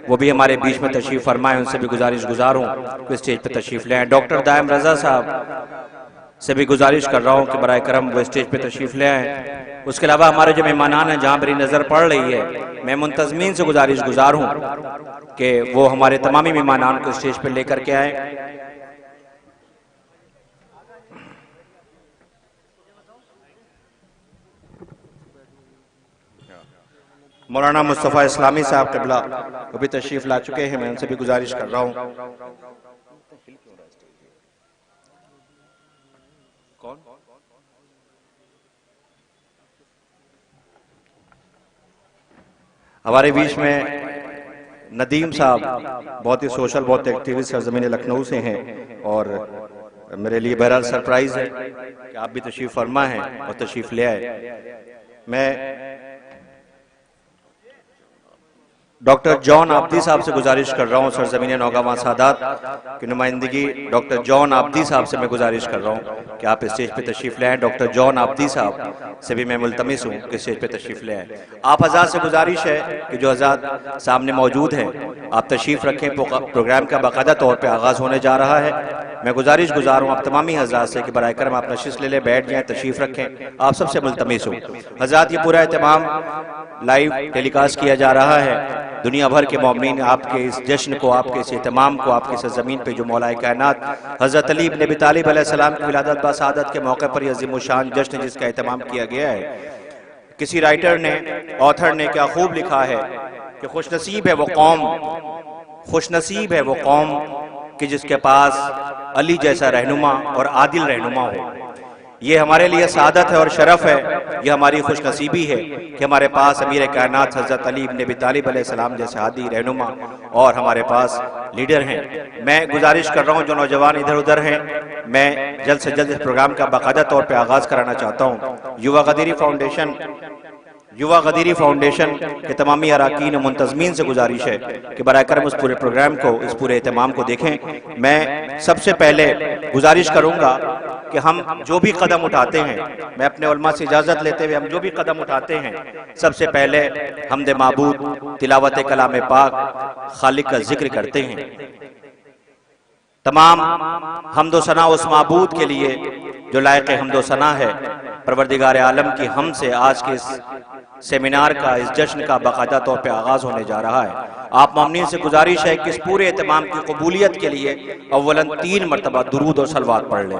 وہ بھی ہمارے بیچ میں تشریف فرمائیں، ان سے بھی گزارش گزار ہوں کہ اسٹیج پہ تشریف لے آئیں۔ ڈاکٹر دائم رضا صاحب سے بھی گزارش کر رہا ہوں کہ برائے کرم وہ اسٹیج پہ تشریف لے آئیں۔ اس کے علاوہ ہمارے جو مہمانان ہیں، جہاں میری نظر پڑ رہی ہے، میں منتظمین سے گزارش گزار ہوں کہ وہ ہمارے تمامی مہمانان کو اسٹیج پہ لے کر کے آئیں۔ مولانا مصطفیٰ اسلامی صاحب قبلہ وہ بھی تشریف لا چکے ہیں، میں ان سے بھی گزارش کر رہا ہوں۔ ہمارے بیچ میں ندیم صاحب بہت ہی سوشل، بہت ایکٹیوسٹ سرزمین لکھنؤ سے ہیں، اور میرے لیے بہرحال سرپرائز ہے کہ آپ بھی تشریف فرما ہیں اور تشریف لے آئے۔ میں ڈاکٹر جان آبدی صاحب سے گزارش کر رہا ہوں، سرزمین نوگاواں سادات کی نمائندگی ڈاکٹر جان آبدی صاحب سے میں گزارش کر رہا ہوں کہ آپ اسٹیج پہ تشریف لے آئیں۔ ڈاکٹر جان آبدی صاحب سے بھی میں ملتمس ہوں کہ اسٹیج پہ تشریف لے آئیں۔ آپ حضرات سے گزارش ہے کہ جو حضرات سامنے موجود ہیں آپ تشریف رکھیں، پروگرام کا باقاعدہ طور پہ آغاز ہونے جا رہا ہے۔ میں گزارش گزار ہوں آپ تمامی حضرات سے کہ برائے کرم آپ نشست لے لیں، بیٹھ جائیں، تشریف رکھیں، آپ سب سے ملتمس ہوں۔ حضرات یہ پورا اہتمام لائیو ٹیلی کاسٹ کیا جا رہا ہے، دنیا بھر کے مومنین آپ کے اس جشن کو، آپ کے اس اہتمام کو، آپ کی سرزمین پہ جو مولا کائنات حضرت علی بن ابی طالب علیہ السلام کی ولادت بسعادت کے موقع پر یہ عظیم الشان جشن جس کا اہتمام کیا گیا ہے۔ کسی رائٹر نے، آتھر نے کیا خوب لکھا ہے کہ خوش نصیب ہے وہ قوم، خوش نصیب ہے وہ قوم کہ جس کے پاس علی جیسا رہنما اور عادل رہنما ہو۔ یہ ہمارے لیے سعادت ہے اور شرف ہے، یہ ہماری خوش نصیبی ہے کہ ہمارے پاس امیر کائنات حضرت علی بن ابی طالب علیہ السلام جیسے عادل رہنما اور ہمارے پاس لیڈر ہیں۔ میں گزارش کر رہا ہوں جو نوجوان ادھر ادھر ہیں، میں جلد سے جلد اس پروگرام کا باقاعدہ طور پہ آغاز کرانا چاہتا ہوں۔ یووا غدیری فاؤنڈیشن کے تمامی اراکین و منتظمین سے گزارش ہے کہ برائے کرم اس پورے پروگرام کو، اس پورے اہتمام کو دیکھیں۔ میں سب سے پہلے گزارش کروں گا کہ ہم جو بھی قدم اٹھاتے ہیں، میں اپنے علماء سے اجازت لیتے ہوئے ہم جو بھی قدم اٹھاتے ہیں، سب سے پہلے حمد معبود، تلاوت کلام پاک، خالق کا ذکر کرتے ہیں۔ تمام حمد و ثنا اس معبود کے لیے جو لائق حمد و ثنا ہے، پروردگار عالم کی حمد سے آج کے اس سیمینار کا، اس جشن کا باقاعدہ طور پہ آغاز ہونے جا رہا ہے۔ آپ مومنین سے گزارش ہے کہ اس پورے اہتمام کی قبولیت کے لیے اولاً 3 مرتبہ درود اور صلوات پڑھ لیں۔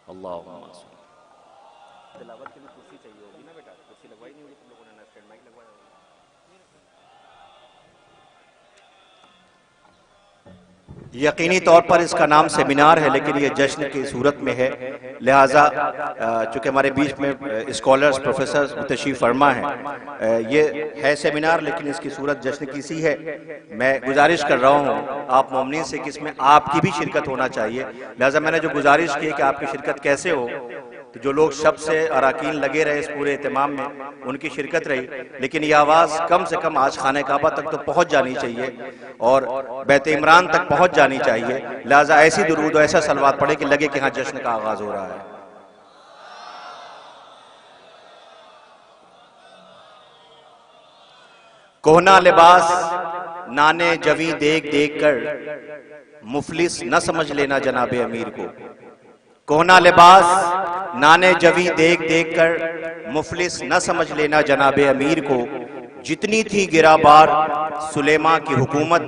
اللہم صل۔ تلاوت کے لیے کرسی چاہیے ہوگی نا بیٹا، کرسی لگوائی نہیں ہوگی تم لوگوں نے، اسٹینڈ مائک لگوایا ہوگا۔ یقینی طور پر اس کا نام سیمینار ہے لیکن یہ جشن کی صورت میں ہے، لہٰذا چونکہ ہمارے بیچ میں اسکالرز، پروفیسرز تشریف فرما ہیں، یہ ہے سیمینار لیکن اس کی صورت جشن کی سی ہے۔ میں گزارش کر رہا ہوں آپ مومنین سے کہ اس میں آپ کی بھی شرکت ہونا چاہیے، لہٰذا میں نے جو گزارش کی کہ آپ کی شرکت کیسے ہو، تو جو لوگ شب سے اراکین لگے رہے اس پورے اہتمام میں ان کی شرکت رہی، لیکن یہ آواز کم سے کم آج خانہ کعبہ تک تو پہنچ جانی چاہیے اور بیت عمران تک پہنچ جانی چاہیے، لہٰذا ایسی درود و ایسا صلوات پڑھے کہ لگے کہ ہاں جشن کا آغاز ہو رہا ہے۔ کوہنا لباس نانے جویں دیکھ دیکھ کر مفلس نہ سمجھ لینا جناب امیر کو، کوہنا لباس نانے جویں دیکھ دیکھ کر مفلس نہ سمجھ لینا جناب امیر کو، جتنی تھی گرا بار سلیمان کی حکومت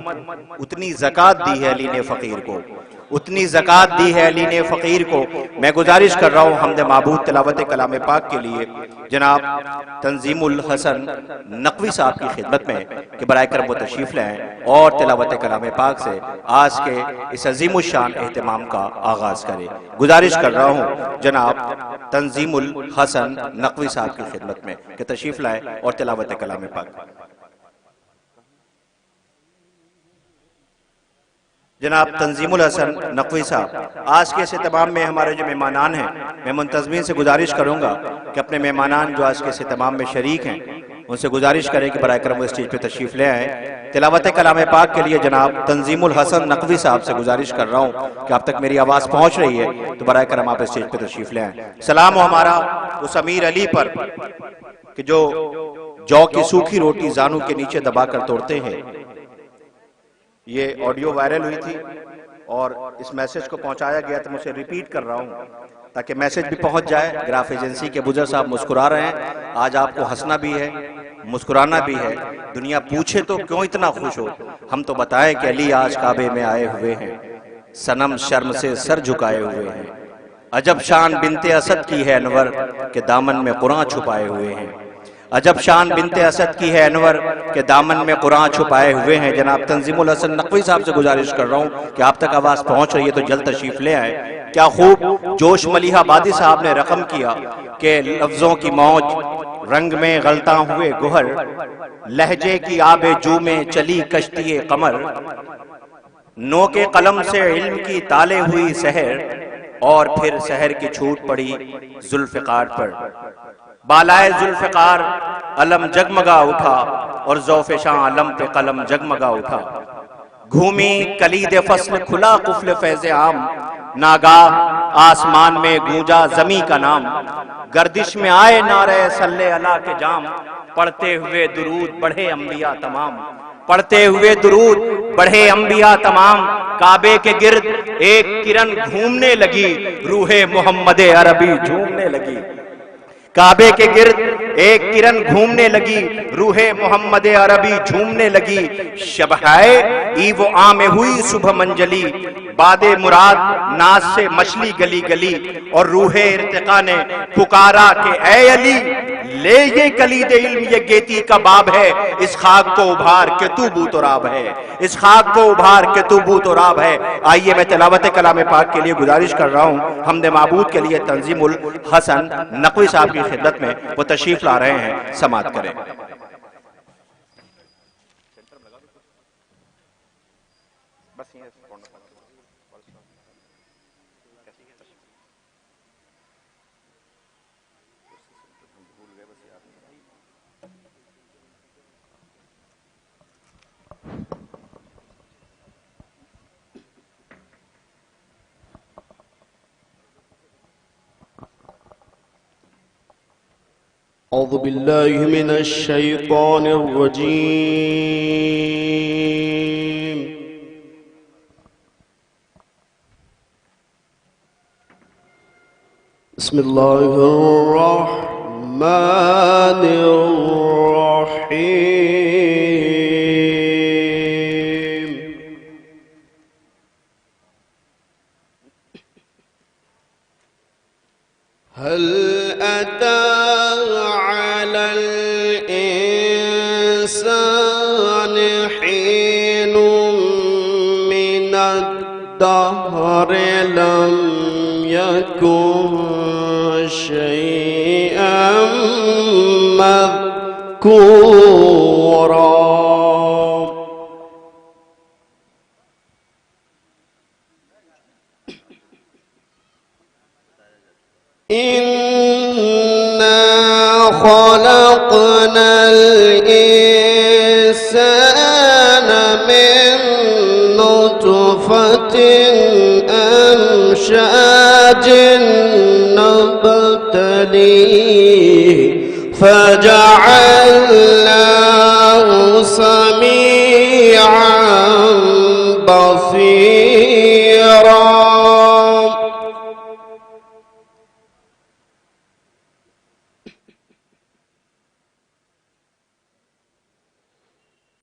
اتنی زکوٰۃ دی ہے علی نے فقیر کو، اتنی زکوٰۃ دی ہے علی نے فقیر کو۔ میں گزارش کر رہا ہوں حمد معبود تلاوت کلام پاک کے لیے جناب تنظیم الحسن نقوی صاحب کی خدمت میں کہ برائے کرم وہ تشریف لائیں اور تلاوت کلام پاک سے آج کے اس عظیم الشان اہتمام کا آغاز کریں۔ گزارش کر رہا ہوں جناب تنظیم الحسن نقوی صاحب کی خدمت میں کہ تشریف لائیں اور تلاوت کلام پاک۔ جناب تنظیم الحسن نقوی صاحب، آج کے اس اہتمام میں ہمارے جو مہمانان ہیں، میں منتظمین سے گزارش کروں گا کہ اپنے مہمانان جو آج کے اس اہتمام میں شریک ہیں ان سے گزارش کریں کہ برائے کرم وہ اسٹیج پہ تشریف لے آئیں۔ تلاوت کلام پاک کے لیے جناب تنظیم الحسن نقوی صاحب سے گزارش کر رہا ہوں کہ اب تک میری آواز پہنچ رہی ہے تو برائے کرم آپ اسٹیج پہ تشریف لے آئیں۔ سلام ہو ہمارا اس امیر علی پر کہ جو جو کی سوکھی روٹی زانو کے نیچے دبا کر توڑتے ہیں. یہ آڈیو وائرل ہوئی تھی اور اس میسج کو پہنچایا گیا تو میں اسے ریپیٹ کر رہا ہوں تاکہ میسج بھی پہنچ جائے. گراف ایجنسی کے بزرگ صاحب مسکرا رہے ہیں. آج آپ کو ہنسنا بھی ہے، مسکرانا بھی ہے. دنیا پوچھے تو کیوں اتنا خوش ہو؟ ہم تو بتائیں کہ علی آج کعبے میں آئے ہوئے ہیں، صنم شرم سے سر جھکائے ہوئے ہیں. عجب شان بنت اسد کی ہے انور کہ دامن میں قرآن چھپائے ہوئے ہیں. عجب شان بنت اسد کی ہے انور کہ دامن میں قرآن چھپائے ہوئے ہیں. جناب تنظیم الحسن نقوی صاحب سے گزارش کر رہا ہوں کہ آپ تک آواز پہنچ رہی ہے تو جلد تشریف لے آئیں. کیا خوب جوش ملیح آبادی صاحب نے رقم کیا کہ لفظوں کی موج رنگ میں غلطاں ہوئے گوہر، لہجے کی آب جو میں چلی کشتی قمر، نو کے قلم سے علم کی تالے ہوئی سحر، اور پھر سحر کی چھوٹ پڑی ذوالفقار پر. بالائے ذوالفقار علم جگمگا اٹھا اور ذوف شاہ علم پہ قلم جگمگا اٹھا. گھومی کلید فصل کھلا قفل فیض عام، ناگاہ آسمان میں گونجا زمیں کا نام. گردش میں آئے نعرہ صلی اللہ کے جام، پڑھتے ہوئے درود بڑھے انبیاء تمام. پڑھتے ہوئے درود بڑھے انبیاء تمام. کعبے کے گرد ایک کرن گھومنے لگی، روح محمد عربی جھومنے لگی. کعبے کے گرد ایک کرن گھومنے لگی، روح محمد عربی جھومنے لگی. شبہائے ایو عام ہوئی صبح منجلی، باد مراد ناز سے مچھلی گلی گلی. اور روح ارتقا نے پکارا کہ اے علی لے یہ کلید علم، یہ گیتی کا باب ہے. اس خاک کو ابھار کہ تو بو تراب ہے، اس خاک کو ابھار کہ تو بو تراب ہے. آئیے میں تلاوت کلام پاک کے لیے گزارش کر رہا ہوں حمد معبود کے لیے تنظیم الحسن نقوی صاحب کی خدمت میں وہ تشریف لا رہے ہیں. سماعت کریں. أعوذ بالله من الشيطان الرجيم. بسم الله الرحمن الرحيم. هل أتى على الإنسان حين من الدهر لم يكن شيئا مذكورا. إنا خلقنا الإنسان من نطفة أمشاج نبتليه فجعلناه سميعا بصيرا.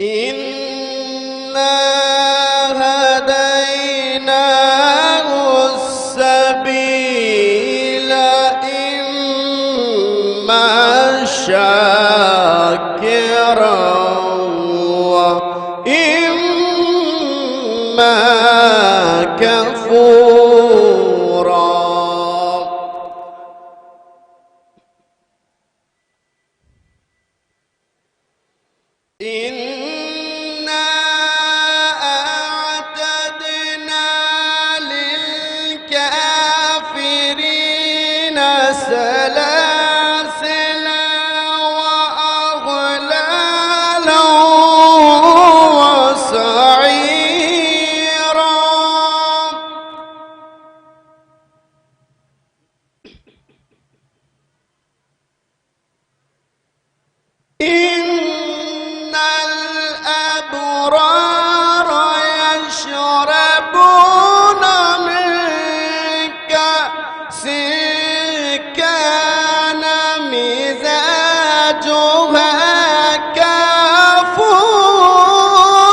إنا هديناه السبيل إما شاكرا وإما كفورا. إنا أعتدنا للكافرين سلاسلا وأغلالا وسعيرا.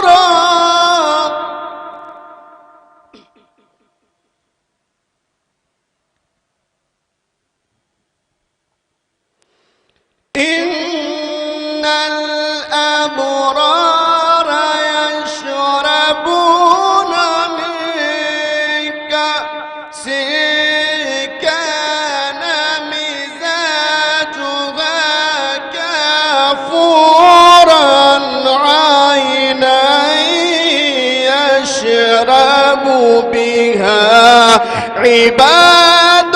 كفورا إن الأبرار يشربون من كأس كان مزاجها كافورا عينا يشرب بها عباد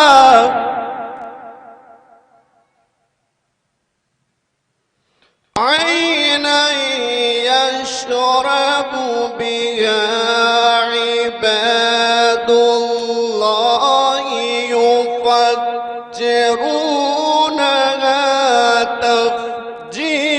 الله عينا يشرب بها عباد الله يفجرونها تفجيرا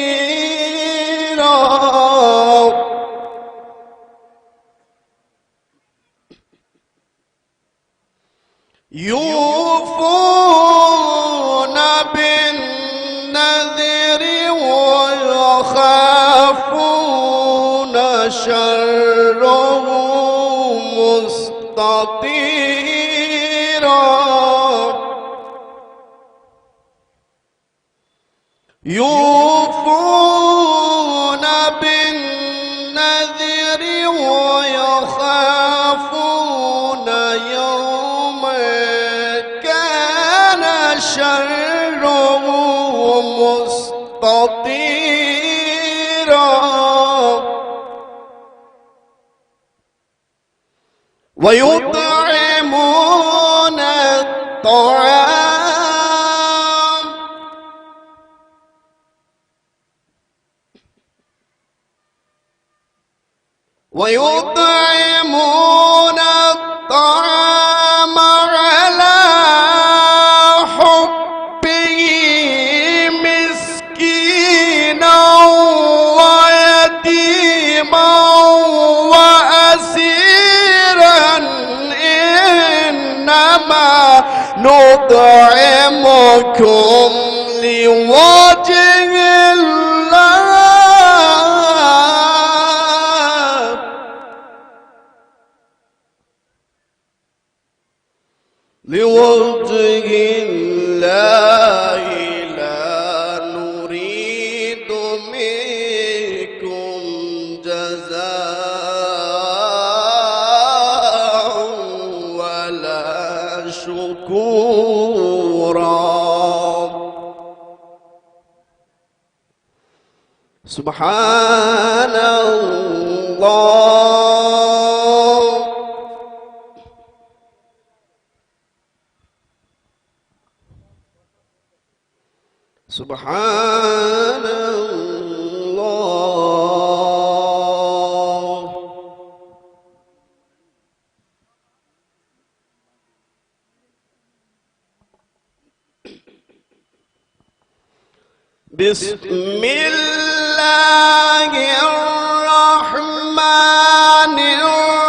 يوفون بالنذر ويخافون شره مستطيرا يوفون بالنذر ويخافون يوما كان شره مستطيرا ويطعمون الطعام ويطعمون الطعام على حبه مسكينا ويتيما وأسيرا إنما نطعمكم لوجه الله لوجه الله لا نريد منكم جزاء ولا شكورا سبحان الله سبحان الله بسم الله الرحمن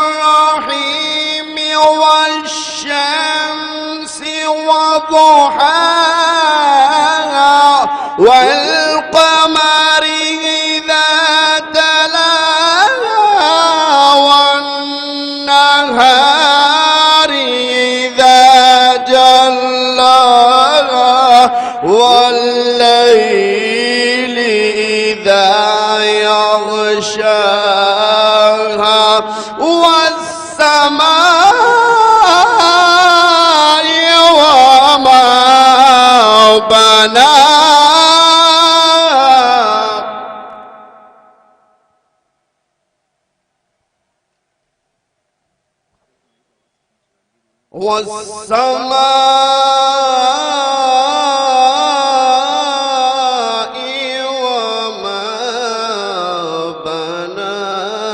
الرحيم والشمس وضحاها والقمر إذا تلاها والنهار إذا جلاها والليل إذا يغشاها والسماء وما بناها والسماء وما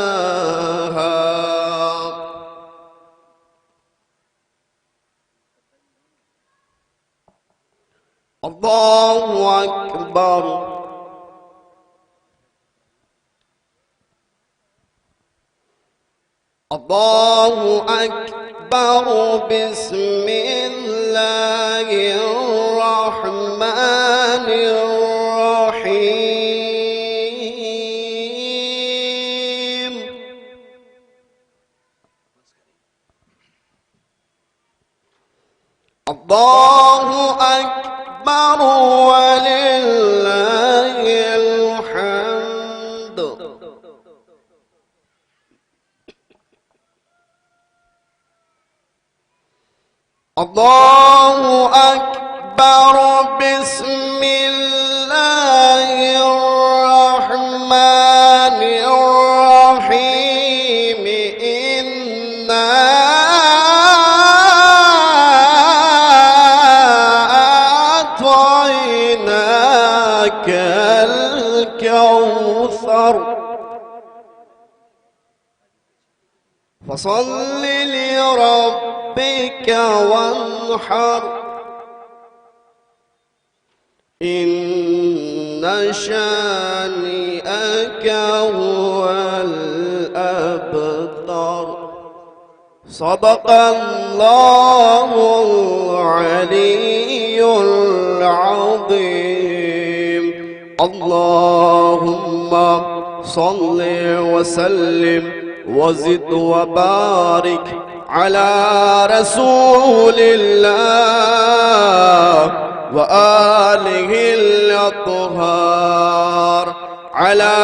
بناها الله أكبر الله أكبر بسم الله الرحمن الرحيم الله أكبر ولله الحمد الله أكبر بسم الله الرحمن الرحيم إنا أعطيناك الكوثر فصل لربك وانحر إن شانئك هو الأبتر صدق الله العلي العظيم اللهم صل وسلم وزد وبارك على رسول الله وآله الأطهار على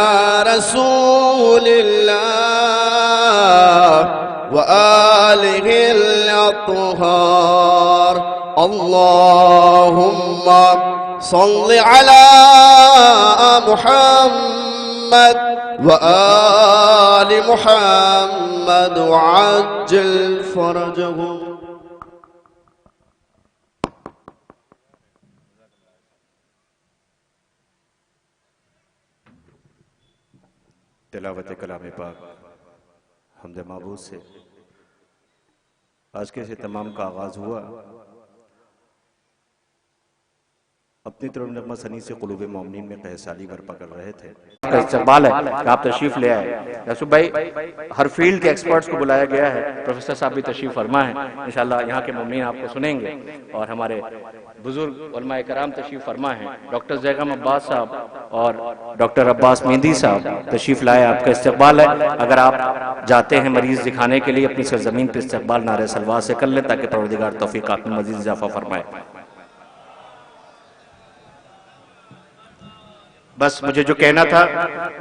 رسول الله وآله الأطهار اللهم صل على محمد وآل محمد وعجل فرجهم تلاوت کلام پاک حمد معبود سے آج کے اس اہتمام کا آغاز ہوا۔ اپنی طرف نغمہ سنی سے قلوب مومنین میں قحسالی برپا کر رہے تھے۔ کا استقبال ہے کہ آپ تشریف لے آئے۔ یوسف بھائی، ہر فیلڈ کے ایکسپرٹس کو بلایا گیا ہے، پروفیسر صاحب بھی تشریف فرما ہے، انشاءاللہ یہاں کے مومنین آپ کو سنیں گے، اور ہمارے بزرگ علماء کرام تشریف فرما ہیں، ڈاکٹر زیغم عباس صاحب اور ڈاکٹر عباس مہندی صاحب تشریف لائے، آپ کا استقبال ہے۔ اگر آپ جاتے ہیں مریض دکھانے کے لیے اپنی سرزمین پہ استقبال نعرہ سلوات سے کر لیں تاکہ پروردگار توفیقات میں مزید اضافہ فرمائے۔ بس مجھے جو کہنا تھا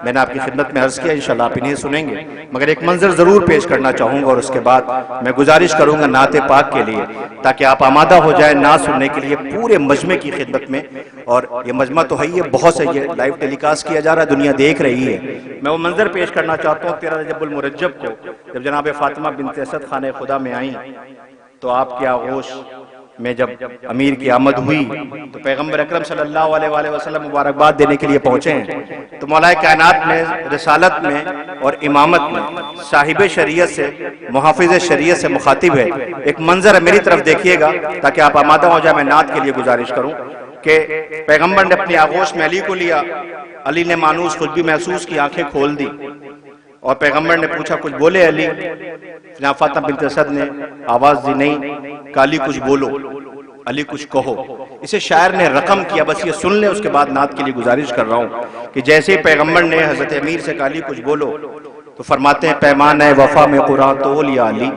میں نے آپ کی خدمت میں عرض کیا، انشاءاللہ آپ انہیں سنیں گے، مگر ایک منظر ضرور پیش کرنا چاہوں گا اور اس کے بعد میں گزارش کروں گا نعت پاک کے لیے، تاکہ آپ آمادہ ہو جائیں نعت سننے کے لیے پورے مجمع کی خدمت میں۔ اور یہ مجمع تو ہے، یہ بہت سے یہ لائیو ٹیلی کاسٹ کیا جا رہا ہے، دنیا دیکھ رہی ہے۔ میں وہ منظر پیش کرنا چاہتا ہوں 13 رجب المرجب کو، جب جناب فاطمہ بنت اسد خانہ خدا میں آئیں تو آپ کے آغوش میں جب امیر کی آمد ہوئی تو پیغمبر اکرم صلی اللہ علیہ وآلہ وسلم مبارکباد دینے کے لیے پہنچے ہیں، تو مولا کائنات میں رسالت میں اور امامت میں صاحب شریعت سے محافظ شریعت سے مخاطب ہے۔ ایک منظر میری طرف دیکھیے گا تاکہ آپ آمادہ ہو جائیں۔ میں نعت کے لیے گزارش کروں کہ پیغمبر نے اپنی آغوش میں علی کو لیا، علی نے مانوس خود بھی محسوس کی آنکھیں کھول دی، اور پیغمبر نے پوچھا کچھ بولے علی؟ جناب فاطمہ بنت اسد نے آواز دی نہیں، کہ علی کچھ بولو، علی کچھ کہو۔ اسے شاعر نے رقم کیا، بس یہ سن لیں، اس کے بعد نعت کے لیے گزارش کر رہا ہوں کہ جیسے ہی پیغمبر نے حضرت امیر سے کہا علی کچھ بولو تو فرماتے ہیں پیمان ہے وفا میں قرآن تول یا علی،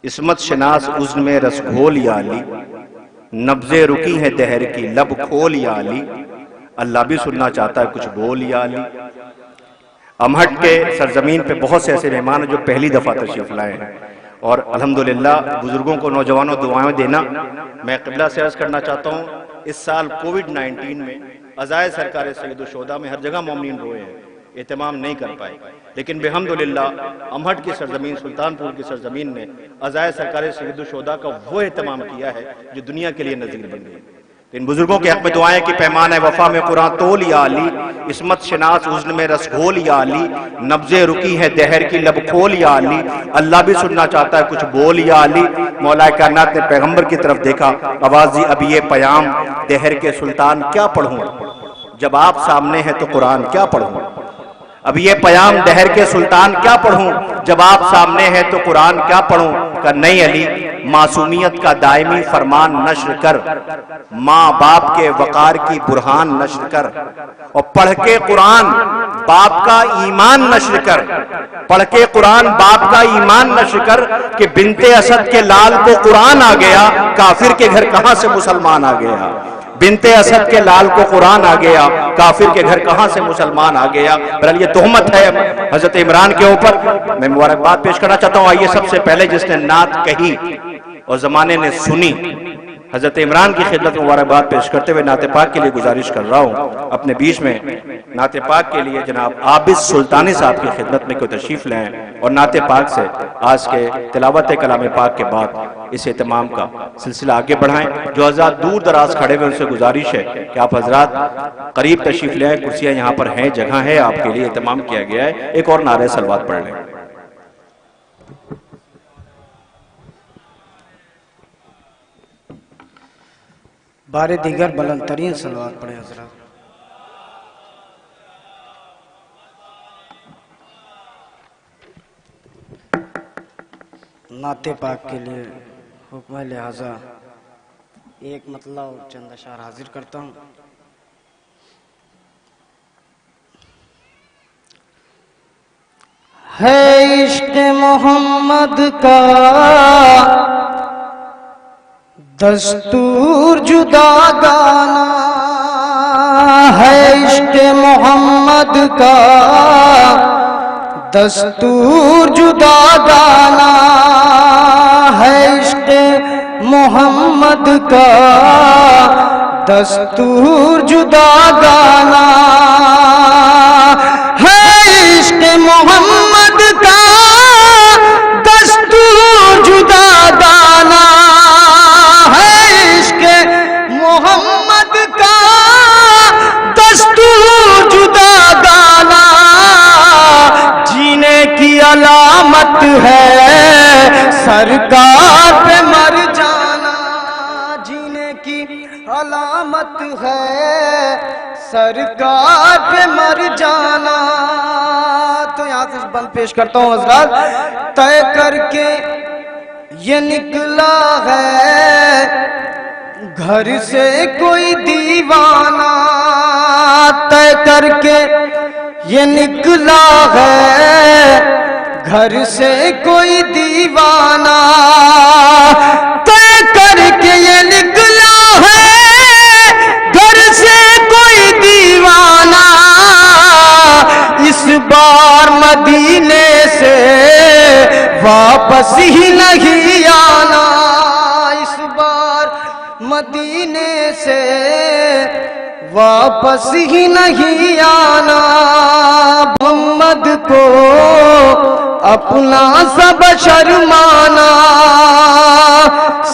عصمت شناس عزن میں رس گھول یا علی، نبض رکی ہے دہر کی لب کھول یا علی، اللہ بھی سننا چاہتا ہے کچھ بول یا علی۔ امہٹ کے سرزمین پہ بہت سے ایسے مہمان ہیں جو پہلی دفعہ تشریف لائے ہیں، اور الحمدللہ بزرگوں کو نوجوانوں دعائیں دینا۔ میں قبلہ سے عرض کرنا چاہتا ہوں، اس سال کووڈ-19 میں عزائے سرکار سید الشہداء میں ہر جگہ مومنین روئے ہیں، اہتمام نہیں کر پائے، لیکن بحمدللہ امہٹ کی سرزمین سلطانپور کی سرزمین نے عزائے سرکار سید الشہداء کا وہ اہتمام کیا ہے جو دنیا کے لیے نظیر بن گئی۔ ان بزرگوں کے حق میں دعائیں کہ پیمان ہے وفا میں قرآن تول یا علی، عصمت شناس حزن میں رس گھول یا علی، نبض رکی ہے دہر کی لب کھول یا علی، اللہ بھی سننا چاہتا ہے کچھ بول یا علی۔ مولا کائنات نے پیغمبر کی طرف دیکھا، آواز دی اب یہ پیام دہر کے سلطان کیا پڑھوں، جب آپ سامنے ہیں تو قرآن کیا پڑھوں، اب یہ پیام دہر کے سلطان کیا پڑھوں، جب آپ سامنے ہیں تو قرآن کیا پڑھوں۔ کا نئی علی معصومیت کا دائمی فرمان نشر کر، ماں باپ کے وقار کی برہان نشر کر، اور پڑھ کے قرآن باپ کا ایمان نشر کر، پڑھ کے قرآن باپ کا ایمان نشر کر کہ بنت اسد کے لال کو قرآن آ گیا، کافر کے گھر کہاں سے مسلمان آ گیا؟ بنت اسد کے لال کو قرآن آ گیا، کافر کے گھر کہاں سے مسلمان آ گیا؟ بہرحال یہ تہمت ہے حضرت عمران کے اوپر۔ میں مبارکباد پیش کرنا چاہتا ہوں، آئیے سب سے پہلے جس نے نعت کہی اور زمانے نے سنی، حضرت عمران کی خدمت میں مبارکباد پیش کرتے ہوئے نعت پاک کے لیے گزارش کر رہا ہوں اپنے بیچ میں نعت پاک کے لیے جناب عابد سلطانی صاحب کی خدمت میں کوئی تشریف لیں اور نعت پاک سے آج کے تلاوت کلام پاک کے بعد اس اہتمام کا سلسلہ آگے بڑھائیں۔ جو حضرات دور دراز کھڑے ہوئے ان سے گزارش ہے کہ آپ حضرات قریب تشریف لیں، کرسیاں یہاں پر ہیں، جگہ ہے، آپ کے لیے اہتمام کیا گیا ہے۔ ایک اور نعرہ صلوات پڑھ لیں۔ بار دیگر بلند ترین صلوات پڑھیں حضرات۔ نعت پاک کے لیے حکم لہذا ایک مطلع اور چند اشعار حاضر کرتا ہوں۔ ہے عشق محمد کا دستور جدا گانا، ہے عشق محمد کا دستور جدا گانا، ہے عشق محمد کا دستور جدا گانا، ہے عشق محمد کا دستور جدا گانا، محمد کا دستور جدا گانا، جینے کی علامت ہے سرکار پہ مر جانا، جینے کی علامت ہے سرکار پہ مر جانا۔ تو یہاں سے بند پیش کرتا ہوں حضرات۔ طے کر کے یہ نکلا ہے گھر سے کوئی دیوانہ، طے کر کے یہ نکلا ہے گھر سے کوئی دیوانہ، طے کر کے یہ نکلا ہے گھر سے کوئی دیوانہ، اس بار مدینے سے واپس ہی نہیں آنا، اس بار مدینے سے واپس ہی نہیں آنا، محمد کو اپنا سب شرمانا،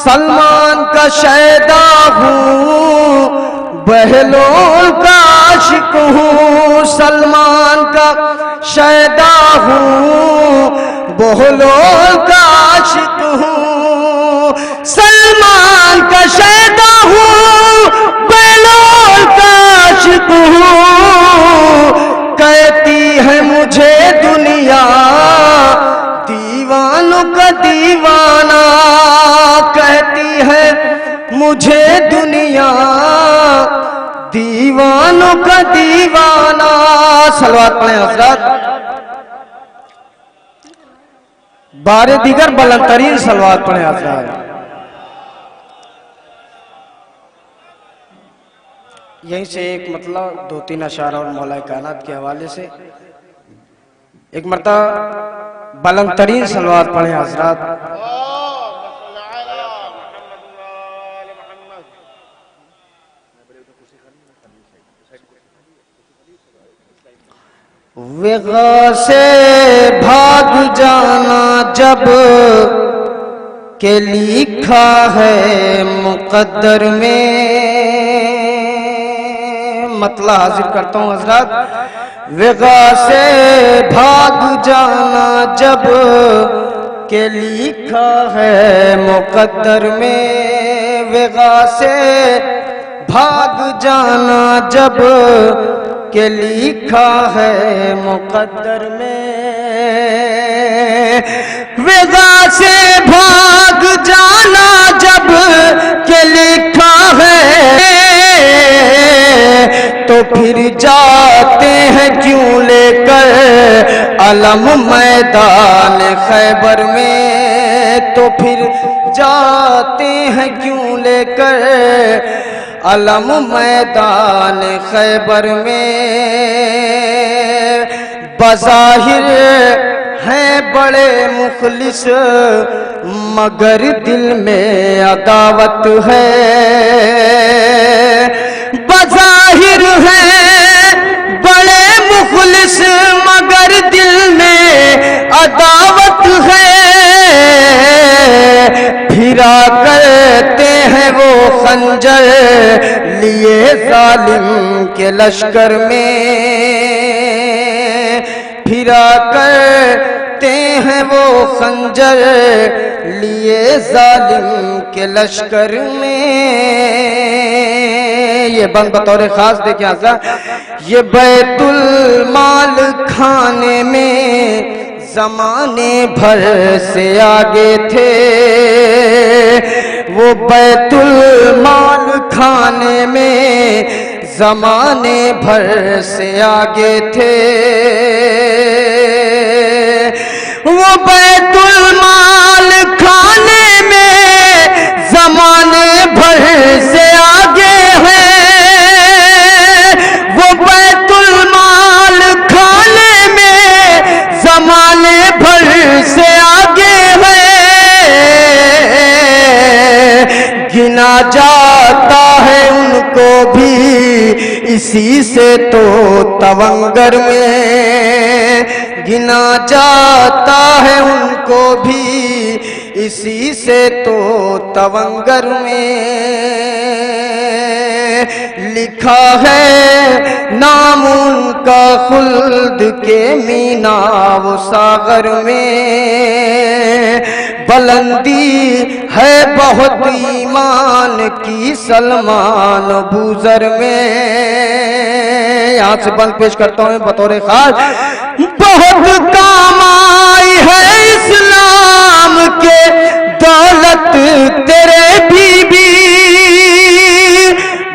سلمان کا شیدا ہوں بہلول کا عاشق ہوں، سلمان کا شیدا ہوں بہلول کا عاشق ہوں، سلمان کا شیدا ہوں بہلول کا عاشق ہوں، کہتی ہے مجھے دنیا دیوانوں کا دیوانہ، کہتی ہے مجھے دنیا دیوانوں کا دیوانہ۔ صلوات پڑھیں حضرات۔ بار دیگر بلند ترین صلوات پڑھیں حضرات۔ یہیں سے ایک مطلب دو تین اشعار اور مولا کائنات کے حوالے سے ایک مرتبہ بلند ترین صلوات پڑھیں حضرات۔ وغا سے بھاگ جانا جب کہ لکھا ہے مقدر میں، مطلع حاضر کرتا ہوں حضرات۔ وغا سے بھاگ جانا جب کہ لکھا ہے مقدر میں، وغا سے بھاگ جانا جب کہ لکھا ہے مقدر میں، فضا سے بھاگ جانا جب کہ لکھا ہے تو پھر جاتے ہیں کیوں لے کر علم میدان خیبر میں، تو پھر جاتے ہیں کیوں لے کر علم میدان خیبر میں۔ بظاہر ہیں بڑے مخلص مگر دل میں عداوت ہے، بظاہر ہیں بڑے مخلص مگر دل میں عداوت ہے، پھرا کرتے ہیں وہ خنجر لیے ظالم کے لشکر میں، پھرا کرتے ہیں وہ خنجر لیے ظالم کے لشکر میں۔ یہ بند بطور خاص دیکھیں آسا، یہ بیت المال کھانے میں زمانے بھر سے آگے تھے، وہ بیت المال کھانے میں زمانے بھر سے آگے تھے، وہ بیت المال کھانے میں زمانے بھر سے آگے ہیں، وہ بیت المال کھانے میں زمانے بھر سے آگے ہیں، گنا جاتا ہے ان کو بھی اسی سے تو تونگر میں، گنا جاتا ہے ان کو بھی اسی سے تو تونگر میں، لکھا ہے نام ان کا خلد کے مینا و ساغر میں، بلندی ہے بہت ایمان کی سلمان بوزر میں۔ یہاں سے بند پیش کرتا ہوں بطور خاص، بہت کام آئی ہے اسلام کے دولت تیرے بی بی،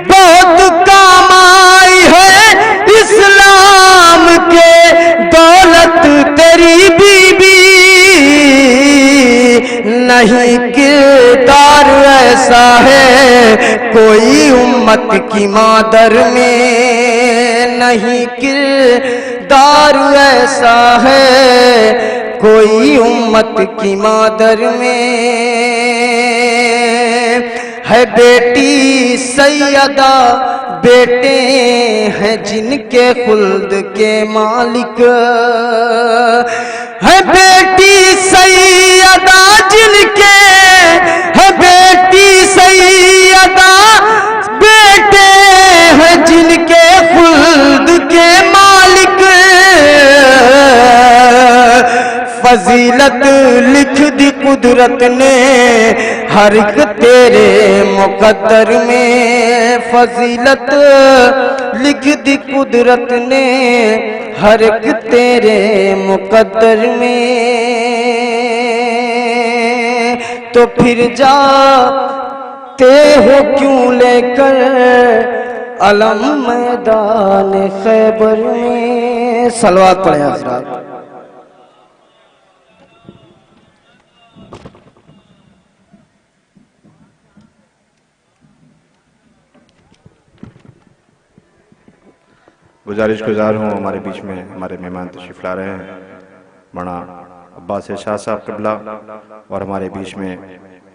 بہت کام آئی ہے اسلام کے دولت تیری بی بی، نہیں کردار ایسا ہے کوئی امت کی مادر میں، نہیں کردار ایسا ہے کوئی امت کی مادر میں، ہے بیٹی سیدہ بیٹے ہیں جن کے خلد کے مالک، ہے بیٹی سیدہ جن کے، ہے بیٹی سیدہ بیٹے ہیں جن کے خلد کے مالک، فضیلت لکھ دی قدرت نے ہر ایک تیرے مقدر میں، فضیلت لکھ دی قدرت نے ہر ایک تیرے مقدر میں، تو پھر جاتے ہو کیوں لے کر علم میدان خیبر میں۔ صلوات پڑھیں حضرات۔ گزارش گزار ہوں ہمارے بیچ میں ہمارے مہمان تشریف لا رہے ہیں، مولانا عباس ارشاد صاحب قبلہ، اور ہمارے بیچ میں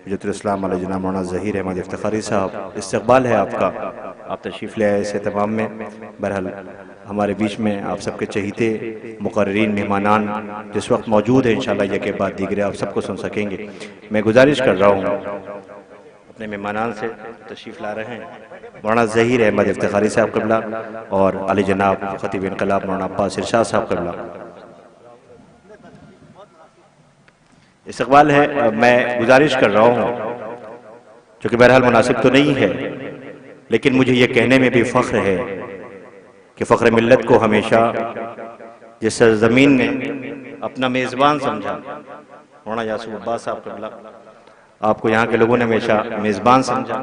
حجت الاسلام علیہ جناب مولانا ظہیر احمد افتخاری صاحب، استقبال ہے آپ کا، آپ تشریف لے آئے اس اہتمام میں۔ بہرحال ہمارے بیچ میں آپ سب کے چہیتے مقررین مہمانان جس وقت موجود ہیں، انشاءاللہ یہ کے بعد دیگرے آپ سب کو سن سکیں گے۔ میں گزارش کر رہا ہوں اپنے مہمانان سے تشریف لا رہے ہیں مولانا ظہیر احمد افتخاری صاحب قبلہ اور علی جناب خطیب انقلاب مولانا عباس ارشاد صاحب قبلہ۔ استقبال ہے، میں گزارش کر رہا ہوں چونکہ بہرحال مناسب تو نہیں ہے، لیکن مجھے یہ کہنے میں بھی فخر ہے کہ فخر ملت کو ہمیشہ جس سرزمین نے اپنا میزبان سمجھا، مولانا یاسوف عباس صاحب قبلہ، آپ کو یہاں کے لوگوں نے ہمیشہ میزبان سمجھا،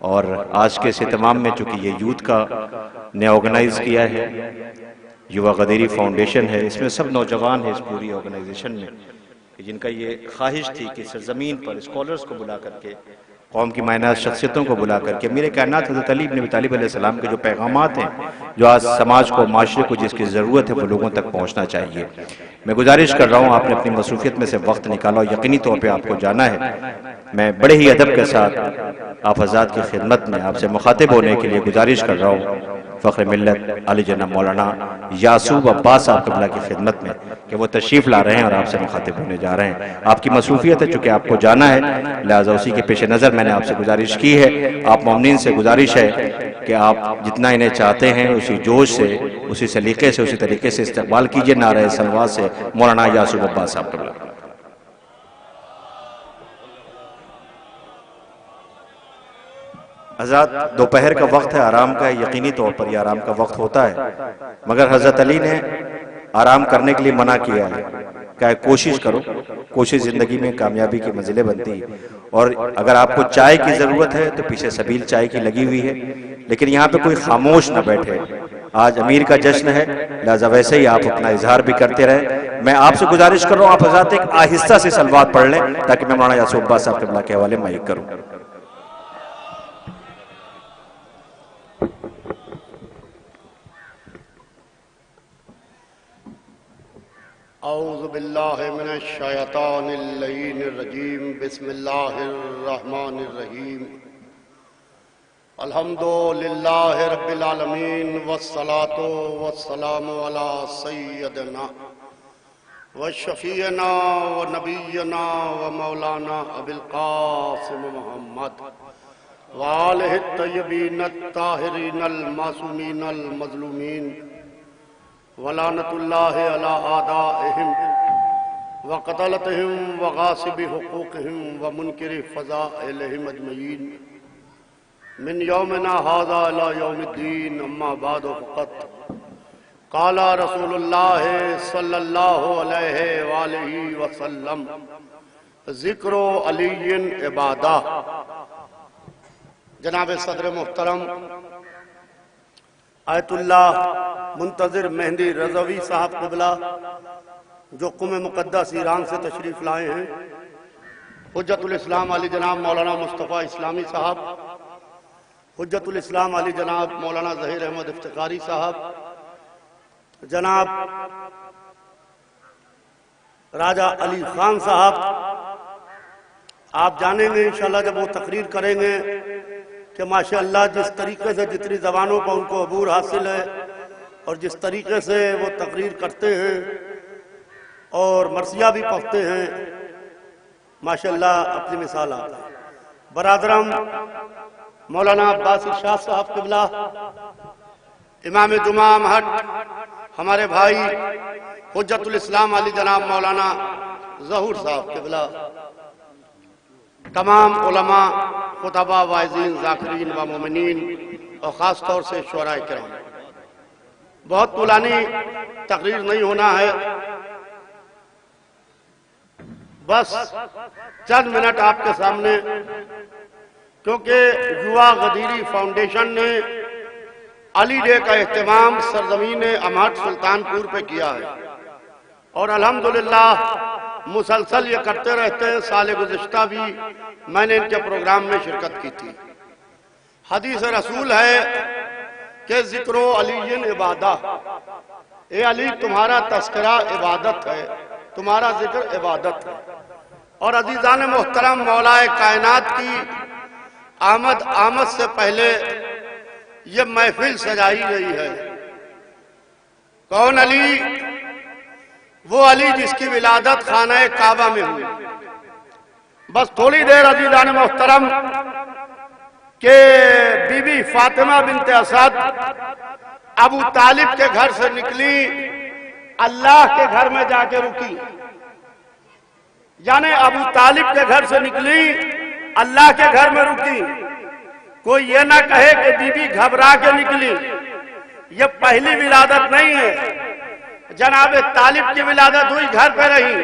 اور آج کے اس اہتمام میں چونکہ یہ یوتھ کا نے آرگنائز کیا ہے، یووا غدیری فاؤنڈیشن ہے، اس میں سب نوجوان ہیں اس پوری آرگنائزیشن میں، جن کا یہ خواہش تھی کہ سرزمین پر اسکالرز کو بلا کر کے، قوم کی معنی شخصیتوں کو بلا کر کے، میرے کائنات حضرت علی بن ابی طالب علیہ السلام کے جو پیغامات ہیں، جو آج سماج کو، معاشرے کو جس کی ضرورت ہے، وہ لوگوں تک پہنچنا چاہیے۔ میں گزارش کر رہا ہوں، آپ نے اپنی مصروفیت میں سے وقت نکالا اور یقینی طور پہ آپ کو جانا ہے، میں بڑے ہی ادب کے ساتھ آپ حضرات کی خدمت میں آپ سے مخاطب ہونے کے لیے گزارش کر رہا ہوں فخر ملت علی جناب مولانا یاسوف عباس صاحب قبلہ کی خدمت میں کہ وہ تشریف لا رہے ہیں اور آپ سے مخاطب ہونے جا رہے ہیں۔ آپ کی مصروفیت ہے، چونکہ آپ کو جانا ہے، لہٰذا اسی کے پیش نظر میں نے آپ سے گزارش کی ہے، آپ مومنین سے گزارش ہے کہ آپ جتنا انہیں چاہتے ہیں اسی جوش سے، اسی سلیقے سے، اسی طریقے سے استقبال کیجئے نعرہ سلوات سے مولانا یاسوف عباس صاحب قبلہ۔ حضرات، دوپہر کا وقت ہے، آرام کا ہے، یقینی طور پر یہ آرام کا وقت ہوتا ہے، مگر حضرت علی نے آرام کرنے کے لیے منع کیا ہے کہ کوشش کرو، کوشش زندگی میں کامیابی کی منزلیں بنتی ہے، اور اگر آپ کو چائے کی ضرورت ہے تو پیچھے سبیل چائے کی لگی ہوئی ہے، لیکن یہاں پہ کوئی خاموش نہ بیٹھے، آج امیر کا جشن ہے، لہذا ویسے ہی آپ اپنا اظہار بھی کرتے رہے۔ میں آپ سے گزارش کر رہا ہوں، آپ حضرات ایک آہستہ سے سلوات پڑھ لیں تاکہ میں مولانا یاسوف عباس صاحب قبلہ کے حوالے مائک کروں۔ اعوذ باللہ من الشیطان اللعین الرجیم، بسم اللہ الرحمن الرحیم، الحمدللہ رب العالمین، والصلاة والسلام علی سیدنا وشفیعنا ونبینا ومولانا ابی القاسم محمد وآلہ الطیبین الطاہرین المعصومین المظلومین، ولعنت اللہ علی اعدائہم وقتلتہم وغاصب حقوقہم ومنکر فضائلہم اجمعین، من یومنا ھذا الی یوم الدین، اما بعد فقط قال رسول اللہ صلی اللہ علیہ وآلہ وسلم، ذکر علی عبادہ۔ جناب صدر محترم آیت اللہ منتظر مہندی رضوی صاحب قبلہ جو قم مقدس ایران سے تشریف لائے ہیں، حجت الاسلام علی جناب مولانا مصطفیٰ اسلامی صاحب، حجت الاسلام علی جناب مولانا ظہیر احمد افتخاری صاحب، جناب راجہ علی خان صاحب، آپ جانیں گے انشاءاللہ جب وہ تقریر کریں گے کہ ماشاءاللہ جس طریقے سے جتنی زبانوں پر ان کو عبور حاصل ہے اور جس طریقے سے وہ تقریر کرتے ہیں اور مرثیہ بھی پڑھتے ہیں، ماشاءاللہ اپنی مثال آتا ہے۔ برادرم مولانا عباس شاہ صاحب قبلہ، امام جمعہ مہٹ، ہمارے بھائی حجت الاسلام علی جناب مولانا ظہور صاحب قبلہ، تمام علماء، خطبہ، واعظین، ذاکرین و مومنین، اور خاص طور سے شعراء کرام، بہت طولانی تقریر نہیں ہونا ہے، بس چند منٹ آپ کے سامنے، کیونکہ یووا غدیری فاؤنڈیشن نے علی ڈے کا اہتمام سرزمین امہٹ سلطان پور پہ کیا ہے، اور الحمدللہ مسلسل یہ کرتے رہتے ہیں۔ سال گزشتہ بھی میں نے ان کے پروگرام میں شرکت کی تھی۔ حدیث رسول ہے کہ ذکر علی عبادہ، اے علی تمہارا تذکرہ عبادت ہے، تمہارا ذکر عبادت ہے۔ اور عزیزان محترم، مولا کائنات کی آمد سے پہلے یہ محفل سجائی گئی ہے۔ کون علی؟ وہ علی جس کی ولادت خانہ کعبہ میں ہوئی۔ بس تھوڑی دیر عزیزان محترم کہ بی بی فاطمہ بنت اسد ابو طالب کے گھر سے نکلی، اللہ کے گھر میں جا کے رکی، یعنی ابو طالب کے گھر سے نکلی، اللہ کے گھر میں رکی۔ کوئی یہ نہ کہے کہ بی بی گھبرا کے نکلی، یہ پہلی ولادت نہیں ہے، جناب طالب کی ولادت ہوئی، گھر پہ رہی،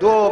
2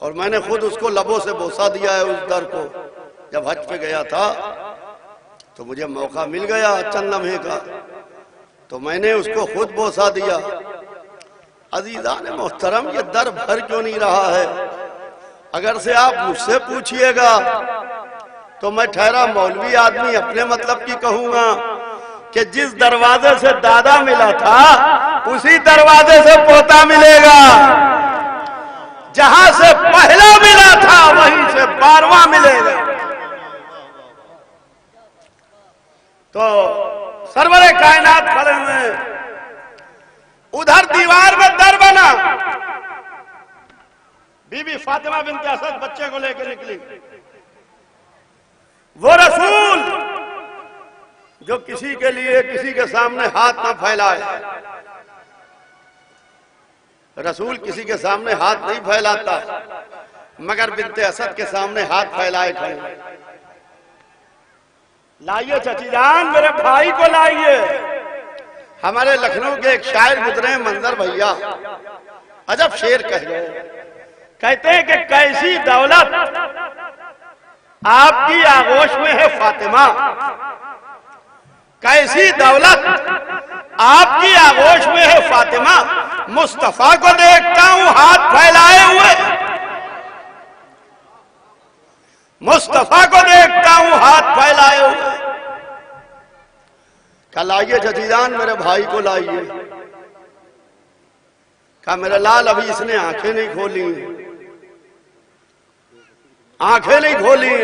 اور میں نے خود اس کو لبوں سے بوسہ دیا ہے اس در کو. جب حج پہ گیا تھا تو مجھے موقع مل گیا چند لمحے کا تو میں نے اس کو خود بوسہ دیا. عزیزان محترم یہ در بھر کیوں نہیں رہا ہے؟ اگر سے آپ مجھ سے پوچھئے گا تو میں ٹھہرا مولوی آدمی اپنے مطلب کی کہوں گا کہ جس دروازے سے دادا ملا تھا اسی دروازے سے پوتا ملے گا. جہاں سے پہلا ملا تھا وہیں سے 12واں ملے گا. تو سرور کائنات کھڑے ہوئے، ادھر دیوار میں در بنا. بی بی فاطمہ بنت اسد بچے کو لے کے نکلی. وہ رسول جو کسی کے لیے کسی کے سامنے ہاتھ نہ پھیلائے. رسول کسی کے سامنے ہاتھ نہیں پھیلاتا مگر بنت اسد کے سامنے ہاتھ پھیلائے کھڑے. لائیے چچی جان میرے بھائی کو لائیے. ہمارے لکھنؤ کے ایک شاعر گزرے ہیں منظر بھیا، عجب شعر کہہ گئے. کہتے ہیں کہ کیسی دولت آپ کی آغوش میں ہے فاطمہ، کیسی دولت آپ کی آغوش میں ہے فاطمہ. مصطفیٰ کو دیکھتا ہوں ہاتھ پھیلائے ہوئے، مصطفیٰ کو دیکھتا ہوں ہاتھ پھیلائے ہوئے. کہا لائیے جدیدان میرے بھائی کو لائیے. کہا میرے لال ابھی اس نے آنکھیں نہیں کھولی، آنکھیں نہیں کھولی.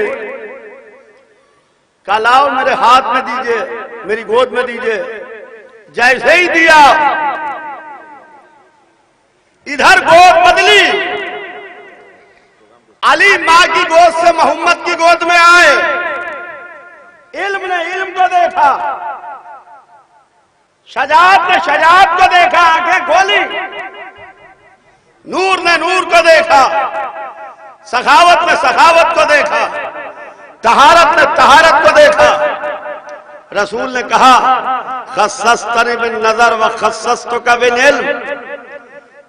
کہا لاؤ میرے ہاتھ میں دیجئے، میری گود میں دیجئے. جیسے ہی دیا ادھر گود بدلی، علی ماں کی گود سے محمد کی گود میں آئے. علم نے علم کو دیکھا، شجاعت نے شجاعت کو دیکھا، آنکھیں کھولی. نور نے نور کو دیکھا، سخاوت نے سخاوت کو دیکھا، طہارت نے طہارت کو دیکھا. رسول نے کہا خصصتنی بالنظر وخصصتک بالعلم.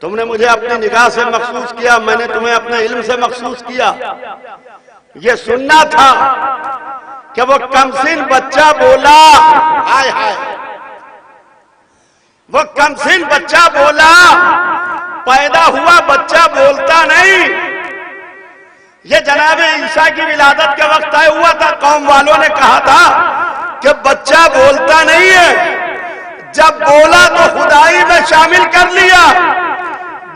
تم نے مجھے اپنی نگاہ سے مخصوص کیا، میں نے تمہیں اپنے علم سے مخصوص کیا. یہ سننا تھا کہ وہ کمسن بچہ بولا، ہائے ہائے، وہ کمسن بچہ بولا. پیدا ہوا بچہ بولتا نہیں. یہ جناب عیسیٰ کی ولادت کے وقت طے ہوا تھا، قوم والوں نے کہا تھا کہ بچہ بولتا نہیں ہے. جب بولا تو خدائی میں شامل کر لیا.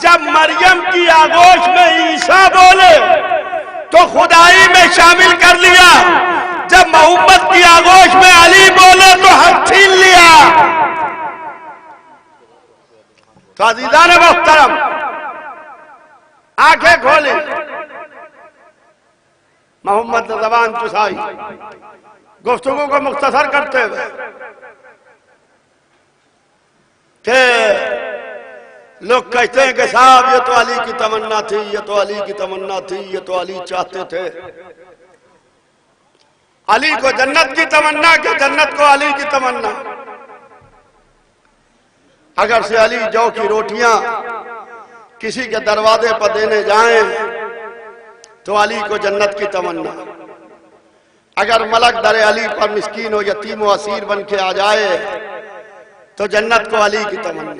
جب مریم کی آغوش میں عیسیٰ بولے تو خدائی میں شامل کر لیا. جب محمد کی آغوش میں علی بولے تو حق چھین لیا. تو عزیزان محترم آنکھیں کھولی. محمد نے زبان چسائی گفتگو کو مختصر کرتے ہوئے کہ لوگ کہتے ہیں کہ صاحب یہ تو علی کی تمنا تھی، یہ تو علی کی تمنا تھی، یہ تو علی چاہتے تھے. علی کو جنت کی تمنا کہ جنت کو علی کی تمنا. اگر سے علی جو کی روٹیاں کسی کے دروازے پر دینے جائیں تو علی کو جنت کی تمنا. اگر ملک در علی پر مسکین و یتیم و اسیر بن کے آ جائے تو جنت کو علی کی تمنا.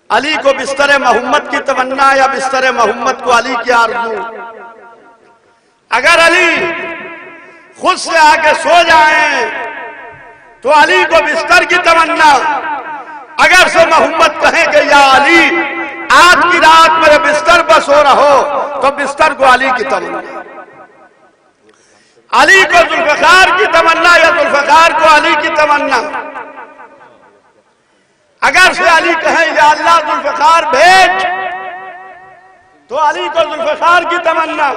علی کو بستر محمد کی تمنا یا بستر محمد کو علی کی آرزو. اگر علی خود سے آ کے سو جائیں تو علی کو بستر کی تمنا. اگر سے محمد کہیں کہ یا علی آج کی رات میرے بستر پر سو رہو تو بستر کو علی کی تمنا. علی کو ذوالفقار کی تمنا یا ذوالفقار کو علی کی تمنا. اگر سے علی کہیں یا اللہ ذوالفقار بھیج تو علی کو ذوالفقار کی تمنا.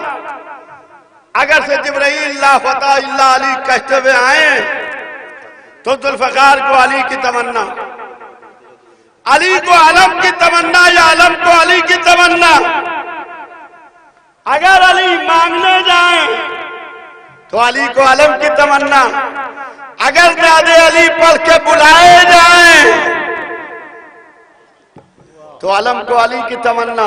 اگر سے جبرائیل لا فتح الا علی کہتے ہوئے آئیں تو ذوالفقار کو علی کی تمنا. علی کو علم کی تمنا یا علم کو علی کی تمنا. اگر علی مانگنے جائیں تو علی کو علم کی تمنا. اگر ناد علی پڑھ کے بلائے جائیں تو علم کو علی کی تمنا.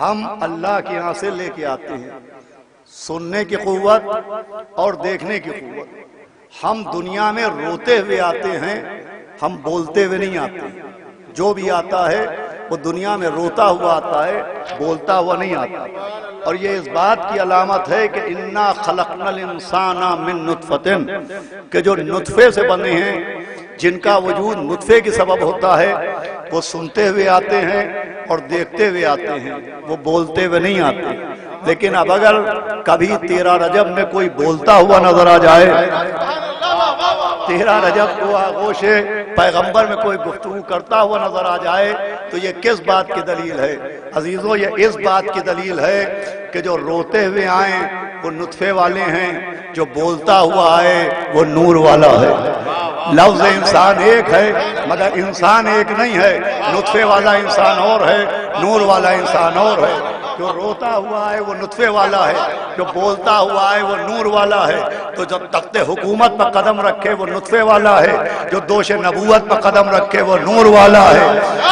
ہم اللہ کے یہاں سے لے کے آتے ہیں سننے کی قوت اور دیکھنے کی قوت۔ ہم دنیا میں روتے ہوئے آتے ہیں، ہم بولتے ہوئے نہیں آتے۔ جو بھی آتا ہے وہ دنیا میں روتا ہوا آتا ہے، بولتا ہوا نہیں آتا۔ اور یہ اس بات کی علامت ہے کہ انا خلقنا الانسان من نطفۃ، کہ جو نطفے سے بنے ہیں، جن کا وجود نطفے کی سبب ہوتا ہے، وہ سنتے ہوئے آتے ہیں اور دیکھتے ہوئے آتے ہیں، وہ بولتے ہوئے نہیں آتے۔ لیکن اب اگر کبھی 13 رجب میں کوئی بولتا ہوا نظر آ جائے، 13 رجب کو آغوش پیغمبر میں کوئی گفتگو کرتا ہوا نظر آ جائے تو یہ کس بات کی دلیل ہے؟ عزیزو، یہ اس بات کی دلیل ہے کہ جو روتے ہوئے آئیں وہ نطفے والے ہیں، جو بولتا ہوا آئے وہ نور والا ہے۔ لفظ انسان ایک ہے مگر انسان ایک نہیں ہے، نطفے والا انسان اور ہے، نور والا انسان اور ہے۔ جو روتا ہوا ہے وہ نطفے والا ہے، جو بولتا ہوا ہے وہ نور والا ہے۔ تو جو تخت حکومت پر قدم رکھے وہ نطفے والا ہے، جو دوش نبوت پر قدم رکھے وہ نور والا ہے،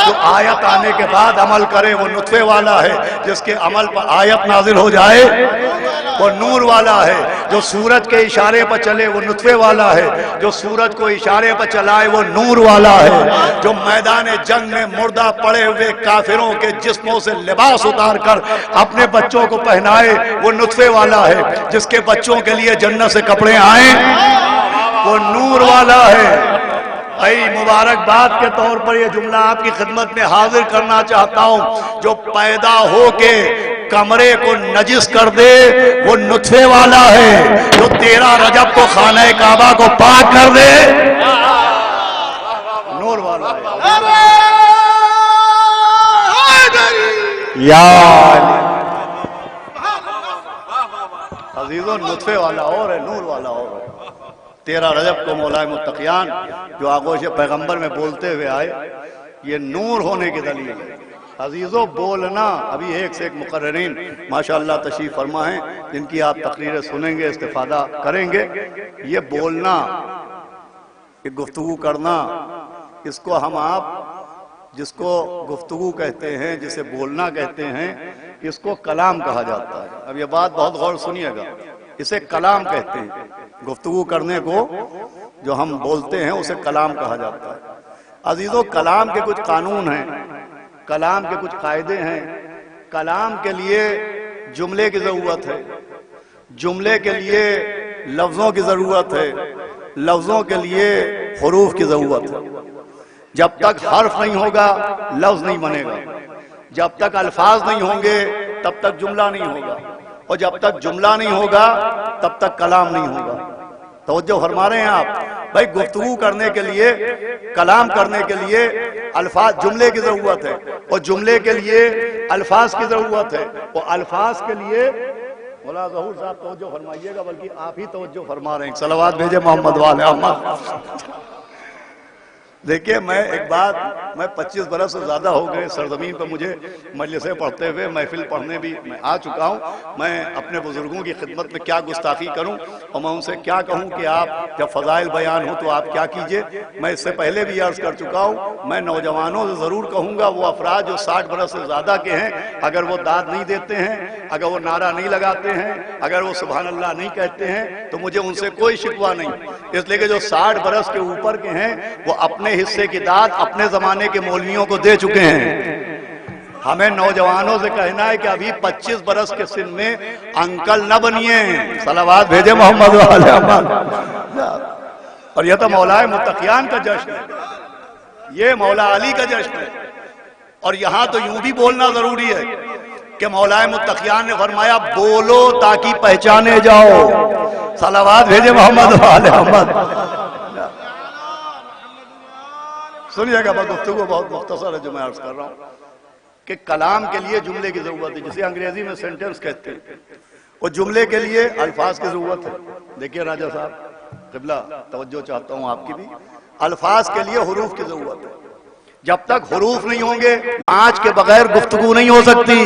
جو آیت آنے کے بعد عمل کرے وہ نطفے والا ہے، جس کے عمل پر آیت نازل ہو جائے وہ نور والا ہے، جو سورج کے اشارے پر چلے وہ نطفے والا ہے، جو سورج کو اشارے پر چلائے وہ نور والا ہے، جو میدان جنگ میں مردہ پڑے ہوئے کافروں کے جسموں سے لباس اتار کر اپنے بچوں کو پہنائے وہ نطفے والا ہے، جس کے بچوں کے لیے جنت سے کپڑے آئیں وہ نور والا ہے۔ بھائی مبارکباد کے طور پر یہ جملہ آپ کی خدمت میں حاضر کرنا چاہتا ہوں، جو پیدا ہو کے کمرے کو نجس کر دے وہ نطفے والا ہے، جو 13 رجب کو خانہ کعبہ کو پاک کر دے نور والا ہے۔ یا عزیزوں، نطفے والا اور ہے، نور والا اور ہے۔ 13 رجب کو مولا متقیان جو آغوش پیغمبر میں بولتے ہوئے آئے، یہ نور ہونے کی دلیل ہے۔ عزیزوں، بولنا، ابھی ایک سے ایک مقررین ماشاءاللہ تشریف فرما ہیں جن کی آپ تقریریں سنیں گے، استفادہ کریں گے۔ یہ بولنا، یہ گفتگو کرنا، اس کو ہم آپ جس کو گفتگو کہتے ہیں، جسے بولنا کہتے ہیں، اس کو کلام کہا جاتا ہے۔ اب یہ بات بہت غور سنیے گا، اسے کلام کہتے ہیں۔ گفتگو کرنے کو جو ہم بولتے ہیں اسے کلام کہا جاتا ہے۔ عزیزوں، کلام کے کچھ قانون ہیں، کلام کے کچھ قاعدے ہیں۔ کلام کے لیے جملے کی ضرورت ہے، جملے کے لیے لفظوں کی ضرورت ہے، لفظوں کے لیے حروف کی ضرورت ہے۔ جب تک حرف نہیں ہوگا لفظ نہیں بنے گا، جب تک الفاظ نہیں ہوں گے تب تک جملہ نہیں ہوگا، اور جب تک جملہ نہیں ہوگا تب تک کلام نہیں ہوگا۔ توجہ فرما رہے ہیں آپ؟ بھائی گفتگو کرنے کے لیے، کلام کرنے کے لیے الفاظ، جملے کی ضرورت ہے، اور جملے کے لیے الفاظ کی ضرورت ہے، اور الفاظ کے لیے مولا ظہور صاحب توجہ فرمائیے گا، بلکہ آپ ہی توجہ فرما رہے ہیں، صلوات بھیجے محمد والے احمد۔ دیکھیے، میں ایک بات، میں 25 برس سے زیادہ ہو گئے سرزمین پر مجھے مجلسیں پڑھتے ہوئے، محفل پڑھنے بھی میں آ چکا ہوں۔ میں اپنے بزرگوں کی خدمت میں کیا گستاخی کروں، اور میں ان سے کیا کہوں کہ آپ جب فضائل بیان ہو تو آپ کیا کیجئے۔ میں اس سے پہلے بھی عرض کر چکا ہوں، میں نوجوانوں سے ضرور کہوں گا، وہ افراد جو 60 برس سے زیادہ کے ہیں، اگر وہ داد نہیں دیتے ہیں، اگر وہ نعرہ نہیں لگاتے ہیں، اگر وہ سبحان اللہ نہیں کہتے ہیں، تو مجھے ان سے کوئی شکوہ نہیں، اس لیے کہ جو 60 برس کے اوپر کے ہیں وہ اپنے حصے کی داد اپنے زمانے کے مولویوں کو دے چکے ہیں۔ ہمیں نوجوانوں سے کہنا ہے کہ ابھی 25 برس کے سن میں انکل نہ بنیے، صلوات بھیجے محمد والے احمد۔ اور یہ تو مولا متقیان کا جشن ہے، یہ مولا علی کا جشن ہے، اور یہاں تو یوں بھی بولنا ضروری ہے کہ مولا متقیان نے فرمایا بولو تاکہ پہچانے جاؤ، صلوات بھیجے محمد والے احمد۔ سنیے گا، گفتگو بہت مختصر ہے جو میں عرض کر رہا ہوں کہ کلام کے لیے جملے کی ضرورت ہے، جسے انگریزی میں سینٹنس کہتے ہیں، اور جملے کے لیے الفاظ کی ضرورت ہے۔ دیکھیے راجہ صاحب قبلہ، توجہ چاہتا ہوں آپ کی بھی، الفاظ کے لیے حروف کی ضرورت ہے۔ جب تک حروف نہیں ہوں گے پانچ کے بغیر گفتگو نہیں ہو سکتی۔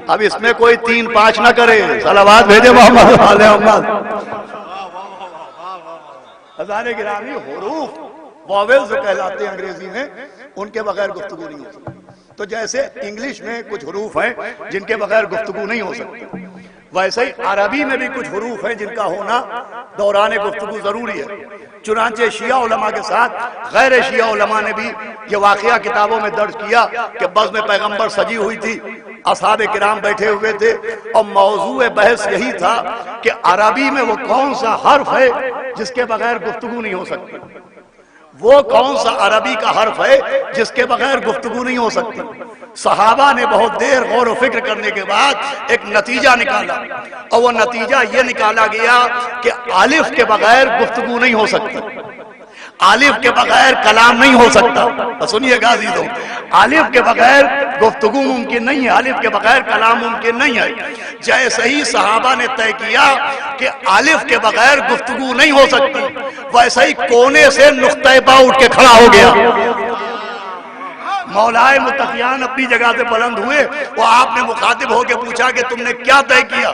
اب اس میں کوئی 3 5 نہ کرے، صلوات بھیجے محمد والے محمد۔ حضرات گرامی، حروف واویلز کہلاتے ہیں انگریزی میں، ان کے بغیر گفتگو نہیں ہو سکتی۔ تو جیسے انگلش میں کچھ حروف ہیں جن کے بغیر گفتگو نہیں ہو سکتی، ویسے ہی عربی میں بھی کچھ حروف ہیں جن کا ہونا دوران گفتگو ضروری ہے۔ چنانچہ شیعہ علماء کے ساتھ غیر شیعہ علماء نے بھی یہ واقعہ کتابوں میں درج کیا کہ بزم پیغمبر سجی ہوئی تھی، اصحاب کرام بیٹھے ہوئے تھے، اور موضوع بحث یہی تھا کہ عربی میں وہ کون سا حرف ہے جس کے بغیر گفتگو نہیں ہو سکتی، وہ کون سا عربی کا حرف ہے جس کے بغیر گفتگو نہیں ہو سکتی۔ صحابہ نے بہت دیر غور و فکر کرنے کے بعد ایک نتیجہ نکالا، اور وہ نتیجہ یہ نکالا گیا کہ الف کے بغیر گفتگو نہیں ہو سکتی، الف کے بغیر کلام نہیں ہو سکتا۔ سنیے گا عزیزو، الف کے بغیر گفتگو ممکن نہیں ہے، الف کے بغیر کلام ممکن نہیں ہے۔ جیسے ہی صحابہ نے طے کیا کہ الف کے بغیر گفتگو نہیں ہو سکتی، ویسے ہی کونے سے نقطہ با اٹھ کے کھڑا ہو گیا۔ مولائے متقیان اپنی جگہ سے بلند ہوئے، وہ آپ نے مخاطب ہو کے پوچھا کہ تم نے کیا طے کیا؟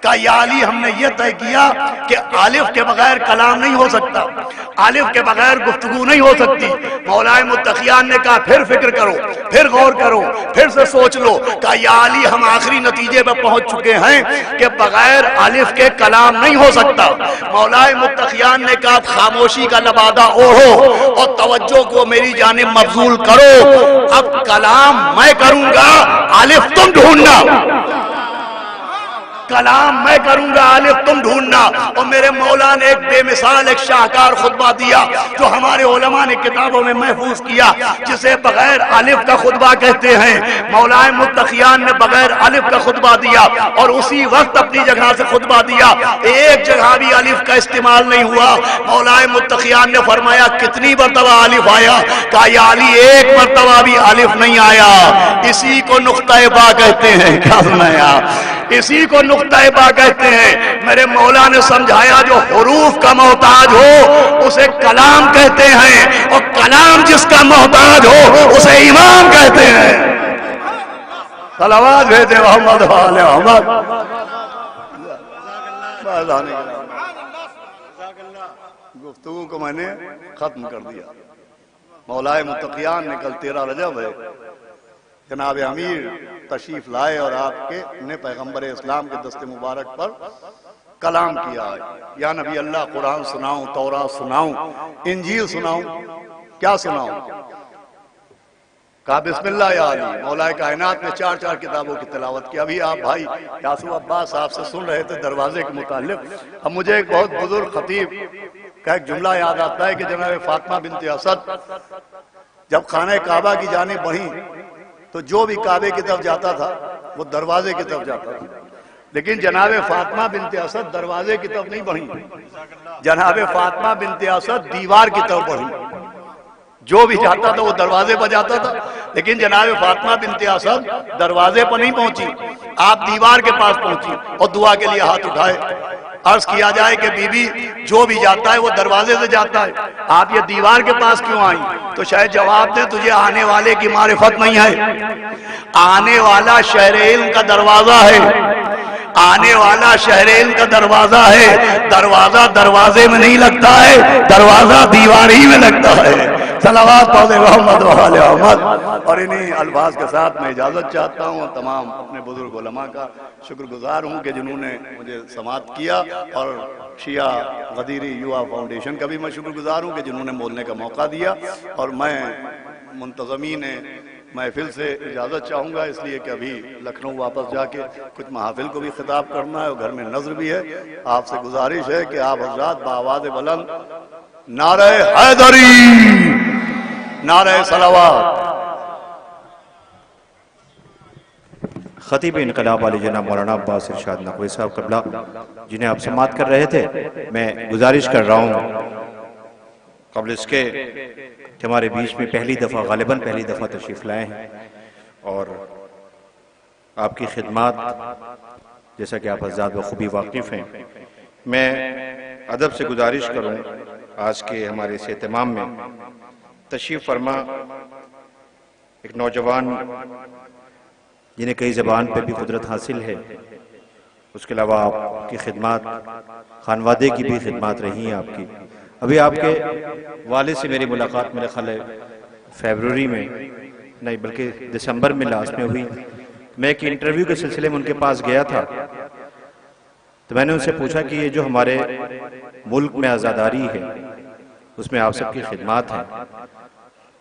کہا یا علی، ہم نے یہ طے کیا کہ الف کے بغیر کلام نہیں ہو سکتا، الف کے بغیر گفتگو نہیں ہو سکتی۔ مولائے متقیان نے کہا پھر فکر کرو، پھر غور کرو، پھر سے سوچ لو۔ کہا یا علی، ہم آخری نتیجے پہ پہنچ چکے ہیں کہ بغیر الف کے کلام نہیں ہو سکتا۔ مولائے متقیان نے کہا خاموشی کا لبادہ اوڑھو اور توجہ کو میری جانب مبذول کرو، اب کلام میں کروں گا، الف تم ڈھونڈنا، کلام میں کروں گا، الف تم ڈھونڈنا۔ اور میرے مولا نے ایک بے مثال ایک شاہکار خطبہ دیا جو ہمارے علماء نے کتابوں میں محفوظ کیا، جسے بغیر الف کا خطبہ کہتے ہیں۔ مولائے متقیان نے بغیر الف کا خطبہ دیا اور اسی وقت اپنی جگہ سے خطبہ دیا، ایک جگہ بھی الف کا استعمال نہیں ہوا۔ مولائے متقیان نے فرمایا کتنی مرتبہ الف آیا؟ کہا یا علی، ایک مرتبہ بھی الف نہیں آیا۔ اسی کو نقطہ با کہتے ہیں۔ کیا سنایا؟ اسی کو نقطہ با کہتے ہیں۔ میرے مولا نے سمجھایا جو حروف کا محتاج ہو اسے کلام کہتے ہیں، اور کلام جس کا محتاج ہو اسے امام کہتے ہیں۔ صلوات بھیجے محمد والے محمد۔ گفتگو کو میں نے ختم کر دیا۔ مولائے متقیان نے کل 13 رجب ہے، جناب امیر تشریف لائے اور آپ کے نے پیغمبر اسلام کے دست مبارک پر کلام کیا ہے۔ یا نبی اللہ، قرآن سناؤں، تورات سناؤں، انجیل سناؤں، کیا سناؤں؟ کہا بسم اللہ یا علی۔ مولا کائنات نے 4 کتابوں کی تلاوت کی۔ ابھی آپ بھائی یاسو عباس آپ سے سن رہے تھے دروازے کے متعلق۔ اب مجھے ایک بہت بزرگ خطیب کا ایک جملہ یاد آتا ہے کہ جناب فاطمہ بنت اسد جب خانہ کعبہ کی جانب بڑھیں تو جو بھی کعبے کی طرف جاتا تھا وہ دروازے کی طرف جاتا تھا، لیکن جناب فاطمہ بنت اسد دروازے کی طرف نہیں بڑھی، جناب فاطمہ بنت اسد دیوار کی طرف بڑھی۔ جو بھی جاتا تھا وہ دروازے پر جاتا تھا، لیکن جناب فاطمہ بنت اسد دروازے پر نہیں پہنچی، آپ دیوار کے پاس پہنچی اور دعا کے لیے ہاتھ اٹھائے۔ عرض کیا جائے کہ بی بی جو بھی جاتا ہے وہ دروازے سے جاتا ہے، آپ یہ دیوار کے پاس کیوں آئیں؟ تو شاید جواب دے تجھے آنے والے کی معرفت نہیں ہے، آنے والا شہر علم کا دروازہ ہے، آنے والا شہر علم کا دروازہ ہے۔ دروازہ دروازے میں نہیں لگتا ہے، دروازہ دیوار ہی میں لگتا ہے۔ صلوات پڑھے محمد و آل محمد۔ اور انہی الفاظ کے ساتھ میں اجازت چاہتا ہوں، تمام اپنے بزرگ علماء کا شکر گزار ہوں کہ جنہوں نے مجھے سماعت کیا، اور شیعہ غدیری یووا فاؤنڈیشن کا بھی میں شکر گزار ہوں کہ جنہوں نے بولنے کا موقع دیا۔ اور میں منتظمین محفل سے اجازت چاہوں گا، اس لیے کہ ابھی لکھنؤ واپس جا کے کچھ محافل کو بھی خطاب کرنا ہے اور گھر میں نظر بھی ہے۔ آپ سے گزارش ہے کہ آپ حضرات بآواز بلند نعرہ حیدری، نعرہ صلوات۔ خطیب انقلاب علی جناب مولانا عباس ارشاد نقوی صاحب قبلہ جنہیں آپ سماعت کر رہے تھے، میں گزارش کر رہا ہوں قبل اس کے کہ ہمارے بیچ میں غالباً پہلی دفعہ تشریف لائے ہیں، اور آپ کی خدمات جیسا کہ آپ حضرات بخوبی واقف ہیں، میں ادب سے گزارش کروں آج کے ہمارے اس اہتمام میں تشریف فرما ایک نوجوان جنہیں کئی زبان پہ بھی قدرت حاصل ہے، اس کے علاوہ آپ کی خدمات خانوادے کی بھی خدمات رہی ہیں آپ کی۔ ابھی آپ کے والد سے میری ملاقات میرے خیال ہے فیبروری میں نہیں بلکہ دسمبر میں لاسٹ میں ہوئی. میں ایک انٹرویو کے سلسلے میں ان کے پاس گیا تھا تو میں نے ان سے پوچھا کہ یہ جو ہمارے ملک میں آزاداری ہے اس میں آپ سب کی خدمات ہیں.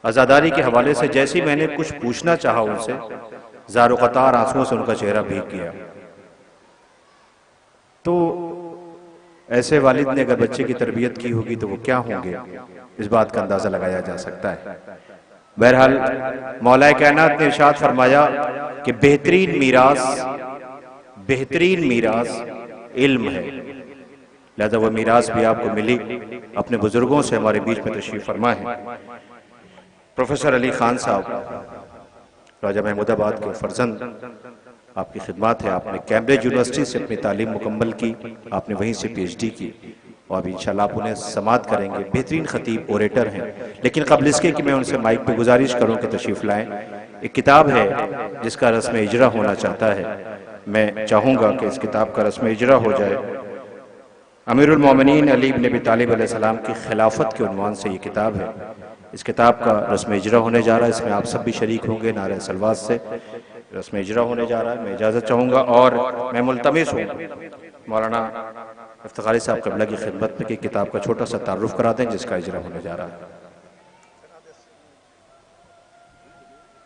آزاداری کے حوالے سے جیسے ہی میں نے کچھ پوچھنا چاہا ان سے زار و قطار آنسوؤں سے ان کا چہرہ بھیگ گیا. تو ایسے والد نے اگر بچے کی تربیت کی ہوگی تو وہ کیا ہوں گے اس بات کا اندازہ لگایا جا سکتا ہے. بہرحال مولا کائنات نے ارشاد فرمایا کہ بہترین میراث علم ہے، لہذا وہ میراث بھی آپ کو ملی. اپنے بزرگوں سے ہمارے بیچ میں تشریف فرما ہے. پروفیسر علی خان صاحب راجہ محمود آباد کے فرزند، آپ کی خدمات ہے. آپ نے کیمبرج یونیورسٹی سے اپنی تعلیم مکمل کی، آپ نے وہیں سے پی ایچ ڈی کی اور ابھی انشاءاللہ آپ انہیں سماعت کریں گے. بہترین خطیب اوریٹر ہیں. لیکن قبل اس کے کہ میں ان سے مائک پہ گزارش کروں کہ تشریف لائیں، ایک کتاب ہے جس کا رسم اجرا ہونا چاہتا ہے. میں چاہوں گا کہ اس کتاب کا رسم اجرا ہو جائے. امیر المومنین علی بن ابی طالب علیہ السلام کی خلافت کے عنوان سے یہ کتاب ہے. اس کتاب کا رسم اجرا ہونے جا رہا ہے. اس میں آپ سب بھی شریک ہوں گے. نعرہ صلوات سے رسم اجرا ہونے جا رہا ہے. میں اجازت چاہوں گا اور میں ملتمس ہوں مولانا افتخاری صاحب قبلہ کی خدمت میں کہ کتاب کا چھوٹا سا تعارف کرا دیں جس کا اجرا ہونے جا رہا ہے.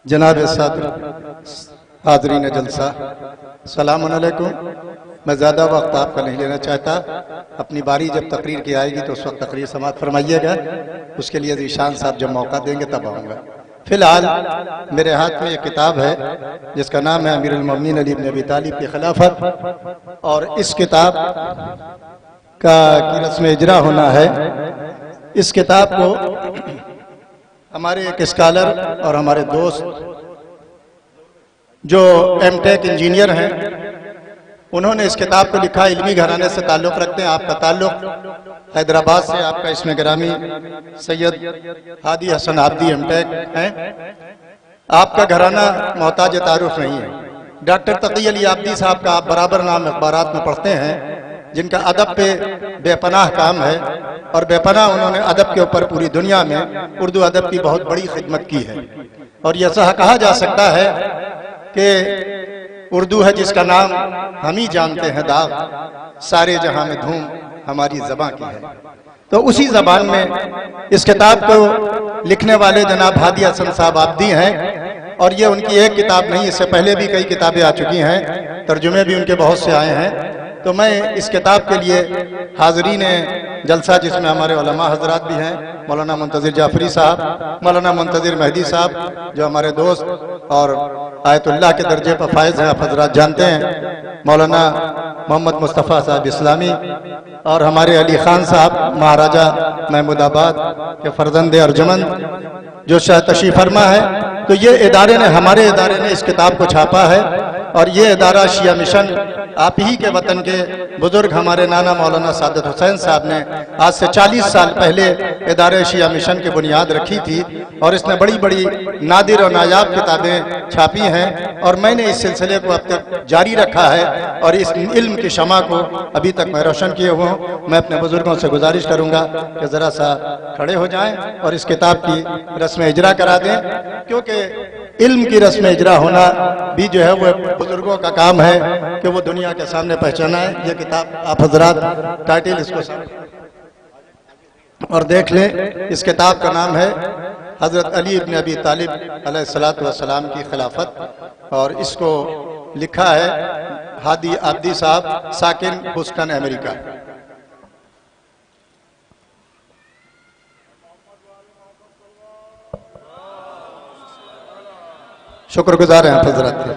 جناب صدر، حاضرین جلسہ، السلام علیکم. میں زیادہ وقت آپ کا نہیں لینا چاہتا. اپنی باری جب تقریر کی آئے گی تو اس وقت تقریر سماعت فرمائیے گا. اس کے لیے ذیشان صاحب جب موقع دیں گے تب آؤں گا. فی الحال میرے ہاتھ میں ایک کتاب ہے جس کا نام ہے امیر المومنین علی بن ابی طالب کی خلافت، اور اس کتاب کی رسم اجرا ہونا ہے. اس کتاب کو ہمارے ایک اسکالر اور ہمارے دوست جو ایم ٹیک انجینئر ہیں انہوں نے اس کتاب کو لکھا. علمی گھرانے سے تعلق رکھتے ہیں. آپ کا تعلق حیدرآباد سے، آپ کا اسم گرامی سید ہادی حسن عابدی ایم ٹیک ہیں. آپ کا گھرانہ محتاج تعارف نہیں ہے. ڈاکٹر تقی علی عابدی صاحب کا آپ برابر نام اخبارات میں پڑھتے ہیں، جن کا ادب پہ بے پناہ کام ہے اور بے پناہ انہوں نے ادب کے اوپر پوری دنیا میں اردو ادب کی بہت بڑی خدمت کی ہے. اور یہ کہا جا سکتا ہے کہ اردو ہے جس کا نام ہم ہی جانتے ہیں داغ، سارے جہاں میں دھوم ہماری زباں کی ہے. تو اسی زبان میں اس کتاب کو لکھنے والے جناب ہادی حسن صاحب عابدی ہیں، اور یہ ان کی ایک کتاب نہیں، اس سے پہلے بھی کئی کتابیں آ چکی ہیں، ترجمے بھی ان کے بہت سے آئے ہیں. تو میں اس کتاب کے لیے حاضرین جلسہ جس میں ہمارے علماء حضرات بھی ہیں، مولانا منتظر جعفری صاحب، مولانا منتظر مہدی صاحب جو ہمارے دوست اور آیت اللہ کے درجے پر فائز ہیں، آپ حضرات جانتے ہیں، مولانا محمد مصطفیٰ صاحب اسلامی، اور ہمارے علی خان صاحب مہاراجہ محمود آباد کے فرزند ارجمند جو شاہ تشریف فرما ہے. تو یہ ادارے نے، ہمارے ادارے نے اس کتاب کو چھاپا ہے، اور یہ ادارہ شیعہ مشن آپ ہی کے وطن کے بزرگ ہمارے نانا مولانا سعادت حسین صاحب نے آج سے 40 سال پہلے ادارے شیعہ مشن کی بنیاد رکھی تھی، اور اس نے بڑی بڑی نادر اور نایاب کتابیں چھاپی ہیں. اور میں نے اس سلسلے کو اب تک جاری رکھا ہے اور اس علم کی شمع کو ابھی تک میں روشن کیے ہوں. میں اپنے بزرگوں سے گزارش کروں گا کہ ذرا سا کھڑے ہو جائیں اور اس کتاب کی رسم اجرا کرا دیں، کیونکہ علم کی رسم اجرا ہونا بھی جو ہے وہ بزرگوں کا کام ہے کہ وہ دنیا کے سامنے پہچانا ہے. یہ کتاب آپ حضرات ٹائٹل اس کو اور دیکھ لیں. اس کتاب کا نام ہے حضرت علی بن ابی طالب علیہ السلام کی خلافت، اور اس کو لکھا ہے ہادی عابدی صاحب، ساکن ہuston امریکہ. شکر گزار ہیں آپ حضرات.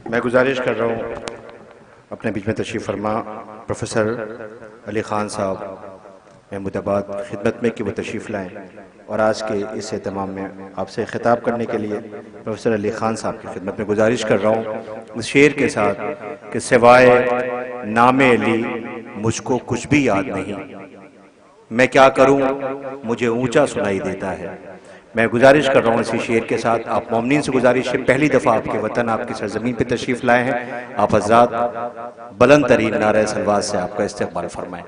میں گزارش کر رہا ہوں اپنے بیچ میں تشریف فرما پروفیسر علی خان صاحب محمود آباد خدمت میں کہ وہ تشریف لائیں، اور آج کے اس اہتمام میں آپ سے خطاب کرنے کے لیے پروفیسر علی خان صاحب کی خدمت میں گزارش کر رہا ہوں اس شعر کے ساتھ کہ سوائے نام علی مجھ کو کچھ بھی یاد نہیں، میں کیا کروں مجھے اونچا سنائی دیتا ہے. میں گزارش کر رہا ہوں اسی شعر کے ساتھ. آپ مومنین سے گزارش ہے، پہلی دفعہ آپ کے وطن، آپ کی سرزمین پہ تشریف لائے ہیں، آپ حضرات بلند ترین نعرہ صلوات سے آپ کا استقبال فرمائیں.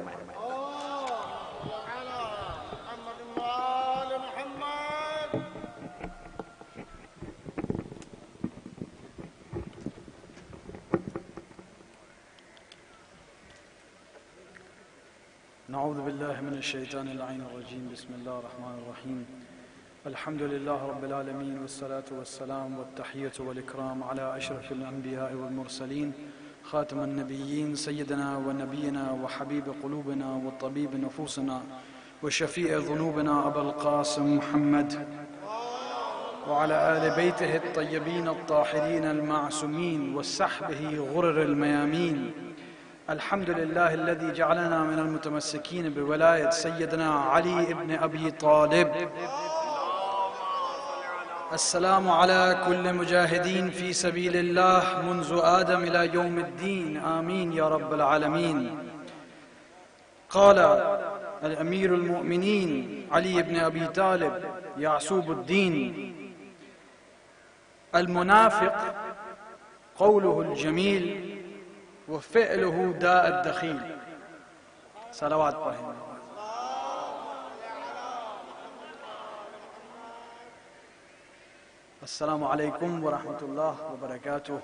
نعوذ باللہ من الشیطان اللعین الرجیم بسم اللہ الرحمن الرحیم الحمد للہ رب العالمین والصلاة والسلام والتحیۃ والاکرام علی اشرف الانبیاء والمرسلین خاتم النبیین سیدنا ونبینا وحبیب قلوبنا وطبیب نفوسنا وشفیع ذنوبنا ابا القاسم محمد وعلى آل بيته الطيبين الطاهرين المعصومين وصحبه غرر الميامين الحمد لله الذي جعلنا من المتمسكين بولاية سيدنا علي بن أبي طالب. السلام على كل مجاهدين في سبيل الله منذ آدم إلى يوم الدين آمين يا رب العالمين. قال الأمير المؤمنين علي بن أبي طالب يعصوب الدين: المنافق قوله الجميل وفعله داء الدخيل. صلوات پڑھیں. السلام علیکم ورحمۃ اللہ وبرکاتہ.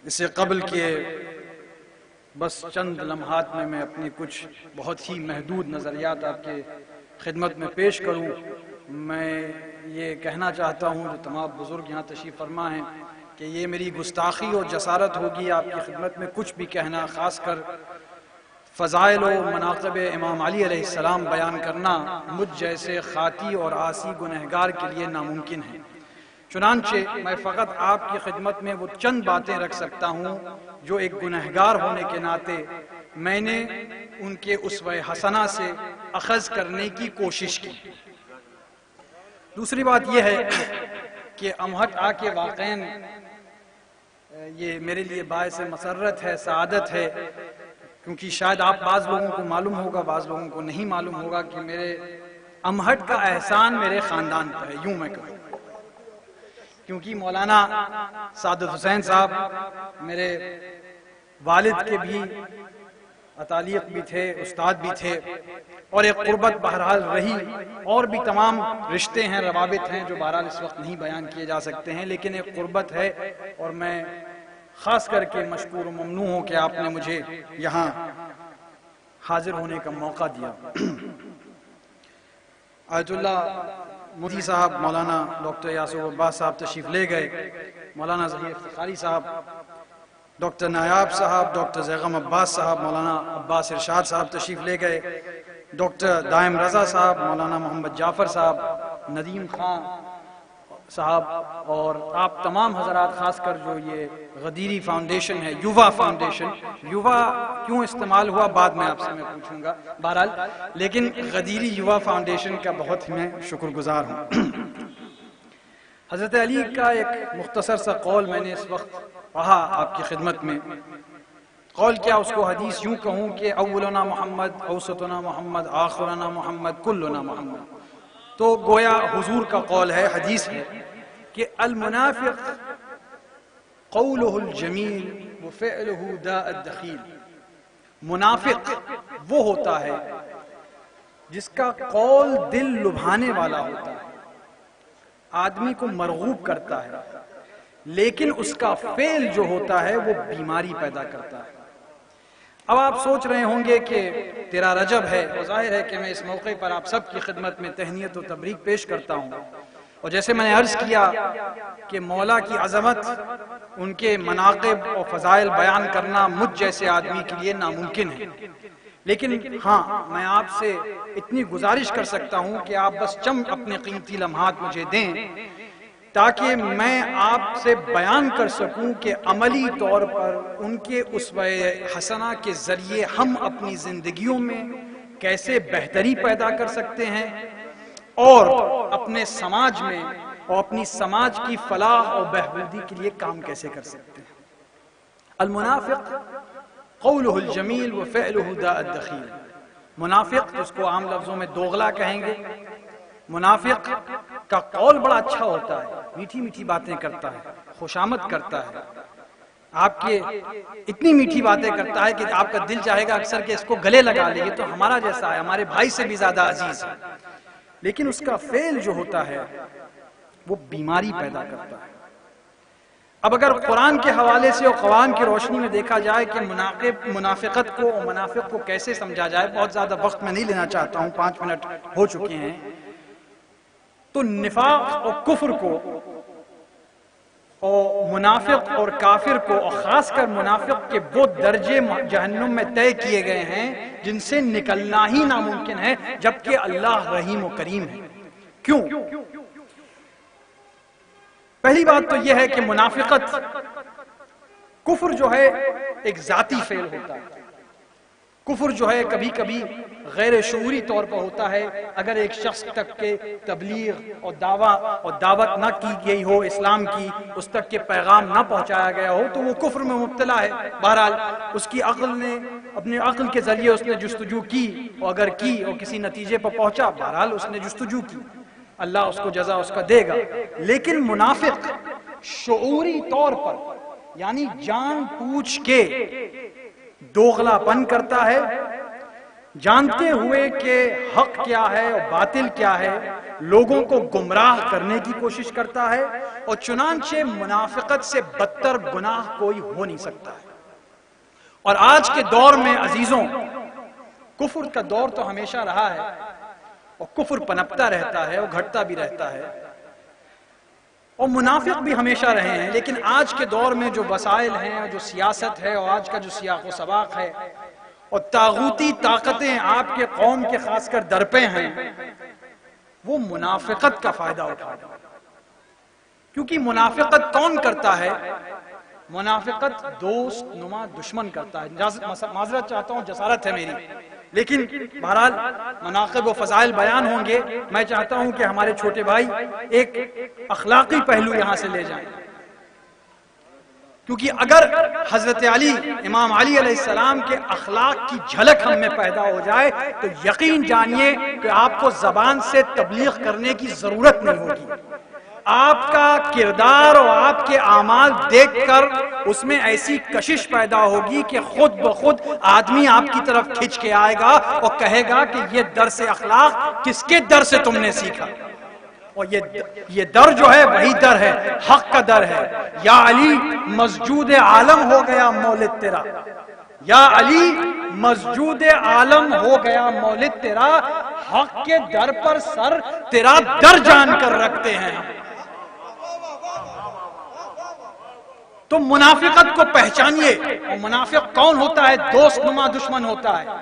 اس سے قبل کہ بس چند لمحات میں اپنے کچھ بہت ہی محدود نظریات آپ کے خدمت میں پیش کروں، میں یہ کہنا چاہتا ہوں جو تمام بزرگ یہاں تشریف فرما ہیں کہ یہ میری گستاخی اور جسارت ہوگی آپ کی خدمت میں کچھ بھی کہنا، خاص کر فضائل و مناقب امام علی علیہ السلام بیان کرنا مجھ جیسے خاطی اور عاصی گنہگار کے لیے ناممکن ہے. چنانچہ میں فقط آپ کی خدمت میں وہ چند باتیں رکھ سکتا ہوں جو ایک گنہگار ہونے کے ناطے میں نے ان کے اسوہ حسنہ سے اخذ کرنے کی کوشش کی. دوسری بات یہ ہے کہ امہٹ آ کے واقعاً یہ میرے لیے باعث مسرت ہے، سعادت ہے، کیونکہ شاید آپ بعض لوگوں کو معلوم ہوگا، بعض لوگوں کو نہیں معلوم ہوگا کہ میرے امہٹ کا احسان میرے خاندان پر ہے، یوں میں کہوں. کیونکہ مولانا سعادت حسین صاحب میرے والد کے بھی اتالیق بھی تھے، استاد بھی تھے، اور ایک قربت بہرحال رہی، اور بھی تمام رشتے ہیں، روابط ہیں جو بہرحال اس وقت نہیں بیان کیے جا سکتے ہیں، لیکن ایک قربت ہے. اور میں خاص کر کے مشکور و ممنون ہوں کہ آپ نے مجھے یہاں حاضر ہونے کا موقع دیا. آیت اللہ مفتی صاحب مولانا ڈاکٹر یاسر عباس صاحب تشریف لے گئے، مولانا ظہیر افتخاری صاحب، ڈاکٹر نایاب صاحب، ڈاکٹر زیغم عباس صاحب، مولانا عباس ارشاد صاحب تشریف لے گئے، ڈاکٹر دائم رضا صاحب، مولانا محمد جعفر صاحب، ندیم خان صاحب، اور آپ تمام حضرات، خاص کر جو یہ غدیری فاؤنڈیشن ہے، یووا فاؤنڈیشن، یووا کیوں استعمال ہوا بعد میں آپ سے میں پوچھوں گا بہرحال، لیکن غدیری یووا فاؤنڈیشن کا بہت میں شکر گزار ہوں. حضرت علی کا ایک مختصر سا قول میں نے اس وقت پڑھا آپ کی خدمت میں. قول کیا، اس کو حدیث یوں کہوں کہ اولنا محمد، اوسطنا محمد، آخرنا محمد، کلنا محمد. تو گویا حضور کا قول ہے، حدیث ہے کہ المنافق قولہ الجمیل وفعلہ داء الدخیل. منافق وہ ہوتا ہے جس کا قول دل لبھانے والا ہوتا ہے، آدمی کو مرغوب کرتا ہے، لیکن اس کا فعل جو ہوتا ہے وہ بیماری پیدا کرتا ہے. اب آپ سوچ رہے ہوں گے کہ 13 رجب ہے، اور ظاہر ہے کہ میں اس موقع پر آپ سب کی خدمت میں تہنیت و تبریک پیش کرتا ہوں. اور جیسے میں نے عرض کیا کہ مولا کی عظمت، ان کے مناقب اور فضائل بیان کرنا مجھ جیسے آدمی کے لیے ناممکن ہے، لیکن ہاں میں آپ سے اتنی گزارش کر سکتا ہوں کہ آپ بس چند اپنے قیمتی لمحات مجھے دیں تاکہ میں آپ سے بیان کر سکوں کہ عملی طور پر ان کے اسوہ حسنہ کے ذریعے ہم اپنی زندگیوں میں کیسے بہتری پیدا کر سکتے ہیں اور اپنے سماج میں اور اپنی سماج کی فلاح اور بہبودی کے لیے کام کیسے کر سکتے ہیں. المنافق قولہ الجمیل وفعلہ داء الدخیل. منافق اس کو عام لفظوں میں دوغلا کہیں گے. منافق کا قول بڑا اچھا ہوتا ہے، میٹھی میٹھی باتیں کرتا ہے، خوشامد کرتا ہے، آپ کے اتنی میٹھی باتیں کرتا ہے کہ آپ کا دل چاہے گا اکثر کہ اس کو گلے لگا لے، یہ تو ہمارا جیسا ہے، ہمارے بھائی سے بھی زیادہ عزیز ہے. لیکن اس کا فعل جو ہوتا ہے وہ بیماری پیدا کرتا ہے. اب اگر قرآن کے حوالے سے اور قرآن کی روشنی میں دیکھا جائے کہ منافقت کو اور منافق کو کیسے سمجھا جائے، بہت زیادہ وقت میں نہیں لینا چاہتا ہوں، 5 منٹ ہو چکے ہیں، تو نفاق اور کفر کو اور منافق اور کافر کو، اور خاص کر منافق کے وہ درجے جہنم میں طے کیے گئے ہیں جن سے نکلنا ہی ناممکن ہے، جبکہ اللہ رحیم و کریم ہے۔ کیوں؟ پہلی بات تو یہ ہے کہ منافقت، کفر جو ہے ایک ذاتی فعل ہوتا ہے۔ کفر جو ہے کبھی کبھی غیر شعوری طور پر ہوتا ہے، اگر ایک شخص تک کے تبلیغ اور دعوت نہ کی گئی ہو اسلام کی، اس تک کے پیغام نہ پہنچایا گیا ہو تو وہ کفر میں مبتلا ہے۔ بہرحال اس کی عقل نے، اپنے عقل کے ذریعے اس نے جستجو کی، اور اگر کی اور کسی نتیجے پر پہنچا، بہرحال اس نے جستجو کی، اللہ اس کو جزا اس کا دے گا۔ لیکن منافق شعوری طور پر، یعنی جان بوجھ کے دوغلا پن کرتا ہے، جانتے ہوئے کہ حق کیا ہے اور باطل کیا ہے، لوگوں کو گمراہ کرنے کی کوشش کرتا ہے، اور چنانچہ منافقت سے بدتر گناہ کوئی ہو نہیں سکتا ہے۔ اور آج کے دور میں عزیزوں، کفر کا دور تو ہمیشہ رہا ہے، اور کفر پنپتا رہتا ہے اور گھٹتا بھی رہتا ہے، اور منافق بھی ہمیشہ رہے ہیں، لیکن آج کے دور میں جو وسائل ہیں اور جو سیاست ہے اور آج کا جو سیاق و سباق ہے اور طاغوتی طاقتیں آپ کے قوم کے خاص کر درپے ہیں، وہ منافقت کا فائدہ اٹھا رہے ہیں۔ کیونکہ منافقت کون کرتا ہے؟ منافقت دوست نما دشمن کرتا ہے۔ معذرت چاہتا ہوں، جسارت ہے میری، لیکن بہرحال مناقب و فضائل بیان ہوں گے، میں چاہتا ہوں کہ ہمارے چھوٹے بھائی ایک اخلاقی پہلو یہاں سے لے جائیں، کیونکہ اگر حضرت علی، امام علی علیہ السلام کے اخلاق کی جھلک ہم میں پیدا ہو جائے تو یقین جانیے کہ آپ کو زبان سے تبلیغ کرنے کی ضرورت نہیں ہوگی۔ آپ کا کردار اور آپ کے اعمال دیکھ کر اس میں ایسی کشش پیدا ہوگی کہ خود بخود آدمی آپ کی طرف کھنچ کے آئے گا اور کہے گا کہ یہ درس اخلاق کس کے در سے تم نے سیکھا؟ اور یہ در جو ہے وہی در ہے، حق کا در ہے۔ یا علی مسجود عالم ہو گیا مولد تیرا، یا علی مسجود عالم ہو گیا مولد تیرا، حق کے در پر سر تیرا در جان کر رکھتے ہیں۔ تو منافقت کو پہچانیے، اور منافق کون ہوتا ہے؟ دوست نما دشمن ہوتا ہے۔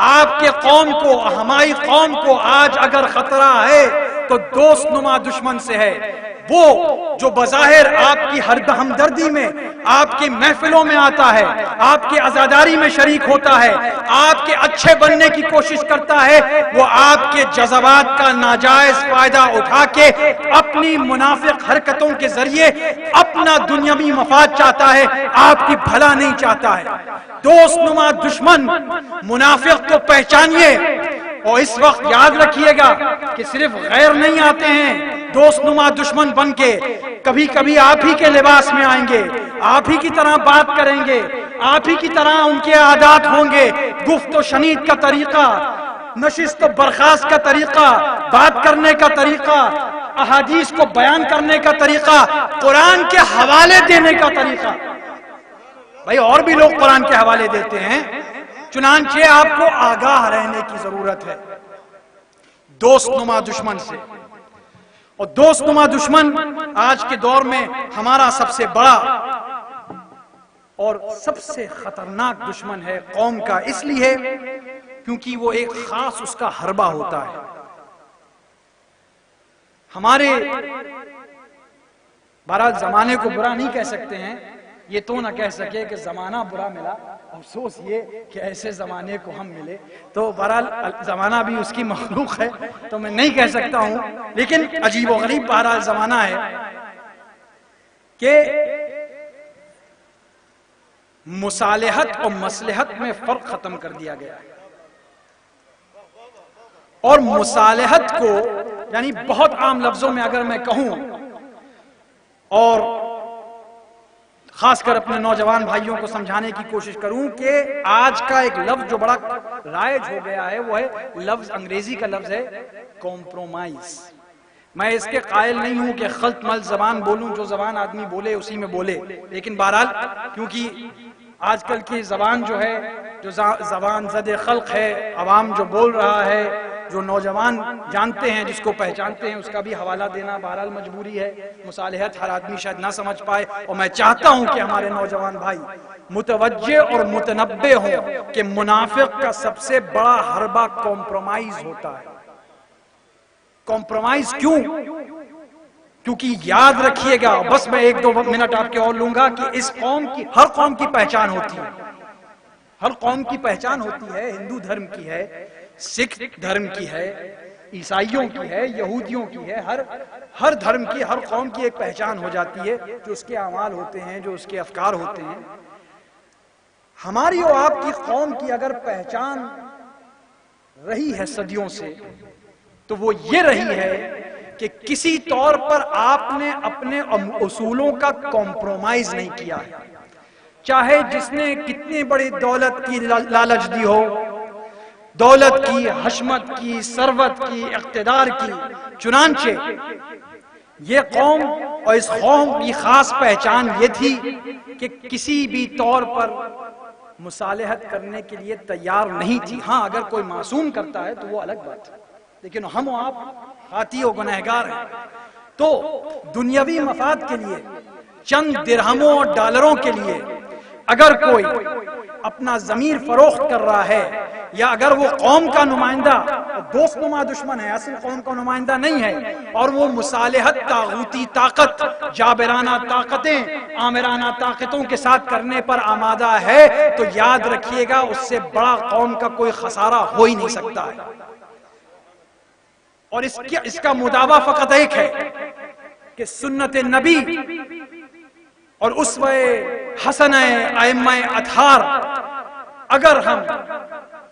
آپ کے قوم کو، ہماری قوم کو آج اگر خطرہ ہے تو دوست نما دشمن سے ہے، وہ جو بظاہر آپ کی ہمدردی میں، آپ کی محفلوں میں آتا ہے، آپ کی عزاداری میں شریک ہوتا ہے، آپ کے اچھے بننے کی کوشش کرتا ہے، وہ آپ کے جذبات کا ناجائز فائدہ اٹھا کے اپنی منافق حرکتوں کے ذریعے اپنا دنیاوی مفاد چاہتا ہے، آپ کی بھلا نہیں چاہتا ہے۔ دوست نما دشمن منافق کو پہچانیے، اور اس وقت یاد رکھیے گا کہ صرف غیر نہیں آتے ہیں دوست نما دشمن بن کے، کبھی کبھی آپ ہی کے لباس میں آئیں گے، آپ ہی کی طرح بات کریں گے، آپ ہی کی طرح ان کے عادات ہوں گے، گفت و شنید کا طریقہ، نشست و برخاست کا طریقہ، بات کرنے کا طریقہ، احادیث کو بیان کرنے کا طریقہ، قرآن کے حوالے دینے کا طریقہ۔ بھائی اور بھی لوگ قرآن کے حوالے دیتے ہیں، چنانچہ آپ کو آگاہ رہنے کی ضرورت ہے دوست نما دشمن سے۔ اور دوست نما دشمن آج کے دور میں ہمارا سب سے بڑا اور سب سے خطرناک دشمن ہے قوم کا، اس لیے کیونکہ وہ ایک خاص اس کا حربہ ہوتا ہے۔ ہمارے بہرحال زمانے کو برا نہیں کہہ سکتے ہیں، یہ تو نہ کہہ سکے کہ زمانہ برا ملا، افسوس یہ کہ ایسے زمانے کو ہم ملے، تو بہرحال زمانہ بھی اس کی مخلوق ہے تو میں نہیں کہہ سکتا ہوں، لیکن عجیب و غریب بہرحال زمانہ ہے کہ مصالحت اور مصلحت میں فرق ختم کر دیا گیا ہے، اور مصالحت کو یعنی بہت عام لفظوں میں اگر میں کہوں، اور خاص کر اپنے نوجوان بھائیوں کو سمجھانے کی کوشش کروں کہ آج کا ایک لفظ جو بڑا رائج ہو گیا ہے وہ ہے لفظ، انگریزی کا لفظ ہے کمپرومائز، میں اس کے قائل نہیں ہوں کہ خلط مل زبان بولوں، جو زبان آدمی بولے اسی میں بولے، لیکن بہرحال کیونکہ آج کل کی زبان جو ہے، جو زبان زد خلق ہے، عوام جو بول رہا ہے، جو نوجوان جانتے ہیں، جس کو پہچانتے ہیں، اس کا بھی حوالہ دینا بہرحال مجبوری ہے، مصالحت ہر آدمی شاید نہ سمجھ پائے، اور میں چاہتا ہوں کہ ہمارے نوجوان بھائی متوجہ اور متنبہ ہوں کہ منافق کا سب سے بڑا حربہ کمپرومائز ہوتا ہے۔ کمپرومائز کیوں؟ کیونکہ یاد رکھیے گا، بس میں 1-2 منٹ آپ کے اور لوں گا، کہ اس قوم کی، ہر قوم کی پہچان ہوتی ہے، ہر قوم کی پہچان ہوتی ہے، ہندو دھرم کی ہے، سکھ دھرم کی ہے، عیسائیوں کی ہے، یہودیوں کی ہے، ہر دھرم کی، ہر قوم کی ایک پہچان ہو جاتی ہے، جو اس کے اعمال ہوتے ہیں، جو اس کے افکار ہوتے ہیں۔ ہماری اور آپ کی قوم کی اگر پہچان رہی ہے صدیوں سے، تو وہ یہ رہی ہے کہ کسی طور پر آپ نے اپنے اصولوں کا کمپرومائز نہیں کیا ہے، چاہے جس نے کتنی بڑی دولت کی لالچ دی ہو، دولت کی، حشمت کی، ثروت کی، اقتدار کی۔ چنانچہ یہ قوم اور اس قوم کی خاص پہچان یہ تھی کہ کسی بھی طور پر مصالحت کرنے کے لیے تیار نہیں تھی۔ ہاں اگر کوئی معصوم کرتا ہے تو وہ الگ بات ہے، لیکن ہم و آپ خاطی و گنہگار ہیں۔ تو دنیاوی مفاد کے لیے، چند درہموں اور ڈالروں کے لیے اگر کوئی اپنا ضمیر فروخت کر رہا ہے، یا اگر وہ قوم کا نمائندہ، دوست نما دشمن ہے، اصل قوم کا نمائندہ نہیں ہے، اور وہ مصالحت طاغوتی طاقت، جابرانہ طاقتیں، آمرانہ طاقتوں کے ساتھ کرنے پر آمادہ ہے، تو یاد رکھیے گا اس سے بڑا قوم کا کوئی خسارہ ہو ہی نہیں سکتا ہے۔ اور اس کا مداوا فقط ایک ہے کہ سنت نبی اور اسوہ حسنہ ائمہ اطہار، اگر ہم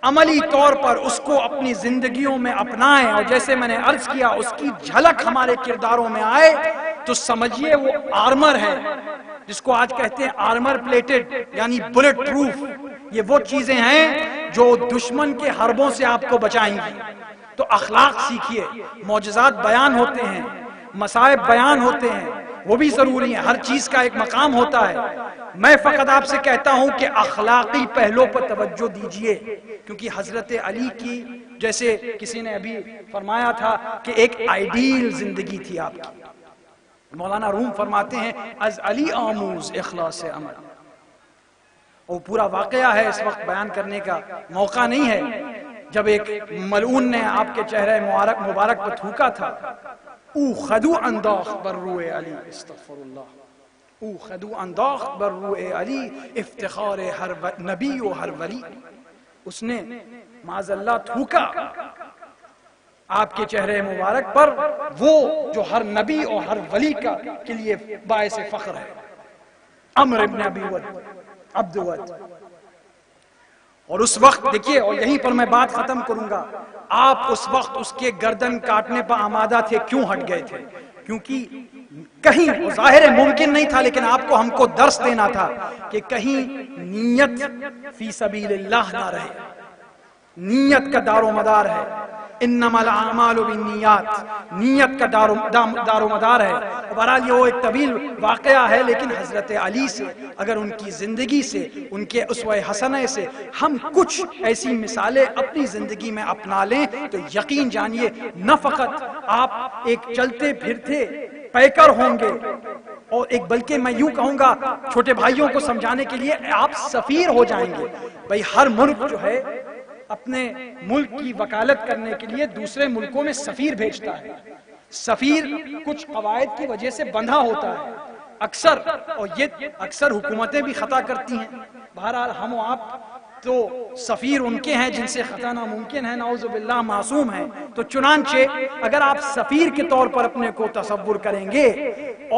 عملی طور پر اس کو اپنی زندگیوں میں اپنائیں، اور جیسے میں نے عرض کیا اس کی جھلک ہمارے کرداروں میں آئے، تو سمجھیے وہ آرمر ہے، جس کو آج کہتے ہیں آرمر پلیٹڈ، یعنی بلٹ پروف۔ یہ وہ چیزیں ہیں جو دشمن کے حربوں سے آپ کو بچائیں گی۔ تو اخلاق سیکھیے، معجزات بیان ہوتے ہیں، مصائب بیان ہوتے ہیں، وہ بھی ضروری ہیں، ہر چیز کا ایک مقام ہوتا ہے۔ میں فقط آپ سے کہتا ہوں کہ اخلاقی پہلو پر توجہ دیجئے، کیونکہ حضرت علی کی، جیسے کسی نے ابھی فرمایا تھا کہ ایک آئیڈیل زندگی تھی آپ کی۔ مولانا روم فرماتے ہیں از علی آموز اخلاص عمل، وہ پورا واقعہ ہے، اس وقت بیان کرنے کا موقع نہیں ہے۔ جب ایک ملعون نے آپ کے چہرے مبارک پر تھوکا تھا، او خدو انداخ بر روئے علی، استغفر اللہ، او خدو انداخ بر روئے علی، افتخار ہر نبی و ہر ولی۔ اس نے معاذ اللہ تھوکا آپ کے چہرے مبارک پر، وہ جو ہر نبی اور ہر ولی کے لیے باعث فخر ہے، عمرو ابن ابی ود، عبد ود۔ اور اس وقت دیکھیے، اور یہیں پر میں بات ختم کروں گا، آپ اس وقت اس کے گردن کاٹنے پر آمادہ تھے، کیوں ہٹ گئے تھے؟ کیونکہ کہیں ظاہر ممکن نہیں تھا، لیکن آپ کو ہم کو درس دینا تھا کہ کہیں نیت فی سبیل اللہ نہ رہے، نیت کا دار و مدار ہے، انما الاعمال بالنیات، نیت کا دار و مدار ہے۔ بہرحال یہ وہ ایک طویل واقعہ ہے، لیکن حضرت علی سے، اگر ان کی زندگی سے، ان کے اسوہ حسنہ سے ہم کچھ ایسی مثالیں اپنی زندگی میں اپنا لیں، تو یقین جانیے نہ فقط آپ ایک چلتے پھرتے پیکر ہوں گے، اور ایک بلکہ میں یوں کہوں گا چھوٹے بھائیوں کو سمجھانے کے لیے، آپ سفیر ہو جائیں گے۔ بھئی ہر ملک جو ہے اپنے ملک کی وکالت کرنے کے لیے دوسرے ملکوں میں سفیر بھیجتا ہے۔ سفیر کچھ قواعد کی وجہ سے بندھا ہوتا ہے اکثر، اور یہ اکثر حکومتیں بھی خطا کرتی ہیں۔ بہرحال ہم و آپ تو سفیر ان کے ہیں جن سے خطا ناممکن ہے، نعوذ باللہ معصوم ہیں۔ تو چنانچہ اگر آپ سفیر کے طور پر اپنے کو تصور کریں گے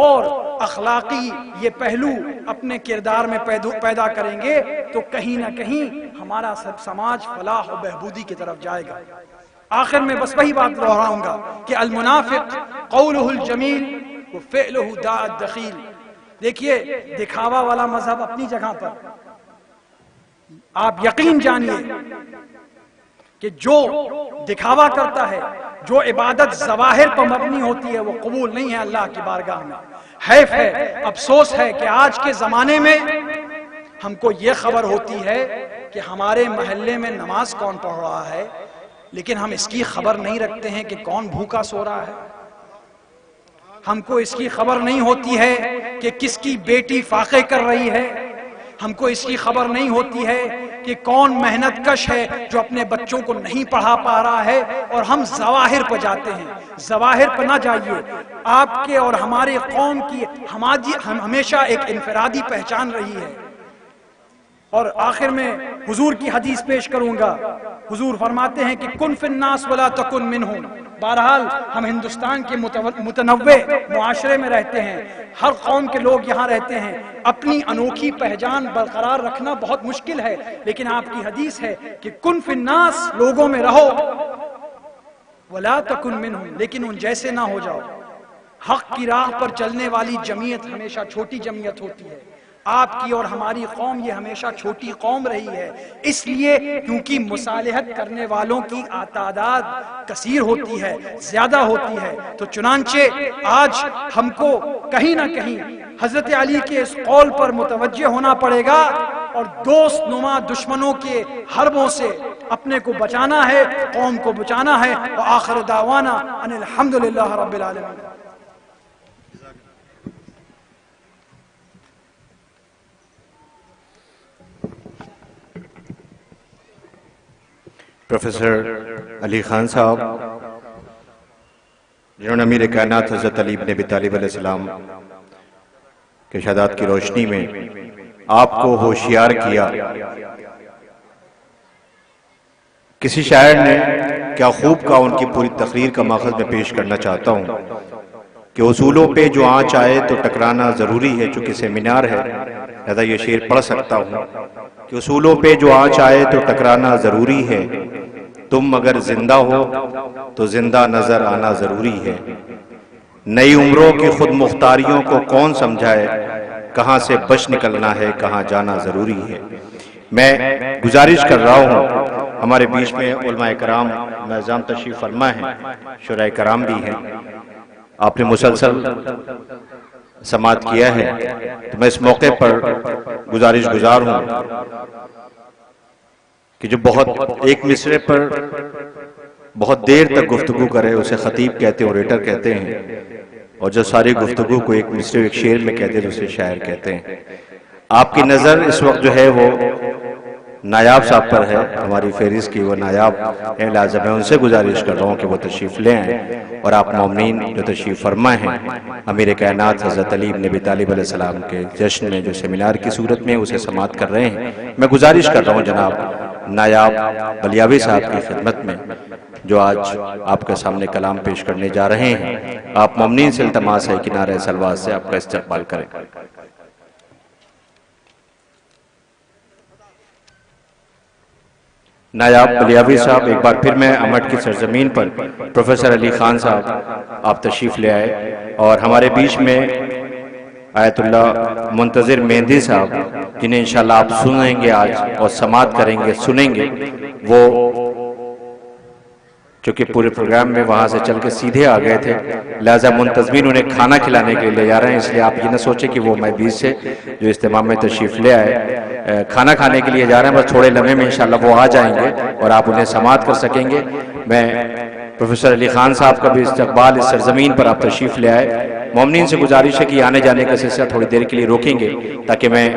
اور اخلاقی یہ پہلو اپنے کردار میں پیدا کریں گے، تو کہیں نہ کہیں ہمارا سماج فلاح و بہبودی کی طرف جائے گا۔ آخر میں بس وہی بات دہراؤں گا کہ المنافق قولہ الجمیل وفعلہ داء الدخیل۔ دیکھیے دکھاوا والا مذہب اپنی جگہ پر، آپ یقین جانیے کہ جو دکھاوا کرتا ہے، جو عبادت ظواہر پر مبنی ہوتی ہے، وہ قبول نہیں ہے اللہ کی بارگاہ میں۔ حیف ہے، افسوس ہے کہ آج کے زمانے میں ہم کو یہ خبر ہوتی ہے کہ ہمارے محلے میں نماز کون پڑھ رہا ہے، لیکن ہم اس کی خبر نہیں رکھتے ہیں کہ کون بھوکا سو رہا ہے۔ ہم کو اس کی خبر نہیں ہوتی ہے کہ کس کی بیٹی فاقے کر رہی ہے۔ ہم کو اس کی خبر نہیں ہوتی ہے کہ کون محنت کش ہے جو اپنے بچوں کو نہیں پڑھا پا رہا ہے، اور ہم ظواہر پہ جاتے ہیں۔ ظواہر پہ نہ جائیے۔ آپ کے اور ہمارے قوم کی ہمیشہ ایک انفرادی پہچان رہی ہے۔ اور آخر میں حضور کی حدیث پیش کروں گا۔ حضور فرماتے ہیں کہ کن فی الناس ولا تکن منہم۔ بہرحال ہم ہندوستان کے متنوع معاشرے میں رہتے ہیں، ہر قوم کے لوگ یہاں رہتے ہیں، اپنی انوکھی پہچان برقرار رکھنا بہت مشکل ہے، لیکن آپ کی حدیث ہے کہ کن فی الناس، لوگوں میں رہو، ولا تکن منہم، لیکن ان جیسے نہ ہو جاؤ۔ حق کی راہ پر چلنے والی جمعیت ہمیشہ چھوٹی جمعیت ہوتی ہے۔ آپ کی اور ہماری قوم یہ ہمیشہ چھوٹی قوم رہی ہے، اس لیے کیونکہ مصالحت کرنے والوں کی تعداد کثیر ہوتی ہے، زیادہ ہوتی ہے۔ تو چنانچہ آج ہم کو کہیں نہ کہیں حضرت علی کے اس قول پر متوجہ ہونا پڑے گا، اور دوست نما دشمنوں کے حربوں سے اپنے کو بچانا ہے، قوم کو بچانا ہے۔ وآخر دعوانا ان الحمدللہ رب العالمین۔ پروفیسر علی خان صاحب، جنہوں نے امیر کائنات حضرت علی بن ابی طالب علیہ السلام کے شہادت کی روشنی میں آپ کو ہوشیار کیا۔ کسی شاعر نے کیا خوب کہا، ان کی پوری تقریر کا ماخذ میں پیش کرنا چاہتا ہوں کہ اصولوں پہ جو آنچ آئے تو ٹکرانا ضروری ہے، چونکہ سیمینار ہے لہذا یہ شعر پڑھ سکتا ہوں کہ اصولوں پہ جو آنچ آئے تو ٹکرانا ضروری ہے، تم اگر زندہ ہو تو زندہ نظر آنا ضروری ہے، نئی عمروں کی خود مختاریوں کو کون سمجھائے، کہاں سے بچ نکلنا ہے کہاں جانا ضروری ہے۔ میں گزارش کر رہا ہوں، ہمارے بیچ میں علماء کرام معززان تشریف فرما ہیں، شورائے کرام بھی ہیں، آپ نے مسلسل سماعت کیا ہے، تو میں اس موقع پر گزارش گزار ہوں کہ جو بہت ایک مصرے پر بہت دیر تک گفتگو کرے اسے خطیب کہتے ہیں، اوریٹر کہتے ہیں، اور جو ساری گفتگو کو ایک مصرے ایک شعر میں کہتے ہیں اسے شاعر کہتے ہیں۔ آپ کی نظر اس وقت جو ہے وہ نایاب صاحب پر ہے، ہماری فہرست کی وہ نایاب لازم ہے، ان سے گزارش کر رہا ہوں کہ وہ تشریف لے آئیں، اور آپ مومنین جو تشریف فرما ہیں امیر کائنات حضرت علی بن ابی طالب علیہ السلام کے جشن میں جو سیمینار کی صورت میں اسے سماعت کر رہے ہیں، میں گزارش کر رہا ہوں جناب نایاب بلیاوی صاحب کی خدمت میں جو آج آپ کے سامنے کلام پیش کرنے جا رہے ہیں، آپ مومنین سے التماس ہے کہ نعرہ صلوات سے آپ کا استقبال کریں۔ نایاب بلیاوی صاحب، ایک بار پھر میں امٹ کی سرزمین پر پروفیسر علی خان صاحب آپ تشریف لے آئے، اور ہمارے بیچ میں آیت اللہ منتظر مہندی صاحب جنہیں انشاءاللہ آپ سنیں گے آج اور سماعت کریں گے، سنیں گے، وہ چونکہ پورے پروگرام میں وہاں سے چل کے سیدھے آ گئے تھے، لہذا منتظمین انہیں کھانا کھلانے کے لیے جا رہے ہیں، اس لیے آپ یہ نہ سوچیں کہ وہ میں بیچ سے جو اجتماع میں تشریف لے آئے کھانا کھانے کے لیے جا رہے ہیں، بس تھوڑے لمحے میں انشاءاللہ وہ آ جائیں گے اور آپ انہیں سماعت کر سکیں گے۔ میں پروفیسر علی خان صاحب کا بھی استقبال، اس سرزمین پر آپ تشریف لے آئے، مومنین سے گزارش ہے کہ آنے جانے کا سلسلہ تھوڑی دیر کے لیے روکیں گے تاکہ میں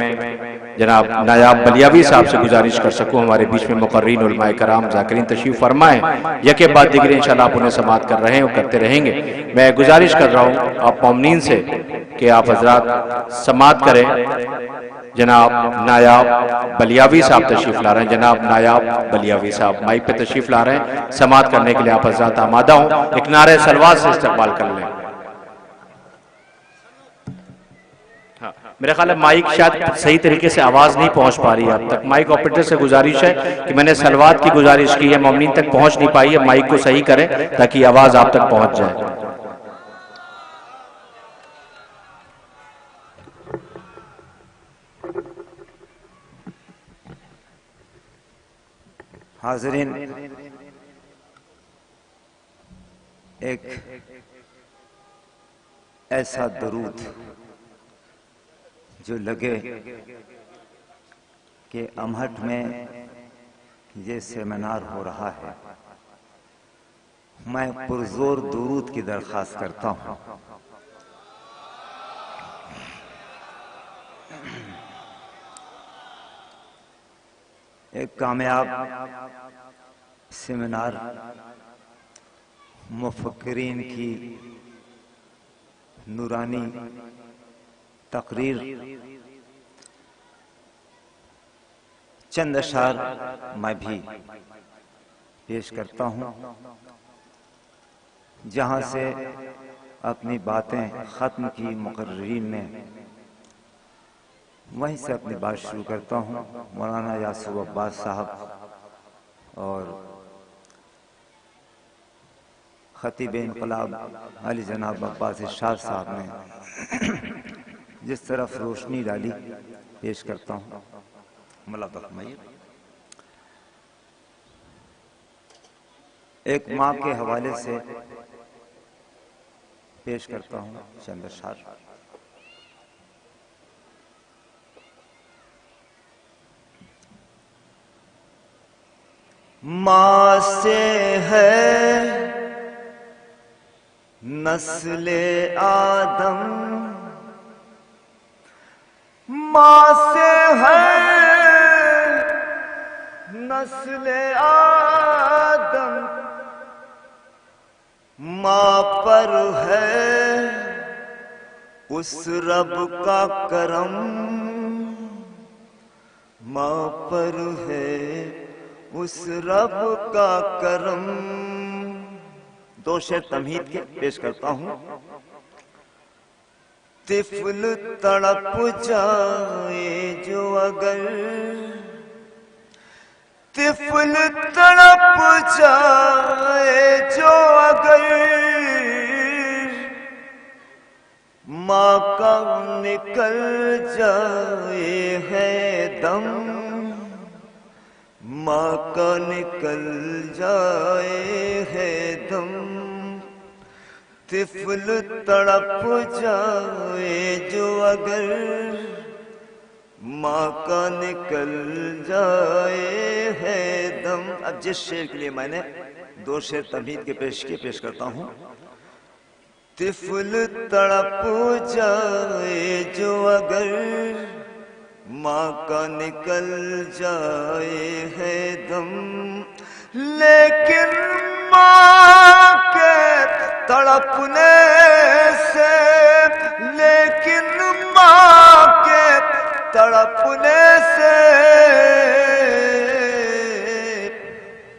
جناب نایاب بلیاوی صاحب سے گزارش کر سکوں، ہمارے بیچ میں مقررین علماء کرام ذاکرین تشریف فرمائیں، یکے بعد دیگرے انشاءاللہ آپ انہیں سماعت کر رہے ہیں اور کرتے رہیں گے۔ میں گزارش کر رہا ہوں آپ مومنین سے کہ آپ حضرات سماعت کریں۔ جناب نایاب بلیاوی صاحب تشریف لا رہے ہیں، جناب نایاب بلیاوی صاحب مائک پہ تشریف لا رہے ہیں، سماعت کرنے کے لیے آپ حضرات آمادہ ہوں، ایک نعرہ صلوات سے استقبال کر لیں۔ میرا خیال ہے مائک شاید صحیح طریقے سے آواز نہیں پہنچ پا رہی ہے اب تک، مائک آپریٹر سے گزارش ہے کہ میں نے صلوات کی گزارش کی ہے، مومنین تک پہنچ نہیں پائی ہے، مائک کو صحیح کریں تاکہ آواز آپ تک پہنچ جائے۔ حاضرین، ایک ایسا درود جو لگے کہ امہٹ میں یہ سیمینار ہو رہا ہے، میں پرزور درود کی درخواست کرتا ہوں۔ ایک کامیاب سیمینار مفکرین کی نورانی تقریر، چند اشعار میں بھی پیش کرتا ہوں، جہاں سے اپنی باتیں ختم کی مقررین نے، وہیں سے اپنی بات شروع کرتا ہوں۔ مولانا یاسو عباس صاحب اور خطیب انقلاب علی جناب عباس ارشاد صاحب نے جس طرف روشنی ڈالی، پیش کرتا ہوں۔ ملحظہ فرمائیے۔ ایک ماں کے حوالے سے پیش کرتا ہوں چند اشعار۔ ماں سے ہے نسل آدم، ماں سے ہے نسل آدم، ماں پر ہے اس رب کا کرم، ماں پر ہے اس رب کا کرم۔ دو شعر تمہید کے پیش کرتا ہوں۔ طفل تڑپ جائے جو اگر، طفل تڑپ جائے جو اگر، ماں کا نکل جائے ہے دم، ماں کا نکل جائے ہے دم، طفل تڑپ جائے جو اگر، ماں کا نکل جائے ہے دم۔ اب جس شعر کے لیے میں نے دو شعر تمہید کے پیش کرتا ہوں۔ طفل تڑپ جائے جو اگر، ماں کا نکل جائے ہے دم، لیکن ماں کے تڑپنے سے، لیکن ماں کے تڑپنے سے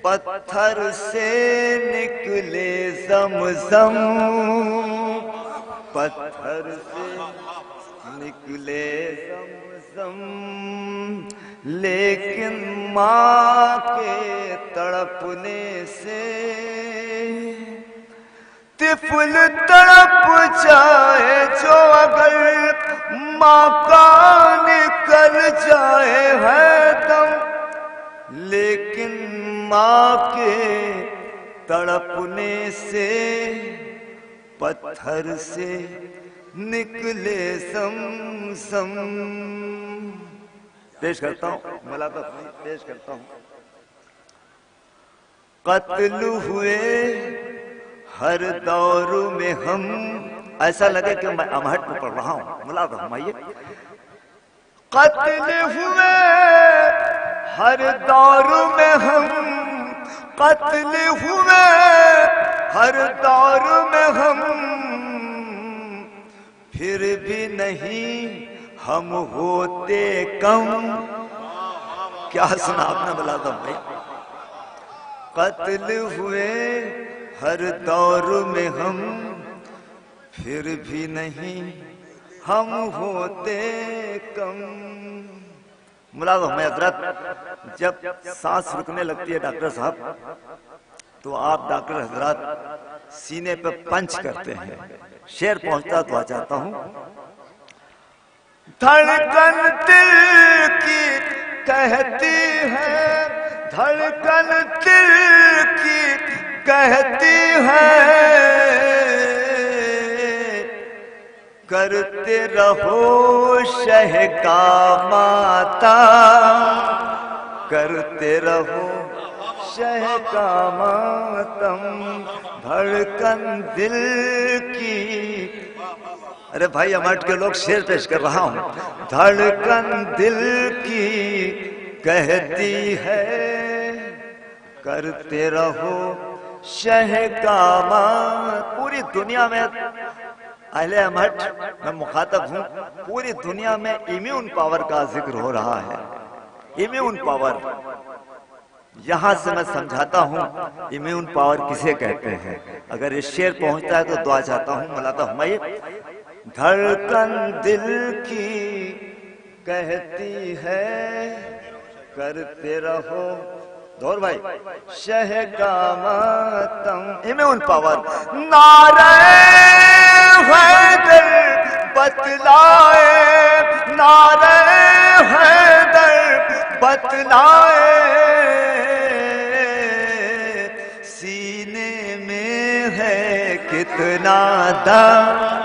پتھر سے نکلے زمزم، پتھر سے نکلے زمزم، لیکن ماں کے تڑپنے سے طفل تڑپ جائے جو اگر، ماں کا نکل جائے ہے دم، لیکن ماں کے تڑپنے سے پتھر سے نکلے سم۔ پیش کرتا ہوں، ملاقات پیش کرتا ہوں۔ قتل ہوئے ہر دور میں ہم، ایسا لگے کہ میں امہٹ میں پڑھ رہا ہوں، ملاقات فرمائیے۔ قتل ہوئے ہر دور میں ہم، قتل ہوئے ہر دور میں ہم، پھر بھی نہیں ہم ہوتے کم۔ کیا سنا آپ نے ملازم بھائی؟ قتل ہوئے ہر دور میں ہم، پھر بھی نہیں ہم ہوتے کم۔ ملازم میں حضرت جب سانس رکنے لگتی ہے ڈاکٹر صاحب تو آپ ڈاکٹر حضرات سینے پہ پنچ کرتے ہیں، شعر پہنچتا تو آ جاتا ہوں۔ دھڑکن دل کی کہتی ہے، دھڑکن کہتی ہے کرتے رہو شہ کا ماتا، کرتے رہو شہ کا ماتم، دھڑکن دل کی. ارے بھائی امٹ کے لوگ شعر پیش کر رہا ہوں. دھڑکن دل کی کہتی ہے کرتے رہو شہ کا ماتم. پوری دنیا میں اہل امٹ میں مخاطب ہوں، پوری دنیا میں امیون پاور کا ذکر ہو رہا ہے. امیون پاور، یہاں سے میں سمجھاتا ہوں امیون پاور کسے کہتے ہیں. اگر یہ شعر پہنچتا ہے تو دعا چاہتا ہوں مولانا ہمائے. دھڑکن دل کی کہتی ہے کرتے رہو دور بھائی شہ کا ماتم. Immune power. نعرہ حیدر بتلائے، نعرہ حیدر بتلائے، سینے میں ہے کتنا دم.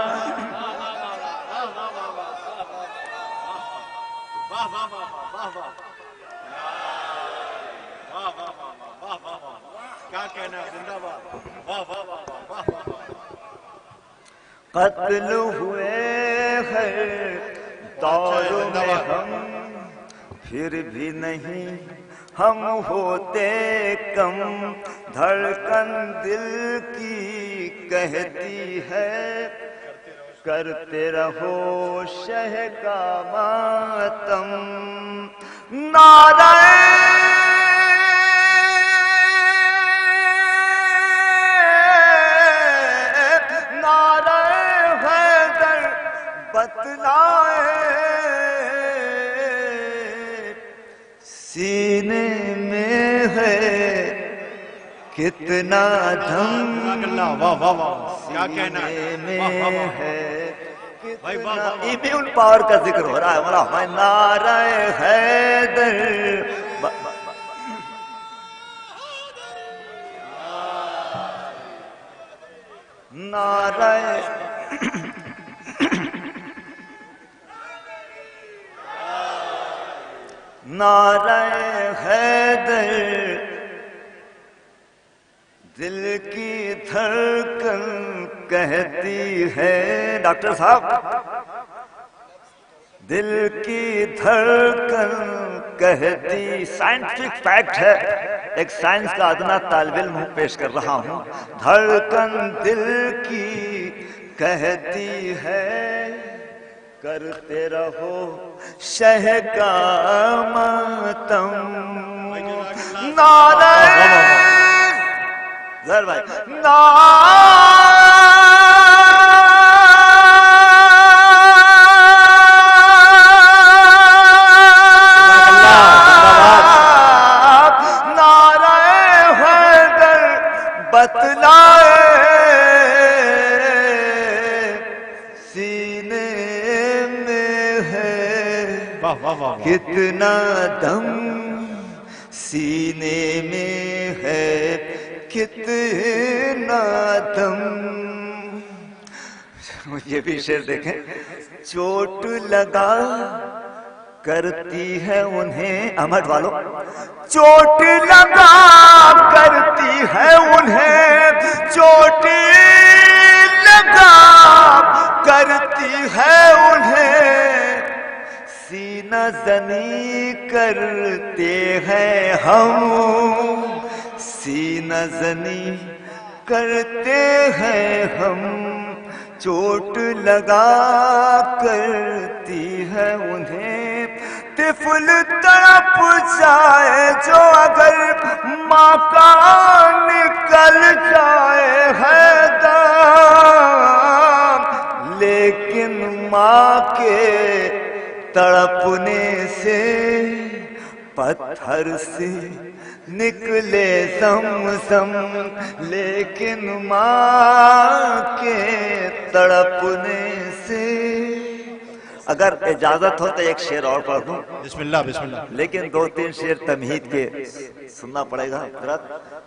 قتل ہوئے ہیں دور میں ہم، پھر بھی نہیں ہم ہوتے کم. دھڑکن دل کی کہتی ہے کرتے رہو شہ کا ماتم. نعرہ بتلائے، سینے میں ہے کتنا دم. کیا کہنا سینے میں ہے کتنا. امیون پاور کا ذکر ہو رہا ہے. مولا نعرہ حیدر. نعرہ نعرہ حیدر دل کی دھڑکن کہتی ہے. ڈاکٹر صاحب دل کی دھڑکن کہتی. سائنٹفک فیکٹ ہے، ایک سائنس کا ادنا طالب علم پیش کر رہا ہوں. دھڑکن دل کی کہتی ہے کرتے رہو شہ کا ماتم. نعرہ ظہر بھائی نعرہ حیدر بتلائے، سینے میں ہے کتنا دم. سینے میں ہے کتنا دم. یہ بھی شعر دیکھیں. چوٹ لگا کرتی ہے انہیں. احمد والو چوٹ لگا کرتی ہے انہیں، چوٹ لگا کرتی ہے انہیں، سینہ زنی کرتے ہیں ہم. سینہ زنی کرتے ہیں ہم. چوٹ لگا کرتی ہے انہیں، طفل تڑپ جائے جو اگر ماں کا نکل جائے ہے دم. لیکن ماں کے تڑپنے سے پتھر سے نکلے زمزم. لیکن ماں کے تڑپنے سے اگر اجازت ہو تو ایک شعر اور پڑھ دوں، بسم اللہ بسم اللہ. لیکن 2-3 شعر تمہید کے سننا پڑے گا. حضرت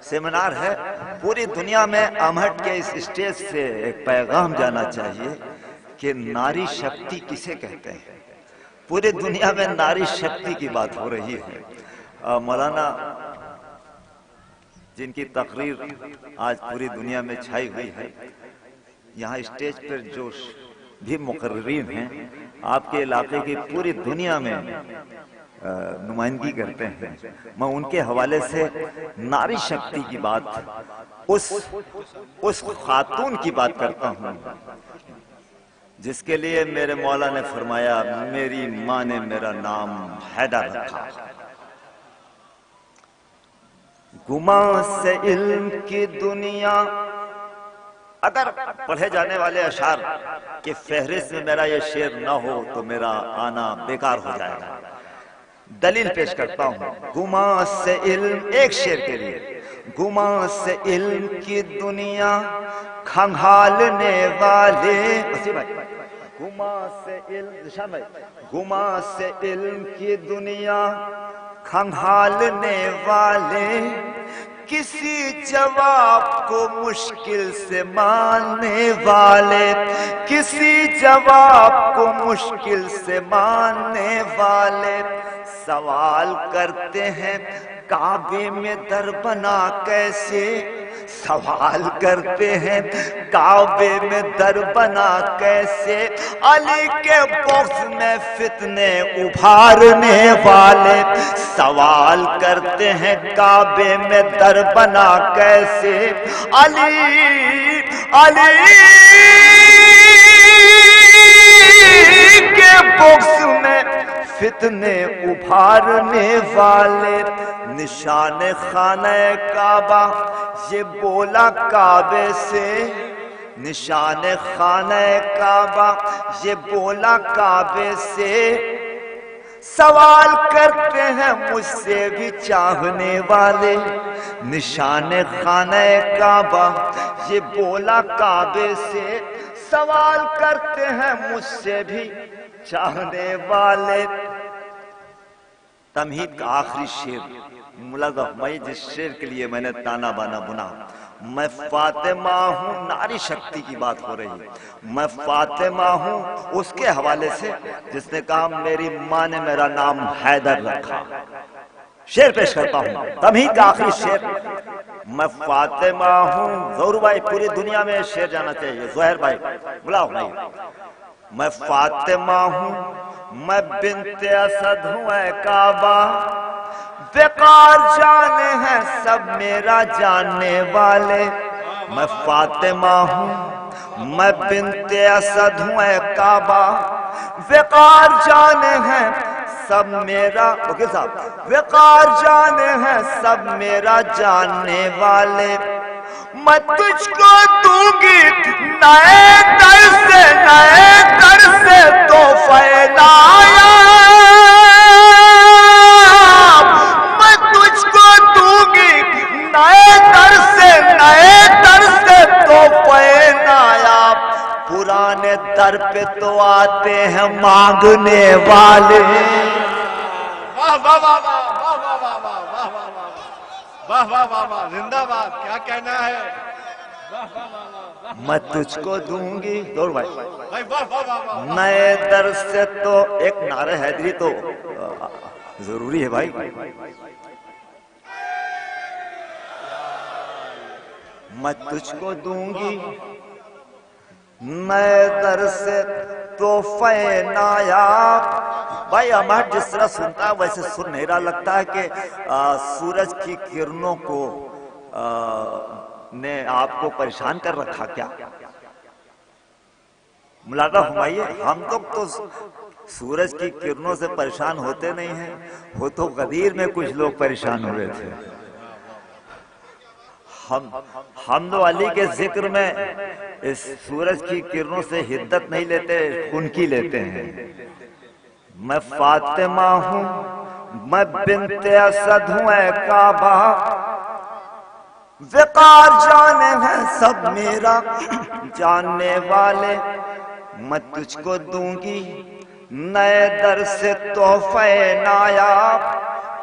سیمینار ہے، پوری دنیا میں امہٹ کے اس اسٹیج سے ایک پیغام جانا چاہیے کہ ناری شکتی کسے کہتے ہیں. پوری دنیا میں ناری شکتی کی بات ہو رہی ہے. مولانا جن کی تقریر آج پوری دنیا میں چھائی ہوئی ہے، یہاں اسٹیج پر جو بھی مقررین ہیں آپ کے علاقے کی پوری دنیا میں نمائندگی کرتے ہیں، میں ان کے حوالے سے ناری شکتی کی بات، اس خاتون کی بات کرتا ہوں جس کے لیے میرے مولا نے فرمایا میری ماں نے میرا نام حیدر رکھا. گمان سے علم کی دنیا، اگر پڑھے جانے والے اشعار کی فہرست میں میرا یہ شعر نہ ہو تو میرا آنا بیکار ہو جائے گا. دلیل پیش کرتا ہوں. گمان سے علم، ایک شعر کے لیے، گمان سے علم کی دنیا کھنگالنے والے، گمان سے علم، گمان سے علم کی دنیا کھنگالنے والے، کسی جواب کو مشکل سے ماننے والے، کسی جواب کو مشکل سے ماننے والے، سوال کرتے ہیں کعبے میں در بنا کیسے، سوال کرتے ہیں کعبے میں در بنا کیسے، علی کے باکس میں فتنے ابھارنے والے، سوال کرتے ہیں کعبے میں در بنا کیسے، علی کے باکس میں فتنے ابھارنے والے، نشان خانہ کعبہ یہ بولا کعبے سے، نشان خانہ کعبہ یہ بولا کعبے سے، سوال کرتے ہیں مجھ سے بھی چاہنے والے، نشان خانہ کعبہ یہ بولا کعبے سے، سوال کرتے ہیں مجھ سے بھی چاہنے والے. تمہید کا آخری شعر ملازم میں جس شعر کے لیے میں نے تانا بانا بنا، میں فاطمہ ہوں، ناری شکتی کی بات ہو رہی ہے، میں فاطمہ ہوں اس کے حوالے سے جس نے کہا میری ماں نے میرا نام حیدر رکھا. شعر پیش کرتا ہوں، تمہید کا آخری شعر. میں فاطمہ ہوں، ظہور بھائی پوری دنیا میں شعر جانا چاہیے، زہر بھائی بلاؤ بھائی. میں فاطمہ ہوں، میں بنت اسد ہوں اے کعبہ، وقار جانے ہیں سب میرا جاننے والے. میں فاطمہ ہوں، میں بنت اسد ہوں اے کعبہ، وقار جانے ہیں سب میرا، وقار جانے ہیں سب میرا جاننے والے. میں تجھ کو دوں گی نئے در سے تحفہ نایاب، میں تجھ کو دوں گی نئے در سے تحفہ نایاب. پرانے در پہ تو آتے ہیں مانگنے والے. واہ واہ واہ واہ واہ واہ واہ واہ واہ واہ واہ واہ واہ، زندہ باد، کیا کہنا ہے. میں تجھ کو دوں گی، دور بھائی، بھائی واہ واہ واہ واہ. نئے در سے تو ایک نعرہ حیدری تو ضروری ہے بھائی. میں تجھ کو دوں گی نئے در سے تحفہ نایاب. بھائی ہمارا جس طرح سنتا ہے ویسے سن نہیں رہا، لگتا ہے کہ سورج کی کرنوں کو نے آپ کو پریشان کر رکھا کیا. ملاحظہ فرمائیے، ہم تو سورج کی کرنوں سے پریشان ہوتے نہیں ہیں، وہ تو غدیر میں کچھ لوگ پریشان ہو رہے تھے. حمد و علی کے ذکر میں اس سورج کی کرنوں سے حدت نہیں لیتے، خنکی لیتے ہیں. میں فاطمہ ہوں، میں بنت اسد ہوں اے کعبہ، وقار جانے ہیں سب میرا جاننے والے. میں تجھ کو دوں گی نئے در سے تحفے نایاب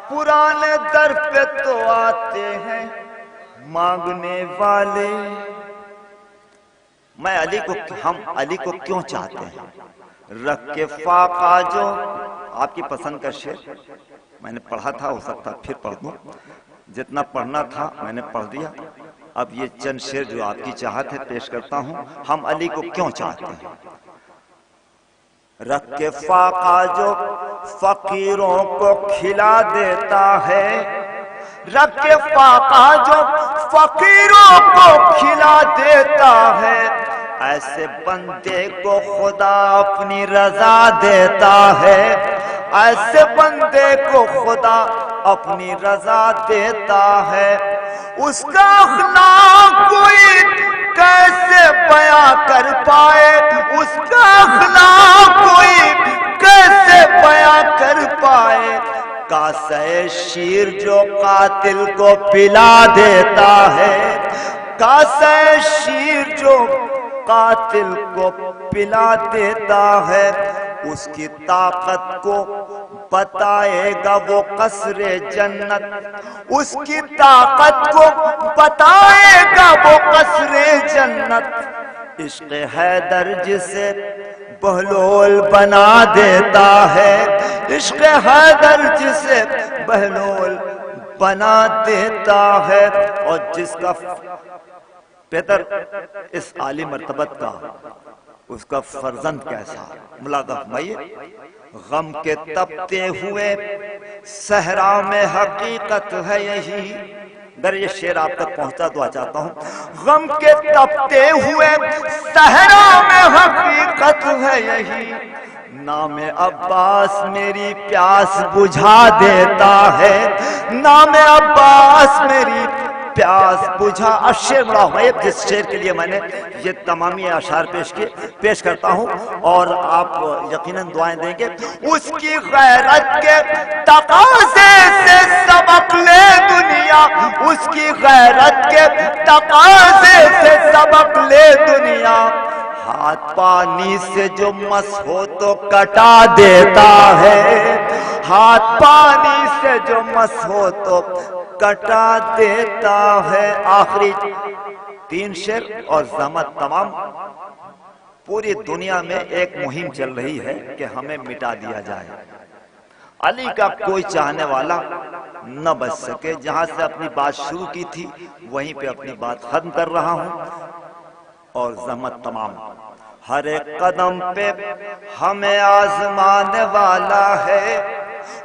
پرانے در پہ تو آتے ہیں مانگنے والے. ہم علی کو کیوں چاہتے ہیں؟ رکھ کے فاقہ جو آپ کی پسند کا شعر میں نے پڑھا تھا، ہو سکتا پھر پڑھ دوں، جتنا پڑھنا تھا میں نے پڑھ دیا. اب یہ چند شعر جو آپ کی چاہت ہے پیش کرتا ہوں. ہم علی کو کیوں چاہتے ہیں؟ رکھ کے فاقہ جو فقیروں کو کھلا دیتا ہے، رکھ کے فاقہ جو فقیروں کو کھلا دیتا ہے، ایسے بندے کو خدا اپنی رضا دیتا ہے، ایسے بندے کو خدا اپنی رضا دیتا ہے. اس کا اخلاق کوئی کیسے بیاں کر پائے، اس کا اخلاق کوئی کیسے بیاں کر پائے. کاسے شیر جو قاتل کو پلا دیتا ہے، کاسے شیر جو قاتل کو پلا دیتا ہے، اس کی طاقت کو بتائے گا وہ قصر جنت، اس کی طاقت کو بتائے گا وہ قصر جنت. عشق حیدر جسے بہلول بنا دیتا ہے، عشق حیدر جسے بہلول بنا دیتا ہے. اور جس کا پیدر اس عالی مرتبت کا، اس کا فرزند کیسا ملاحظہ فرمائیے. غم کے تپتے ہوئے صحرا میں حقیقت ہے یہی. اگر یہ شعر آپ تک پہنچا تو چاہتا ہوں. غم کے تپتے ہوئے صحرا میں حقیقت ہے یہی. نام عباس میری پیاس بجھا دیتا ہے، نام عباس میری پیاس بجھا. اشعر بڑا ہوئے جس شعر کے لیے میں نے یہ تمامی اشعار پیش کرتا ہوں اور آپ یقیناً دعائیں دیں گے. اس کی غیرت کے تقاضے سے سبق لے دنیا، اس کی غیرت کے تقاضے سے سبق لے دنیا. ہاتھ پانی سے جو مس ہو تو کٹا دیتا ہے، ہاتھ پانی سے جو مس ہو تو کٹا دیتا ہے. آخری 3 شعر اور زحمت تمام. پوری دنیا میں ایک مہم چل رہی ہے کہ ہمیں مٹا دیا جائے. علی کا کوئی چاہنے والا نہ بچ سکے. جہاں سے اپنی بات شروع کی تھی وہیں پہ اپنی بات ختم کر رہا ہوں. اور زحمت تمام. ہر ایک قدم پہ ہمیں آزمانے والا ہے،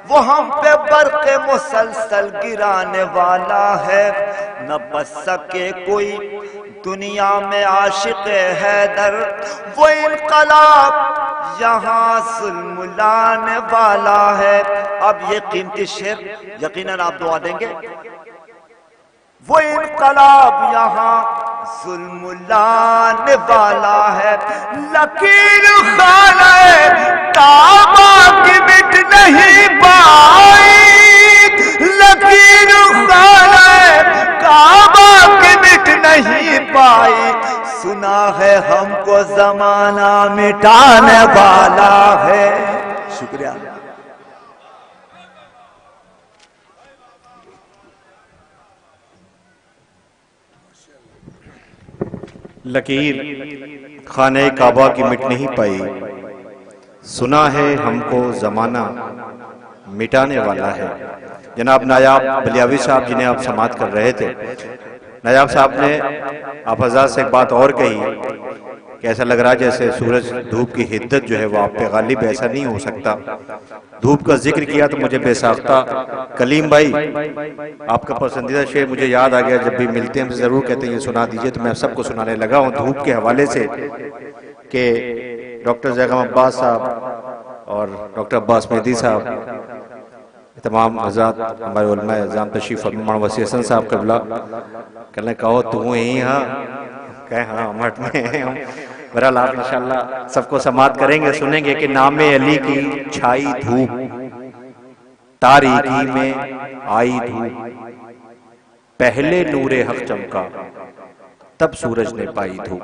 وہ ہم پہ برق مسلسل گرانے والا ہے. نہ بچ سکے کوئی دنیا میں عاشق حیدر، وہ انقلاب یہاں ظلم لانے والا ہے. اب یہ قیمتی شعر یقیناً آپ دعا دیں گے. وہ انقلاب یہاں ظلم لانے والا ہے. لکیر خانہ کعبہ کی مٹ نہیں پائی، لکیر خانہ کعبہ کی مٹ نہیں پائی. سنا ہے ہم کو زمانہ مٹانے والا ہے. شکریہ. لکیر خانہ کعبہ کی مٹ نہیں پائی، سنا ہے ہم کو زمانہ مٹانے والا ہے. جناب نایاب بلیاوی صاحب جنہیں آپ سماعت کر رہے تھے، نایاب صاحب نے آپ حضرات سے ایک بات اور کہی کہ ایسا لگ رہا جیسے سورج دھوپ کی حدت جو ہے وہ آپ پہ غالب ہے. ایسا نہیں ہو سکتا. دھوپ کا ذکر کیا تو مجھے بے ساختہ کلیم بھائی آپ کا پسندیدہ شعر مجھے یاد آ گیا. جب بھی ملتے ہیں ہم سے ضرور کہتے ہیں یہ سنا دیجئے، تو میں سب کو سنانے لگا ہوں دھوپ کے حوالے سے کہ ڈاکٹر زیغم عباس صاحب اور ڈاکٹر عباس مہدی صاحب، تمام حضرات ہمارے علماء اعظام تشریف فرما، وسیع حسن صاحب قبلہ کہنے کہو تو ہی ہاں کہے ہاں مٹ میں ہم. بہرحال آپ انشاءاللہ سب کو سماعت کریں گے، سنیں گے کہ نام علی کی چھائی دھوپ، تاریکی میں آئی دھوپ، پہلے نور حق چمکا تب سورج نے پائی دھوپ.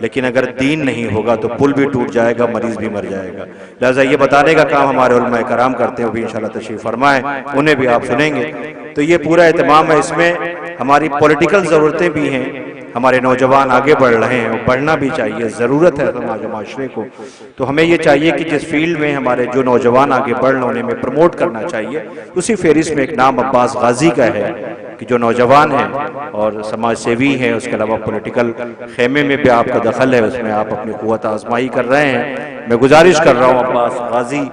لیکن اگر دین نہیں ہوگا تو پل بھی ٹوٹ جائے گا، مریض بھی مر جائے گا۔ لہٰذا یہ بتانے کا کام ہمارے علماء کرام کرتے ہیں، وہ بھی انشاءاللہ تشریف فرمائیں، انہیں بھی آپ سنیں گے۔ تو یہ پورا اہتمام ہے، اس میں ہماری پولیٹیکل ضرورتیں بھی ہیں، ہمارے نوجوان آگے بڑھ رہے ہیں اور بڑھنا بھی چاہیے، ضرورت ہے سماج و معاشرے کو۔ تو ہمیں یہ چاہیے کہ جس فیلڈ میں ہمارے جو نوجوان آگے بڑھ رہے ہیں انہیں میں پروموٹ کرنا چاہیے۔ اسی فہرست میں ایک نام عباس غازی کا ہے کہ جو نوجوان ہیں اور سماج سیوی ہیں، اس کے علاوہ پولیٹیکل خیمے میں بھی آپ کا دخل ہے، اس میں آپ اپنی قوت آزمائی کر رہے ہیں۔ میں گزارش کر رہا ہوں عباس غازی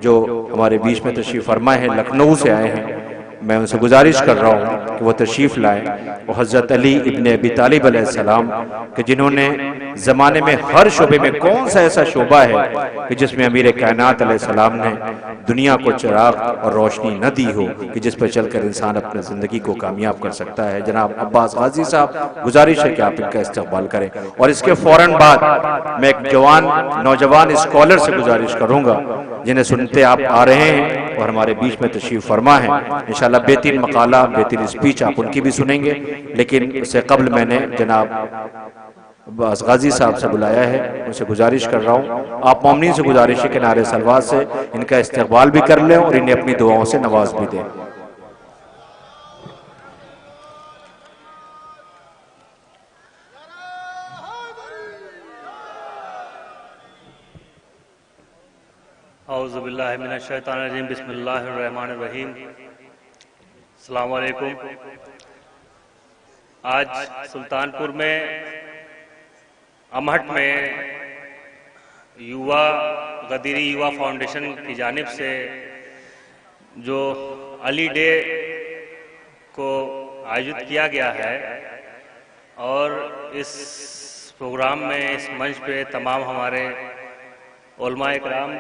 جو ہمارے بیچ میں تشریف فرما ہیں، لکھنؤ سے آئے ہیں، میں ان سے گزارش کر رہا ہوں کہ وہ تشریف لائیں۔ وہ حضرت علی ابن ابی طالب علیہ السلام کہ جنہوں نے زمانے میں ہر شعبے میں، کون سا ایسا شعبہ ہے کہ جس میں امیر کائنات علیہ السلام نے دنیا کو چراغ اور روشنی نہ دی ہو کہ جس پر چل کر انسان اپنے زندگی کو کامیاب کر سکتا ہے۔ جناب عباس غازی صاحب، گزارش ہے کہ آپ ان کا استقبال کریں۔ اور اس کے فوراً بعد میں ایک نوجوان اسکالر سے گزارش کروں گا جنہیں سنتے آپ آ رہے ہیں اور ہمارے بیچ میں تشریف فرما ہے، انشاءاللہ بہترین مقالہ، بہترین اسپیچ آپ ان کی بھی سنیں گے۔ لیکن اس سے قبل میں نے جناب عباس غازی صاحب سے بلایا ہے، ان سے گزارش کر رہا ہوں، آپ مومنین سے گزارش ہے کہ نعرے صلوات سے ان کا استقبال بھی کر لیں اور انہیں اپنی دعاؤں سے نواز بھی دیں۔ اعوذ باللہ من الشیطان الرجیم، بسم اللہ الرحمن الرحیم۔ السلام علیکم۔ آج سلطان پور میں امہٹ میں غدیری یووا فاؤنڈیشن کی جانب سے جو علی ڈے کو آیوجت کیا گیا ہے، اور اس پروگرام میں، اس منچ پہ تمام ہمارے علماء اکرام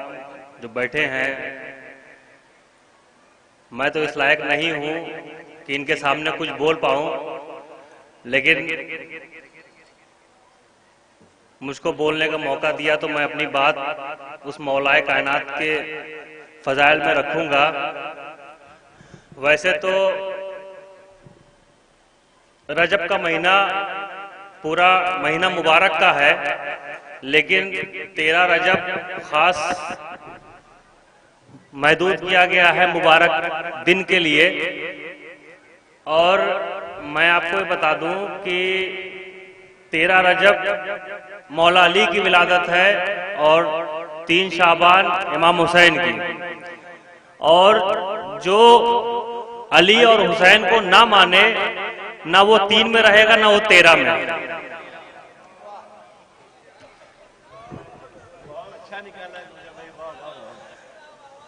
جو بیٹھے ہیں، میں تو اس لائق نہیں ہوں کہ ان کے سامنے کچھ بول پاؤں، لیکن مجھ کو بولنے کا موقع دیا تو میں اپنی بات اس مولا کائنات کے فضائل میں رکھوں گا۔ ویسے تو رجب کا مہینہ پورا مہینہ مبارک کا ہے، لیکن 13 رجب خاص محدود کیا گیا ہے مبارک دن کے لیے۔ اور میں آپ کو یہ بتا دوں کہ 13 رجب مولا علی کی ولادت ہے اور 3 شعبان امام حسین کی، اور جو علی اور حسین کو نہ مانے، نہ وہ 3 میں رہے گا نہ وہ 13 میں۔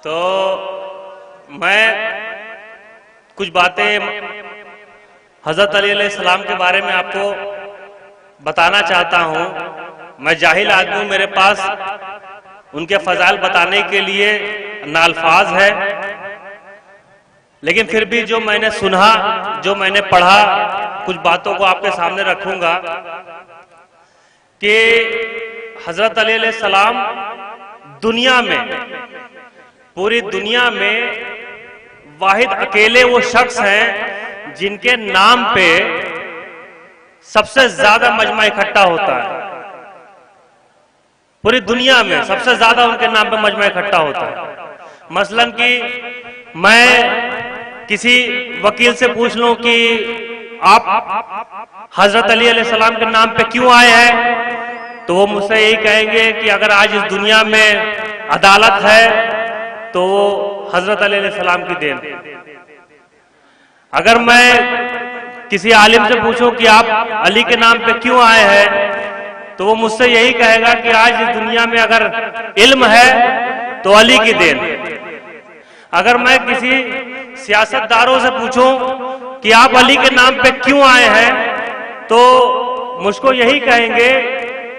تو میں کچھ باتیں حضرت علی علیہ السلام کے بارے میں آپ کو بتانا چاہتا ہوں۔ میں جاہل آدمی ہوں، میرے پاس ان کے فضائل بتانے کے لیے نہ الفاظ ہے، لیکن پھر بھی جو میں نے سنا، جو میں نے پڑھا، کچھ باتوں کو آپ کے سامنے رکھوں گا کہ حضرت علی علیہ السلام دنیا میں، پوری دنیا میں واحد اکیلے وہ شخص ہیں جن کے نام پہ سب سے زیادہ مجمع اکٹھا ہوتا ہے۔ پوری دنیا میں سب سے زیادہ ان کے نام پہ مجمع اکٹھا ہوتا ہے۔ مثلاً کہ میں کسی وکیل سے پوچھ لوں کہ آپ حضرت علی علیہ السلام کے نام پہ کیوں آئے ہیں، تو وہ مجھ سے یہی کہیں گے کہ اگر آج اس دنیا میں عدالت ہے تو وہ حضرت علی علیہ السلام کی دین۔ اگر میں کسی عالم سے پوچھوں کہ آپ علی کے نام پہ کیوں آئے ہیں، تو وہ مجھ سے یہی کہے گا کہ آج اس دنیا میں اگر علم ہے تو علی کی دین۔ اگر میں کسی سیاست داروں سے پوچھوں کہ آپ علی کے نام پہ کیوں آئے ہیں، تو مجھ کو یہی کہیں گے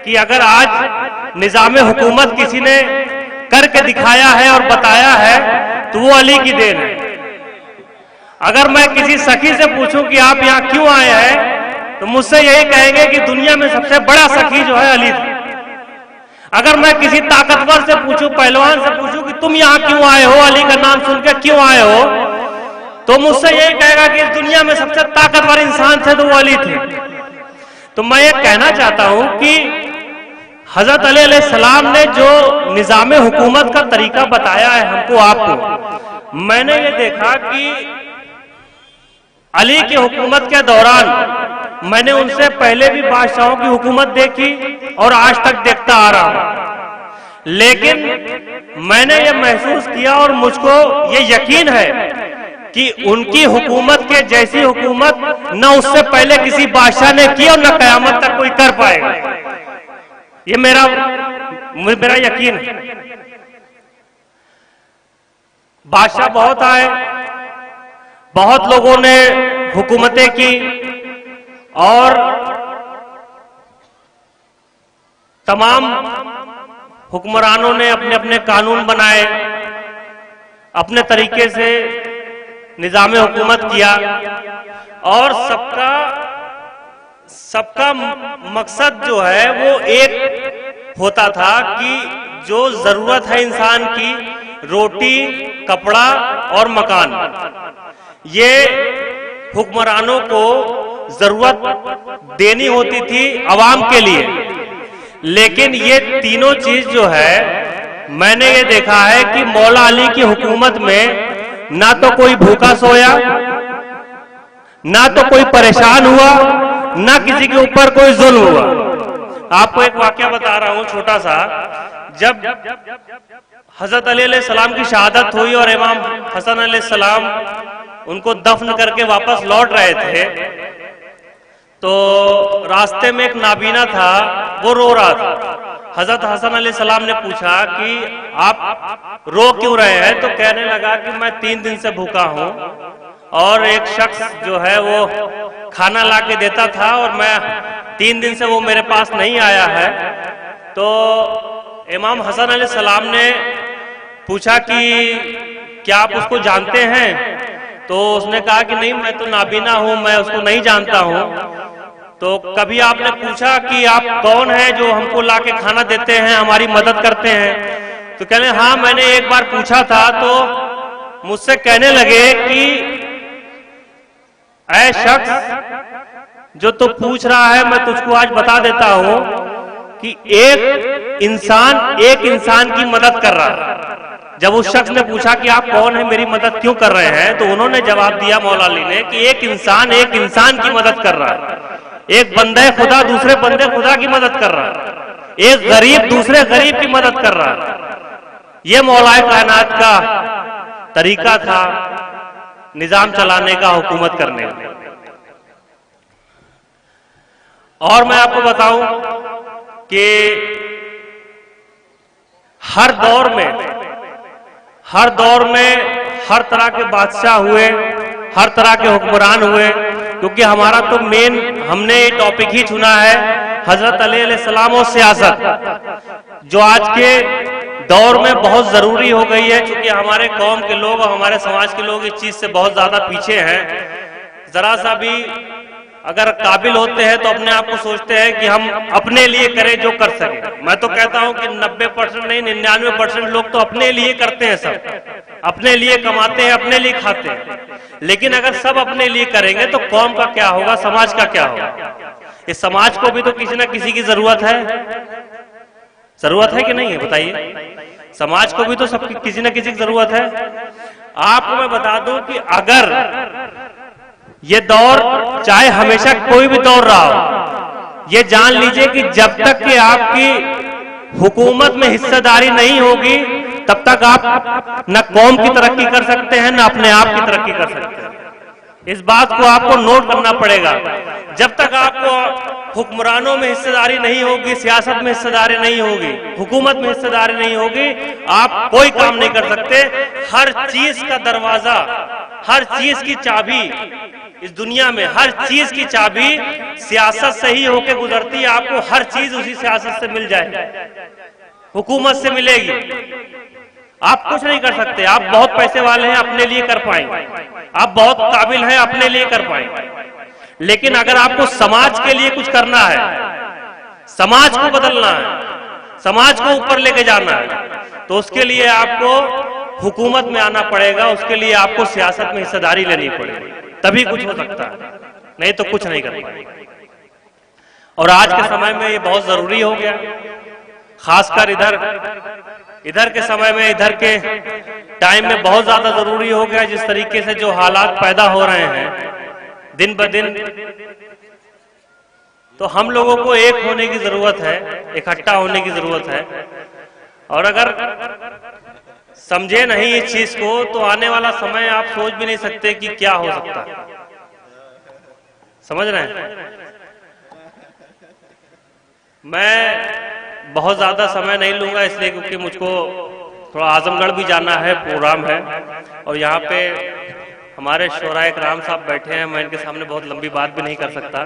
کہ اگر آج نظام حکومت کسی نے کر کے دکھایا ہے اور بتایا ہے تو وہ علی کی دین ہے۔ اگر میں کسی سخی سے پوچھوں کہ آپ یہاں کیوں آئے ہیں، تو مجھ سے یہی کہیں گے کہ دنیا میں سب سے بڑا سخی جو ہے علی تھا۔ اگر میں کسی طاقتور سے پوچھوں، پہلوان سے پوچھوں کہ تم یہاں کیوں آئے ہو، علی کا نام سن کے کیوں آئے ہو، تو مجھ سے یہی کہے گا کہ اس دنیا میں سب سے طاقتور انسان تھے تو وہ علی تھے۔ تو میں یہ کہنا چاہتا ہوں کہ حضرت علی علیہ السلام نے جو نظام حکومت کا طریقہ بتایا ہے ہم کو آپ کو، میں نے یہ دیکھا کہ علی کی حکومت کے دوران میں نے ان سے پہلے بھی بادشاہوں کی حکومت دیکھی اور آج تک دیکھتا آ رہا ہوں، لیکن میں نے یہ محسوس کیا اور مجھ کو یہ یقین ہے کہ ان کی حکومت کے جیسی حکومت نہ اس سے پہلے کسی بادشاہ نے کی اور نہ قیامت تک کوئی کر پائے گا، یہ میرا یقین ہے۔ بادشاہ بہت آئے، بہت لوگوں نے حکومتیں کی اور تمام حکمرانوں نے اپنے اپنے قانون بنائے، اپنے طریقے سے نظام حکومت کیا، اور سب کا مقصد جو ہے وہ ایک ہوتا تھا کہ جو ضرورت ہے انسان کی، روٹی، کپڑا اور مکان، یہ حکمرانوں کو ضرورت دینی ہوتی تھی عوام کے لیے۔ لیکن یہ تینوں چیز جو ہے میں نے یہ دیکھا ہے کہ مولا علی کی حکومت میں نہ تو کوئی بھوکا سویا، نہ تو کوئی پریشان ہوا، نہ کسی کے اوپر کوئی ظلم ہوا۔ آپ کو ایک واقعہ بتا رہا ہوں چھوٹا سا، جب حضرت علی علیہ السلام کی شہادت ہوئی اور امام حسن علیہ السلام ان کو دفن کر کے واپس لوٹ رہے تھے، تو راستے میں ایک نابینا تھا، وہ رو رہا تھا۔ حضرت حسن علیہ السلام نے پوچھا کہ آپ رو کیوں رہے ہیں؟ تو کہنے لگا کہ میں 3 دن سے بھوکا ہوں اور ایک شخص جو ہے وہ کھانا لا کے دیتا تھا اور میں 3 دن سے وہ میرے پاس نہیں آیا ہے۔ تو امام حسن علیہ السلام نے پوچھا کہ کیا آپ اس کو جانتے ہیں؟ تو اس نے کہا کہ نہیں، میں تو نابینا ہوں، میں اس کو نہیں جانتا ہوں۔ تو کبھی آپ نے پوچھا کہ آپ کون ہیں جو ہم کو لا کے کھانا دیتے ہیں، ہماری مدد کرتے ہیں؟ تو کہنے ہاں میں نے ایک بار پوچھا تھا، تو مجھ سے کہنے لگے کہ اے شخص جو تو پوچھ رہا ہے، میں تجھ کو آج بتا دیتا ہوں کہ ایک انسان کی مدد کر رہا ہے۔ جب اس شخص نے پوچھا کہ آپ کون ہیں، میری مدد کیوں کر رہے ہیں، تو انہوں نے جواب دیا مولا علی نے کہ ایک انسان کی مدد کر رہا ہے، ایک بندہ خدا دوسرے بندے خدا کی مدد کر رہا ہے، ایک غریب دوسرے غریب کی مدد کر رہا ہے۔ یہ مولا کائنات کا طریقہ تھا نظام چلانے کا، حکومت کرنے کا۔ اور میں آپ کو بتاؤں کہ ہر دور میں ہر طرح کے بادشاہ ہوئے، ہر طرح کے حکمران ہوئے، کیونکہ ہمارا تو ہم نے یہ ٹاپک ہی چنا ہے حضرت علی علیہ السلام اور سیاست، جو آج کے دور میں بہت ضروری ہو گئی ہے، چونکہ ہمارے قوم کے لوگ اور ہمارے سماج کے لوگ اس چیز سے بہت زیادہ پیچھے ہیں۔ ذرا سا بھی اگر قابل ہوتے ہیں تو اپنے آپ کو سوچتے ہیں کہ ہم اپنے لیے کریں جو کر سکیں۔ میں تو کہتا ہوں کہ 90% نہیں 99% لوگ تو اپنے لیے کرتے ہیں، سب اپنے لیے کماتے ہیں، اپنے لیے کھاتے ہیں۔ لیکن اگر سب اپنے لیے کریں گے تو قوم کا کیا ہوگا، سماج کا کیا ہوگا؟ اس سماج کو بھی تو کسی نہ کسی کی ضرورت ہے کہ نہیں ہے؟ بتائیے، سماج کو بھی تو کسی نہ کسی کی ضرورت ہے۔ آپ کو میں بتا دوں کہ اگر یہ دور چاہے ہمیشہ کوئی بھی دور رہا ہو، یہ جان لیجئے کہ جب تک کہ آپ کی حکومت میں حصہ داری نہیں ہوگی تب تک آپ نہ قوم کی ترقی کر سکتے ہیں نہ اپنے آپ کی ترقی کر سکتے ہیں۔ اس بات کو آپ کو نوٹ کرنا پڑے گا۔ جب تک آپ کو حکمرانوں میں حصہ داری نہیں ہوگی، سیاست میں حصہ داری نہیں ہوگی، حکومت میں حصہ داری نہیں ہوگی، آپ کوئی کام نہیں کر سکتے۔ ہر چیز کا دروازہ، ہر چیز کی چابی اس دنیا میں، ہر چیز کی چابی سیاست سے ہی ہو کے گزرتی ہے۔ آپ کو ہر چیز اسی سیاست سے مل جائے، حکومت سے ملے گی۔ آپ کچھ نہیں کر سکتے، آپ بہت پیسے والے ہیں، اپنے لیے کر پائیں، آپ بہت قابل ہیں، اپنے لیے کر پائیں، لیکن اگر آپ کو سماج کے لیے کچھ کرنا ہے، سماج کو بدلنا ہے، سماج کو اوپر لے کے جانا ہے، تو اس کے لیے آپ کو حکومت میں آنا پڑے گا، اس کے لیے آپ کو سیاست میں حصہ داری لینی پڑے گی، تبھی کچھ ہو سکتا ہے، نہیں تو کچھ نہیں کر پائے۔ اور آج کے سمے میں یہ بہت ضروری ہو گیا، خاص کر ادھر کے سمے میں، ادھر کے ٹائم میں بہت زیادہ ضروری ہو گیا. جس طریقے سے جو حالات پیدا ہو رہے ہیں دن بدن، تو ہم لوگوں کو ایک ہونے کی ضرورت ہے، اکٹھا ہونے کی ضرورت ہے. اور اگر سمجھے نہیں اس چیز کو تو آنے والا سمے آپ سوچ بھی نہیں سکتے کہ کیا ہو سکتا ہے. سمجھ رہے ہیں؟ میں بہت زیادہ سمے نہیں لوں گا، اس لیے کیونکہ مجھ کو تھوڑا اعظم گڑھ بھی جانا ہے، پروگرام ہے، اور یہاں پہ ہمارے شورائے کرام صاحب بیٹھے ہیں. میں ان کے سامنے بہت لمبی بات بھی نہیں کر سکتا.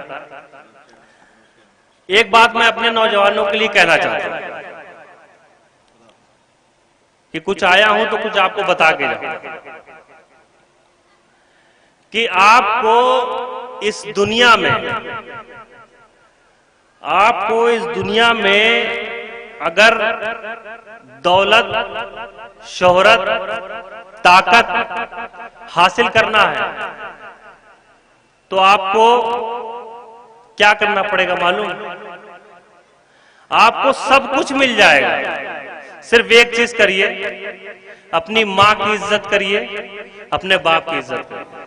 ایک بات میں اپنے نوجوانوں کے لیے کہنا چاہتا ہوں کہ کچھ آیا ہوں تو کچھ آپ کو بتا کے جاؤں کہ آپ کو اس دنیا میں اگر دولت، شہرت، طاقت حاصل کرنا ہے تو آپ کو کیا کرنا پڑے گا معلوم؟ آپ کو سب کچھ مل جائے گا. صرف ایک چیز کریے، اپنی ماں کی عزت کریے، اپنے باپ کی عزت کریے.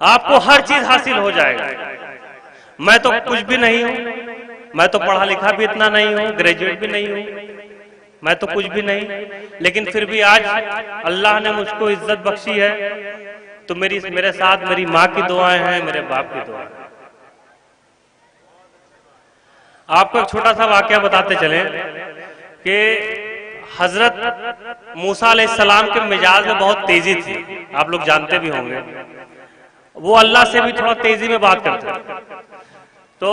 آپ کو ہر چیز حاصل ہو جائے گا. میں تو کچھ بھی نہیں ہوں، میں تو پڑھا لکھا بھی اتنا نہیں ہوں، گریجویٹ بھی نہیں ہوں، میں تو کچھ بھی نہیں، لیکن پھر بھی آج اللہ نے مجھ کو عزت بخشی ہے تو میرے ساتھ میری ماں کی دعائیں ہیں، میرے باپ کی دعائیں. آپ کو ایک چھوٹا سا واقعہ بتاتے چلیں کہ حضرت موسیٰ علیہ السلام کے مزاج میں بہت تیزی تھی. آپ لوگ جانتے بھی ہوں گے. وہ اللہ سے بھی تھوڑا تیزی میں بات کرتے تھے. تو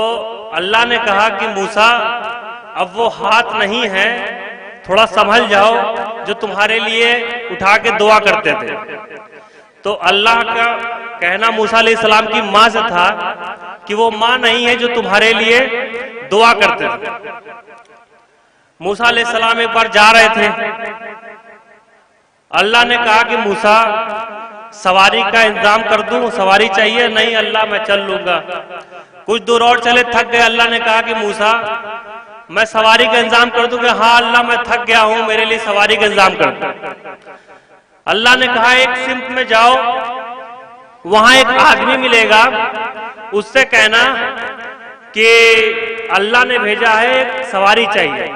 اللہ نے کہا کہ موسیٰ اب وہ ہاتھ نہیں ہے، تھوڑا سنبھل جاؤ جو تمہارے لیے اٹھا کے دعا کرتے تھے. تو اللہ کا کہنا موسیٰ علیہ السلام کی ماں سے تھا کہ وہ ماں نہیں ہے جو تمہارے لیے دعا کرتے تھے. موسیٰ علیہ السلام ایک بار جا رہے تھے. اللہ نے کہا کہ موسیٰ سواری کا انتظام کر دوں، سواری چاہیے؟ نہیں اللہ میں چل لوں گا. کچھ دور اور چلے، تھک گئے. اللہ نے کہا کہ موسیٰ میں سواری کا انتظام کر دوں گا. ہاں اللہ میں تھک گیا ہوں، میرے لیے سواری کا انتظام کر دوں. اللہ نے کہا ایک سمت میں جاؤ، وہاں ایک آدمی ملے گا، اس سے کہنا کہ اللہ نے بھیجا ہے، ایک سواری چاہیے.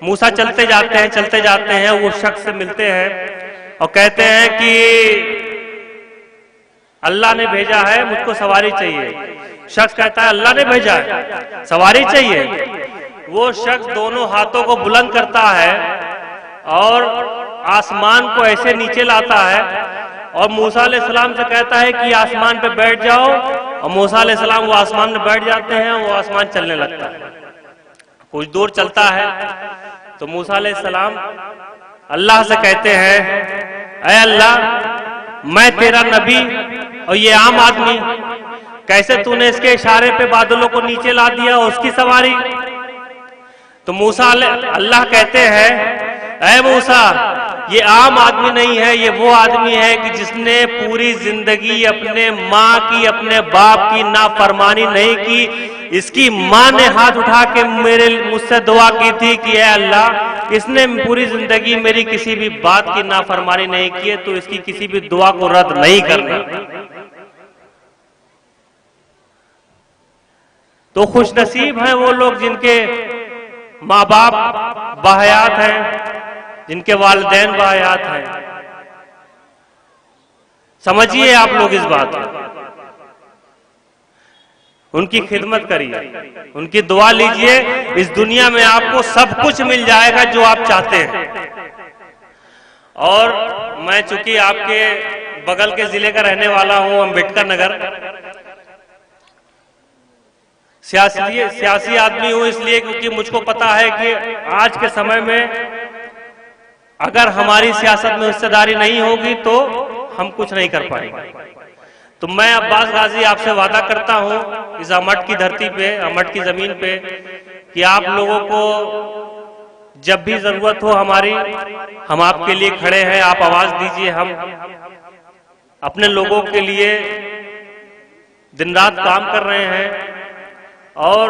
موسیٰ چلتے جاتے ہیں، وہ شخص سے ملتے ہیں اور کہتے ہیں کہ اللہ نے بھیجا ہے، مجھ کو سواری چاہیے. شخص کہتا ہے اللہ نے بھیجا ہے، سواری چاہیے. وہ شخص دونوں ہاتھوں کو بلند کرتا ہے اور آسمان کو ایسے نیچے لاتا ہے اور موسیٰ علیہ السلام سے کہتا ہے کہ آسمان پہ بیٹھ جاؤ. اور موسیٰ علیہ السلام وہ آسمان میں بیٹھ جاتے ہیں، وہ آسمان چلنے لگتا ہے. کچھ دور چلتا ہے تو موسیٰ علیہ السلام اللہ سے کہتے ہیں اے اللہ میں تیرا نبی اور یہ عام آدمی، کیسے تو نے اس کے اشارے پہ بادلوں کو نیچے لا دیا اور اس کی سواری؟ تو موسیٰ اللہ کہتے ہیں اے موسیٰ یہ عام آدمی نہیں ہے، یہ وہ آدمی ہے کہ جس نے پوری زندگی اپنے ماں کی، اپنے باپ کی نافرمانی نہیں کی. اس کی ماں نے ہاتھ اٹھا کے مجھ سے دعا کی تھی کہ اے اللہ اس نے پوری زندگی میری کسی بھی بات کی نافرمانی نہیں کی ہے، تو اس کی کسی بھی دعا کو رد نہیں کرنا. تو خوش نصیب ہیں وہ لوگ جن کے ماں باپ باحیات ہیں، جن کے والدین باحیات ہیں. سمجھیے آپ لوگ اس بات کو، ان کی خدمت کریے، ان کی دعا لیجئے. اس دنیا میں آپ کو سب کچھ مل جائے گا جو آپ چاہتے ہیں. اور میں چونکہ آپ کے بغل کے ضلع کا رہنے والا ہوں، امبیڈکر نگر، سیاسی آدمی ہوں اس لیے کیونکہ مجھ کو پتا ہے کہ آج کے سمے میں اگر ہماری سیاست میں حصہ داری نہیں ہوگی تو ہم کچھ نہیں کر پائیں گے. تو میں عباس غازی آپ سے وعدہ کرتا ہوں اس امٹ کی دھرتی پہ، امٹ کی زمین پہ، کہ آپ لوگوں کو جب بھی ضرورت ہو ہماری، ہم آپ کے لیے کھڑے ہیں. آپ آواز دیجئے. ہم اپنے لوگوں کے لیے دن رات کام کر رہے ہیں اور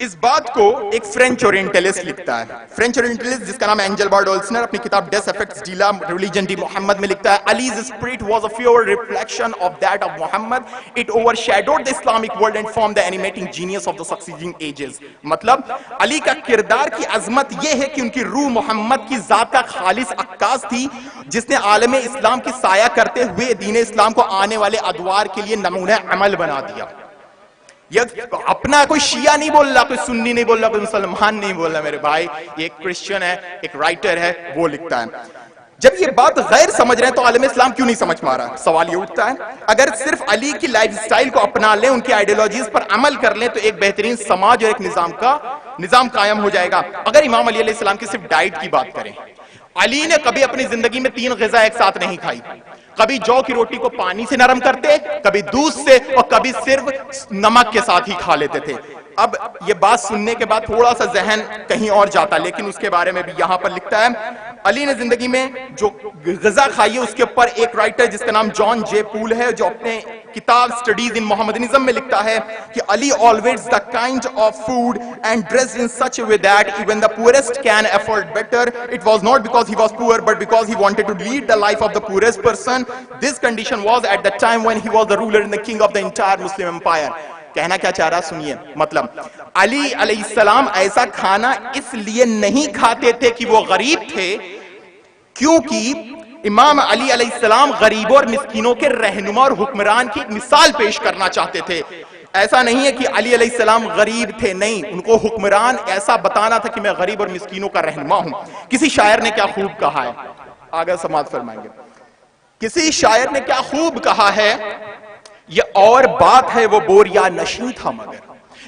اس بات کو ایک فرینچ اورینٹلسٹ لکھتا ہے. فرینچ اورینٹلسٹ جس کا نام اینجل بارڈ اولسنر اپنی کتاب ڈیس افیکٹس ڈی لا ریلیجن ڈی محمد میں لکھتا ہے Ali's spirit was a pure reflection of that of Muhammad. It overshadowed the Islamic world and formed the animating genius of the succeeding ages. مطلب علی کا کردار کی عظمت یہ ہے کہ ان کی روح محمد کی ذات کا خالص عکاس تھی جس نے عالم اسلام کی سایہ کرتے ہوئے دین اسلام کو آنے والے ادوار کے لیے نمونہ عمل بنا دیا. یہ اپنا کوئی شیعہ نہیں بول رہا, کوئی سنی نہیں بول رہا, کوئی مسلمان نہیں بول رہا میرے بھائی, یہ ایک کرسچن ہے, ایک رائٹر ہے, وہ لکھتا ہے. جب یہ بات غیر سمجھ رہے ہیں تو عالم اسلام کیوں نہیں سمجھ پا رہا؟ سوال یہ اٹھتا ہے اگر صرف علی کی لائف سٹائل کو اپنا لیں, ان کی آئیڈیالوجیز پر عمل کر لیں تو ایک بہترین سماج اور ایک نظام قائم ہو جائے گا. اگر امام علی علیہ السلام کی صرف ڈائٹ کی بات کریں, علی نے کبھی اپنی زندگی میں 3 غذا ایک ساتھ نہیں کھائی. کبھی جو کی روٹی کو پانی سے نرم کرتے, کبھی دودھ سے, اور کبھی صرف نمک کے ساتھ ہی کھا لیتے تھے. اب یہ بات سننے کے بعد تھوڑا سا ذہن کہیں اور جاتا, لیکن اس کے بارے میں بھی یہاں پر لکھتا ہے علی نے زندگی میں جو غذا کھائی ہے اس کے اوپر ایک رائٹر جس کا نام جان جے پول ہے جو اپنے کتاب اسٹڈیز ان محمدنزم میں لکھتا ہے کہ علی always the kind of food and dressed in such a way that even the poorest can afford better. It was not because he was poor but because he wanted to lead the life of the poorest person. This condition was at the time when he was the ruler and the king of the entire Muslim empire. کہنا کیا چاہ رہا سنیے. مطلب علی علیہ السلام ایسا کھانا اس لیے نہیں کھاتے تھے کہ وہ غریب تھے, کیونکہ امام علی علیہ السلام غریبوں اور مسکینوں کے رہنما اور حکمران کی ایک مثال پیش کرنا چاہتے تھے. ایسا نہیں ہے کہ علی علیہ السلام غریب تھے, نہیں, ان کو حکمران ایسا بتانا تھا کہ میں غریب اور مسکینوں کا رہنما ہوں. کسی شاعر نے کیا خوب کہا ہے, آگے سماعت فرمائیں گے. کسی شاعر نے کیا خوب کہا ہے, یہ اور بات ہے وہ بوریا نشیں تھا مگر,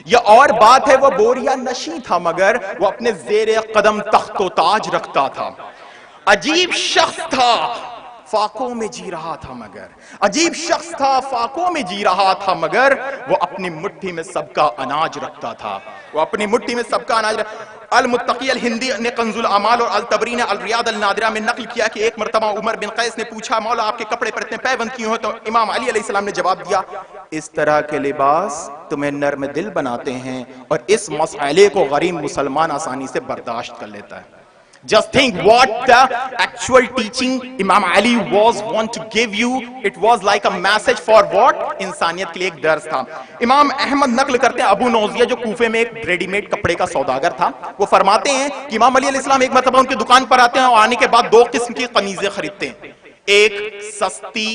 یہ اور بات ہے وہ بوریا نشیں تھا مگر وہ اپنے زیر قدم تخت و تاج رکھتا تھا. عجیب شخص تھا فاقوں میں جی رہا تھا مگر, عجیب شخص تھا فاقوں میں جی رہا تھا مگر وہ اپنی مٹھی میں سب کا اناج رکھتا تھا, وہ اپنی مٹھی میں سب کا اناج رکھتا. المتقی الہندی نے کنز الاعمال اور الطبری نے الریاض النادرہ میں نقل کیا کہ ایک مرتبہ عمر بن قیس نے پوچھا مولا آپ کے کپڑے پر اتنے پیبند کیوں ہیں, تو امام علی علیہ السلام نے جواب دیا اس طرح کے لباس تمہیں نرم دل بناتے ہیں اور اس مسئلے کو غریب مسلمان آسانی سے برداشت کر لیتا ہے. Just think what the actual teaching Imam Ali want to give you. It was like a message for what? انسانیت کے لیے ایک درس تھا. امام احمد نقل کرتے ہیں ابو نوزیہ جو کوفے میں ایک ریڈی میڈ کپڑے کا سوداگر تھا, وہ فرماتے ہیں کہ امام علی علیہ السلام ایک مرتبہ ان کی دکان پر آتے ہیں اور آنے کے بعد 2 قسم کی قمیضیں خریدتے ہیں, ایک سستی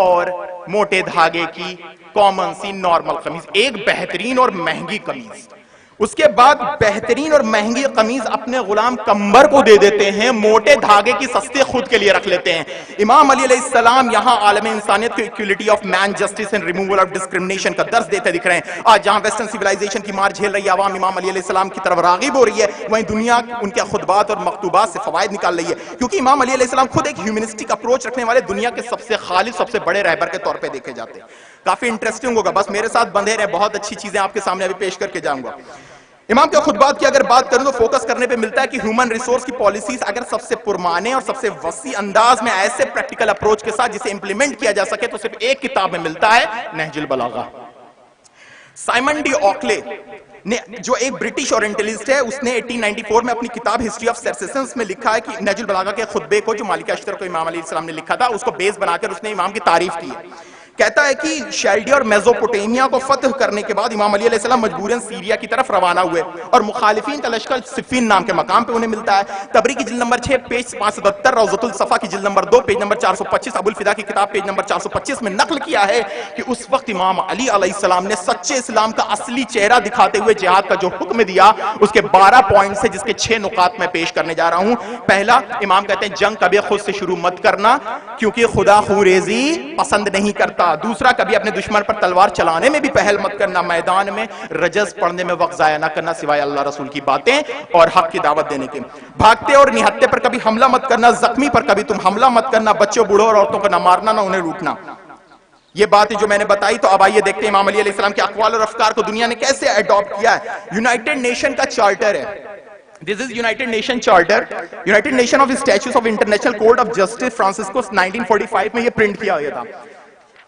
اور موٹے دھاگے کی کامن سی نارمل قمیض, ایک بہترین اور مہنگی قمیض. اس کے بعد بہترین اور مہنگی قمیض اپنے غلام کمبر کو دے دیتے ہیں, موٹے دھاگے کی سستے خود کے لیے رکھ لیتے ہیں. امام علی علیہ السلام یہاں عالم انسانیت کو equality of man, justice and removal of discrimination کا درس دیتے دکھ رہے ہیں. آج جہاں ویسٹرن سیولائزیشن کی مار جھیل رہی ہے عوام, امام علی علیہ السلام کی طرف راغب ہو رہی ہے, وہیں دنیا ان کے خطبات اور مکتوبات سے فوائد نکال رہی ہے, کیونکہ امام علی علیہ السلام خود ایک ہیومنسٹک اپروچ رکھنے والے دنیا کے سب سے خالص, سب سے بڑے رہبر کے طور پہ دیکھے جاتے ہیں. کافی انٹرسٹنگ ہوگا, بس میرے ساتھ بندھے رہے, بہت اچھی چیزیں آپ کے سامنے ابھی پیش کر کے جاؤں گا. امام کے خطبات کی اگر بات کریں تو فوکس کرنے پہ ملتا ہے کہ ہیومن ریسورس کی پالیسیز اگر سب سے پرمانے اور سب سے وسیع انداز میں ایسے پریکٹیکل اپروچ کے ساتھ جسے امپلیمنٹ کیا جا سکے تو صرف ایک کتاب میں ملتا ہے, نہج البلاغہ. سائمن ڈی اوکلے نے جو ایک برٹش اورینٹلسٹ ہے, اس نے 1894 میں اپنی کتاب ہسٹری آف سیسیشنز میں لکھا ہے کہ نہج البلاغہ کے خطبے کو جو مالک اشتر کو امام علیہ السلام نے لکھا تھا اس کو بیس بنا کر اس نے امام کی تعریف کی ہے. کہتا ہے کہ شیلڈیا اور میزوپوٹیمیا کو فتح کرنے کے بعد امام علی علیہ السلام مجبوراً سیریا کی طرف روانہ ہوئے اور مخالفین کا لشکر صفین نام کے مقام پہ انہیں ملتا ہے. تبری کی جلد نمبر 6 پیج 577, روضۃ الصفا کی جلد نمبر 2 پیج نمبر 425, ابو الفدا کی کتاب پیج نمبر 425 میں نقل کیا ہے کہ اس وقت امام علی علیہ السلام نے سچے اسلام کا اصلی چہرہ دکھاتے ہوئے جہاد کا جو حکم دیا اس کے 12 پوائنٹس ہیں جس کے 6 نقاط میں پیش کرنے جا رہا ہوں. پہلا, امام کہتے ہیں جنگ کبھی خود سے شروع مت کرنا کیونکہ خدا خوریزی پسند نہیں کرتا. دوسرا, کبھی اپنے دشمن پر تلوار چلانے میں بھی پہل مت کرنا, میدان میں رجز پڑھنے میں وقت ضائع نہ کرنا سوائے اللہ رسول کی باتیں اور حق کی دعوت دینے کے. بھاگتے اور نہتے پر کبھی حملہ مت کرنا, زخمی پر کبھی تم حملہ مت کرنا, بچوں بوڑھوں اور عورتوں کو نہ مارنا نہ انہیں لوٹنا. یہ باتیں جو میں نے بتائی, تو اب آئیے دیکھتے ہیں امام علی علیہ السلام کے اقوال اور افکار کو دنیا نے کیسے ایڈاپٹ کیا ہے. یونائٹڈ نیشن کا چارٹر ہے, This is United Nation Charter, United Nation of Statutes of International Court of Justice Francisco 1945 میں یہ پرنٹ کیا گیا تھا.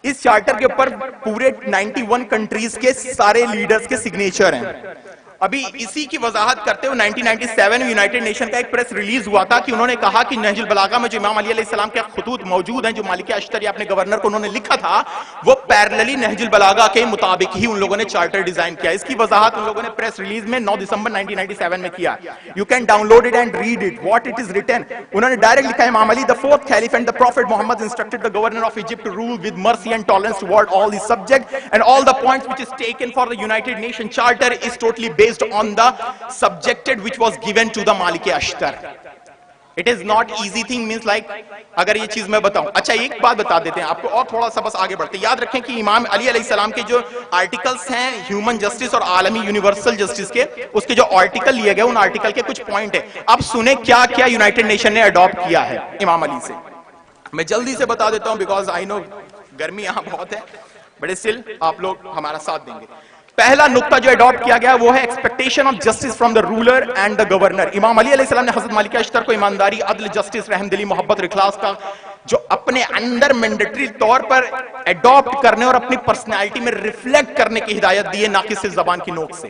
اس چارٹر کے اوپر پورے 91 کنٹریز کے سارے لیڈرز کے سگنیچر ہیں. ابھی اسی کی وضاحت کرتے ہوئے 1997 میں یونائٹڈ نیشن کا ایک پریس ریلیز ہوا تھا کہ انہوں نے کہا کہ نہج البلاغہ میں جو امام علی علیہ السلام کے خطوط موجود ہیں جو مالک اشتری اپنے گورنر کو انہوں نے لکھا تھا وہ پیرللی نہج البلاغہ کے مطابق ہی ان لوگوں نے چارٹر ڈیزائن کیا. اس کی وضاحت ان لوگوں نے پریس ریلیز میں 9 دسمبر 1997 میں کیا. You can download it and read it what it is written. انہوں نے ڈائریکٹ لکھا ہے امام علی the fourth caliph and the prophet Muhammad instructed the governor of Egypt to rule with mercy and tolerance toward all his subjects, and all the points which is taken for the United Nations Charter is totally based on the subjected which was given to the Malik Ashtar. It is not easy thing means like اگر یہ چیز میں بتاؤں. اچھا ایک بات بتا دیتے ہیں آپ کو اور تھوڑا سا بس آگے بڑھتے ہیں. یاد رکھیں کہ امام علی علیہ السلام کے جو آرٹیکلز ہیں ہیومن جسٹس اور عالمی یونیورسل جسٹس کے, اس کے جو آرٹیکل لیے گئے ان آرٹیکل کے کچھ پوائنٹ ہیں. اب سنیں کیا کیا یونائٹڈ نیشن نے اڈاپٹ کیا ہے امام علی سے. میں جلدی سے بتا دیتا ہوں بیکاز آئی نو گرمی یہاں بہت ہے, بڑے سل آپ لوگ ہمارا ساتھ دیں گے. پہلا نقطہ جو اڈاپٹ کیا گیا وہ ہے expectation of justice from the ruler and the governor. امام علی علیہ السلام نے حضرت مالک اشتر کو ایمانداری, عدل, جسٹس, رحم دلی, محبت اور اخلاص کا جو اپنے اندر مینڈیٹری طور پر اڈاپٹ کرنے اور اپنی پرسنالٹی میں ریفلیکٹ کرنے کی ہدایت دی ہے, نہ کہ صرف زبان کی نوک سے.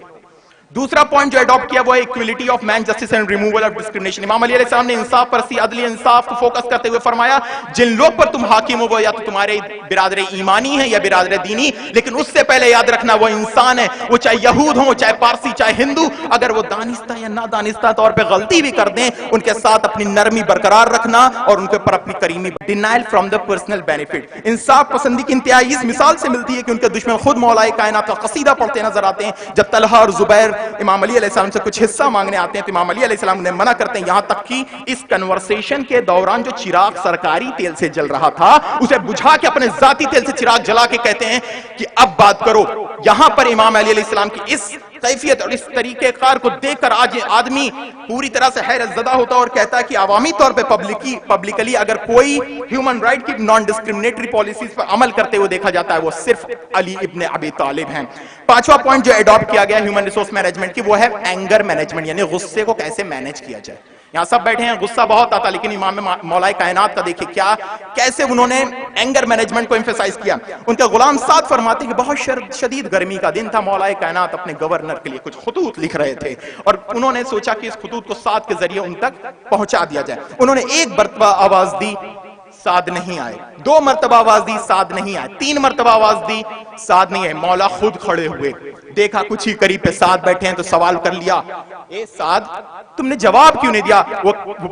دوسرا پوائنٹ جو اڈاپٹ کیا وہ ہے equality of man, justice and removal of discrimination. Imam Ali علیہ السلام نے انصاف پرستی, عدل, انصاف کو فوکس کرتے ہوئے فرمایا جن لوگ پر تم حاکم ہو وہ یا تو تمہارے برادر ایمانی ہیں یا برادر دینی, لیکن اس سے پہلے یاد رکھنا وہ انسان ہے, وہ چاہے یہود ہوں, چاہے پارسی, چاہے ہندو. اگر وہ دانستہ یا نادانستہ طور پہ غلطی بھی کر دیں ان کے ساتھ اپنی نرمی برقرار رکھنا اور ان کے اوپر اپنی کریمی. Denial from the personal benefit. انصاف پسندی کی انتہائی اس مثال سے ملتی ہے کہ ان کے دشمن خود مولا کائنات کا قصیدہ پڑھتے نظر آتے ہیں. جب طلحہ اور زبیر امام علی علیہ السلام سے کچھ حصہ مانگنے آتے ہیں تو امام علی علیہ السلام نے منع کرتے ہیں, یہاں تک کہ اس کنورسیشن کے دوران جو چراغ سرکاری تیل سے جل رہا تھا اسے بجھا کے اپنے ذاتی تیل سے چراغ جلا کے کہتے ہیں کہ اب بات کرو. یہاں پر امام علی علیہ السلام کی اس کیفیت اور اس طریقے کار کو دیکھ کر آج آدمی پوری طرح سے حیرت زدہ ہوتا اور کہتا ہے کہ عوامی طور پہ پبلکلی اگر کوئی ہیومن رائٹ کی نان ڈسکریمنیٹری پالیسیز پر عمل کرتے ہوئے دیکھا جاتا ہے وہ صرف علی ابن ابی طالب ہیں. پانچواں پوائنٹ جو اڈاپٹ کیا گیا ہیومن ریسورس مینجمنٹ کی وہ ہے اینگر مینجمنٹ, یعنی غصے کو کیسے مینج کیا جائے. یہاں سب بیٹھے ہیں, غصہ بہت آتا, لیکن امام مولا کائنات کا دیکھیں کیا کیسے انہوں نے اینگر مینجمنٹ کو ایمفیسائز کیا. ان کے غلام سعد فرماتے ہیں کہ بہت شدید گرمی کا دن تھا, مولا کائنات اپنے گورنر کے لیے کچھ خطوط لکھ رہے تھے اور انہوں نے سوچا کہ اس خطوط کو سعد کے ذریعے ان تک پہنچا دیا جائے. انہوں نے ایک مرتبہ آواز دی, سعد نہیں آئے. 2 مرتبہ آواز دی, سعد نہیں آئے. 3 مرتبہ آواز دی, سعد نہیں آئے. مولا خود کھڑے ہوئے, دیکھا کچھ ہی قریب پہ سعد بیٹھے ہیں تو سوال کر لیا, اے سعد تم نے جواب کیوں نہیں دیا؟ وہ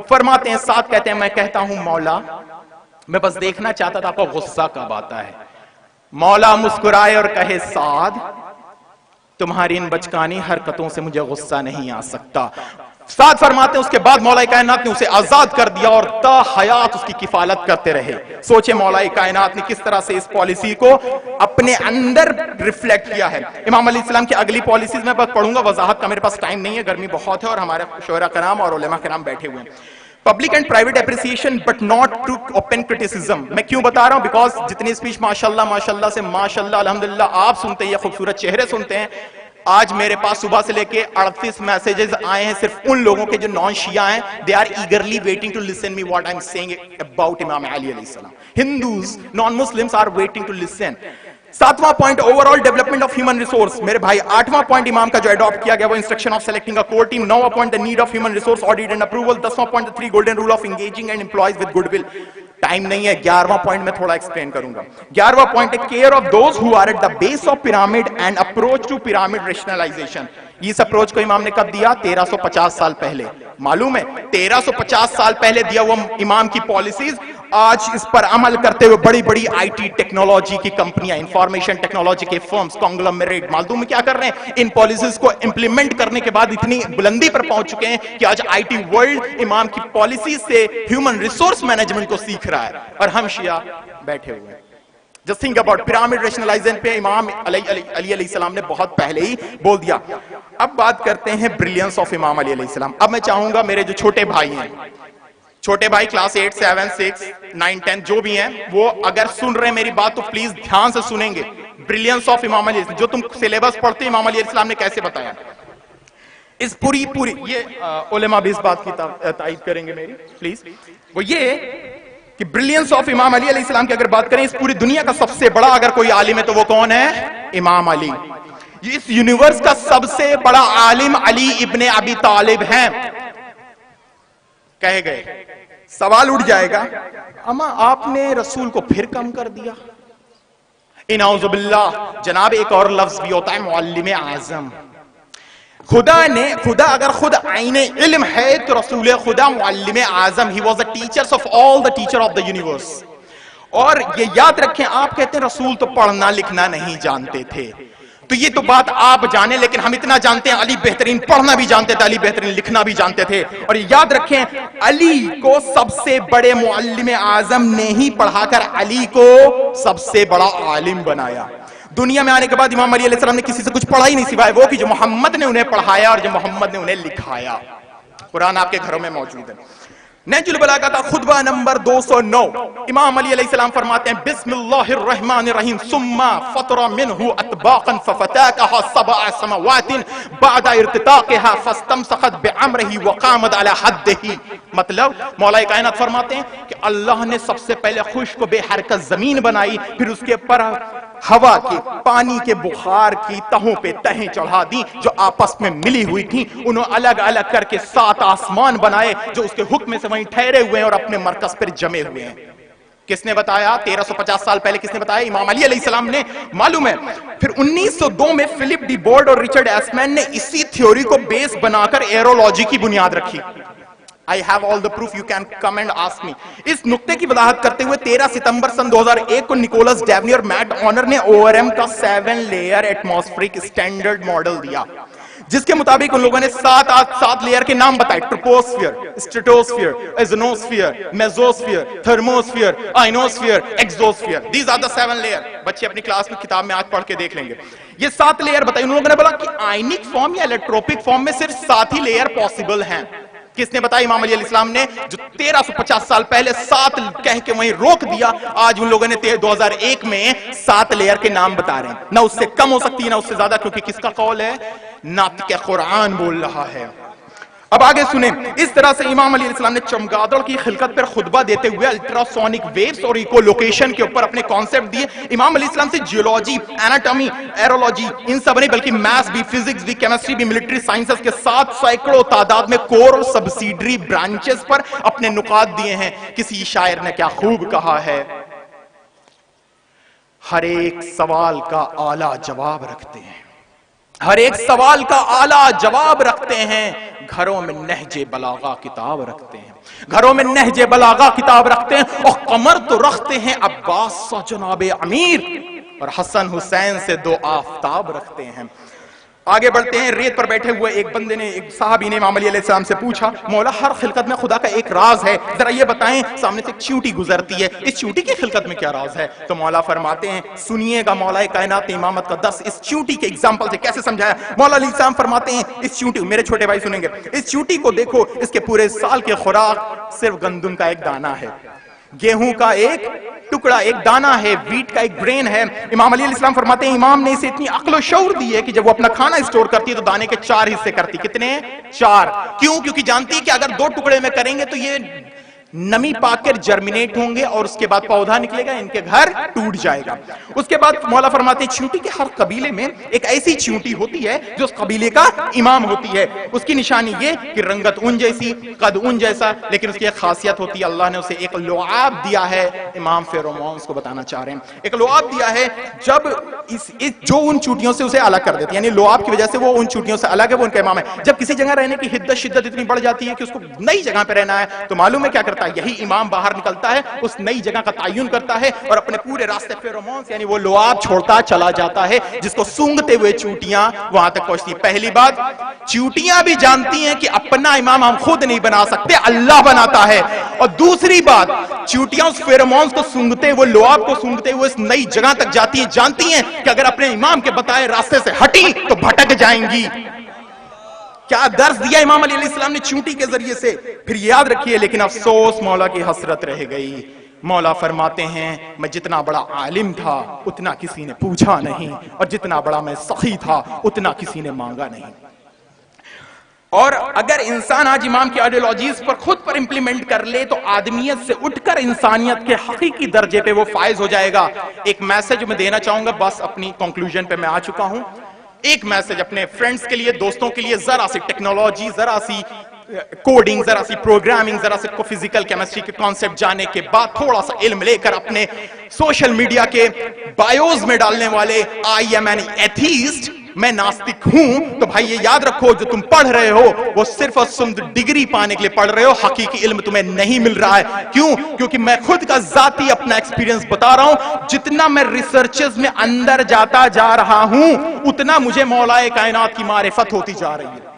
فرماتے ہیں, سعد کہتے ہیں میں کہتا ہوں مولا میں بس دیکھنا چاہتا تھا آپ کو غصہ کب آتا ہے. مولا مسکرائے اور کہے سعد تمہاری ان بچکانی حرکتوں سے مجھے غصہ نہیں آ سکتا. سعد فرماتے ہیں اس کے بعد مولا کائنات نے اسے آزاد کر دیا اور تا حیات اس کی کفالت کرتے رہے. سوچے مولا کائنات نے کس طرح سے اس پالیسی کو اپنے اندر ریفلیکٹ کیا ہے. امام علیہ السلام کی اگلی پالیسیز میں پڑھوں گا, وضاحت کا میرے پاس ٹائم نہیں ہے, گرمی بہت ہے اور ہمارے شعراء کرام اور علماء کرام بیٹھے ہوئے ہیں. Public and private appreciation but not to open criticism. میں کیوں بتا رہا ہوں بیکاز جتنی اسپیچ ماشاءاللہ سے ماشاءاللہ الحمدللہ آپ سنتے ہیں, یہ خوبصورت چہرے سنتے ہیں. آج میرے پاس صبح سے لے کے 38 میسیجز آئے ہیں صرف ان لوگوں کے جو نان شیعہ ہیں. they are eagerly waiting to listen me what I'm saying about Imam Ali alayhi salam. Hindus, non-Muslims are waiting to listen. 7واں point overall development of human resource میرے بھائی. 8واں پوائنٹ امام کا جو اڈاپٹ کیا گیا وہ instruction of selecting a core team. 9واں point the need of human resource audit and approval. 10واں point the 3 golden rule of engaging and employees with goodwill. Time نہیں ہے, 11واں پوائنٹ میں تھوڑا ایکسپلین کروں گا. 11واں پوائنٹ ہے care of those who are at the base of pyramid and approach to pyramid rationalisation. اس اپروچ کو امام نے کب دیا؟ 1350 سال پہلے. معلوم ہے 1350 سال پہلے دیا وہ امام کی پالیسیز آج اس پر عمل کرتے ہوئے بڑی بڑی آئی ٹی ٹیکنالوجی کی کمپنیاں, انفارمیشن ٹیکنالوجی کے فرمز, کانگلومیریٹ معلوم کیا کر رہے ہیں, ان پالیسیز کو امپلیمنٹ کرنے کے بعد اتنی بلندی پر پہنچ چکے ہیں کہ آج آئی ٹی ورلڈ امام کی پالیسیز سے ہیومن ریسورس مینجمنٹ کو سیکھ رہا ہے اور ہم شیعہ بیٹھے ہوئے ہیں. Just think about pyramid rationalization پہ امام علی علیہ السلام نے بہت پہلے ہی بول دیا. اب بات کرتے ہیں بریلینس آف امام علی علیہ السلام. اب میں چاہوں گا میرے جو چھوٹے بھائی ہیں, چھوٹے بھائی کلاس 8, 7, 6, 9, 10 جو بھی ہیں, وہ اگر سن رہے ہیں میری بات تو پلیز دھیان سے سنیں گے. بریلینس آف امام علی السلام جو تم سلیبس پڑھتے امام علی السلام نے کیسے بتایا, اس پوری یہ علماء بھی اس بات کی تائید کریں گے میری پلیز, وہ یہ کہ بریلینس آف امام علی علیہ السلام کی اگر بات کریں اس پوری دنیا کا سب سے بڑا اگر کوئی عالم ہے تو وہ کون ہے؟ امام علی. اس یونیورس کا سب سے بڑا عالم علی ابن ابی طالب ہیں. کہے گئے سوال اٹھ جائے گا اما آپ نے رسول کو پھر کم کر دیا. انعوذ باللہ. جناب ایک اور لفظ بھی ہوتا ہے معلم اعظم. خدا اگر خود عین علم ہے تو رسول خدا معلم اعظم. He was the teachers of all the teacher of the universe. اور یہ یاد رکھیں آپ کہتے ہیں رسول تو پڑھنا لکھنا نہیں جانتے تھے, تو یہ تو بات آپ جانیں, لیکن ہم اتنا جانتے ہیں علی بہترین پڑھنا بھی جانتے تھے, علی بہترین لکھنا بھی جانتے تھے. اور یاد رکھیں علی کو سب سے بڑے معلم اعظم نے ہی پڑھا کر علی کو سب سے بڑا عالم بنایا. دنیا میں آنے کے بعد امام علی علیہ السلام نے کسی سے کچھ پڑھا ہی نہیں سوائے وہ کہ جو محمد نے انہیں پڑھایا اور جو محمد نے انہیں لکھایا. قرآن آپ کے گھروں میں موجود ہے. نہج البلاغہ کا خطبہ نمبر 209. امام علی علیہ السلام فرماتے ہیں بسم اللہ الرحمن الرحیم ثم فطر منہ اطباقا ففتاکها 7 سماوات بعد ارتطاقها فاستمسخت بعمرہ وقامت علی حدہ. مطلب مولا کائنات فرماتے ہیں کہ اللہ نے سب سے پہلے خشک و بے حرکت زمین بنائی, پھر اس کے پر ہوا کے پانی کے بخار کی تہوں پہ تہیں چڑھا دی جو آپس میں ملی ہوئی تھی. انہوں الگ الگ کر کے 7 آسمان بنائے جو اس کے حکم سے وہیں ٹھہرے ہوئے ہیں اور اپنے مرکز پر جمے ہوئے ہیں. کس نے بتایا؟ 1350 سال پہلے کس نے بتایا؟ امام علی علیہ السلام نے. معلوم ہے پھر 1902 میں فلپ ڈی بورڈ اور رچرڈ ایسمین نے اسی تھیوری کو بیس بنا کر ایرولوجی کی بنیاد رکھی. I have all the proof, you can come and ask me. اس نقطے کی وضاحت کرتے ہوئے 13 ستمبر سن 2001 کو نکولس ڈیونی اور میٹ آنر نے ORM کا 7 لیئر ایٹماسفیرک اسٹینڈرڈ ماڈل دیا, جس کے مطابق ان لوگوں نے 7 لیئر کے نام بتائے. Troposphere, stratosphere, ozonosphere, mesosphere, thermosphere, ionosphere, exosphere. These are the 7 layer. بچے اپنی کلاس میں کتاب میں آج پڑھ کے دیکھ لیں گے. یہ 7 لیئر بتائی. ان لوگوں نے بولا کہ آئنک فارم یا الیکٹروپک فارم میں صرف 7 ہی لیئر پاسبل ہیں. کس نے بتایا؟ امام علی علیہ السلام نے, جو 1350 سال پہلے 7 کہہ کے وہیں روک دیا. آج ان لوگوں نے 2001 میں 7 لیئر کے نام بتا رہے ہیں. نہ اس سے کم ہو سکتی نہ اس سے زیادہ, کیونکہ کس کا قول ہے؟ ناطق قرآن بول رہا ہے. اب آگے سنیں. اس طرح سے امام علی علیہ السلام نے چمگادڑ کی خلقت پر خطبہ دیتے ہوئے الٹراسونک ویوز اور ایکو لوکیشن کے اوپر اپنے کانسیپٹ دیے. امام علیہ السلام سے جیولوجی, ایناٹمی, ایرولوجی ان سب نہیں بلکہ میتھس بھی, فزکس بھی, کیمسٹری بھی, ملٹری سائنسز کے 7 سینکڑوں تعداد میں کور اور سبسیڈری برانچز پر اپنے نکات دیے ہیں. کسی شاعر نے کیا خوب کہا ہے, ہر ایک سوال کا اعلیٰ جواب رکھتے ہیں, ہر ایک سوال کا اعلیٰ جواب رکھتے ہیں. گھروں میں نہج بلاغہ کتاب رکھتے ہیں, گھروں میں نہج بلاغہ کتاب رکھتے ہیں. اور قمر تو رکھتے ہیں عباس سا جناب امیر, اور حسن حسین سے 2 آفتاب رکھتے ہیں. آگے بڑھتے ہیں. ریت پر بیٹھے ہوئے ایک بندے نے, ایک صحابی نے امام علی علیہ السلام سے پوچھا, مولا ہر خلقت میں خدا کا ایک راز ہے, ذرا یہ بتائیں. سامنے سے ایک چیونٹی گزرتی ہے, اس چیونٹی کی خلقت میں کیا راز ہے؟ تو مولا فرماتے ہیں سنیے گا مولا کائنات نے امامت کا 10 اس چیونٹی کے ایگزامپل سے کیسے سمجھایا. مولا علیہ السلام فرماتے ہیں اس چیونٹی, میرے چھوٹے بھائی سنیں گے, اس چیونٹی کو دیکھو, اس کے پورے سال کے خوراک صرف گندم کا ایک دانہ ہے, گیہوں کا ایک ٹکڑا, ایک دانہ ہے, ویٹ کا ایک گرین ہے. امام علی علیہ السلام فرماتے ہیں امام نے اسے اتنی عقل و شعور دی ہے کہ جب وہ اپنا کھانا اسٹور کرتی ہے تو دانے کے 4 حصے کرتی. کتنے؟ 4. کیوں؟ کیونکہ جانتی ہے کہ اگر 2 ٹکڑے میں کریں گے تو یہ نمی پا کر جرمینیٹ ہوں گے اور اس کے بعد پودا نکلے گا, ان کے گھر ٹوٹ جائے گا. اس کے بعد مولا فرماتے ہیں چیونٹی کے ہر قبیلے میں ایک ایسی چیونٹی ہوتی ہے جو اس قبیلے کا امام ہوتی ہے. اس کی نشانی یہ کہ رنگت ان جیسی, قد ان جیسا, لیکن اس کی ایک خاصیت ہوتی ہے, اللہ نے اسے ایک لعاب دیا ہے. امام فیرومونس کو بتانا چاہ رہے ہیں, ایک لعاب دیا ہے جب جو ان چوٹیوں سے اسے الگ کر دیتے, یعنی لعاب کی وجہ سے وہ ان چوٹیوں سے الگ ہے, وہ ان کا امام ہے. جب کسی جگہ رہنے کی حدت شدت اتنی بڑھ جاتی ہے کہ اس کو نئی جگہ پہ رہنا ہے تو معلوم ہے کیا کرتا ہے, یہی امام باہر نکلتا ہے, اس نئی جگہ کا تعین کرتا ہے اور اپنے پورے راستے فیرومونس یعنی وہ لعاب چھوڑتا چلا جاتا ہے, جس کو سونگتے ہوئے چوٹیاں وہاں تک پہنچتی. پہلی بات, چوٹیاں بھی جانتی ہیں کہ اپنا امام ہم خود نہیں بنا سکتے, اللہ بناتا ہے. اور دوسری بات, چوٹیاں اس فیرومونس کو سونگتے, وہ لعاب کو سونگتے ہوئے اس نئی جگہ تک جاتی ہیں, جانتی ہیں کہ اگر اپنے امام کے بتائے راستے سے ہٹی تو بھٹک جائیں گی. کیا درس دیا امام علی علیہ السلام نے چونٹی کے ذریعے سے. پھر یاد رکھیے, لیکن افسوس مولا کی حسرت رہ گئی. مولا فرماتے ہیں میں جتنا بڑا عالم تھا اتنا کسی نے پوچھا نہیں, اور جتنا بڑا میں سخی تھا اتنا کسی نے مانگا نہیں. اور اگر انسان آج امام کی آئیڈیالوجیز پر خود پر امپلیمنٹ کر لے تو آدمیت سے اٹھ کر انسانیت کے حقیقی درجے پہ وہ فائز ہو جائے گا. ایک میسج میں دینا چاہوں گا, بس اپنی کنکلوژن پہ میں آ چکا ہوں. ایک میسج اپنے فرینڈز کے لیے, دوستوں کے لیے, ذرا سی ٹیکنالوجی, ذرا سی کوڈنگ, ذرا سی پروگرامنگ, ذرا سے فزیکل کیمسٹری کے کانسیپٹ جانے کے بعد تھوڑا سا علم لے کر اپنے سوشل میڈیا کے بایوز میں ڈالنے والے آئی ایم این ایتھیسٹ, میں ناستک ہوں, تو بھائی یہ یاد رکھو جو تم پڑھ رہے ہو وہ صرف اور صرف ڈگری پانے کے لیے پڑھ رہے ہو, حقیقی علم تمہیں نہیں مل رہا ہے. کیوں؟ کیونکہ میں خود کا ذاتی اپنا ایکسپیرینس بتا رہا ہوں, جتنا میں ریسرچز میں اندر جاتا جا رہا ہوں اتنا مجھے مولا کائنات کی معرفت ہوتی جا رہی ہے.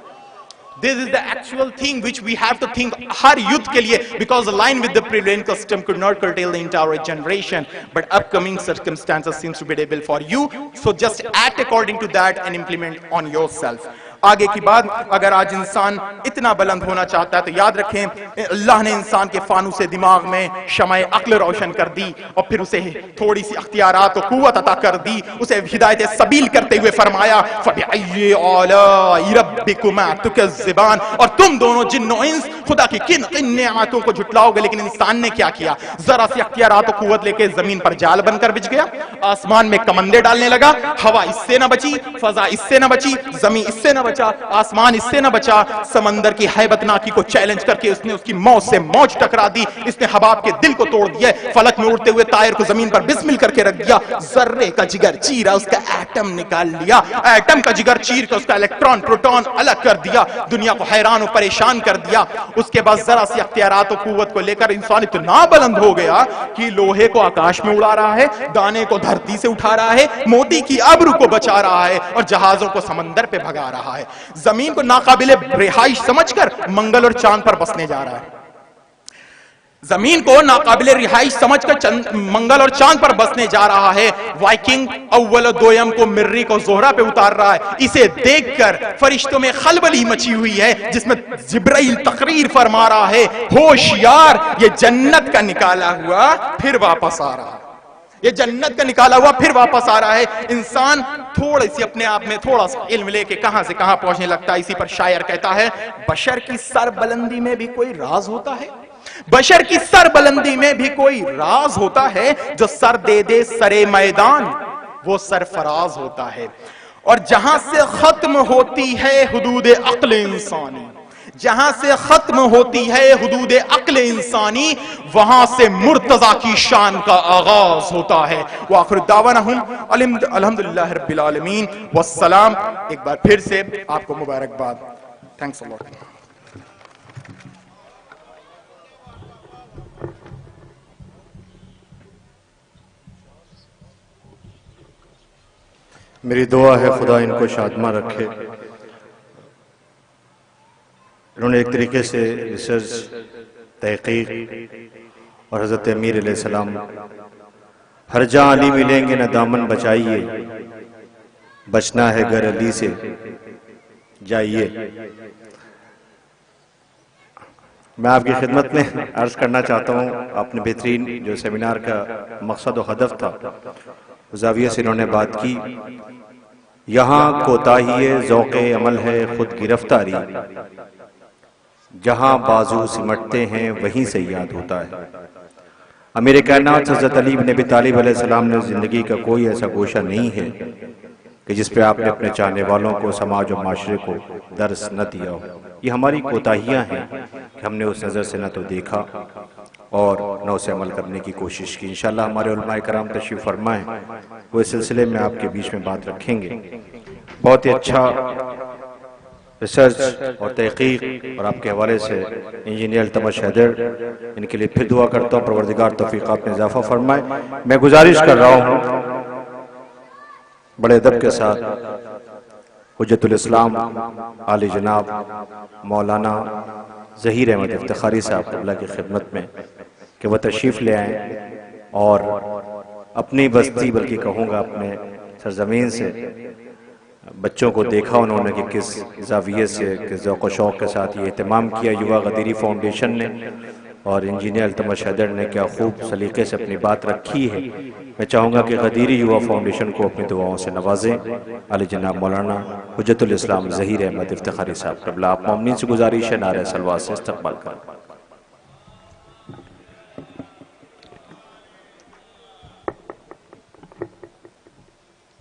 This is the actual thing which we have to think Hare youth کے لیے, because aligned with the prevalent custom could not curtail the entire generation, but upcoming circumstances seems to be able for you, so just act according to that and implement on yourself. آگے کی بات, اگر آج انسان اتنا بلند ہونا چاہتا ہے تو یاد رکھیں اللہ نے انسان کے فانوس دماغ میں شمع عقل روشن کر دی, اور پھر اسے تھوڑی سی اختیارات و قوت عطا کر دی, اسے ہدایت سبیل کرتے ہوئے فرمایا فَبِأَيِّ آلَاءِ رَبِّكُمَا تُكَذِّبَانِ, اور تم دونوں جن و انس خدا کی کن نعمتوں کو جھٹلاؤ گے. لیکن انسان نے کیا کیا؟ ذرا سی اختیارات و قوت لے کے زمین پر جال بن کر بچ گیا, آسمان میں کمندے ڈالنے لگا, ہوا اس سے نہ بچی, فضا اس سے نہ بچی, زمین اس سے نہ بچا, آسمان اس سے نہ بچا, سمندر کی ہیبت ناکی کو چیلنج کر کے اس نے اس کی موج سے موج ٹکرا دی, اس نے حباب کے دل کو توڑ دیا, فلک میں اڑتے ہوئے طائر کو زمین پر بسمل کر کے رکھ دیا, ذرے کا جگر چیرا, اس کا ایٹم نکال لیا, ایٹم کا جگر چیر کر اس کا الیکٹران پروٹون الگ کر دیا, دنیا کو حیران و پریشان کر دیا. اس کے بعد ذرا سی اختیارات و قوت کو لے کر انسان اتنا بلند ہو گیا کہ لوہے کو آکاش میں اڑا رہا ہے, دانے کو دھرتی سے اٹھا رہا ہے, موتی کی ابر کو بچا رہا ہے, اور جہازوں کو سمندر پہ بھگا رہا ہے. زمین کو ناقابل رہائش سمجھ کر منگل اور چاند پر بسنے جا رہا ہے. زمین کو ناقابل رہائش سمجھ کر منگل اور چاند پر بسنے جا رہا ہے. وائکنگ اول و دویم کو مریخ اور زہرہ پہ اتار رہا ہے. اسے دیکھ کر فرشتوں میں خلبلی مچی ہوئی ہے, جس میں جبرائیل تقریر فرما رہا ہے, ہوشیار یہ جنت کا نکالا ہوا پھر واپس آ رہا ہے, یہ جنت کا نکالا ہوا پھر واپس آ رہا ہے. انسان تھوڑی سی اپنے آپ میں تھوڑا سا علم لے کے کہاں سے کہاں پہنچنے لگتا ہے. اسی پر شاعر کہتا ہے بشر کی سر بلندی میں بھی کوئی راز ہوتا ہے, بشر کی سر بلندی میں بھی کوئی راز ہوتا ہے, جو سر دے دے سرے میدان وہ سرفراز ہوتا ہے. اور جہاں سے ختم ہوتی ہے حدود عقل انسانی, جہاں سے ختم ہوتی ہے حدود عقل انسانی, وہاں سے مرتضی کی شان کا آغاز ہوتا ہے. وآخر دعوانہم الحمدللہ رب العالمین والسلام. ایک بار پھر سے آپ کو مبارکباد. تھینکس اللہ. میری دعا ہے خدا ان کو شادمہ رکھے. انہوں نے ایک طریقے سے ریسرچ, تحقیق اور حضرت امیر علیہ السلام ہر جہاں علی ملیں گے نہ دامن بچائیے, بچنا ہے گر علی سے جائیے. میں آپ کی خدمت میں عرض کرنا چاہتا ہوں, اپنے بہترین جو سیمینار کا مقصد و ہدف تھا زاویہ سے انہوں نے بات کی. یہاں کوتاہی ذوق عمل ہے خود گرفتاری, جہاں بازو سمٹتے ہیں وہیں سے یاد ہوتا ہے. امیر کائنات حضرت علی بن ابی طالب علیہ السلام نے زندگی کا کوئی ایسا گوشہ نہیں ہے کہ جس پہ آپ نے اپنے چاہنے والوں کو, سماج و معاشرے کو درس نہ دیا ہو. یہ ہماری کوتاہیاں ہیں کہ ہم نے اس نظر سے نہ تو دیکھا اور نہ اسے عمل کرنے کی کوشش کی. انشاءاللہ ہمارے علماء کرام تشریف فرمائیں, وہ اس سلسلے میں آپ کے بیچ میں بات رکھیں گے. بہت ہی اچھا ریسرچ اور تحقیق اور آپ کے حوالے سے انجینئر التمش حیدر, ان کے لیے پھر دعا کرتا ہوں پروردگار توفیقات میں اضافہ فرمائے. میں گزارش کر رہا ہوں بڑے ادب کے ساتھ حجت الاسلام عالی جناب مولانا ظہیر احمد افتخاری صاحب قبلہ کی خدمت میں کہ وہ تشریف لے آئیں اور اپنی بستی بلکہ کہوں گا اپنے سرزمین سے بچوں کو دیکھا انہوں نے کہ کس زاویے سے, کس ذوق و شوق کے ساتھ یہ اہتمام کیا. یووا غدیری فاؤنڈیشن نے اور انجینئر التمش حیدر نے کیا خوب سلیقے سے اپنی بات رکھی ہے. میں چاہوں گا کہ غدیری یووا فاؤنڈیشن کو اپنی دعاؤں سے نوازیں. علی جناب مولانا حجت الاسلام ظہیر احمد افتخاری صاحب قبلہ, آپ مومنین سے گزارش ہے نعرہ صلوات سے استقبال کریں.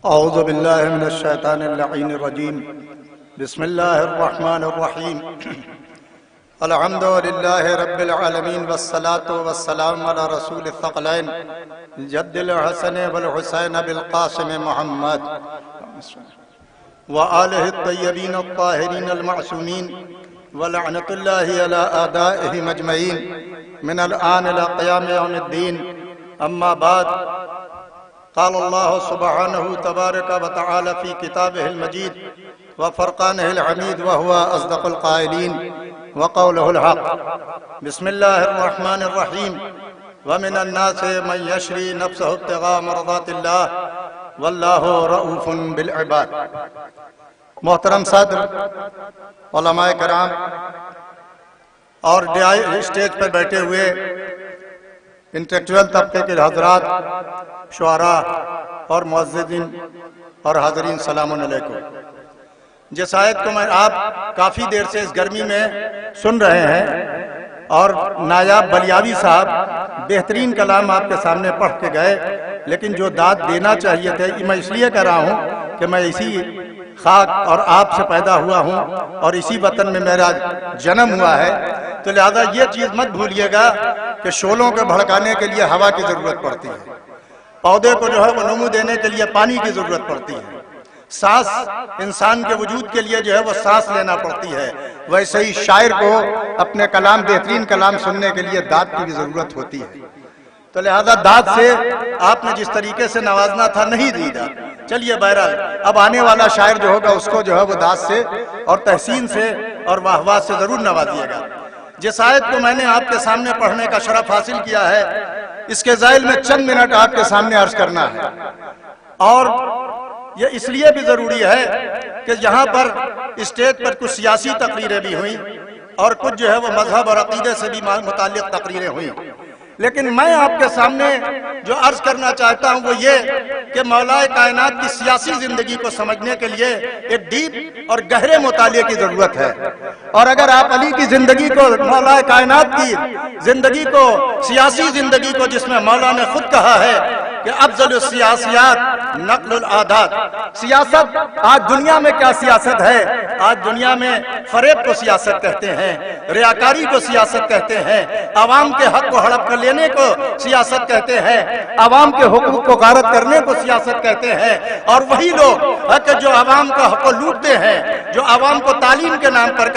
أعوذ بالله من الشيطان اللعين الرجيم بسم الله الرحمن الرحيم الحمد لله رب العالمين والصلاة والسلام على رسول الثقلين الجد الحسن والحسين بالقاسم محمد وآله الطيبين الطاهرين المعصومين ولعنة الله على أعدائهم أجمعين من الآن إلى قيام يوم الدين. أما بعد، قال الله سبحانه تبارك وتعالى في كتابه المجيد وفرقانه الحميد وهو أصدق القائلين وقوله الحق. بسم الله الرحمن الرحيم. ومن الناس من يشري نفسه ابتغاء مرضات الله والله رؤوف بالعباد. محترم صدر، علماء کرام اور اسٹیج پر بیٹھے ہوئے انٹلیکچوئل طبقے کے حضرات، شعراء اور معززین اور حاضرین، سلام علیکم. جس آیت کو میں آپ کافی دیر سے اس گرمی میں سن رہے ہیں اور نایاب بلیاوی صاحب بہترین کلام آپ کے سامنے پڑھ کے گئے، لیکن جو داد دینا چاہیے تھے میں اس لیے کہہ رہا ہوں کہ میں اسی خاک اور آپ سے پیدا ہوا ہوں اور اسی وطن میں میرا جنم ہوا ہے، تو لہذا یہ چیز مت بھولیے گا کہ شعلوں کو بھڑکانے کے لیے ہوا کی ضرورت پڑتی ہے، پودے کو جو ہے وہ نمو دینے کے لیے پانی کی ضرورت پڑتی ہے، سانس انسان کے وجود کے لیے جو ہے وہ سانس لینا پڑتی ہے، ویسے ہی شاعر کو اپنے کلام، بہترین کلام سننے کے لیے داد کی بھی ضرورت ہوتی ہے. تو لہذا داد سے آپ نے جس طریقے سے نوازنا تھا نہیں دی داد. چلیے بہرحال اب آنے والا شاعر جو ہوگا اس کو جو ہے وہ داد سے اور تحسین سے اور واہ واہ سے ضرور نوازیے گا. جس آیت کو میں نے آپ کے سامنے پڑھنے کا شرف حاصل کیا ہے، اس کے ذیل میں چند منٹ آپ کے سامنے عرض کرنا ہے. اور یہ اس لیے بھی ضروری ہے کہ یہاں پر اسٹیج پر کچھ سیاسی تقریریں بھی ہوئیں اور کچھ جو ہے وہ مذہب اور عقیدے سے بھی متعلق تقریریں ہوئیں، لیکن میں آپ کے سامنے جو عرض کرنا چاہتا ہوں وہ یہ کہ مولا کائنات کی سیاسی زندگی کو سمجھنے کے لیے ایک ڈیپ اور گہرے مطالعے کی ضرورت ہے. اور اگر آپ علی کی زندگی کو، مولا کائنات کی زندگی کو، سیاسی زندگی کو، جس میں مولا نے خود کہا ہے کہ افضل السیاسیات نقل العادات، سیاست آج دنیا میں کیا سیاست ہے؟ آج دنیا میں فریب کو سیاست کہتے ہیں، ریاکاری کو سیاست کہتے ہیں، عوام کے حق کو ہڑپ کر لینے کو سیاست کہتے ہیں، عوام کے حقوق کو غارت کرنے کو سیاست کہتے ہیں. اور وہی لوگ کہ جو عوام کا حق کو لوٹتے ہیں، جو عوام کو تعلیم کے نام پر،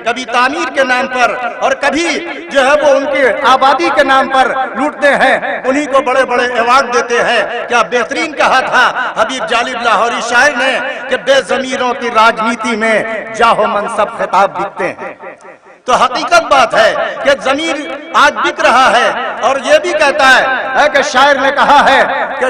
کبھی تعمیر کے نام پر اور کبھی جو ہے وہ ان کی آبادی کے نام پر لوٹتے ہیں، انہی کو بڑے بڑے ایوارڈ دیتے ہیں. کیا بہترین کہا تھا حبیب جالب لاہوری شاعر نے کہ بے ضمیروں کی راجنیتی میں جاہ و منصب خطاب بکتے ہیں. تو حقیقت بات ہے کہ ضمیر آج بک رہا ہے. اور یہ بھی کہتا ہے کہ شاعر نے کہا ہے کہ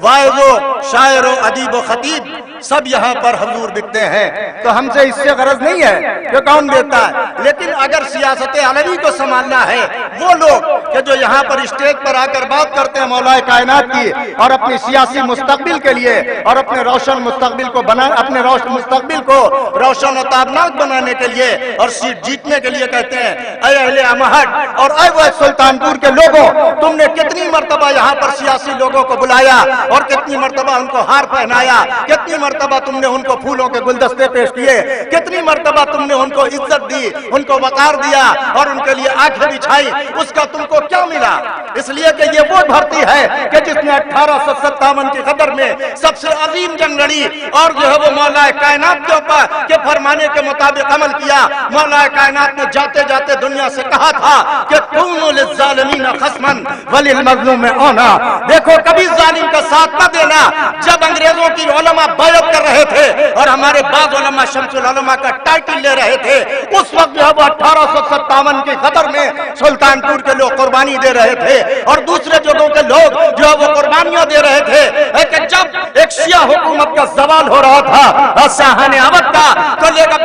واعظ و شاعر و ادیب و خطیب سب یہاں پر حضور بکتے ہیں. تو ہم سے اس سے غرض نہیں ہے کہ کون دیتا ہے، لیکن اگر سیاست علوی کو سنبھالنا ہے، وہ لوگ کہ جو یہاں پر اسٹیج پر آ کر بات کرتے ہیں مولا کائنات کی اور اپنی سیاسی مستقبل کے لیے اور اپنے روشن مستقبل کو روشن و تابناک بنانے کے لیے اور سیٹ جیتنے کے لیے کہتے ہیں، اے اہل امہٹ اور اے وہ سلطان پور کے لوگوں، تم نے کتنی مرتبہ یہاں پر سیاسی لوگوں کو بلایا اور کتنی مرتبہ ان کو ہار پہنایا، کتنی مرتبہ تم نے ان کو پھولوں کے گلدستے پیش کیے، کتنی مرتبہ تم نے ان کو عزت دی، ان کو وقار دیا اور ان کے لیے آنکھیں بچھائی. اس کا تم کو کیا ملا؟ اس لیے کہ یہ وہ بھرتی ہے کہ جس نے 1857 کی قدر میں سب سے عظیم جنگ لڑی اور جو ہے وہ مولا کائنات کے اوپر کے فرمانے کے مطابق عمل کیا. مولا کائنات نے جاتے جاتے دنیا سے کہا تھا کہ کونوا للظالمین خصما وللمظلوم اونا. دیکھو کبھی ظالم کا ساتھ نہ دینا. جب انگریزوں کی علماء بیعت کر رہے تھے اور ہمارے بعض علماء شمس العلماء کا ٹائٹل لے رہے تھے، اس وقت جو ہے وہ 1857 کی قدر میں سلطان پور کے لوگ قربانی دے رہے تھے اور دوسرے جگہوں کے لوگ جو ہے وہ قربانیاں دے رہے تھے. لیکن جب ایک شیعہ حکومت کا زوال ہو رہا تھا شاہان اودھ کا، تو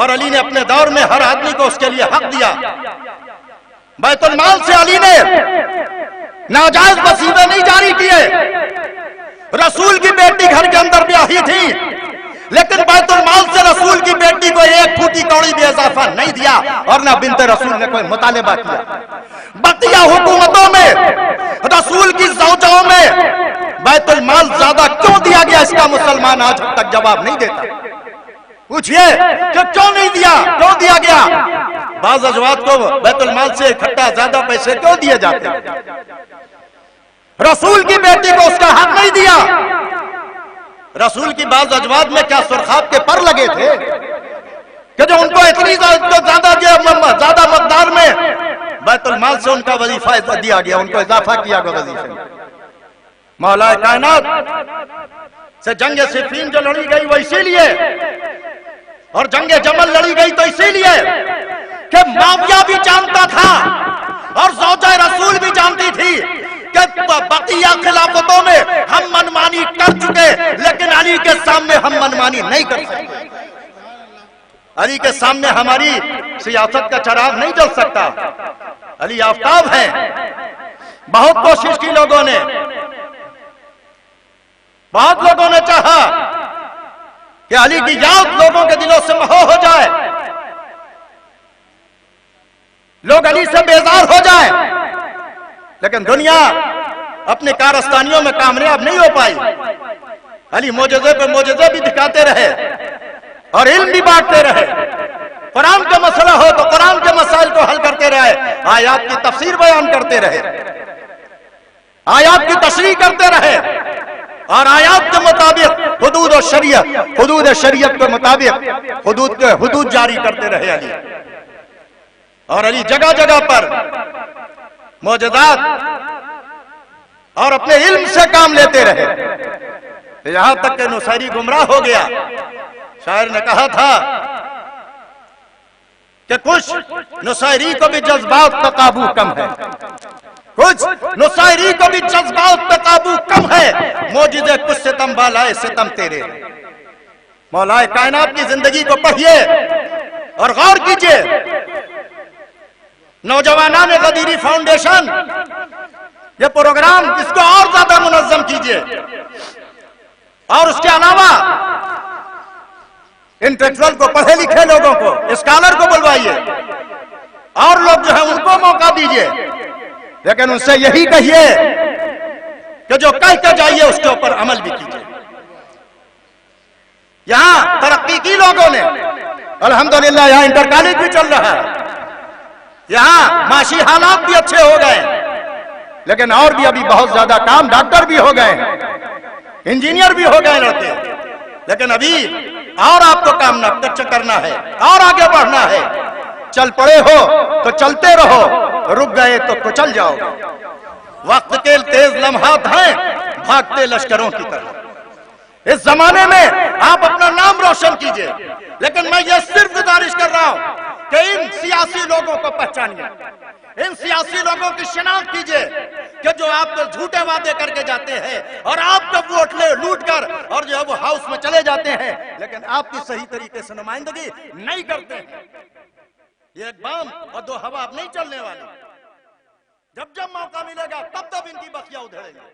اور علی نے اپنے دور میں ہر آدمی کو اس کے لیے حق دیا. بیت المال سے علی نے ناجائز وصیبے نہیں جاری کیے. رسول کی بیٹی گھر کے اندر بیاہی تھی لیکن بیت المال سے رسول کی بیٹی کو ایک پھوٹی کوڑی بھی اضافہ نہیں دیا اور نہ بنت رسول نے کوئی مطالبہ کیا. بقیہ حکومتوں میں رسول کی زوجوں میں بیت المال زیادہ کیوں دیا گیا اس کا مسلمان آج تک جواب نہیں دیتا. پوچھئے کہ کیوں نہیں دیا, کیوں دیا گیا؟ بعض ازواج کو بیت المال سے اکٹھا زیادہ پیسے کیوں دیے جاتے؟ رسول کی بیٹی کو اس کا حق نہیں دیا. رسول کی بعض ازواج میں کیا سرخاب کے پر لگے تھے کہ جو ان کو اتنی زیادہ مقدار میں بیت المال سے ان کا وظیفہ دیا گیا, ان کو اضافہ کیا گیا وظیفے میں. مولا کائنات سے جنگ صفین جو لڑی گئی وہ اسی لیے, اور جنگ جمل لڑی گئی تو اسی لیے کہ معاویہ بھی جانتا تھا اور زوجہ رسول بھی جانتی تھی کہ بقیہ خلافتوں میں ہم منمانی کر چکے لیکن علی کے سامنے ہم منمانی نہیں کر سکتے. علی کے سامنے ہماری سیاست کا چراغ نہیں جل سکتا. علی آفتاب ہے. بہت کوشش کی لوگوں نے, بہت لوگوں نے چاہا کہ علی کی یاد لوگوں کے دلوں سے محو ہو جائے, لوگ علی سے بیزار ہو جائے, لیکن دنیا اپنے کارستانیوں میں کامیاب نہیں ہو پائی. علی معجزے پہ معجزے بھی دکھاتے رہے اور علم بھی بانٹتے رہے. قرآن کا مسئلہ ہو تو قرآن کے مسائل کو حل کرتے رہے, آیات کی تفسیر بیان کرتے رہے, آیات کی تشریح کرتے رہے اور آیات کے مطابق حدود و شریعت, حدود شریعت کے مطابق حدود جاری کرتے رہے علی. اور علی جگہ جگہ پر معجزات اور اپنے علم سے کام لیتے رہے یہاں تک کہ نصیری گمراہ ہو گیا. شاعر نے کہا تھا کہ کچھ نصیری کو بھی جذبات کا قابو کم ہے, کچھ نصیری کو بھی جذبات کا قابو کم ہے, معجزے کچھ ستم بالائے ستم تیرے. مولا کائنات کی زندگی کو پڑھیے اور غور کیجئے. نوجوانان غدیری فاؤنڈیشن یہ پروگرام اس کو اور زیادہ منظم کیجئے اور اس کے علاوہ انٹلیکچوئل کو, پڑھے لکھے لوگوں کو, اسکالر کو بلوائیے اور لوگ جو ہیں ان کو موقع دیجئے, لیکن ان سے یہی کہیے کہ جو کہہ کے جائیے اس کے اوپر عمل بھی کیجئے. یہاں ترقی کی لوگوں نے, الحمدللہ یہاں انٹر کالج بھی چل رہا ہے, یہاں معاشی حالات بھی اچھے ہو گئے, لیکن اور بھی ابھی بہت زیادہ کام, ڈاکٹر بھی ہو گئے, انجینئر بھی ہو گئے لڑکے, لیکن ابھی اور آپ کو کام نہ کرنا ہے اور آگے بڑھنا ہے. چل پڑے ہو تو چلتے رہو, رک گئے تو کچل جاؤ. وقت کے تیز لمحات ہیں بھاگتے لشکروں کی طرح. اس زمانے میں آپ اپنا نام روشن کیجئے, لیکن میں یہ صرف گزارش کر رہا ہوں کہ ان سیاسی لوگوں کو پہچانیے, ان سیاسی لوگوں کی شناخت کیجئے کہ جو آپ کو جھوٹے وعدے کر کے جاتے ہیں اور آپ کا ووٹ لوٹ کر اور جو ہے وہ ہاؤس میں چلے جاتے ہیں, لیکن آپ کی صحیح طریقے سے نمائندگی نہیں کرتے ہیں. یہ ایک بام اور دو ہوا اب نہیں چلنے والی. جب جب موقع ملے گا تب تب ان کی بخیاں ادھڑے گی.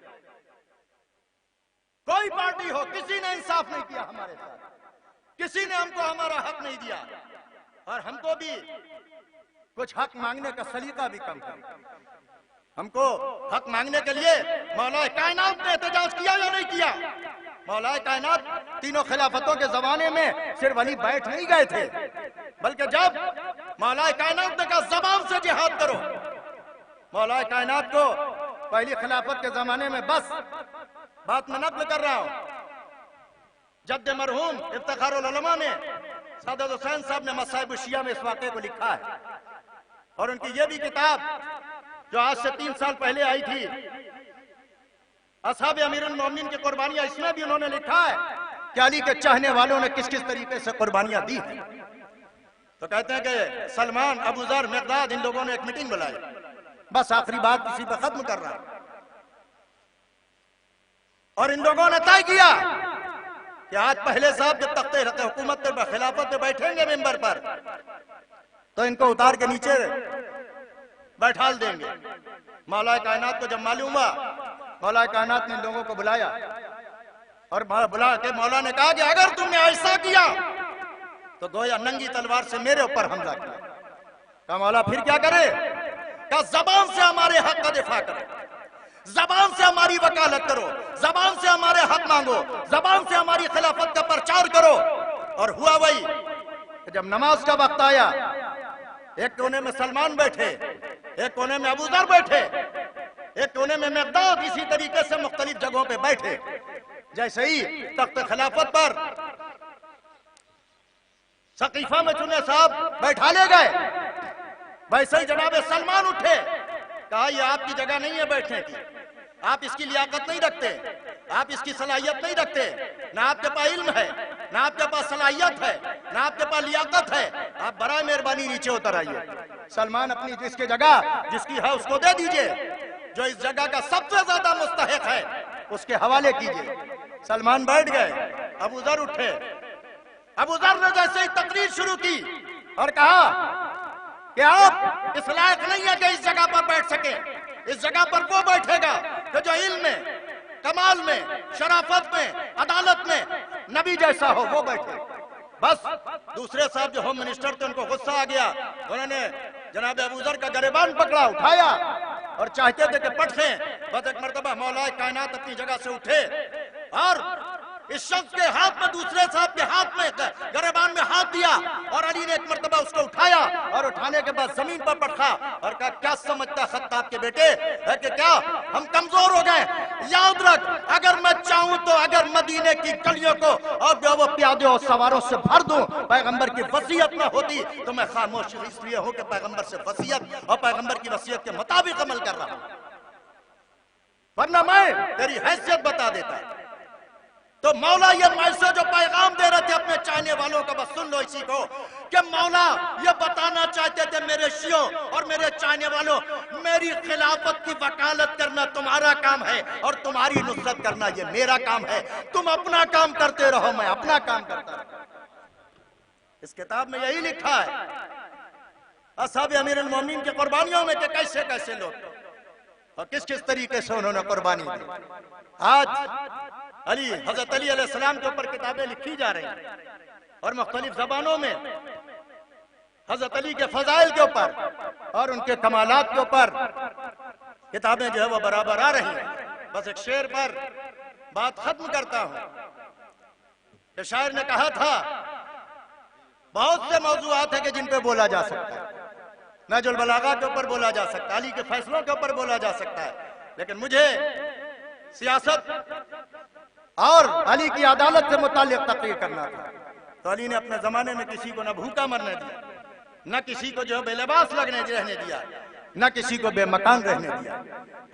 کوئی پارٹی ہو, کسی نے انصاف نہیں کیا ہمارے ساتھ, کسی نے ہم کو ہمارا حق نہیں دیا, اور ہم کو بھی کچھ حق مانگنے کا سلیقہ بھی کم ہے. ہم کو حق مانگنے کے لیے مولا کائنات نے احتجاج کیا یا نہیں کیا؟ مولا کائنات تینوں خلافتوں کے زمانے میں صرف علی بیٹھ نہیں گئے تھے, بلکہ جب مولا کائنات نے کہا زبان سے جہاد کرو, مولا کائنات کو پہلی خلافت کے زمانے میں, بس بات میں نقل کر رہا ہوں, جد مرحوم افتخار العلماء نے سعادت حسین صاحب نے مصائب الشیعہ میں اس واقعے کو لکھا ہے, اور ان کی یہ بھی کتاب جو آج سے 3 سال پہلے آئی تھی, اصحاب امیر المومنین کی قربانیاں, اس میں بھی انہوں نے لکھا ہے کہ علی کے چاہنے والوں نے کس کس طریقے سے قربانیاں دی ہیں. تو کہتے ہیں کہ سلمان, ابو ذر, مقداد, ان لوگوں نے ایک میٹنگ بلائی. بس آخری بات کسی پہ ختم کر رہا, اور ان لوگوں نے طے کیا کہ آج پہلے صاحب جب تختے حکومت پہ خلافت پہ بیٹھیں گے ممبر پر تو ان کو اتار کے نیچے بیٹھال دیں گے. مولا کائنات کو جب معلوم ہوا، مولا کائنات نے ان لوگوں کو بلایا اور بلا کے مولا نے کہا کہ اگر تم نے ایسا کیا تو گویا ننگی تلوار سے میرے اوپر حملہ کیا. کہا مولا پھر کیا کرے؟ کہا زبان سے ہمارے حق کا دفاع کرو، زبان سے ہماری وکالت کرو، زبان سے ہمارے حق مانگو، زبان سے ہماری خلافت کا پرچار کرو. اور ہوا وہی کہ جب نماز کا وقت آیا، ایک کونے میں سلمان بیٹھے، ایک کونے میں ابو ذر بیٹھے، ایک کونے میں مقداد، اسی طریقے سے مختلف جگہوں پہ بیٹھے. جیسے ہی تخت خلافت پر سقیفہ میں چنے صاحب بیٹھا لے گئے، ویسے ہی جناب سلمان اٹھے. کہا یہ آپ کی جگہ نہیں ہے بیٹھنے کی، آپ اس کی لیاقت نہیں رکھتے، آپ اس کی صلاحیت نہیں رکھتے، نہ آپ کے پاس علم ہے، نہ آپ کے پاس صلاحیت ہے، نہ آپ کے پاس لیاقت ہے، آپ برائے مہربانی نیچے اتر آئیے. سلمان اپنی جس کی جگہ جس کی ہے اس کو دے دیجئے، جو اس جگہ کا سب سے زیادہ مستحق ہے اس کے حوالے کیجئے. سلمان بیٹھ گئے، ابو ذر اٹھے. ابو ذر نے جیسے ہی تقریر شروع کی اور کہا کہ آپ اس لائق نہیں ہے کہ اس جگہ پر بیٹھ سکیں. اس جگہ پر وہ بیٹھے گا کہ جو علم میں، کمال میں، شرافت میں، عدالت میں نبی جیسا ہو، وہ بیٹھے. بس دوسرے صاحب جو ہوم منسٹر تھے ان کو غصہ آ گیا، انہوں نے جناب ابو ذر کا گریبان پکڑا، اٹھایا اور چاہتے تھے کہ پٹھیں. بس ایک مرتبہ مولا کائنات اپنی جگہ سے اٹھے اور اس شخص کے ہاتھ میں، دوسرے صاحب کے ہاتھ میں، گریبان میں ہاتھ دیا اور علی نے ایک مرتبہ اس کو اٹھایا اور اٹھانے کے بعد زمین پر پٹھا اور کہا کیا سمجھتا خطاب کے بیٹے ہے کہ کیا ہم کمزور ہو گئے؟ یاد رکھ، اگر میں چاہوں تو اگر مدینے کی گلیوں کو اور وہ پیادوں اور سواروں سے بھر دوں، پیغمبر کی وصیت نہ ہوتی تو میں خاموش اس لیے ہوں کہ پیغمبر سے وصیت اور پیغمبر کی وصیت کے مطابق عمل کر رہا ہوں، ورنہ میں تیری حیثیت بتا دیتا. تو مولا یہ میسج جو پیغام دے رہے تھے اپنے چاہنے والوں کا، بس سن لو اسی کو، کہ مولا یہ بتانا چاہتے تھے میرے شیعوں اور میرے چاہنے والوں، میری خلافت کی وکالت کرنا تمہارا کام ہے اور تمہاری نصرت کرنا یہ میرا کام ہے. تم اپنا کام کرتے رہو، میں اپنا کام کرتا رہوں. اس کتاب میں یہی لکھا ہے اصحاب امیر المومنین کی قربانیوں میں کہ کیسے کیسے لوگ اور کس کس طریقے سے انہوں نے قربانی دی. آج علی، حضرت علی علیہ السلام کے اوپر کتابیں لکھی جا رہی ہیں اور مختلف زبانوں میں حضرت علی کے فضائل کے اوپر اور ان کے کمالات کے اوپر کتابیں جو ہے وہ برابر آ رہی ہیں. بس ایک شعر پر بات ختم کرتا ہوں کہ شاعر نے کہا تھا بہت سے موضوعات ہیں کہ جن پہ بولا جا سکتا ہے، نہج البلاغہ کے اوپر بولا جا سکتا ہے، علی کے فیصلوں کے اوپر بولا جا سکتا ہے، لیکن مجھے سیاست اور علی کی عدالت سے متعلق تقریر کرنا تھا. تو علی نے اپنے زمانے میں کسی کو نہ بھوکا مرنے دیا، نہ کسی کو جو بے لباس رہنے دیا، نہ کسی کو بے مکان رہنے دیا.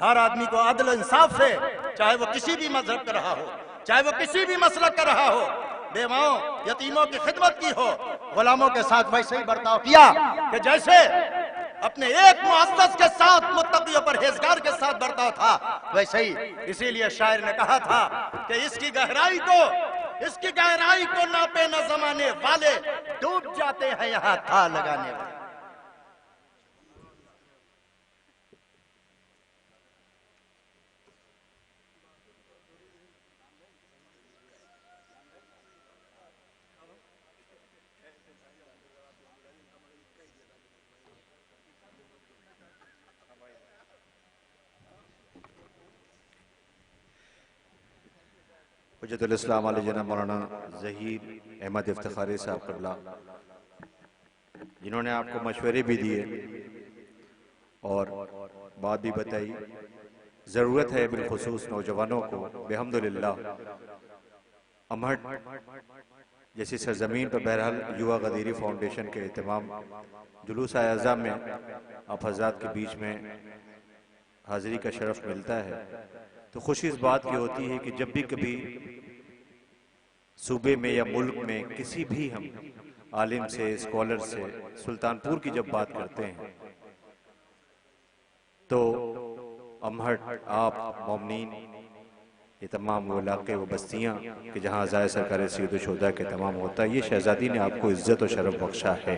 ہر آدمی کو عدل و انصاف سے، چاہے وہ کسی بھی مذہب کا رہا ہو، چاہے وہ کسی بھی مسلک کا رہا ہو، بیواؤں یتیموں کی خدمت کی ہو، غلاموں کے ساتھ ویسے ہی برتاؤ کیا کہ جیسے اپنے ایک معزز کے ساتھ، متقی اور پرہیزگار کے ساتھ برتاؤ تھا ویسے ہی. اسی لیے شاعر نے کہا تھا کہ اس کی گہرائی کو ناپے نہ زمانے والے، ڈوب جاتے ہیں یہاں تھا لگانے والے. حجت الاسلام علیہ جناب مولانا ظہیر احمد افتخاری صاحب قبلہ، جنہوں نے آپ کو مشورے بھی دیے اور بات بھی بتائی. ضرورت ہے بالخصوص نوجوانوں کو بحمدللہ امہٹ جیسی سرزمین پر بہرحال یووا غدیری فاؤنڈیشن کے اہتمام جلوس اعزاء میں آپ حضرات کے بیچ میں حاضری کا شرف ملتا ہے. تو خوشی اس بات کی ہوتی ہے کہ جب بھی کبھی صوبے میں یا ملک میں کسی بھی ہم عالم سے، اسکالر سے سلطان پور کی جب بات کرتے ہیں تو امہٹ آپ مومنین یہ تمام وہ علاقے وہ بستیاں کہ جہاں عزائے سرکار سید الشہداء کے تمام ہوتا ہے، یہ شہزادی نے آپ کو عزت و شرف بخشا ہے۔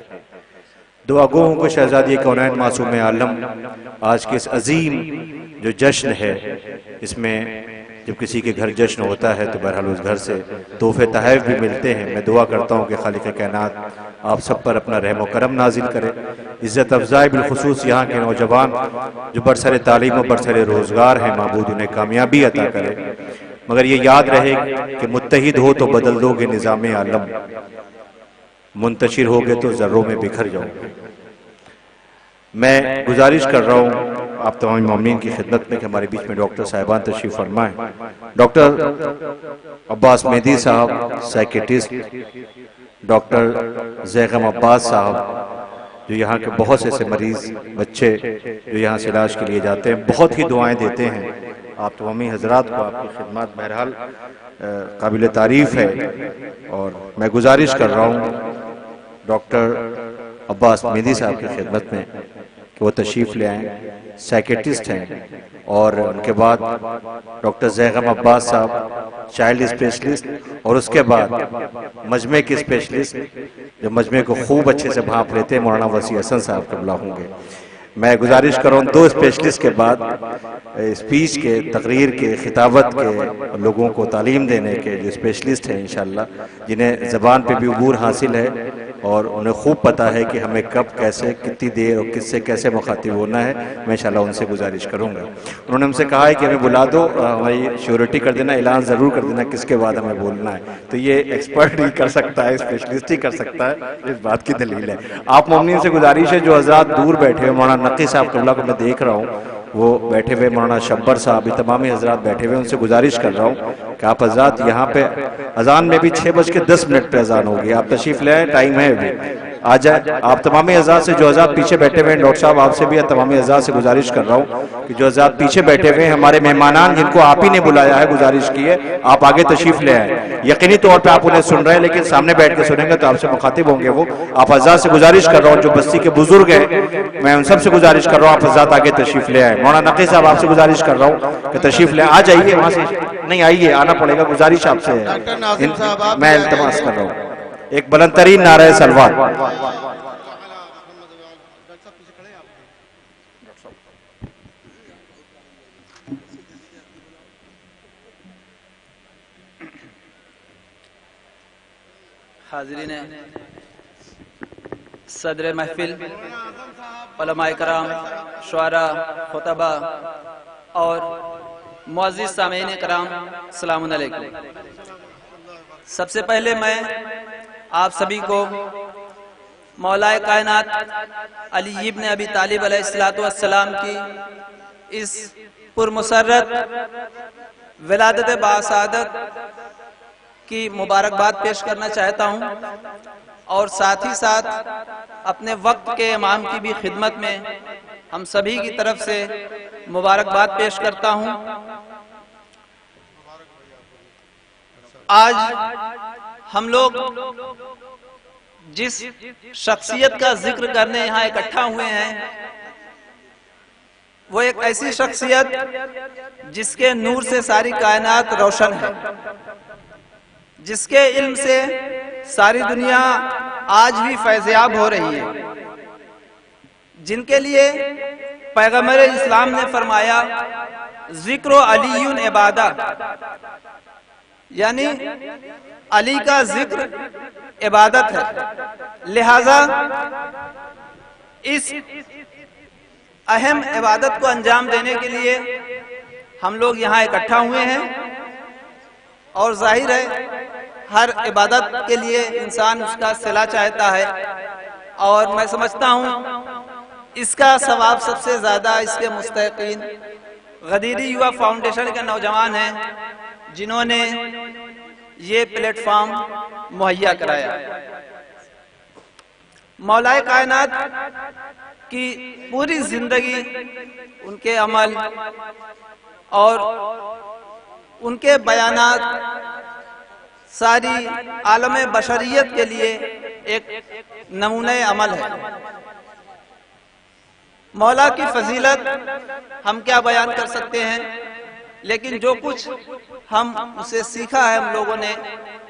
دعا گوؤں کو شہزادی کونین معصوم عالم آج کے اس عظیم جو جشن ہے، اس میں جب کسی کے گھر جشن ہوتا ہے تو بہرحال اس گھر سے تحفے تحائف بھی ملتے ہیں۔ میں دعا کرتا ہوں کہ خالق کائنات آپ سب پر اپنا رحم و کرم نازل کرے، عزت افزائی بالخصوص یہاں کے نوجوان جو برسر تعلیم و برسر روزگار ہیں، معبود انہیں کامیابی عطا کرے، مگر یہ یاد رہے کہ متحد ہو تو بدل دو گے نظام عالم، منتشر ہوگے تو ذروں میں بکھر جاؤ گے۔ میں گزارش کر رہا ہوں آپ تمام مومنین کی خدمت میں کہ ہمارے بیچ میں ڈاکٹر صاحبان تشریف فرمائیں۔ ڈاکٹر عباس مہدی صاحب سائیکیٹرسٹ، ڈاکٹر زیغم عباس صاحب جو یہاں کے بہت سے ایسے مریض بچے جو یہاں سے علاج کے لیے جاتے ہیں، بہت ہی دعائیں دیتے ہیں۔ آپ تمامی حضرات کو آپ کی خدمات بہرحال قابل تعریف ہے، اور میں گزارش کر رہا ہوں ڈاکٹر عباس مہدی صاحب کی خدمت میں کہ وہ تشریف لے آئیں، سائیکیٹرسٹ ہیں، اور ان کے بعد ڈاکٹر زیغم عباس صاحب چائلڈ اسپیشلسٹ، اور اس کے بعد مجمع کے اسپیشلسٹ جو مجمع کو خوب اچھے سے بھانپ لیتے ہیں، مولانا وسیع حسن صاحب قبلہ ہوں گے۔ میں گزارش کر رہا ہوں 2 اسپیشلسٹ کے بعد اسپیچ کے، تقریر کے، خطابت کے، لوگوں کو تعلیم دینے کے جو اسپیشلسٹ ہیں انشاءاللہ، جنہیں زبان پہ بھی عبور حاصل ہے اور انہیں خوب پتہ ہے کہ ہمیں کب کیسے کتنی دیر اور کس سے کیسے مخاطب ہونا ہے، میں انشاءاللہ ان سے گزارش کروں گا۔ انہوں نے ہم سے کہا ہے کہ ہمیں بلا دو، ہماری شیورٹی کر دینا، اعلان ضرور کر دینا کس کے بعد ہمیں بولنا ہے، تو یہ ایکسپرٹ ہی کر سکتا ہے، اسپیشلسٹ ہی کر سکتا ہے، اس بات کی دلیل ہے۔ آپ مومنین سے گزارش ہے جو حضرات دور بیٹھے ہیں، مولانا نقی صاحب قبلہ کو میں دیکھ رہا ہوں، وہ بیٹھے ہوئے، مولانا شبر صاحب، یہ تمامی حضرات بیٹھے ہوئے، ان سے گزارش کر رہا ہوں کہ آپ حضرات یہاں پہ اذان میں بھی 6:10 پہ اذان ہوگی، آپ تشریف لے آئیں، ٹائم ہے ابھی، آ جائیں۔ آپ تمامی حضرات سے جو حضرات پیچھے بیٹھے ہوئے ہیں، ڈاکٹر صاحب آپ سے بھی تمامی حضرات سے گزارش کر رہا ہوں کہ جو حضرات پیچھے بیٹھے ہوئے ہیں، ہمارے مہمانان جن کو آپ ہی نے بلایا ہے، گزارش کی ہے آپ آگے تشریف لے آئیں۔ یقینی طور پہ آپ انہیں سن رہے ہیں، لیکن سامنے بیٹھ کے سنیں گے تو آپ سے مخاطب ہوں گے وہ۔ آپ حضرات سے گزارش کر رہا ہوں جو بستی کے بزرگ ہیں، میں ان سب سے گزارش کر رہا ہوں آپ حضرات آگے تشریف لے آئیں۔ مولانا نقی صاحب آپ سے گزارش کر رہا ہوں کہ تشریف لے آ جائیے، وہاں سے نہیں آئیے، آنا پڑے گا، گزارش آپ سے ہے، میں التماس کر رہا ہوں۔ ایک بلند ترین نعرہ سلوات۔ حاضرین صدر محفل، علماء کرام، شعراء، خطبہ اور معزز سامعین کرام، السلام علیکم۔ سب سے پہلے میں آپ سبھی کو مولا کائنات علی ابن ابی طالب علیہ السلام کی اس پرمسرت ولادت باسعادت کی مبارکباد پیش کرنا چاہتا ہوں، اور ساتھ ہی ساتھ اپنے وقت کے امام کی بھی خدمت میں ہم سبھی کی طرف سے مبارکباد پیش کرتا ہوں۔ آج ہم لوگ جس شخصیت کا ذکر کرنے یہاں اکٹھا ہوئے ہیں، وہ ایک ایسی شخصیت جس کے نور سے ساری کائنات روشن ہے، جس کے علم سے ساری دنیا آج بھی فیضیاب ہو رہی ہے، جن کے لیے پیغمبر اسلام نے فرمایا ذکر علی عبادہ، یعنی علی کا ذکر عبادت ہے۔ لہذا اس اہم عبادت کو انجام دینے کے لیے ہم لوگ یہاں اکٹھا ہوئے ہیں، اور ظاہر ہے ہر عبادت کے لیے انسان اس کا صلہ چاہتا ہے، اور میں سمجھتا ہوں اس کا ثواب سب سے زیادہ اس کے مستحقین غدیری یووا فاؤنڈیشن کے نوجوان ہیں، جنہوں نے یہ پلیٹ فارم مہیا کرایا۔ مولا کائنات کی پوری زندگی، ان کے عمل اور ان کے بیانات ساری عالم بشریت کے لیے ایک نمونہ عمل ہے۔ مولا کی فضیلت ہم کیا بیان کر سکتے ہیں؟ لیکن جو کچھ ہم اسے سیکھا ہے ہم لوگوں نے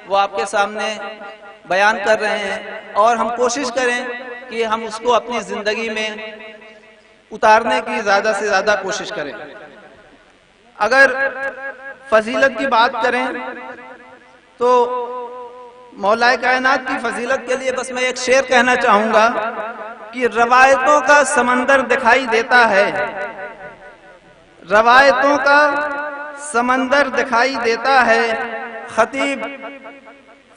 وہ آپ کے سامنے بیان کر رہے ہیں، اور ہم کوشش کریں کہ ہم اس کو اپنی زندگی میں اتارنے کی زیادہ سے زیادہ کوشش کریں۔ اگر فضیلت کی بات کریں تو مولا کائنات کی فضیلت کے لیے بس میں ایک شعر کہنا چاہوں گا کہ روایتوں کا سمندر دکھائی دیتا ہے، روایتوں کا سمندر دکھائی دیتا ہے،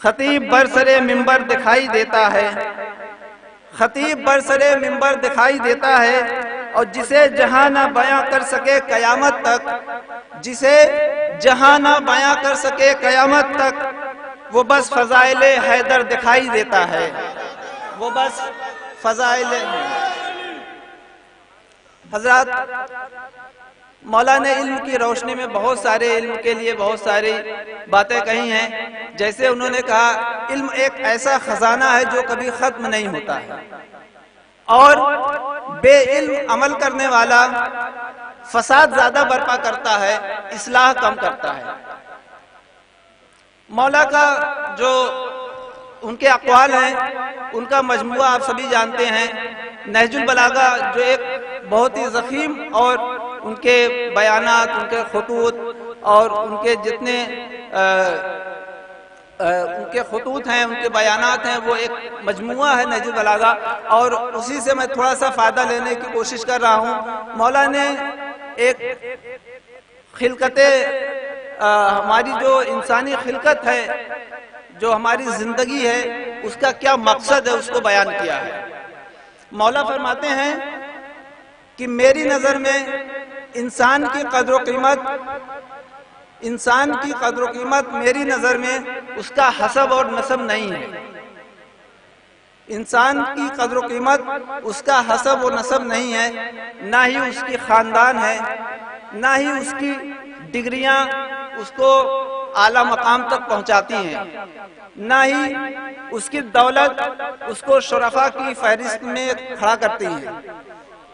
خطیب برسرے منبر دکھائی دیتا ہے، خطیب برسرے منبر دکھائی دیتا ہے، اور جسے جہاں نہ بیاں کر سکے قیامت تک، جسے جہاں نہ بیاں کر سکے قیامت تک، وہ بس فضائل حیدر دکھائی دیتا ہے، وہ بس فضائل۔ حضرات، مولا نے علم کی روشنی میں بہت سارے علم کے لیے بہت ساری باتیں کہی ہیں، جیسے انہوں نے کہا علم ایک ایسا خزانہ ہے جو کبھی ختم نہیں ہوتا ہے، اور بے علم عمل کرنے والا فساد زیادہ برپا کرتا ہے، اصلاح کم کرتا ہے۔ مولا کا جو ان کے اقوال ہیں ان کا مجموعہ آپ سبھی جانتے ہیں، نہج البلاغہ جو ایک بہت ہی ضخیم، اور ان کے بیانات، ان کے خطوط اور ان کے جتنے ان کے خطوط ہیں، ان کے بیانات ہیں، وہ ایک مجموعہ ہے نہج البلاغہ، اور اسی سے میں تھوڑا سا فائدہ لینے کی کوشش کر رہا ہوں۔ مولا نے ایک خلقت، ہماری جو انسانی خلقت ہے، جو ہماری زندگی ہے، اس کا کیا مقصد ہے اس کو بیان کیا ہے۔ مولا فرماتے ہیں کہ میری نظر میں انسان کی قدر و قیمت، انسان کی قدر و قیمت میری نظر میں اس کا حسب اور نسب نہیں ہے، انسان کی قدر و قیمت اس کا حسب و نسب نہیں ہے، نہ ہی اس کی خاندان ہے، نہ ہی اس کی ڈگریاں اس کو اعلیٰ مقام تک پہنچاتی ہیں، نہ ہی اس کی دولت اس کو شرفاء کی فہرست میں کھڑا کرتی ہے۔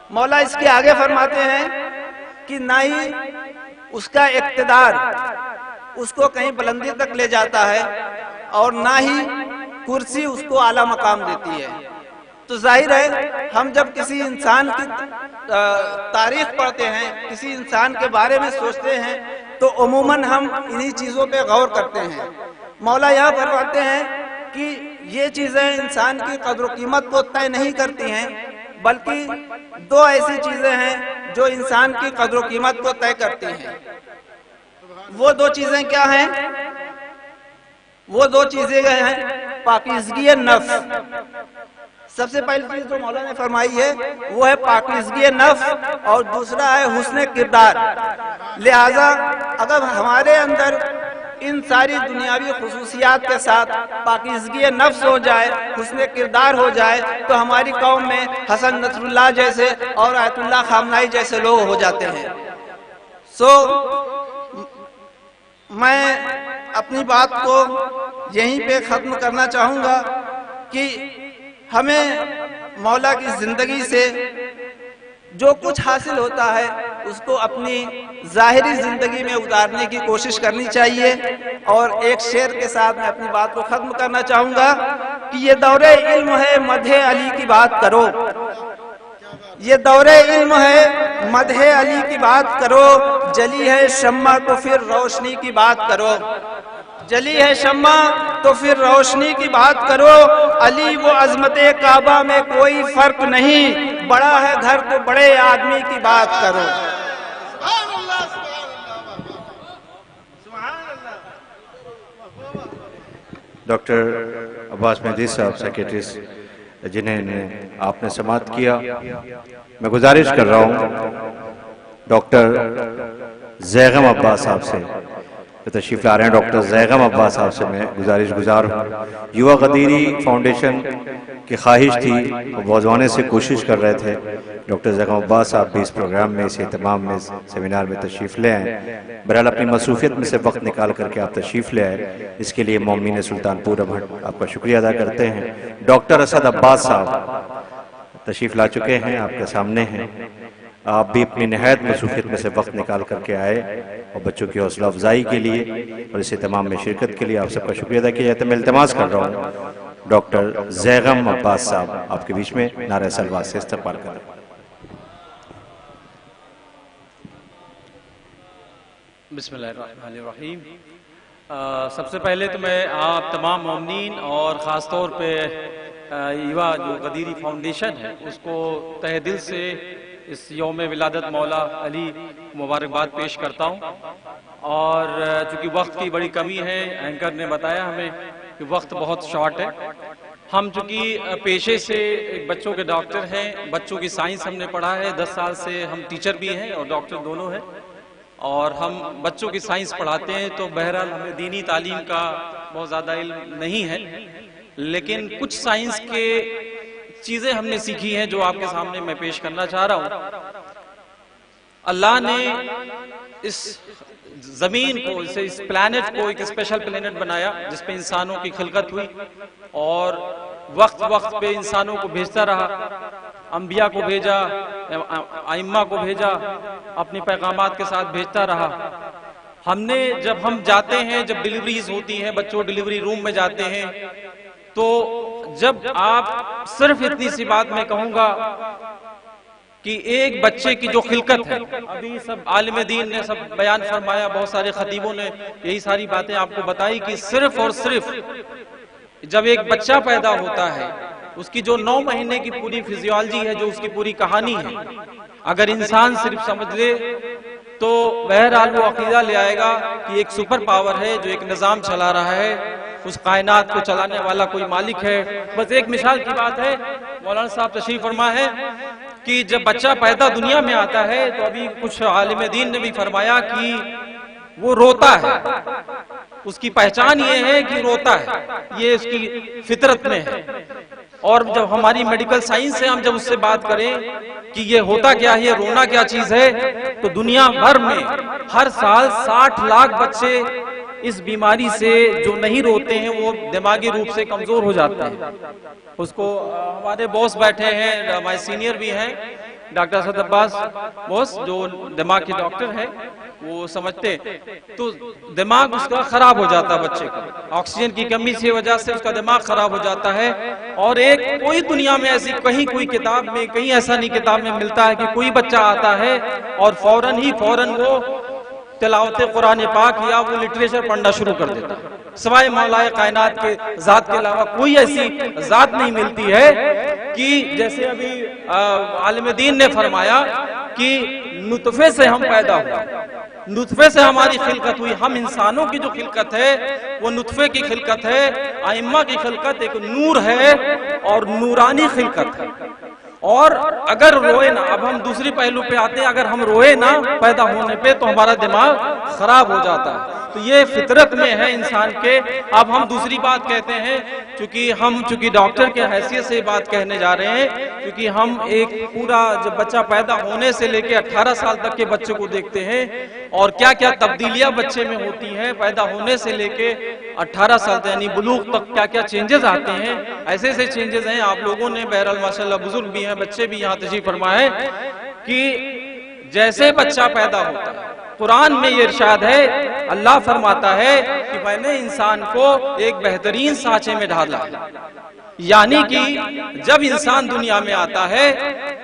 مولا اس کے آگے فرماتے ہیں کہ نہ ہی اس کا اقتدار اس کو کہیں بلندی تک لے جاتا ہے، اور نہ ہی کرسی اس کو اعلیٰ مقام دیتی ہے۔ تو ظاہر ہے ہم جب کسی انسان کی تاریخ پڑھتے ہیں، کسی انسان کے بارے میں سوچتے ہیں، تو عموماً ہم انہی چیزوں پہ غور کرتے ہیں۔ مولا یہاں فرماتے ہیں کہ یہ چیزیں انسان کی قدر و قیمت کو طے نہیں کرتی ہیں، بلکہ دو ایسی چیزیں ہیں جو انسان کی قدر و قیمت کو طے کرتی ہیں۔ وہ دو چیزیں کیا ہیں؟ وہ دو چیزیں ہیں پاکیزگی نفس۔ سب سے پہلی چیز جو مولا نے فرمائی ہے وہ ہے پاکیزگی نفس، اور دوسرا ہے حسن کردار۔ لہذا اگر ہمارے اندر ان ساری دنیاوی خصوصیات کے ساتھ پاکیزگی نفس ہو جائے، حسن کردار ہو جائے، تو ہماری قوم میں حسن نصر اللہ جیسے اور آیت اللہ خامنائی جیسے لوگ ہو جاتے ہیں۔ میں اپنی بات کو یہیں پہ ختم کرنا چاہوں گا کہ ہمیں مولا کی زندگی سے جو کچھ حاصل ہوتا ہے اس کو اپنی ظاہری زندگی میں اتارنے کی کوشش کرنی چاہیے۔ اور ایک شعر کے ساتھ میں اپنی بات کو ختم کرنا چاہوں گا کہ یہ دور علم ہے مدح علی کی بات کرو، یہ دور علم ہے مدح علی کی بات کرو، جلی ہے شمع تو پھر روشنی کی بات کرو، جلی ہے شمع تو پھر روشنی کی بات کرو، علی وہ عظمت کعبہ میں کوئی فرق نہیں، بڑا ہے گھر تو بڑے آدمی کی بات کرو۔ ڈاکٹر عباس مہدی صاحب سیکریٹریز جنہیں آپ نے سماعت کیا، میں گزارش کر رہا ہوں ڈاکٹر زیغم عباس صاحب سے تشریف لا رہے ہیں، ڈاکٹر زیغم عباس صاحب سے میں گزار ہوں۔ یووا غدیری فاؤنڈیشن کی خواہش تھی، وہ بہت زمانے سے کوشش کر رہے تھے ڈاکٹر زیغم عباس صاحب بھی اس پروگرام میں، اس اہتمام میں، سیمینار میں تشریف لے آئیں۔ بہرحال اپنی مصروفیت میں سے وقت نکال کر کے آپ تشریف لے آئے، اس کے لیے مومنین سلطان پور ابھٹ آپ کا شکریہ ادا کرتے ہیں۔ ڈاکٹر اسد عباس صاحب تشریف لا چکے ہیں، آپ کے سامنے ہیں، آپ بھی اپنی نہایت مصروفیت میں سے وقت نکال کر کے آئے اور بچوں کی حوصلہ افزائی کے لیے اور اس اہتمام میں شرکت کے لیے آپ سب کا شکریہ ادا کیا جاتا ہے۔ میں التماس کر رہا ہوں ڈاکٹر زیغم عباس صاحب آپ کے بیچ میں نعرہ سلوات سے استقبال کریں۔ بسم اللہ الرحمن الرحیم۔ سب سے پہلے تو میں آپ تمام مومنین اور خاص طور پہ یووا جو غدیری فاؤنڈیشن ہے اس کو تہ دل سے اس یوم ولادت مولا علی مبارکباد پیش کرتا ہوں۔ اور چونکہ وقت کی بڑی کمی ہے، اینکر نے بتایا ہمیں کہ وقت بہت شارٹ ہے، ہم چونکہ پیشے سے ایک بچوں کے ڈاکٹر ہیں، بچوں کی سائنس ہم نے پڑھا ہے، 10 سال سے ہم ٹیچر بھی ہیں اور ڈاکٹر دونوں ہیں، اور ہم بچوں کی سائنس پڑھاتے ہیں، تو بہرحال ہمیں دینی تعلیم کا بہت زیادہ علم نہیں ہے، لیکن کچھ سائنس کے چیزیں ہم نے سیکھی ہیں جو آپ کے سامنے میں پیش کرنا چاہ رہا ہوں۔ اللہ نے اس زمین کو، اس پلانٹ کو ایک اسپیشل پلانٹ بنایا جس پہ انسانوں کی خلقت ہوئی، اور وقت وقت پہ انسانوں کو بھیجتا رہا، انبیاء کو بھیجا، ائمہ کو بھیجا، اپنے پیغامات کے ساتھ بھیجتا رہا۔ ہم نے جب ہم جاتے ہیں، جب ڈیلیوریز ہوتی ہیں، بچوں ڈیلیوری روم میں جاتے ہیں، تو جب آپ صرف اتنی سی بات میں کہوں گا کہ ایک بچے کی جو خلقت ہے، ابھی سب عالم دین نے سب بیان فرمایا، بہت سارے خطیبوں نے یہی ساری باتیں آپ کو بتائی کہ صرف اور صرف جب ایک بچہ پیدا ہوتا ہے، اس کی جو 9 مہینے کی پوری فزیولوجی ہے، جو اس کی پوری کہانی ہے، اگر انسان صرف سمجھ لے تو بہرحال وہ عقیدہ لے آئے گا کہ ایک سپر پاور ہے جو ایک نظام چلا رہا ہے، اس کائنات کو چلانے والا کوئی مالک ہے۔ بس ایک مثال کی بات ہے، مولانا صاحب تشریف فرما ہے کہ جب بچہ پیدا دنیا میں آتا ہے تو ابھی کچھ عالم دین نے بھی فرمایا کہ وہ روتا ہے، اس کی پہچان یہ ہے کہ روتا ہے، یہ اس کی فطرت میں ہے۔ اور جب ہماری میڈیکل سائنس سے ہم جب اس سے بات کریں کہ یہ ہوتا کیا ہے، یہ رونا کیا چیز ہے، تو دنیا بھر میں ہر سال 60 لاکھ بچے اس بیماری سے جو نہیں روتے ہیں وہ دماغی روپ سے کمزور ہو جاتے ہیں۔ اس کو ہمارے باس بیٹھے ہیں، ہمارے سینئر بھی ہیں، ڈاکٹر اسد عباس باس جو دماغ کے ڈاکٹر ہیں، وہ سمجھتے تو دماغ اس کا خراب ہو جاتا ہے بچے کا، آکسیجن کی کمی کی وجہ سے اس کا دماغ خراب ہو جاتا ہے۔ اور ایک کوئی دنیا میں ایسی کہیں کوئی کتاب میں، کہیں ایسا نہیں کتاب میں ملتا ہے کہ کوئی بچہ آتا ہے اور فوراً وہ تلاوت قرآن پاک یا وہ لٹریچر پڑھنا شروع کر دیتا ہے، سوائے مولا کائنات کے ذات کے علاوہ کوئی ایسی ذات نہیں ملتی ہے کہ جیسے ابھی عالم دین نے فرمایا کہ نطفے سے ہم پیدا ہوئے، نطفے سے ہماری خلقت ہوئی۔ ہم انسانوں کی جو خلقت ہے وہ نطفے کی خلقت ہے، ائمہ کی خلقت ایک نور ہے اور نورانی خلقت ہے۔ اور اگر روئے نہ، اب ہم دوسری پہلو پہ آتے ہیں، اگر ہم روئے نہ پیدا ہونے پہ تو ہمارا دماغ خراب ہو جاتا ہے، تو یہ فطرت میں ہے انسان کے۔ اب ہم دوسری بات کہتے ہیں، چونکہ ڈاکٹر کے حیثیت سے بات کہنے جا رہے ہیں، کیونکہ ہم ایک پورا جب بچہ پیدا ہونے سے لے کے 18 سال تک کے بچے کو دیکھتے ہیں اور کیا کیا تبدیلیاں بچے میں ہوتی ہیں، پیدا ہونے سے لے کے 18 سال تک یعنی بلوغ تک کیا کیا چینجز آتے ہیں، ایسے ایسے چینجز ہیں۔ آپ لوگوں نے بہرحال ماشاءاللہ بزرگ بھی ہیں، بچے بھی یہاں تشریف فرما ہے کہ جیسے بچہ پیدا ہوتا ہے، قرآن میں یہ ارشاد ہے، اللہ فرماتا ہے کہ میں نے انسان کو ایک بہترین سانچے میں ڈھالا، یعنی کہ جب انسان دنیا میں آتا ہے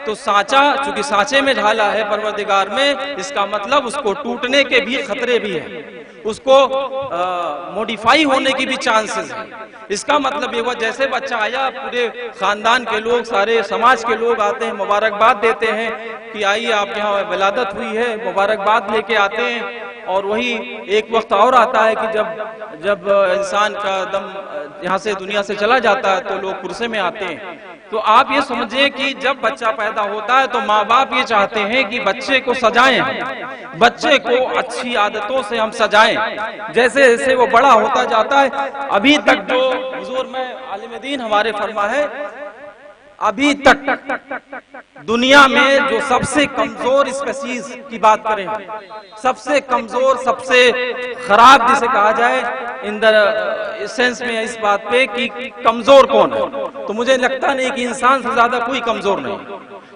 تو سانچہ چونکہ سانچے میں ڈھالا ہے پروردگار میں، اس کا مطلب اس کو ٹوٹنے کے بھی خطرے بھی ہیں، اس کو موڈیفائی ہونے کی بھی چانسز ہیں۔ اس کا مطلب یہ ہوا جیسے بچہ آیا، پورے خاندان کے لوگ، سارے سماج کے لوگ آتے ہیں، مبارکباد دیتے ہیں کہ آئیے آپ کے یہاں ولادت ہوئی ہے، مبارکباد لے کے آتے ہیں۔ اور وہی ایک وقت اور آتا ہے کہ جب انسان کا دم یہاں سے دنیا سے چلا جاتا ہے تو لوگ کرسے میں آتے ہیں۔ تو آپ یہ سمجھیں کہ جب بچہ پیدا ہوتا ہے تو ماں باپ یہ چاہتے ہیں کہ بچے کو سجائیں، بچے کو اچھی عادتوں سے ہم سجائیں، جیسے جیسے وہ بڑا ہوتا جاتا ہے۔ ابھی تک جو حضور میں عالم دین ہمارے فرما ہے، ابھی تک دنیا میں جو سب سے کمزور اسپیسیز کی بات کریں، سب سے کمزور، سب سے خراب جسے کہا جائے اندر سینس میں اس بات پہ کہ کمزور کون ہے، تو مجھے لگتا نہیں کہ انسان سے زیادہ کوئی کمزور نہیں،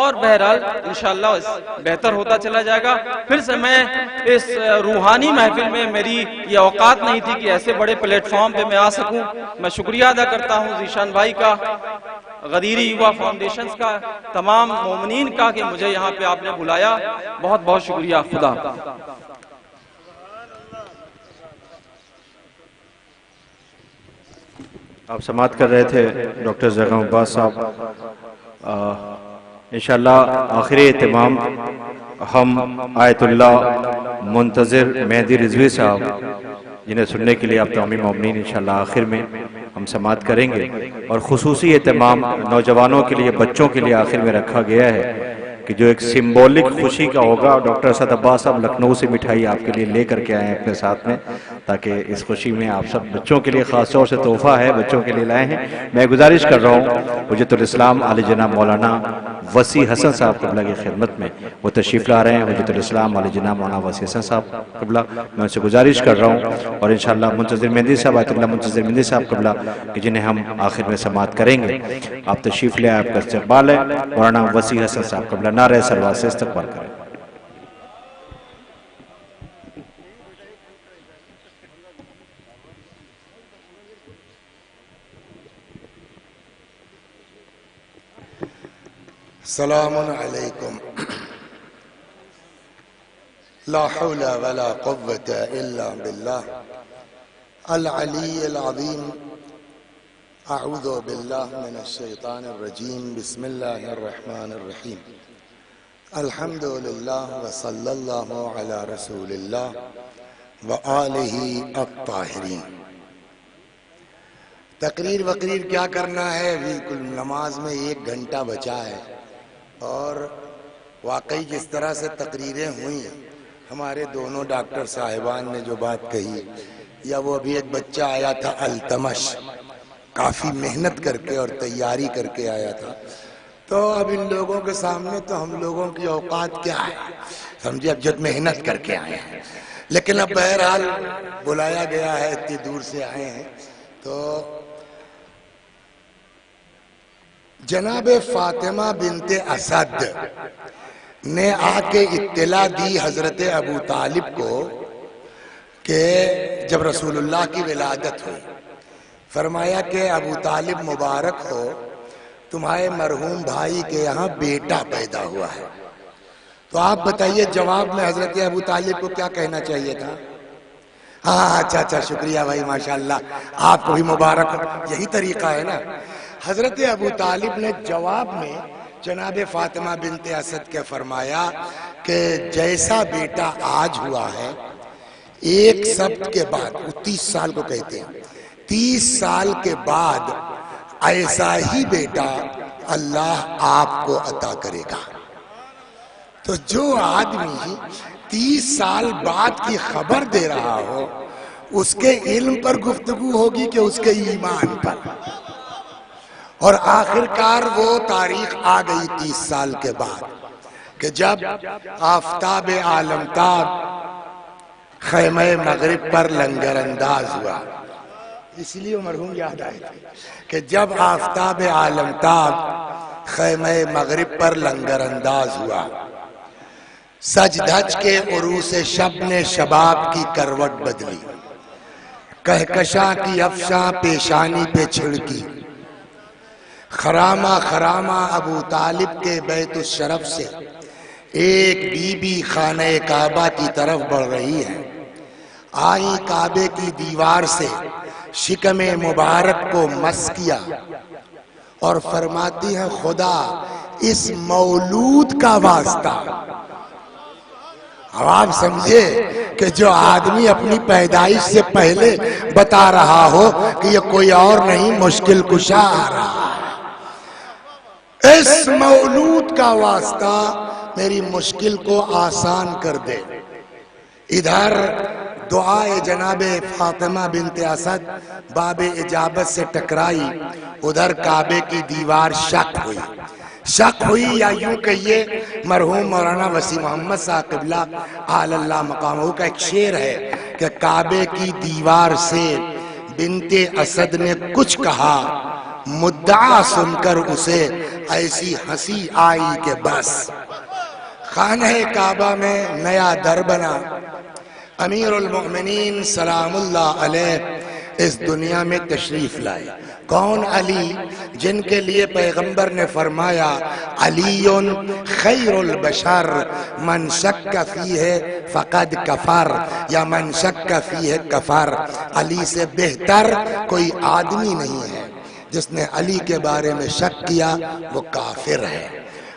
اور بہرحال انشاءاللہ بہتر ہوتا چلا جائے گا. پھر سے میں اس روحانی محفل میں میری یہ اوقات نہیں تھی کہ ایسے بڑے پلیٹ فارم پہ میں آ سکوں. میں شکریہ ادا کرتا ہوں ذیشان بھائی کا, غدیری یووا فاؤنڈیشنز کا, تمام مومنین کا کہ مجھے یہاں پہ آپ نے بلایا. بہت بہت شکریہ. خدا. آپ سماعت کر رہے تھے ڈاکٹر زیغم عباس صاحب. انشاءاللہ آخری اہتمام ہم آیت اللہ منتظر مہدی رضوی صاحب جنہیں سننے کے لیے آپ تمام مومنین انشاءاللہ آخر میں ہم سماعت کریں گے. اور خصوصی اہتمام نوجوانوں کے لیے, بچوں کے لیے آخر میں رکھا گیا ہے کہ جو ایک سمبولک خوشی کا ہوگا. ڈاکٹر اسد عباس صاحب لکھنؤ سے مٹھائی آپ کے لیے لے کر کے آئے ہیں اپنے ساتھ میں, تاکہ اس خوشی میں آپ سب بچوں کے لیے خاص طور سے تحفہ ہے, بچوں کے لیے لائے ہیں. میں گزارش کر رہا ہوں حجت الاسلام علی جناب مولانا وسیع حسن صاحب قبلہ کی خدمت میں وہ تشریف لا رہے ہیں. حجت الاسلام علی جناب مولانا وسیع حسن صاحب قبلہ, میں ان سے گزارش کر رہا ہوں. اور انشاءاللہ منتظر مہندی صاحب, آیت اللہ منتظر مہندی صاحب قبلہ کہ جنہیں ہم آخر میں سماعت کریں گے. آپ تشریف لے, آپ کا استقبال ہے. مولانا وسیع حسن صاحب قبلہ نعرہ سلوات سے استقبال کریں. السلام علیکم. لا حول ولا قوة الا باللہ العلی العظیم. اعوذ باللہ من الشیطان الرجیم. بسم اللہ الرحمن الرحیم. الحمد للہ وصلی اللہ علی رسول اللہ وآلہ الطاہرین. تقریر وقریر کیا کرنا ہے, بالکل نماز میں 1 گھنٹہ بچا ہے. اور واقعی جس طرح سے تقریریں ہوئیں, ہمارے دونوں ڈاکٹر صاحبان نے جو بات کہی, یا وہ ابھی ایک بچہ آیا تھا التمش, کافی محنت کر کے اور تیاری کر کے آیا تھا. تو اب ان لوگوں کے سامنے تو ہم لوگوں کی اوقات کیا ہے, سمجھے, اب جب محنت کر کے آئے ہیں. لیکن اب بہرحال بلایا گیا ہے, اتنی دور سے آئے ہیں. تو جناب فاطمہ بنت اسد نے آ کے اطلاع دی حضرت ابو طالب کو کہ جب رسول اللہ کی ولادت ہوئی, فرمایا کہ ابو طالب مبارک ہو, تمہارے مرحوم بھائی کے یہاں بیٹا پیدا ہوا ہے. تو آپ بتائیے جواب میں حضرت ابو طالب کو کیا کہنا چاہیے تھا؟ ہاں اچھا شکریہ بھائی, ماشاءاللہ آپ کو بھی مبارک ہو. یہی طریقہ ہے نا. حضرت ابو طالب نے جواب میں جناب فاطمہ بنت اسد کے فرمایا کہ جیسا بیٹا آج ہوا ہے, 1 سبت کے بعد, 30 سال کو کہتے ہیں, 30 سال کے بعد ایسا ہی بیٹا اللہ آپ کو عطا کرے گا. تو جو آدمی 30 سال بعد کی خبر دے رہا ہو, اس کے علم پر گفتگو ہوگی کہ اس کے ایمان پر. اور آخرکار وہ تاریخ آ گئی 30 سال کے بعد کہ جب آفتاب عالمتاب خیمہ مغرب پر لنگر انداز ہوا. اس لیے مرحوم یاد آئے تھے کہ جب آفتاب عالمتاب خیمہ مغرب پر لنگر انداز ہوا, سج دھج کے عروس شب نے شباب کی کروٹ بدلی, کہکشاں کی افشاں پیشانی پہ چھڑکی, خرامہ خرامہ ابو طالب کے بیت الشرف سے ایک بی بی خانہ کعبہ کی طرف بڑھ رہی ہے. آئی کعبے کی دیوار سے شکم مبارک کو مس کیا اور فرماتی ہیں خدا اس مولود کا واسطہ. اب آپ سمجھے کہ جو آدمی اپنی پیدائش سے پہلے بتا رہا ہو کہ یہ کوئی اور نہیں مشکل کشا آ رہا ہے, اس مولود کا واسطہ میری مشکل کو آسان کر دے. ادھر دعائے جناب فاطمہ بنت اسد باب اجابت سے ٹکرائی, ادھر کعبے کی دیوار شک ہوئی یا یوں کہیے مرحوم مولانا وسیع محمد صاحب قبلہ اعلی اللہ مقامہ کا ایک شعر ہے کہ کعبے کی دیوار سے بنت اسد نے کچھ کہا مدعا سن کر اسے ایسی ہنسی آئی کہ بس خانہ کعبہ میں نیا در بنا. امیر المؤمنین سلام اللہ علیہ اس دنیا میں تشریف لائے. کون؟ علی، جن کے لیے پیغمبر نے فرمایا علی خیر البشر من شک فیہ فقد کفر یا من شک فیہ کفر. علی سے بہتر کوئی آدمی نہیں ہے، جس نے علی کے بارے میں شک کیا وہ کافر ہے.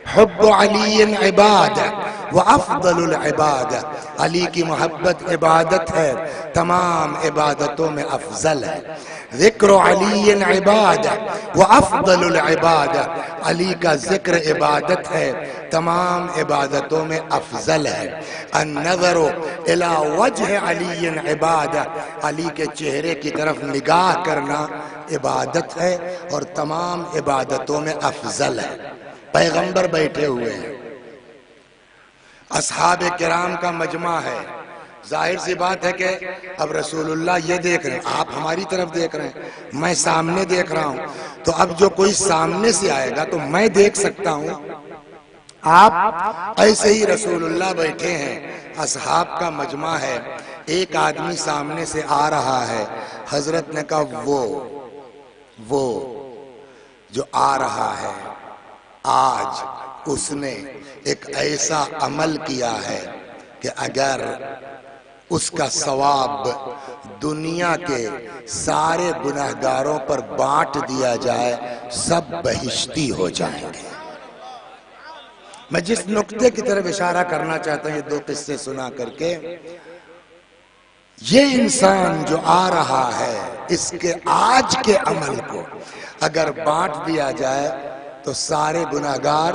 حب علی عبادت و افضل العبادت. علی کی محبت عبادت ہے، تمام عبادتوں میں افضل ہے. ذکر علی عبادت و افضل العبادت. علی کا ذکر عبادت ہے، تمام عبادتوں میں افضل ہے. النظر الی وجہ علی عبادت. علی کے چہرے کی طرف نگاہ کرنا عبادت ہے اور تمام عبادتوں میں افضل ہے. پیغمبر بیٹھے ہوئے ہیں، اصحاب کرام کا مجمع ہے. ظاہر سی بات ہے کہ اب رسول اللہ یہ دیکھ رہے ہیں، آپ ہماری طرف دیکھ رہے ہیں، میں سامنے دیکھ رہا ہوں. تو اب جو کوئی سامنے سے آئے گا تو میں دیکھ سکتا ہوں. آپ ایسے ہی رسول اللہ بیٹھے ہیں، اصحاب کا مجمع ہے، ایک آدمی سامنے سے آ رہا ہے. حضرت نے کہا وہ جو آ رہا ہے آج اس نے ایک ایسا عمل کیا ہے کہ اگر اس کا ثواب دنیا کے سارے گناہگاروں پر بانٹ دیا جائے سب بہشتی ہو جائیں گے. میں جس نقطے کی طرف اشارہ کرنا چاہتا ہوں، یہ دو قصے سنا کر کے، یہ انسان جو آ رہا ہے اس کے آج کے عمل کو اگر بانٹ دیا جائے تو سارے گناہگار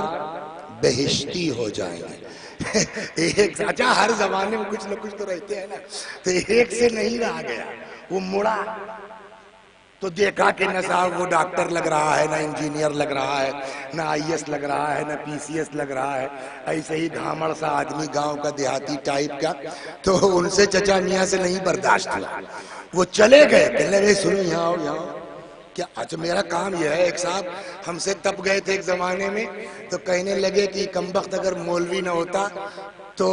بہشتی ہو جائیں گے. ایک اچھا ہر زمانے میں کچھ نہ کچھ تو رہتے ہیں نا، تو ایک سے نہیں رہا گیا. وہ مڑا تو دیکھا کہ نہ صاحب وہ ڈاکٹر لگ رہا ہے، نہ انجینئر لگ رہا ہے، نہ آئی ایس لگ رہا ہے، نہ پی سی ایس لگ رہا ہے. ایسے ہی گھامڑ سا آدمی گاؤں کا دیہاتی ٹائپ کا. تو ان سے چچا میاں سے نہیں برداشت ہوا، وہ چلے گئے. کہنے لگے سنو یہاں آؤ یہاں. کیا؟ اچھا میرا کام یہ ہے. ایک صاحب ہم سے تپ گئے تھے ایک زمانے میں، تو کہنے لگے کہ کمبخت اگر مولوی نہ ہوتا تو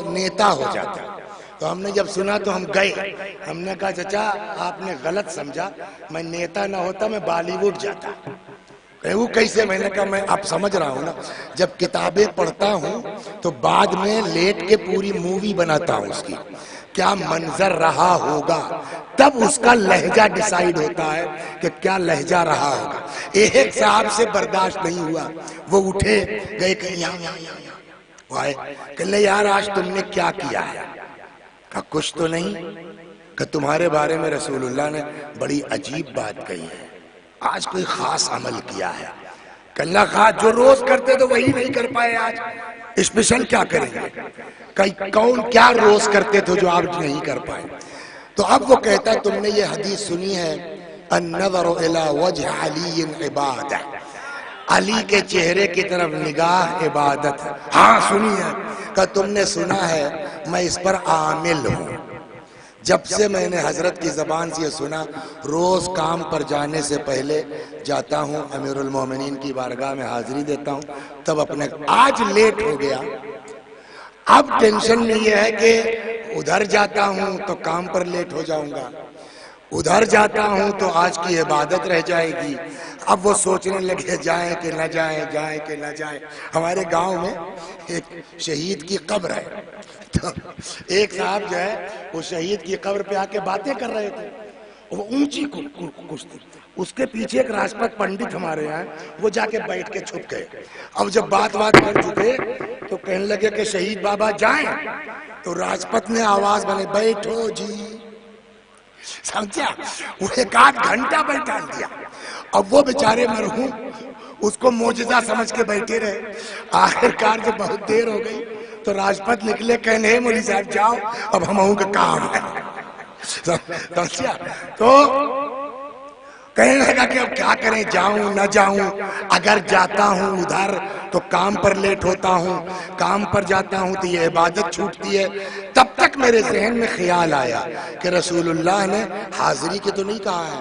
نیتا ہو جاتا. تو ہم نے جب سنا تو ہم گئے. ہم نے کہا چچا آپ نے غلط سمجھا، میں نیتا نہ ہوتا میں بالی ووڈ جاتا. وہ کیسے؟ میں نے کہا میں اب سمجھ رہا ہوں نا، جب کتابیں پڑھتا ہوں تو بعد میں لیٹ کے پوری مووی بناتا ہوں، اس کی کیا منظر رہا ہوگا، تب اس کا لہجہ ڈیسائیڈ ہوتا ہے کہ کیا لہجہ رہا ہوگا. ایک صاحب سے برداشت نہیں ہوا، وہ اٹھے گئے کہ یہاں آئے. کہنے یار آج تم نے کیا کیا ہے؟ کہا کچھ تو نہیں. کہ تمہارے بارے میں رسول اللہ نے بڑی عجیب بات کہی ہے، آج کوئی خاص عمل کیا ہے. کہ اللہ خواہ جو روز کرتے تو وہی نہیں کر پائے، آج اسپیشل کیا کریں گے؟ کون کیا روز کرتے تھے جو آج نہیں کر پائے؟ تو اب وہ کہتا تم نے یہ حدیث سنی ہے النظر الی وجہ علی عبادت، علی کے چہرے کی طرف نگاہ عبادت ہے. ہاں سنی ہے. کہ تم نے سنا ہے میں اس پر عامل ہوں. جب سے میں نے حضرت کی زبان سے یہ سنا، روز کام پر جانے سے پہلے جاتا ہوں امیر المومنین کی بارگاہ میں حاضری دیتا ہوں. تب اپنے آج لیٹ ہو گیا، اب ٹینشن میں یہ ہے کہ ادھر جاتا ہوں تو کام پر لیٹ ہو جاؤں گا، ادھر جاتا ہوں تو آج کی عبادت رہ جائے گی. اب وہ سوچنے لگے جائیں کہ نہ جائیں، جائیں کہ نہ جائیں. ہمارے گاؤں میں ایک شہید کی قبر ہے، تو ایک صاحب جو ہے وہ شہید کی قبر پہ آ کے باتیں کر رہے تھے. وہ اونچی کچھ تھی، اس کے پیچھے ایک راجپت پنڈت ہمارے یہاں، وہ جا کے بیٹھ کے چھپ گئے. اب جب بات کر چکے تو کہنے لگے کہ شہید بابا جائیں. تو راجپت نے آواز بنے بیٹھو جی. سمجھا؟ وہ ایک آدھ گھنٹہ بیٹھا دیا. اب وہ بیچارے مرحوم اس کو معجزہ سمجھ کے بیٹھے رہے. آخرکار جب بہت دیر ہو گئی تو راجپت نکلے، کہنے مولوی صاحب جاؤ اب ہم کا کام ہے. سمجھا؟ تو کہنے لگا کہ اب کیا کریں، جاؤں نہ جاؤں. اگر جاتا ہوں ادھر تو کام پر لیٹ ہوتا ہوں، کام پر جاتا ہوں تو یہ عبادت چھوٹتی ہے. تب تک میرے ذہن میں خیال آیا کہ رسول اللہ نے حاضری کی تو نہیں کہا ہے،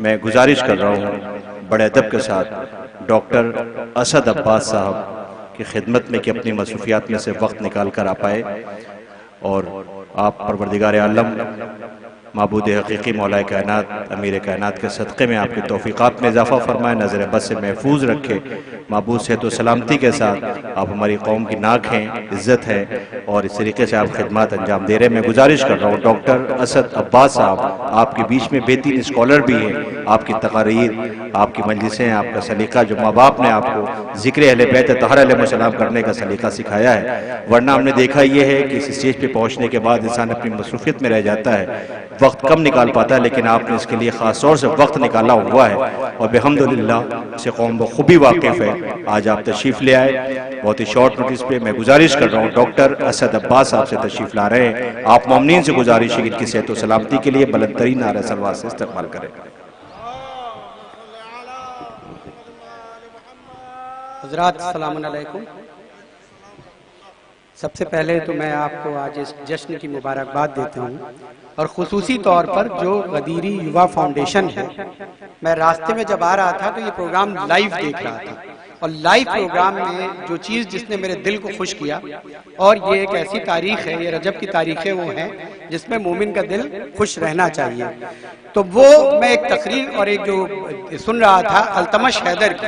میں گزارش کر رہا ہوں بڑے ادب کے ساتھ ڈاکٹر اسد عباس صاحب کی خدمت میں کہ اپنی مصروفیات میں سے وقت نکال کر آ پائے اور آپ پروردگار عالم معبود حقیقی مولا کائنات امیر کائنات کے صدقے میں آپ کی توفیقات میں اضافہ فرمائے، نظر بد سے محفوظ رکھے، معبود صحت و سلامتی کے ساتھ آپ ہماری قوم کی ناک ہیں، عزت ہے اور اس طریقے سے آپ خدمات انجام دے رہے ہیں۔ میں گزارش کر رہا ہوں ڈاکٹر اسد عباس صاحب آپ کے بیچ میں بہترین اسکالر بھی ہیں، آپ کی تقاریر، آپ کی مجلسیں، آپ کا سلیقہ جو ماں باپ نے آپ کو ذکر اہل بیت طاہرہ علیہ السلام کرنے کا سلیقہ سکھایا ہے، ورنہ ہم نے دیکھا یہ ہے کہ اس اسٹیج پہ پہنچنے کے بعد انسان اپنی مصروفیت میں رہ جاتا ہے، وقت کم نکال پاتا ہے، لیکن آپ نے اس کے لیے خاص طور سے وقت نکالا ہوا ہے اور بحمدللہ سے قوم بخوبی واقف ہے۔ آج آپ تشریف لے آئے بہت ہی شارٹ نوٹس پہ۔ میں گزارش کر رہا ہوں ڈاکٹر اسد عباس صاحب سے تشریف لا رہے ہیں، آپ مومنین سے گزارش ہے کہ ان کی صحت و سلامتی کے لیے بلند ترین نعرہ صلوات سے استقبال کریں۔ حضرات السلام علیکم۔ سب سے پہلے تو میں آپ کو آج اس جشن کی مبارکباد دیتا ہوں اور خصوصی طور پر جو غدیری یووا فاؤنڈیشن ہے، میں راستے میں جب آ رہا تھا تو یہ پروگرام لائیو دیکھ رہا تھا اور لائیو پروگرام میں جو چیز جس نے میرے دل کو خوش کیا، اور یہ ایک ایسی تاریخ ہے، یہ رجب کی تاریخیں وہ ہیں جس میں مومن کا دل خوش رہنا چاہیے، تو وہ میں ایک تقریر اور ایک جو سن رہا تھا التمش حیدر کی،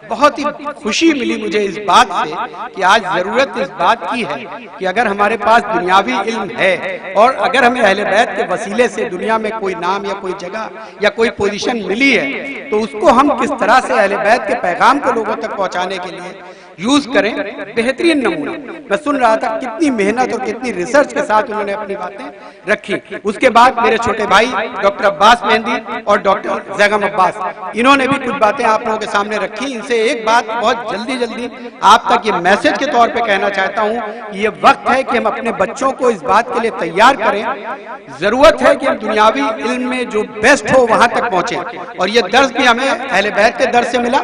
بہت ہی خوشی ملی مجھے اس بات سے کہ آج ضرورت اس بات کی ہے کہ اگر ہمارے پاس دنیاوی علم ہے اور اگر ہمیں اہل بیت کے وسیلے سے دنیا میں کوئی نام یا کوئی جگہ یا کوئی پوزیشن ملی ہے تو اس کو ہم کس طرح سے اہل بیت کے پیغام کو لوگوں تک پہنچانے کے لیے یوز کریں۔ بہترین نمونہ میں سن رہا تھا کتنی محنت اور کتنی ریسرچ کے ساتھ انہوں نے اپنی باتیں رکھی۔ اس کے بعد میرے چھوٹے بھائی ڈاکٹر عباس مہندی اور ڈاکٹر زیغم عباس، انہوں نے بھی کچھ باتیں آپ لوگوں کے سامنے رکھی۔ ان سے ایک بات بہت جلدی آپ تک یہ میسج کے طور پہ کہنا چاہتا ہوں، یہ وقت ہے کہ ہم اپنے بچوں کو اس بات کے لیے تیار کریں، ضرورت ہے کہ ہم دنیاوی علم میں جو بیسٹ ہو وہاں تک پہنچیں، اور یہ درس بھی ہمیں اہل بیت کے درس سے ملا۔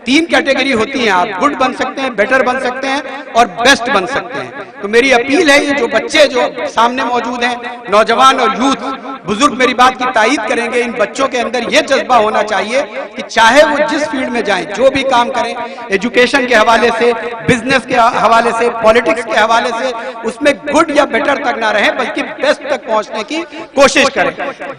3 کیٹیگری ہوتی ہیں، آپ گڈ بن سکتے ہیں، بیٹر بن سکتے ہیں اور بیسٹ بن سکتے ہیں۔ تو میری اپیل ہے، یہ جو بچے جو سامنے موجود ہیں، نوجوان اور یوتھ، بزرگ میری بات کی تائید کریں گے، ان بچوں کے اندر یہ جذبہ ہونا چاہیے کہ چاہے وہ جس فیلڈ میں جائیں، جو بھی کام کریں، ایجوکیشن کے حوالے سے، بزنس کے حوالے سے، پولیٹکس کے حوالے سے، اس میں گڈ یا بیٹر تک نہ رہیں بلکہ بیسٹ تک پہنچنے کی کوشش کریں۔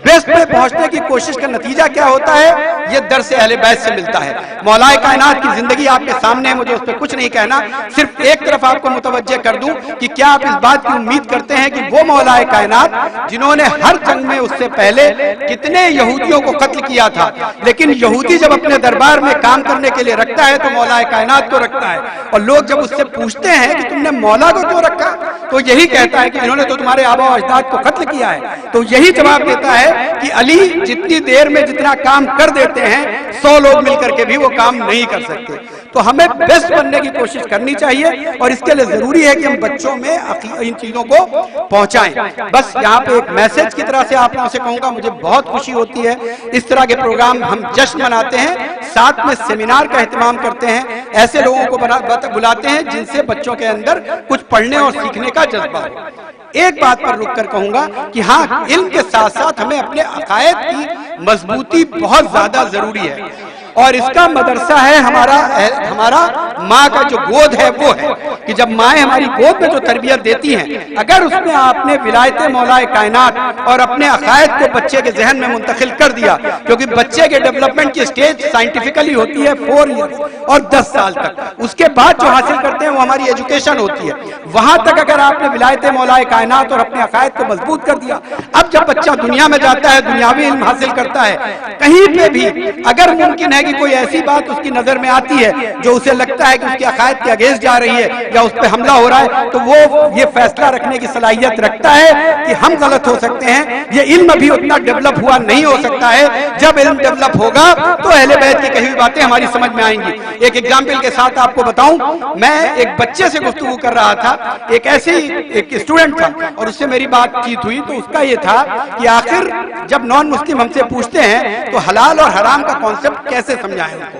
بیسٹ پہ پہنچنے کی کوشش کا نتیجہ کیا ہوتا ہے؟ یہ درس اہل بیت سے ملتا ہے۔ مولا کائنات کی زندگی آپ کے سامنے ہے، مجھے اس پہ کچھ نہیں کہنا، صرف ایک طرف آپ کو متوجہ کر دوں کہ کیا آپ اس بات کی امید کرتے ہیں کہ وہ مولا کائنات جنہوں نے ہر جنگ میں اس سے پہلے کتنے یہودیوں کو قتل کیا تھا، لیکن یہودی جب اپنے دربار میں کام کرنے کے لیے رکھتا ہے تو مولا کائنات کو رکھتا ہے، اور لوگ جب اس سے پوچھتے ہیں کہ تم نے مولا کو کیوں رکھا تو یہی کہتا ہے کہ انہوں نے تو تمہارے آبا و اجداد کو قتل کیا ہے۔ تو یہی جواب دیتا ہے کہ علی جتنی دیر میں جتنا کام کر دیتے ہیں 100 لوگ مل کر کے بھی وہ کام نہیں کر سکتے۔ تو ہمیں بیسٹ بننے کی کوشش کرنی چاہیے اور اس کے لیے ضروری ہے کہ ہم بچوں میں ان چیزوں کو پہنچائیں۔ بس یہاں پہ ایک میسج کی طرح سے آپ لوگوں سے کہوں گا، مجھے بہت خوشی ہوتی ہے اس طرح کے پروگرام ہم جشن مناتے ہیں، ساتھ میں سیمینار کا اہتمام کرتے ہیں، ایسے لوگوں کو بلاتے ہیں جن سے بچوں کے اندر کچھ پڑھنے اور سیکھنے کا جذبہ ہو۔ ایک بات پر رک کر کہوں گا کہ ہاں، علم کے ساتھ ساتھ ہمیں اپنے عقائد کی مضبوطی بہت زیادہ ضروری ہے، اور اس کا مدرسہ ہے ہمارا ماں کا جو گود ہے وہ ہے کہ جب مائیں ہماری گود میں جو تربیت دیتی ہیں، اگر اس میں آپ نے ولایت مولا کائنات اور اپنے عقائد کو بچے کے ذہن میں منتقل کر دیا، کیونکہ بچے کے ڈیولپمنٹ کی سٹیج سائنٹیفکلی ہوتی ہے 4 ایئرز اور 10 سال تک، اس کے بعد جو حاصل کرتے ہیں وہ ہماری ایجوکیشن ہوتی ہے، وہاں تک اگر آپ نے ولایت مولا کائنات اور اپنے عقائد کو مضبوط کر دیا، اب جب بچہ دنیا میں جاتا ہے، دنیاوی علم حاصل کرتا ہے، کہیں پہ بھی اگر ممکن ہے کہ کوئی ایسی بات اس کی نظر میں آتی ہے جو اسے لگتا ہے کہ اس کے عقائد کے اگینسٹ جا رہی ہے یا اس پہ حملہ ہو رہا ہے، تو وہ یہ فیصلہ رکھنے کی صلاحیت رکھتا ہے کہ ہم غلط ہو سکتے ہیں، یہ علم ابھی اتنا ڈیولپ ہوا نہیں ہو سکتا ہے، جب علم ڈیولپ ہوگا تو اہل بیت کی کہی ہوئی باتیں ہماری سمجھ میں آئیں گی۔ ایک ایگزامپل کے ساتھ آپ کو بتاؤں، میں ایک بچے سے گفتگو کر رہا تھا، ایک ایسے ایک اسٹوڈنٹ تھا اور اس سے میری بات چیت ہوئی، تو اس کا یہ تھا کہ آخر جب نان مسلم ہم سے پوچھتے ہیں تو حلال اور حرام کا کانسیپٹ کیسے سمجھائیں ان کو۔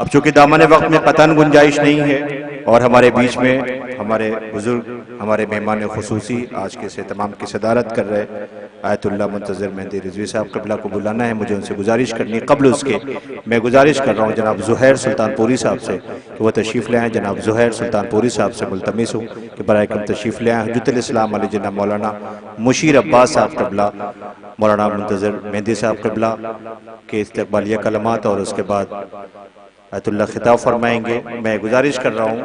اب چونکہ دامن وقت میں قطعاً گنجائش نہیں ہے اور ہمارے بیچ میں ہمارے بزرگ ہمارے مہمان خصوصی آج کے اس اہتمام کی صدارت کر رہے آیت اللہ منتظر مہندی رضوی صاحب قبلہ کو بلانا ہے، مجھے ان سے گزارش کرنی قبل اس کے میں گزارش کر رہا ہوں جناب زہیر سلطان پوری صاحب سے کہ وہ تشریف لے آئیں۔ جناب زہیر سلطان پوری صاحب سے ملتمس ہوں کہ برائے کرم تشریف لے آئیں۔ حجت الاسلام علی جناب مولانا مشیر عباس صاحب قبلہ مولانا منتظر مہندی صاحب قبلہ کے استقبالیہ کلمات اور اس کے بعد آیت اللہ خطاب فرمائیں گے۔ میں گزارش کر رہا ہوں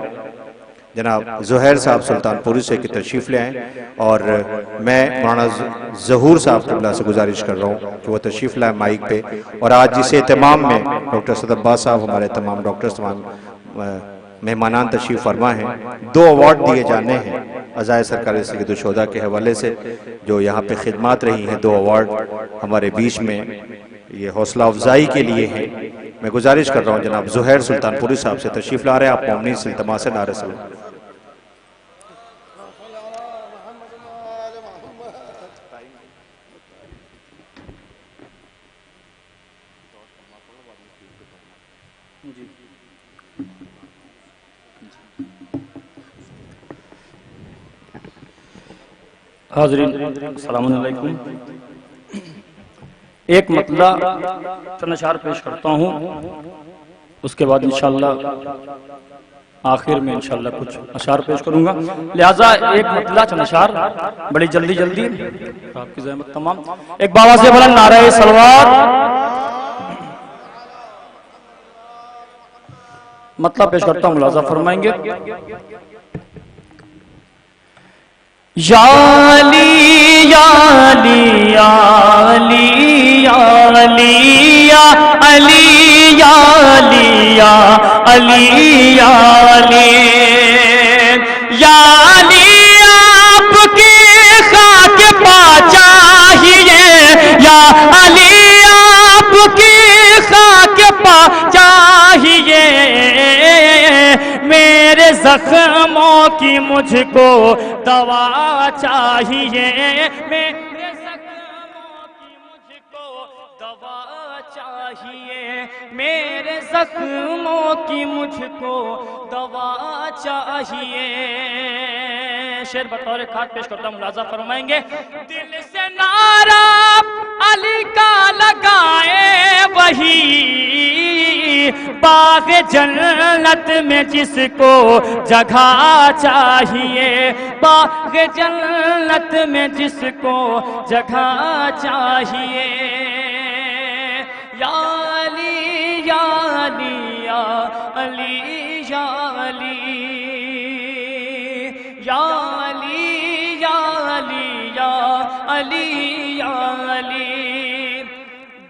جناب زہیر صاحب سلطان پوری سے کہ تشریف لے آئیں، اور میں مولانا ظہور صاحب قبلہ سے گزارش کر رہا ہوں کہ وہ تشریف لائیں مائک پہ۔ اور آج جس اہتمام میں ڈاکٹر اسد عباس صاحب ہمارے تمام ڈاکٹرز تمام مہمانان تشریف فرما ہیں، 2 ایوارڈ دیے جانے ہیں عزائے سرکاری سید الشہداء کے حوالے سے جو یہاں پہ خدمات رہی ہیں۔ 2 ایوارڈ ہمارے بیچ میں یہ حوصلہ افزائی کے لیے ہیں۔ میں گزارش کر رہا ہوں جناب زہیر سلطان پوری صاحب سے تشریف لا رہے ہیں، آپ مومنین سے التماس ہے نعرہ سلام۔ حاضرین السلام علیکم۔ ایک مطلع چند اشعار پیش کرتا ہوں، اس کے بعد انشاءاللہ آخر میں انشاءاللہ کچھ اشعار پیش کروں گا، لہٰذا ایک مطلع چند اشعار بڑی جلدی آپ کی زحمت تمام۔ ایک بابا سے بلند نعرہ صلوات، مطلع پیش کرتا ہوں، ملاحظہ فرمائیں گے۔ یا علی یا علی یا علی یا علی یا علی یا علی یا علی یا علی یا علی آپ کی خاک پا چاہیے، یا علی آپ کی خاک پا چاہیے، میرے زخموں کی مجھ کو دوا چاہیے، میرے زخموں کی مجھ کو دوا چاہیے، میرے زخموں کی مجھ کو دوا چاہیے۔ شعر بطور خاک پیش کرتا ہوں، ملاحظہ فرمائیں گے۔ دل سے نعرہ علی کا لگائے وہی باغ جنت میں جس کو جگہ چاہیے، باغ جنت میں جس کو جگہ چاہیے۔ یا علی یا علی یا علی یا علی یا علی یا علی یا علی یا علی،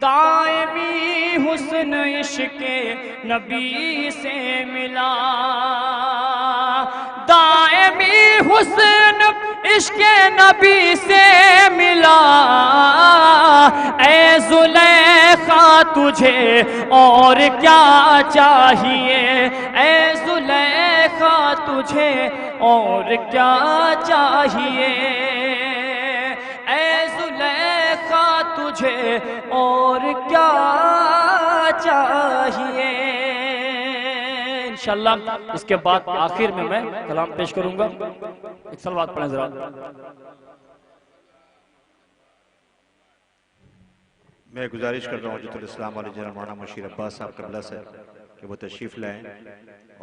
دائمی حسن عشق نبی سے ملا، دائمی حسن عشق نبی سے ملا، اے زلیخا تجھے اور کیا چاہیے، اے زلیخا تجھے اور کیا چاہیے، اے زلیخا تجھے اور کیا چاہیے۔ انشاءاللہ اس کے بعد آخر میں کلام پیش کروں گا، ایک صلوات پڑھیں ذرا۔ میں گزارش کر رہا ہوں حجت الاسلام علی جناب مولانا مشیر عباس صاحب قبلہ سے کہ وہ تشریف لائیں،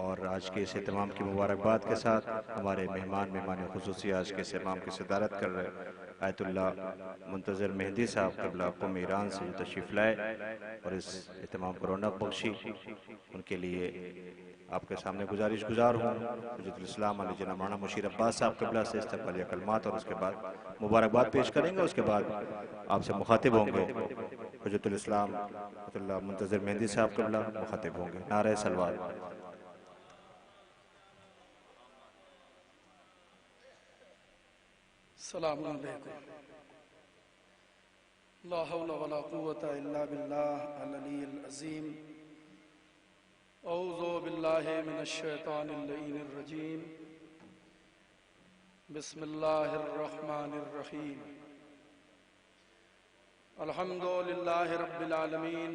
اور آج کے اس اہتمام کی مبارکباد کے ساتھ ہمارے مہمان خصوصی آج کے اس اہتمام کی صدارت کر رہے آیت اللہ منتظر مہندی صاحب قبلہ قوم ایران سے جو تشریف لائے اور اس اہتمام کو رونق بخشی، ان کے لیے آپ کے سامنے گزارش گزار ہوں حجت الاسلام علی جناب مولانا مشیر عباس صاحب قبلہ سے استقبالیہ کلمات، اور اس کے بعد مبارکباد پیش کریں گے۔ اس کے بعد آپ سے مخاطب ہوں گے حجت الاسلام آیت اللہ منتظر مہندی صاحب قبلہ، مخاطب ہوں گے۔ نعرہ صلوات۔ السلام علیکم۔ لا حول ولا قوة الا باللہ العلی العظیم۔ اعوذ باللہ من الشیطان اللعین الرجیم۔ بسم اللہ الرحمن الرحیم۔ الحمد للہ رب العالمین،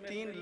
3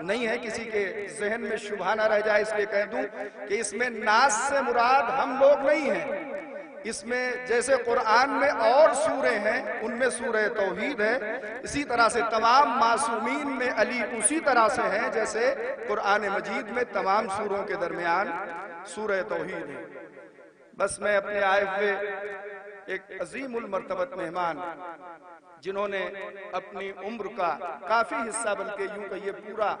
نہیں ہے، کسی کے ذہن میں شبہ نہ رہ جائے، اس لیے کہہ دوں کہ اس میں ناس سے مراد ہم لوگ نہیں ہیں۔ اس میں جیسے قرآن میں اور سورے ہیں، ان میں سورہ توحید ہے، اسی طرح سے تمام معصومین میں علی اسی طرح سے ہیں جیسے قرآن مجید میں تمام سوروں کے درمیان سورہ توحید ہے۔ بس میں اپنے آئے ہوئے ایک عظیم المرتبت مہمان، جنہوں نے اپنی عمر کا کافی حصہ، بلکہ یوں کہیے پورا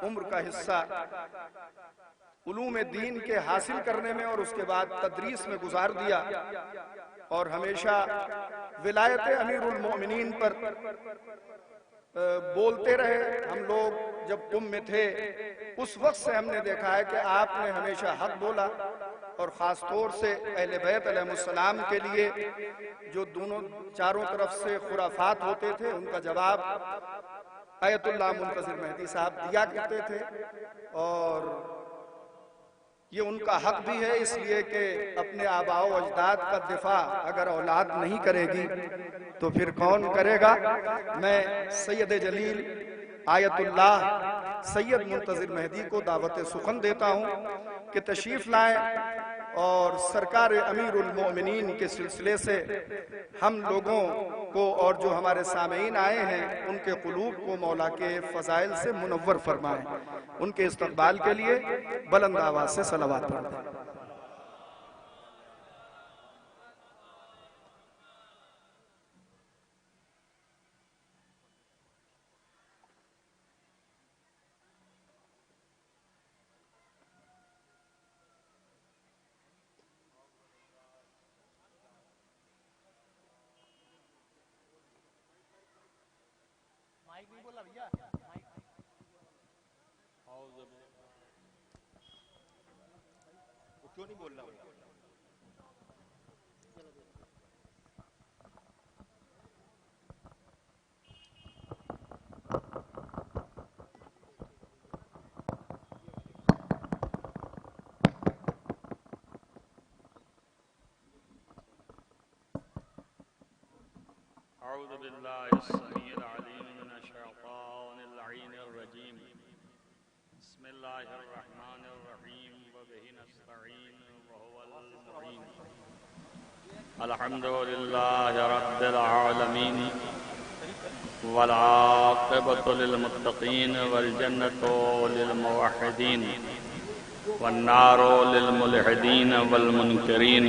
عمر کا حصہ علوم دین کے حاصل کرنے میں اور اس کے بعد تدریس میں گزار دیا، اور ہمیشہ ولایت امیر المؤمنین پر بولتے رہے۔ ہم لوگ جب قم میں تھے اس وقت سے ہم نے دیکھا ہے کہ آپ نے ہمیشہ حق بولا، اور خاص طور سے اہل بیت علیہ السلام کے لیے جو دونوں چاروں طرف سے خرافات ہوتے تھے ان کا جواب آیت اللہ منتظر مہدی صاحب دیا کرتے تھے، اور یہ ان کا حق بھی ہے، اس لیے کہ اپنے آباء و اجداد کا دفاع اگر اولاد نہیں کرے گی تو پھر کون کرے گا۔ میں سید جلیل آیت اللہ سید منتظر مہدی کو دعوت سخن دیتا ہوں کہ تشریف لائیں، اور سرکار امیر المؤمنین کے سلسلے سے ہم لوگوں کو اور جو ہمارے سامعین آئے ہیں ان کے قلوب کو مولا کے فضائل سے منور فرمائیں۔ ان کے استقبال کے لیے بلند آواز سے صلوات پڑھتے ہیں۔ کیوں نہیں بول رہا ہوں؟ اعوذ باللہ السمیع العلیم من الشیطان اللعین الرجیم، بسم اللہ الرحمن الرحیم، وبہ نستعین وهو المعین، الحمدللہ رب العالمین، والعاقبۃ للمتقین، والجنۃ للموحدین، والنار للملحدین والمنکرین،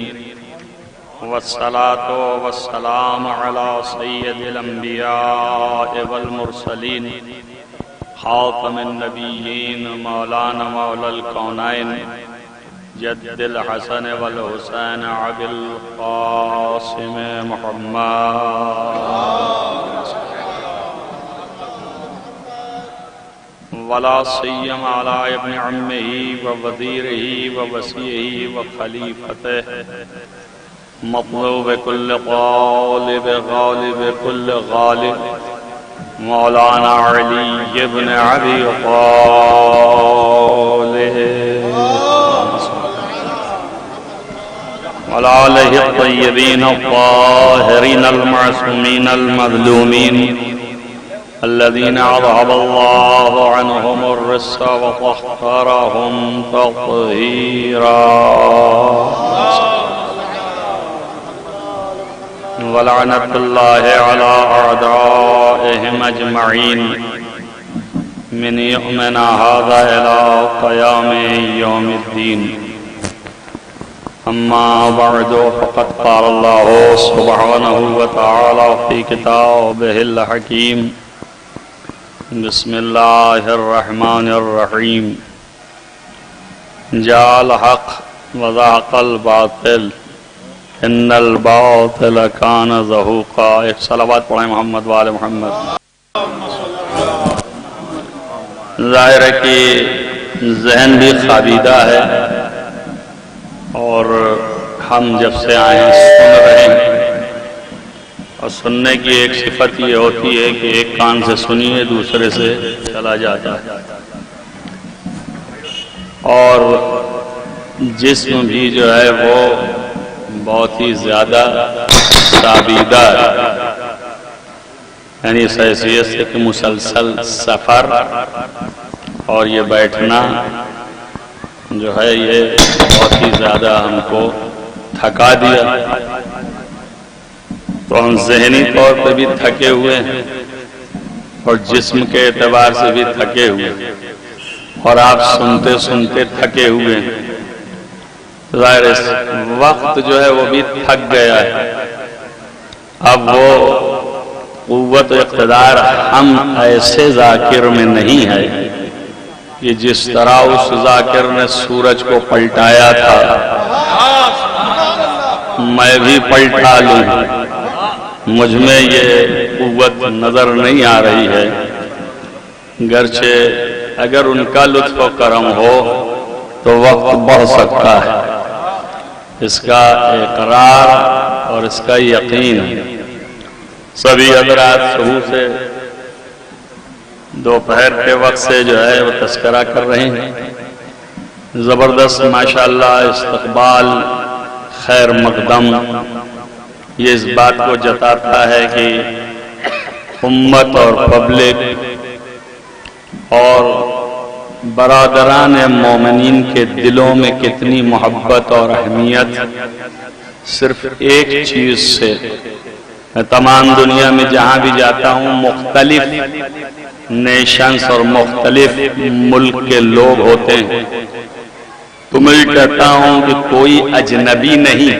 والصلاة والسلام على سید الانبیاء والمرسلین، خاتم النبیین، مولانا مولا الکونین، جد الحسن والحسین ابی القاسم محمد، ولا سیم علی ابن عمہ ووزیرہ ووصیہ وخلیفتہ، مطلوب کل طالب غالب کل غالب، مولانا علی ابن ابی طالب، وعلى آلہ الطیبین الطاہرین المعصومین المظلومین، الذین اذهب اللہ عنہم الرجس وطہرہم تطہیرا، ولعنت اللہ علی اعدائہم اجمعین من یومنا ھذا الی قیام یوم الدین، اما بعد فقد قال اللہ سبحانہ وتعالی فی کتابہ الحکیم، بسم اللہ الرحمن الرحیم، جاء الحق وزهق الباطل ان الباطل کان زہوقا۔ ایک صلوات پڑھیں محمد وآل محمد۔ ظاہر ہے کہ ذہن بھی خوابیدہ ہے، اور ہم جب سے آئے ہیں سن رہے ہیں، اور سننے کی ایک صفت یہ ہوتی ہے کہ ایک کان سے سنیے دوسرے سے چلا جاتا ہے، اور جسم بھی جو ہے وہ بہت ہی زیادہ تابیدہ ہے، یعنی اس حیثیت سے کہ مسلسل سفر اور یہ بیٹھنا جو ہے یہ بہت ہی زیادہ ہم کو تھکا دیا، تو ہم ذہنی طور پہ بھی تھکے ہوئے ہیں اور جسم کے اعتبار سے بھی تھکے ہوئے ہیں، اور آپ سنتے سنتے تھکے ہوئے ہیں۔ ظاہر اس وقت جو ہے وہ بھی تھک گیا ہے، اب وہ قوت و اقتدار ہم ایسے ذاکر میں نہیں ہے کہ جس طرح اس ذاکر نے سورج کو پلٹایا تھا میں بھی پلٹا لوں، مجھ میں یہ قوت نظر نہیں آ رہی ہے، گرچہ اگر ان کا لطف و کرم ہو تو وقت بڑھ سکتا ہے، اس کا اقرار اور اس کا یقین ہے۔ سبھی حضرات صبح سے دوپہر کے وقت سے جو ہے وہ تذکرہ کر رہے ہیں، زبردست ماشاءاللہ استقبال خیر مقدم، یہ اس بات کو جتاتا ہے کہ امت اور پبلک اور برادران مومنین کے دلوں میں کتنی محبت اور اہمیت صرف ایک چیز سے۔ میں تمام دنیا میں جہاں بھی جاتا ہوں مختلف نیشنز اور مختلف ملک کے لوگ ہوتے ہیں، تو میں کہتا ہوں کہ کوئی اجنبی نہیں،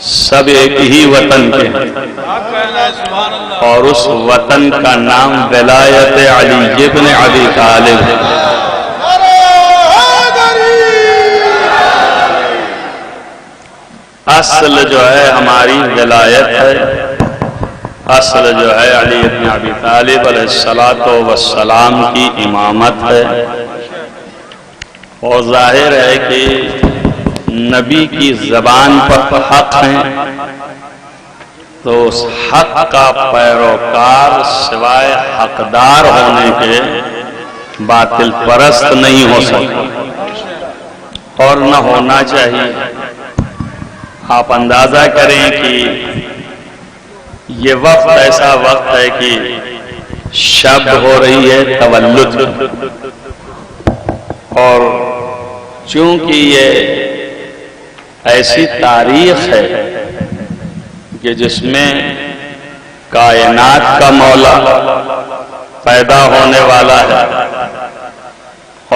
سب ایک ہی وطن کے ہیں، اور اس وطن کا نام ولایت علی ابن ابی طالب ہے۔ اصل جو ہے ہماری ولایت ہے، اصل جو ہے علی ابن ابی طالب علیہ السلام کی امامت ہے، اور ظاہر ہے کہ نبی کی زبان پر حق ہیں تو اس حق کا پیروکار سوائے حقدار ہونے کے باطل پرست نہیں ہو سکتا، اور نہ ہونا چاہیے۔ آپ اندازہ کریں کہ یہ وقت ایسا وقت ہے کہ شب ہو رہی ہے تولد، اور چونکہ یہ ایسی تاریخ ہے کہ جس میں کائنات کا مولا پیدا ہونے والا ہے،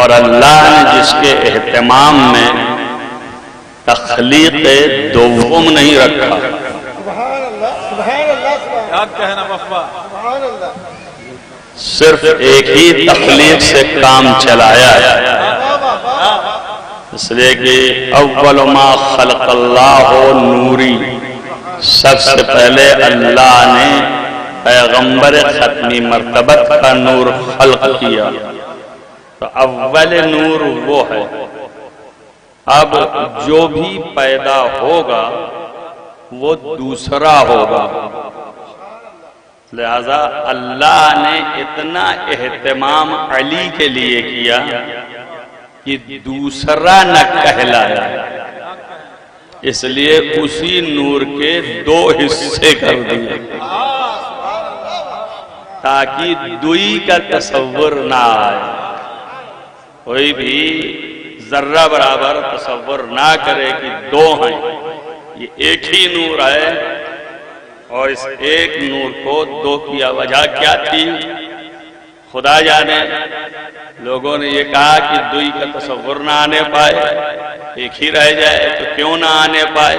اور اللہ نے جس کے اہتمام میں تخلیق دوم نہیں رکھا، صرف ایک ہی تخلیق سے کام چلایا ہے، اس لیے کہ اول ما خلق اللہ نوری، سب سے پہلے اللہ نے پیغمبر ختمی مرتبت کا نور خلق کیا، تو اول نور وہ ہے۔ اب جو بھی پیدا ہوگا وہ دوسرا ہوگا، لہذا اللہ نے اتنا اہتمام علی کے لیے کیا کہ دوسرا نہ کہلایا، اس لیے اسی نور کے دو حصے کر دیے تاکہ دوئی کا تصور نہ آئے، کوئی بھی ذرہ برابر تصور نہ کرے کہ دو ہیں، یہ ایک ہی نور ہے، اور اس ایک نور کو دو کی وجہ کیا تھی خدا جانے۔ لوگوں نے یہ کہا کہ دوئی کا تصور نہ آنے پائے، ایک ہی رہ جائے تو کیوں نہ آنے پائے،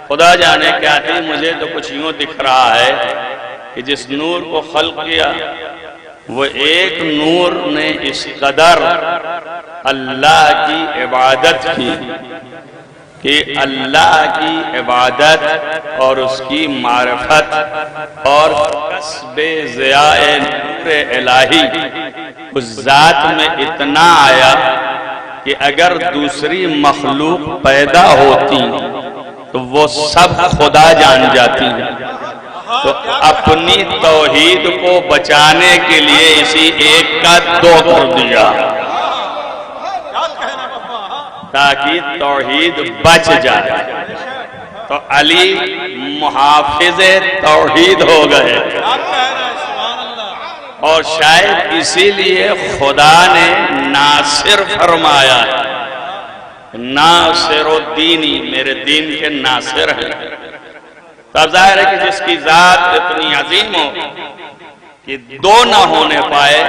خدا جانے کیا تھی۔ مجھے تو کچھ یوں دکھ رہا ہے کہ جس نور کو خلق کیا وہ ایک نور نے اس قدر اللہ کی عبادت کی کہ اللہ کی عبادت اور اس کی معرفت اور کسب ضیاء نور الہی اس ذات میں اتنا آیا کہ اگر دوسری مخلوق پیدا ہوتی تو وہ سب خدا جان جاتی، تو اپنی توحید کو بچانے کے لیے اسی ایک کا دو کر دیا تاکہ توحید بچ جائے، تو علی محافظ توحید ہو گئے، اور شاید اسی لیے خدا نے ناصر فرمایا ہے، ناصر الدینی، میرے دین کے ناصر ہیں۔ تب ظاہر ہے کہ جس کی ذات اتنی عظیم ہو کہ دو نہ ہونے پائے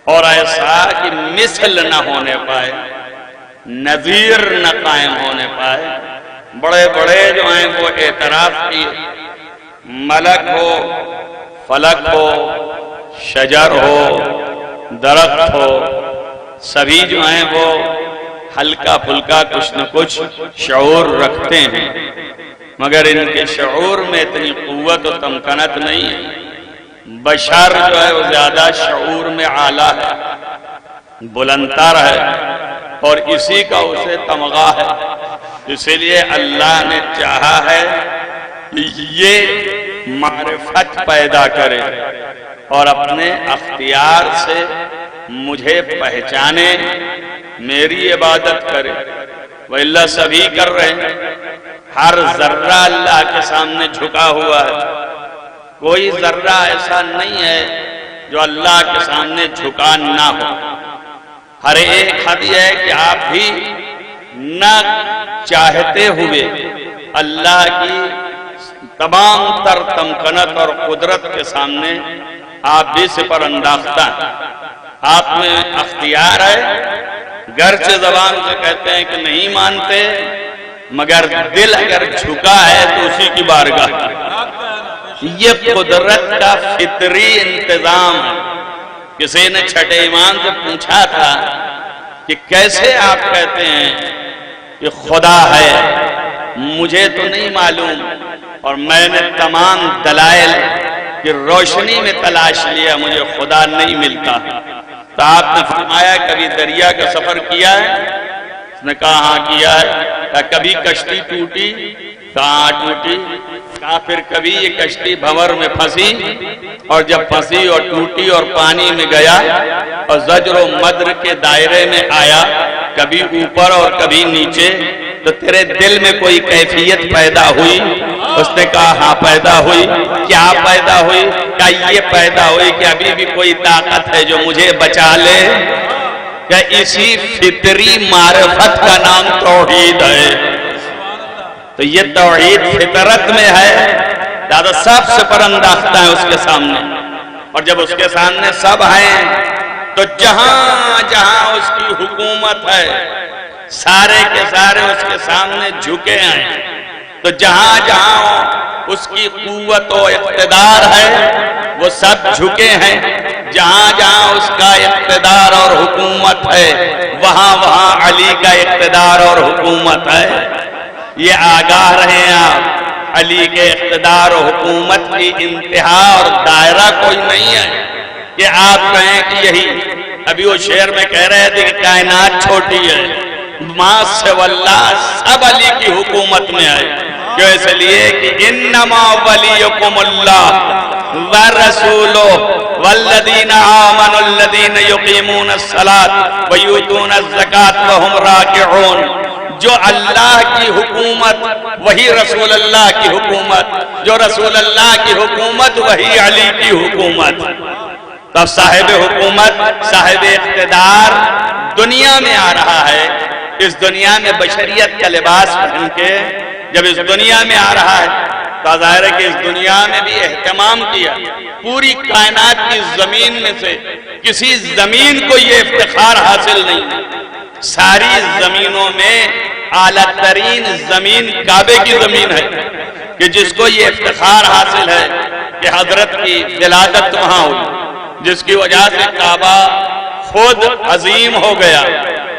اور ایسا کہ مثل نہ ہونے پائے، نظیر نہ قائم ہونے پائے، بڑے بڑے جو ہیں وہ اعتراف کیے، ملک ہو، فلک ہو، شجر ہو، درخت ہو، سبھی جو ہیں وہ ہلکا پھلکا کچھ نہ کچھ شعور رکھتے ہیں، مگر ان کے شعور میں اتنی قوت و تمکنت نہیں ہے۔ بشر جو ہے وہ زیادہ شعور میں اعلیٰ ہے، بلندتر ہے، اور اسی کا اسے تمغہ ہے۔ اسی لیے اللہ نے چاہا ہے کہ یہ معرفت پیدا کرے اور اپنے اختیار سے مجھے پہچانے، میری عبادت کرے۔ وَإِلَّا سبھی کر رہے ہیں، ہر ذرہ اللہ کے سامنے جھکا ہوا ہے، کوئی ذرہ ایسا نہیں ہے جو اللہ کے سامنے جھکا نہ ہو۔ ہر ایک حد یہ ہے کہ آپ بھی نہ چاہتے ہوئے اللہ کی تمام تر تمکنت اور قدرت کے سامنے آپ بھی سپر انداختہ ہیں۔ آپ میں اختیار ہے، گرچہ زبان سے کہتے ہیں کہ نہیں مانتے، مگر دل اگر جھکا ہے تو اسی کی بارگاہ۔ یہ قدرت کا فطری انتظام ہے۔ کسی نے چھٹے ایمان سے پوچھا تھا کہ کیسے آپ کہتے ہیں کہ خدا ہے، مجھے تو نہیں معلوم، اور میں نے تمام دلائل کی روشنی میں تلاش لیا، مجھے خدا نہیں ملتا۔ تو آپ نے فرمایا کبھی دریا کا سفر کیا ہے؟ اس نے کہا ہاں کیا ہے۔ کہا کبھی کشتی ٹوٹی؟ کہاں ٹوٹی؟ کہا پھر کبھی یہ کشتی بھنور میں پھنسی، اور جب پھنسی اور ٹوٹی اور پانی میں گیا اور زجر و مدر کے دائرے میں آیا، کبھی اوپر اور کبھی نیچے، تو تیرے دل میں کوئی کیفیت پیدا ہوئی؟ اس نے کہا ہاں پیدا ہوئی۔ کیا پیدا ہوئی؟ کہا یہ پیدا ہوئی کہ ابھی بھی کوئی طاقت ہے جو مجھے بچا لے۔ کہ اسی فطری معرفت کا نام توحید ہے۔ تو یہ توحید فطرت میں ہے، دادا سب سے پرانداختہ ہے اس کے سامنے، اور جب اس کے سامنے سب ہیں تو جہاں جہاں اس کی حکومت ہے سارے کے سارے اس کے سامنے جھکے ہیں۔ تو جہاں جہاں اس کی قوت و اقتدار ہے وہ سب جھکے ہیں، جہاں جہاں اس کا اقتدار اور حکومت ہے وہاں وہاں علی کا اقتدار اور حکومت ہے۔ یہ آگاہ رہیں آپ، علی کے اقتدار و حکومت کی انتہا اور دائرہ کوئی نہیں ہے کہ آپ کہیں کہ یہی۔ ابھی وہ شعر میں کہہ رہے تھے کہ کائنات چھوٹی ہے، ماں سے واللہ سب علی کی حکومت میں آئے۔ کیوں؟ اس لیے کہ انما ولیکم اللہ ورسولہ والذین آمنوا الذین یقیمون الصلاۃ ویؤتون الزکاۃ وہم راکعون۔ جو اللہ کی حکومت وہی رسول اللہ کی حکومت، جو رسول اللہ کی حکومت وہی علی کی حکومت۔ تب صاحب حکومت، صاحب اقتدار دنیا میں آ رہا ہے، اس دنیا میں بشریت کا لباس پہن کے جب اس دنیا میں آ رہا ہے تو ظاہر ہے کہ اس دنیا میں بھی اہتمام کیا۔ پوری کائنات کی زمین میں سے کسی زمین کو یہ افتخار حاصل نہیں، ساری زمینوں میں اعلیٰ ترین زمین کعبے کی زمین ہے کہ جس کو یہ افتخار حاصل ہے کہ حضرت کی ولادت وہاں ہوئی، جس کی وجہ سے کعبہ خود عظیم ہو گیا،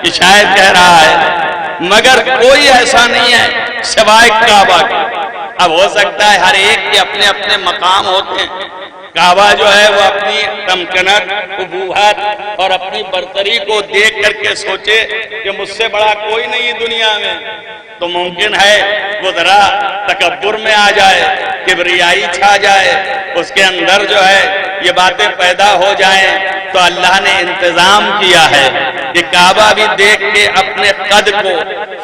کہ شاید کہہ رہا ہے مگر کوئی ایسا نہیں ہے سوائے کعبہ کا۔ اب ہو سکتا ہے ہر ایک کے اپنے اپنے مقام ہوتے ہیں، کعبہ جو ہے وہ اپنی تمکنت، ابوہت اور اپنی برتری کو دیکھ کر کے سوچے کہ مجھ سے بڑا کوئی نہیں دنیا میں، تو ممکن ہے وہ ذرا تکبر میں آ جائے، کبریائی چھا جائے، اس کے اندر جو ہے یہ باتیں پیدا ہو جائیں۔ تو اللہ نے انتظام کیا ہے کہ کعبہ بھی دیکھ کے اپنے قد کو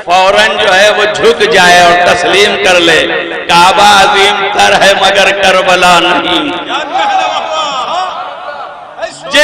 فوراً جو ہے وہ جھک جائے اور تسلیم کر لے، کعبہ عظیم تر ہے مگر کربلا نہیں۔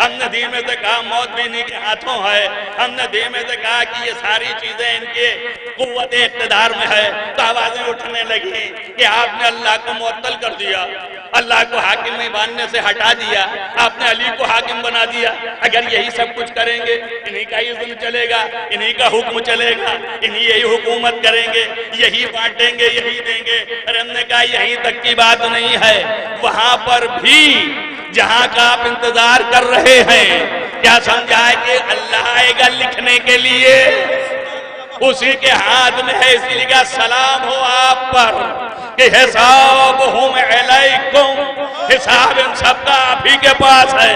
ہم نے دھیمے سے کہا موت بھی انہی کے ہاتھوں ہے، ہم نے دھیمے سے کہا کہ یہ ساری چیزیں ان کے قوت اقتدار میں ہے، تو آوازیں اٹھنے لگی کہ آپ نے اللہ کو معطل کر دیا، اللہ کو حاکم بننے سے ہٹا دیا، آپ نے علی کو حاکم بنا دیا، اگر یہی سب کچھ کریں گے انہی کا ہی ظلم چلے گا، انہی کا حکم چلے گا، انہی یہی حکومت کریں گے، یہی بانٹیں گے، یہی دیں گے۔ اور ہم نے کہا یہیں تک کی بات نہیں ہے، وہاں پر بھی جہاں کا آپ انتظار کر رہے ہیں، کیا سمجھا ہے کہ اللہ آئے گا لکھنے کے لیے، اسی کے ہاتھ میں ہے، اسی لیے سلام ہو آپ پر کہ حسابہم علیکم، حساب ان سب کا آپ ہی کے پاس ہے،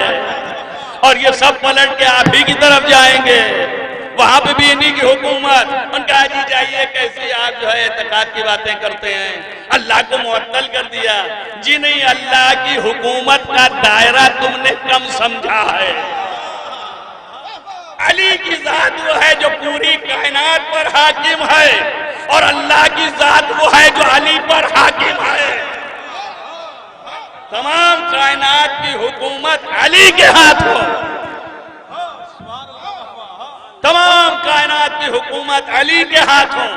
اور یہ سب پلٹ کے آپ ہی کی طرف جائیں گے، وہاں پہ بھی انہی کی حکومت۔ ان کا جی جائیے کیسے آپ جو ہے اعتقاد کی باتیں کرتے ہیں، اللہ کو معطل کر دیا، جی نہیں، اللہ کی حکومت کا دائرہ تم نے کم سمجھا ہے، علی کی ذات وہ ہے جو پوری کائنات پر حاکم ہے، اور اللہ کی ذات وہ ہے جو علی پر حاکم ہے، تمام کائنات کی حکومت علی کے ہاتھ ہو، تمام کائنات کی حکومت علی کے ہاتھ ہو،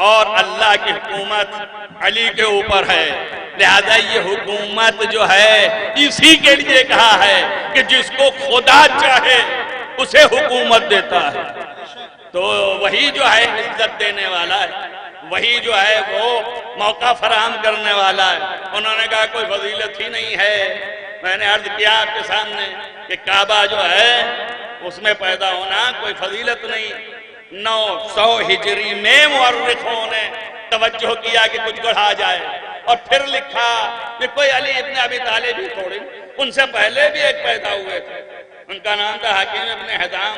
اور اللہ کی حکومت علی کے اوپر ہے، لہذا یہ حکومت جو ہے اسی کے لیے کہا ہے کہ جس کو خدا چاہے اسے حکومت دیتا ہے، تو وہی جو ہے عزت دینے والا ہے، وہی جو ہے وہ موقع فراہم کرنے والا ہے۔ انہوں نے کہا کوئی فضیلت ہی نہیں ہے، میں نے عرض کیا آپ کے سامنے کہ کعبہ جو ہے اس میں پیدا ہونا کوئی فضیلت نہیں، 900 ہجری میں مورخوں نے توجہ کیا کہ کچھ گڑھا جائے، اور پھر لکھا کہ کوئی علی ابن ابی طالب ہی تھوڑے، ان سے پہلے بھی ایک پیدا ہوئے تھے، ان کا نام تھا حکیم ابن حزام،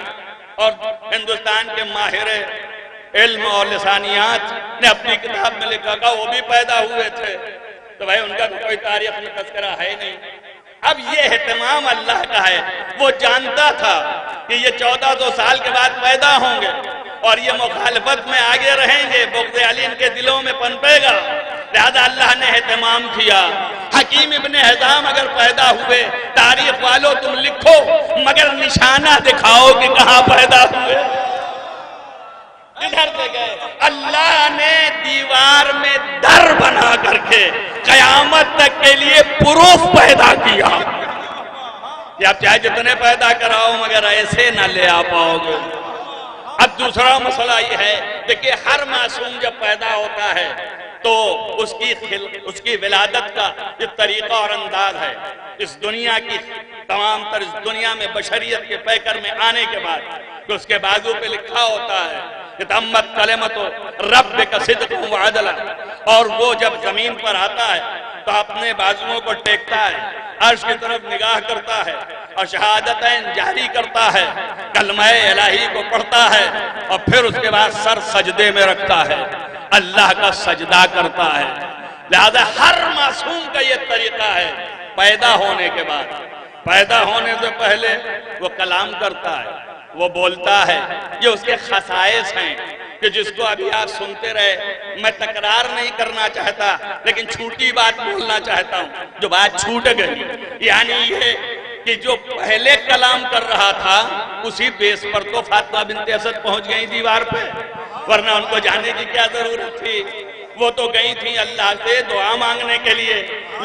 اور ہندوستان کے ماہر علم اور لسانیات نے اپنی کتاب میں لکھا کہ وہ بھی پیدا ہوئے تھے، تو بھائی ان کا تو کوئی تاریخ میں تذکرہ ہے نہیں۔ اب یہ اہتمام اللہ کا ہے، وہ جانتا تھا کہ یہ 1400 سال کے بعد پیدا ہوں گے، اور یہ مخالفت میں آگے رہیں گے، بغض علی ان کے دلوں میں پنپے گا، لہذا اللہ نے اہتمام کیا۔ حکیم ابن حزام اگر پیدا ہوئے، تاریخ والوں تم لکھو، مگر نشانہ دکھاؤ کہ کہاں پیدا ہوئے، ادھر سے گئے۔ اللہ نے دیوار میں در بنا کر کے قیامت تک کے لیے پروف پیدا کیا کہ آپ چاہے جتنے پیدا کراؤ مگر ایسے نہ لے آ پاؤ گے۔ اب دوسرا مسئلہ یہ ہے کہ ہر معصوم جب پیدا ہوتا ہے تو اس کی ولادت کا یہ طریقہ اور انداز ہے، اس دنیا کی تمام تر اس دنیا میں بشریت کے پیکر میں آنے کے بعد کہ اس کے بازو پہ لکھا ہوتا ہے کہ تمت کلمت ربک صدقا وعدلا، اور وہ جب زمین پر آتا ہے تو اپنے بازوؤں کو ٹیکتا ہے، عرش کی طرف نگاہ کرتا ہے اور شہادتین جاری کرتا ہے، کلمہ الہی کو پڑھتا ہے، اور پھر اس کے بعد سر سجدے میں رکھتا ہے، اللہ کا سجدہ کرتا ہے۔ لہذا ہر معصوم کا یہ طریقہ ہے، پیدا ہونے کے بعد، پیدا ہونے سے پہلے وہ کلام کرتا ہے، وہ بولتا ہے، یہ اس کے خصائص ہیں کہ جس کو ابھی آپ سنتے رہے، میں تکرار نہیں کرنا چاہتا لیکن چھوٹی بات بولنا چاہتا ہوں جو بات چھوٹ گئی، یعنی یہ کہ جو پہلے کلام کر رہا تھا اسی بیس پر تو فاطمہ بنت اسد پہنچ گئی دیوار پہ، ورنہ ان کو جانے کی کیا ضرورت تھی، وہ تو گئی تھی اللہ سے دعا مانگنے کے لیے،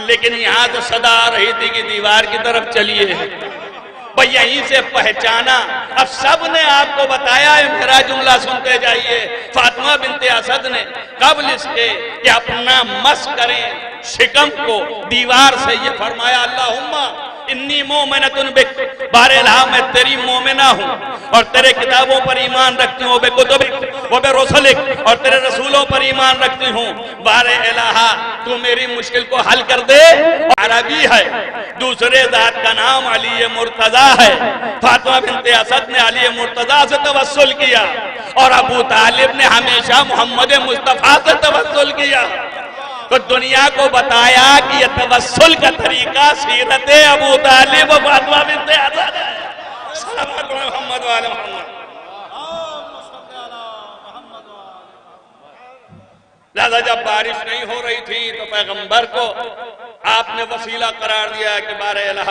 لیکن یہاں تو صدا آ رہی تھی کہ دیوار کی طرف چلیے، بھئی یہیں سے پہچانا۔ اب سب نے آپ کو بتایا ہے، میرا جملہ سنتے جائیے، فاطمہ بنت اسد نے قبل اس کے کہ اپنا مس کریں شکم کو دیوار سے یہ فرمایا، اللہم انی مومنۃ بک، بار الہ میں تیری مومنہ ہوں اور تیرے کتابوں پر ایمان رکھتی ہوں، بے کتبک و بے رسولک، اور تیرے رسولوں پر ایمان رکھتی ہوں، بار الہ تو میری مشکل کو حل کر دے۔ عربی ہے، دوسرے ذات کا نام علی مرتضی ہے، فاطمہ بنت اسد نے علی مرتضی سے توسل کیا، اور ابو طالب نے ہمیشہ محمد مصطفیٰ سے توسل کیا، تو دنیا کو بتایا کہ یہ توسل کا طریقہ سیرت ابو طالب و فاطمہ بنت اسد ہے۔ صلوات محمد و آل محمد۔ لہذا جب بارش نہیں ہو رہی تھی تو پیغمبر کو آپ نے وسیلہ قرار دیا کہ بار الہ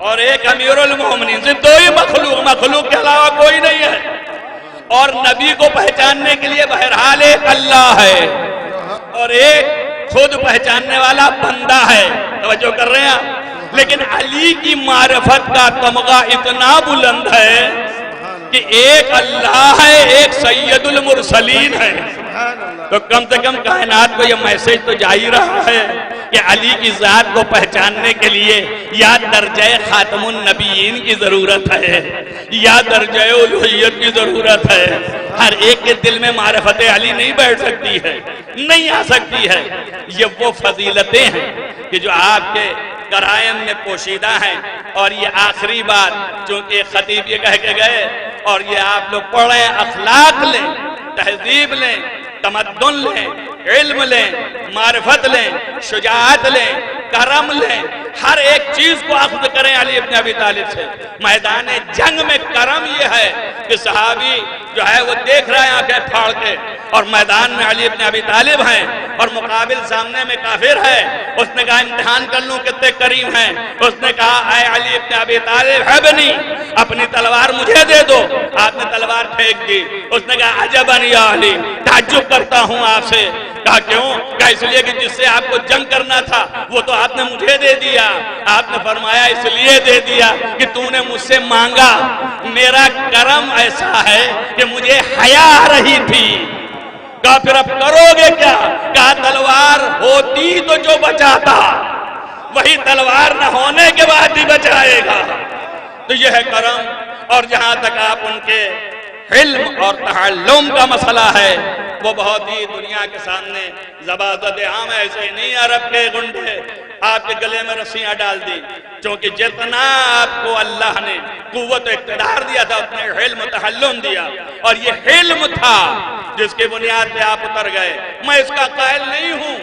اور ایک امیر المومنین سے دو ہی مخلوق کے علاوہ کوئی نہیں ہے، اور نبی کو پہچاننے کے لیے بہرحال ایک اللہ ہے اور ایک خود پہچاننے والا بندہ ہے. توجہ کر رہے ہیں؟ لیکن علی کی معرفت کا تمغہ اتنا بلند ہے کہ ایک اللہ ہے، ایک سید المرسلین ہے. تو کم سے کم کائنات کو یہ میسج تو جا ہی رہا ہے کہ علی کی ذات کو پہچاننے کے لیے یا درجہ خاتم النبیین کی ضرورت ہے یا درجہ الوہیت کی ضرورت ہے. ہر ایک کے دل میں معرفت علی نہیں بیٹھ سکتی ہے، نہیں آ سکتی ہے. یہ وہ فضیلتیں ہیں کہ جو آپ کے قرائن میں پوشیدہ ہیں. اور یہ آخری بات چونکہ خطیب یہ کہہ کے گئے اور یہ آپ لوگ پڑھیں، اخلاق لیں، تہذیب لیں، تمدن لیں، علم لیں، معرفت لیں، شجاعت لیں، کرم لیں، ہر ایک چیز کو اخذ کریں علی ابن ابی طالب سے. میدان جنگ میں کرم یہ ہے کہ صحابی جو ہے وہ دیکھ رہا ہے آنکھیں پھاڑ کے، اور میدان میں علی ابن ابی طالب ہیں اور مقابل سامنے میں کافر ہے. اس نے کہا امتحان کر لوں کتنے کریم ہیں. اس نے کہا اے علی ابن ابی طالب حبنی، اپنی تلوار مجھے دے دو. آپ نے تلوار پھینک دی. اس نے کہا عجبن یا علی، تعجب کرتا ہوں آپ سے. کہا کیوں؟ کہا اس لیے کہ جس سے آپ کو جنگ کرنا تھا وہ تو آپ نے مجھے دے دیا. آپ نے فرمایا اس لیے دے دیا کہ تو نے مجھ سے مانگا. میرا کرم ایسا ہے کہ مجھے حیا آ رہی تھی. کہا پھر اب کرو گے کیا؟ کہا تلوار ہوتی تو جو بچاتا، وہی تلوار نہ ہونے کے بعد ہی بچائے گا. تو یہ ہے کرم. اور جہاں تک آپ ان کے علم اور تعلم کا مسئلہ ہے وہ بہت ہی دنیا کے سامنے زبادت عام ہے. ایسے ہی نہیں عرب کے گنڈے آپ کے گلے میں رسیاں ڈال دی. چونکہ جتنا آپ کو اللہ نے قوت و اقتدار دیا تھا اتنے علم و تعلم دیا، اور یہ علم تھا جس کے بنیاد پہ آپ اتر گئے. میں اس کا قائل نہیں ہوں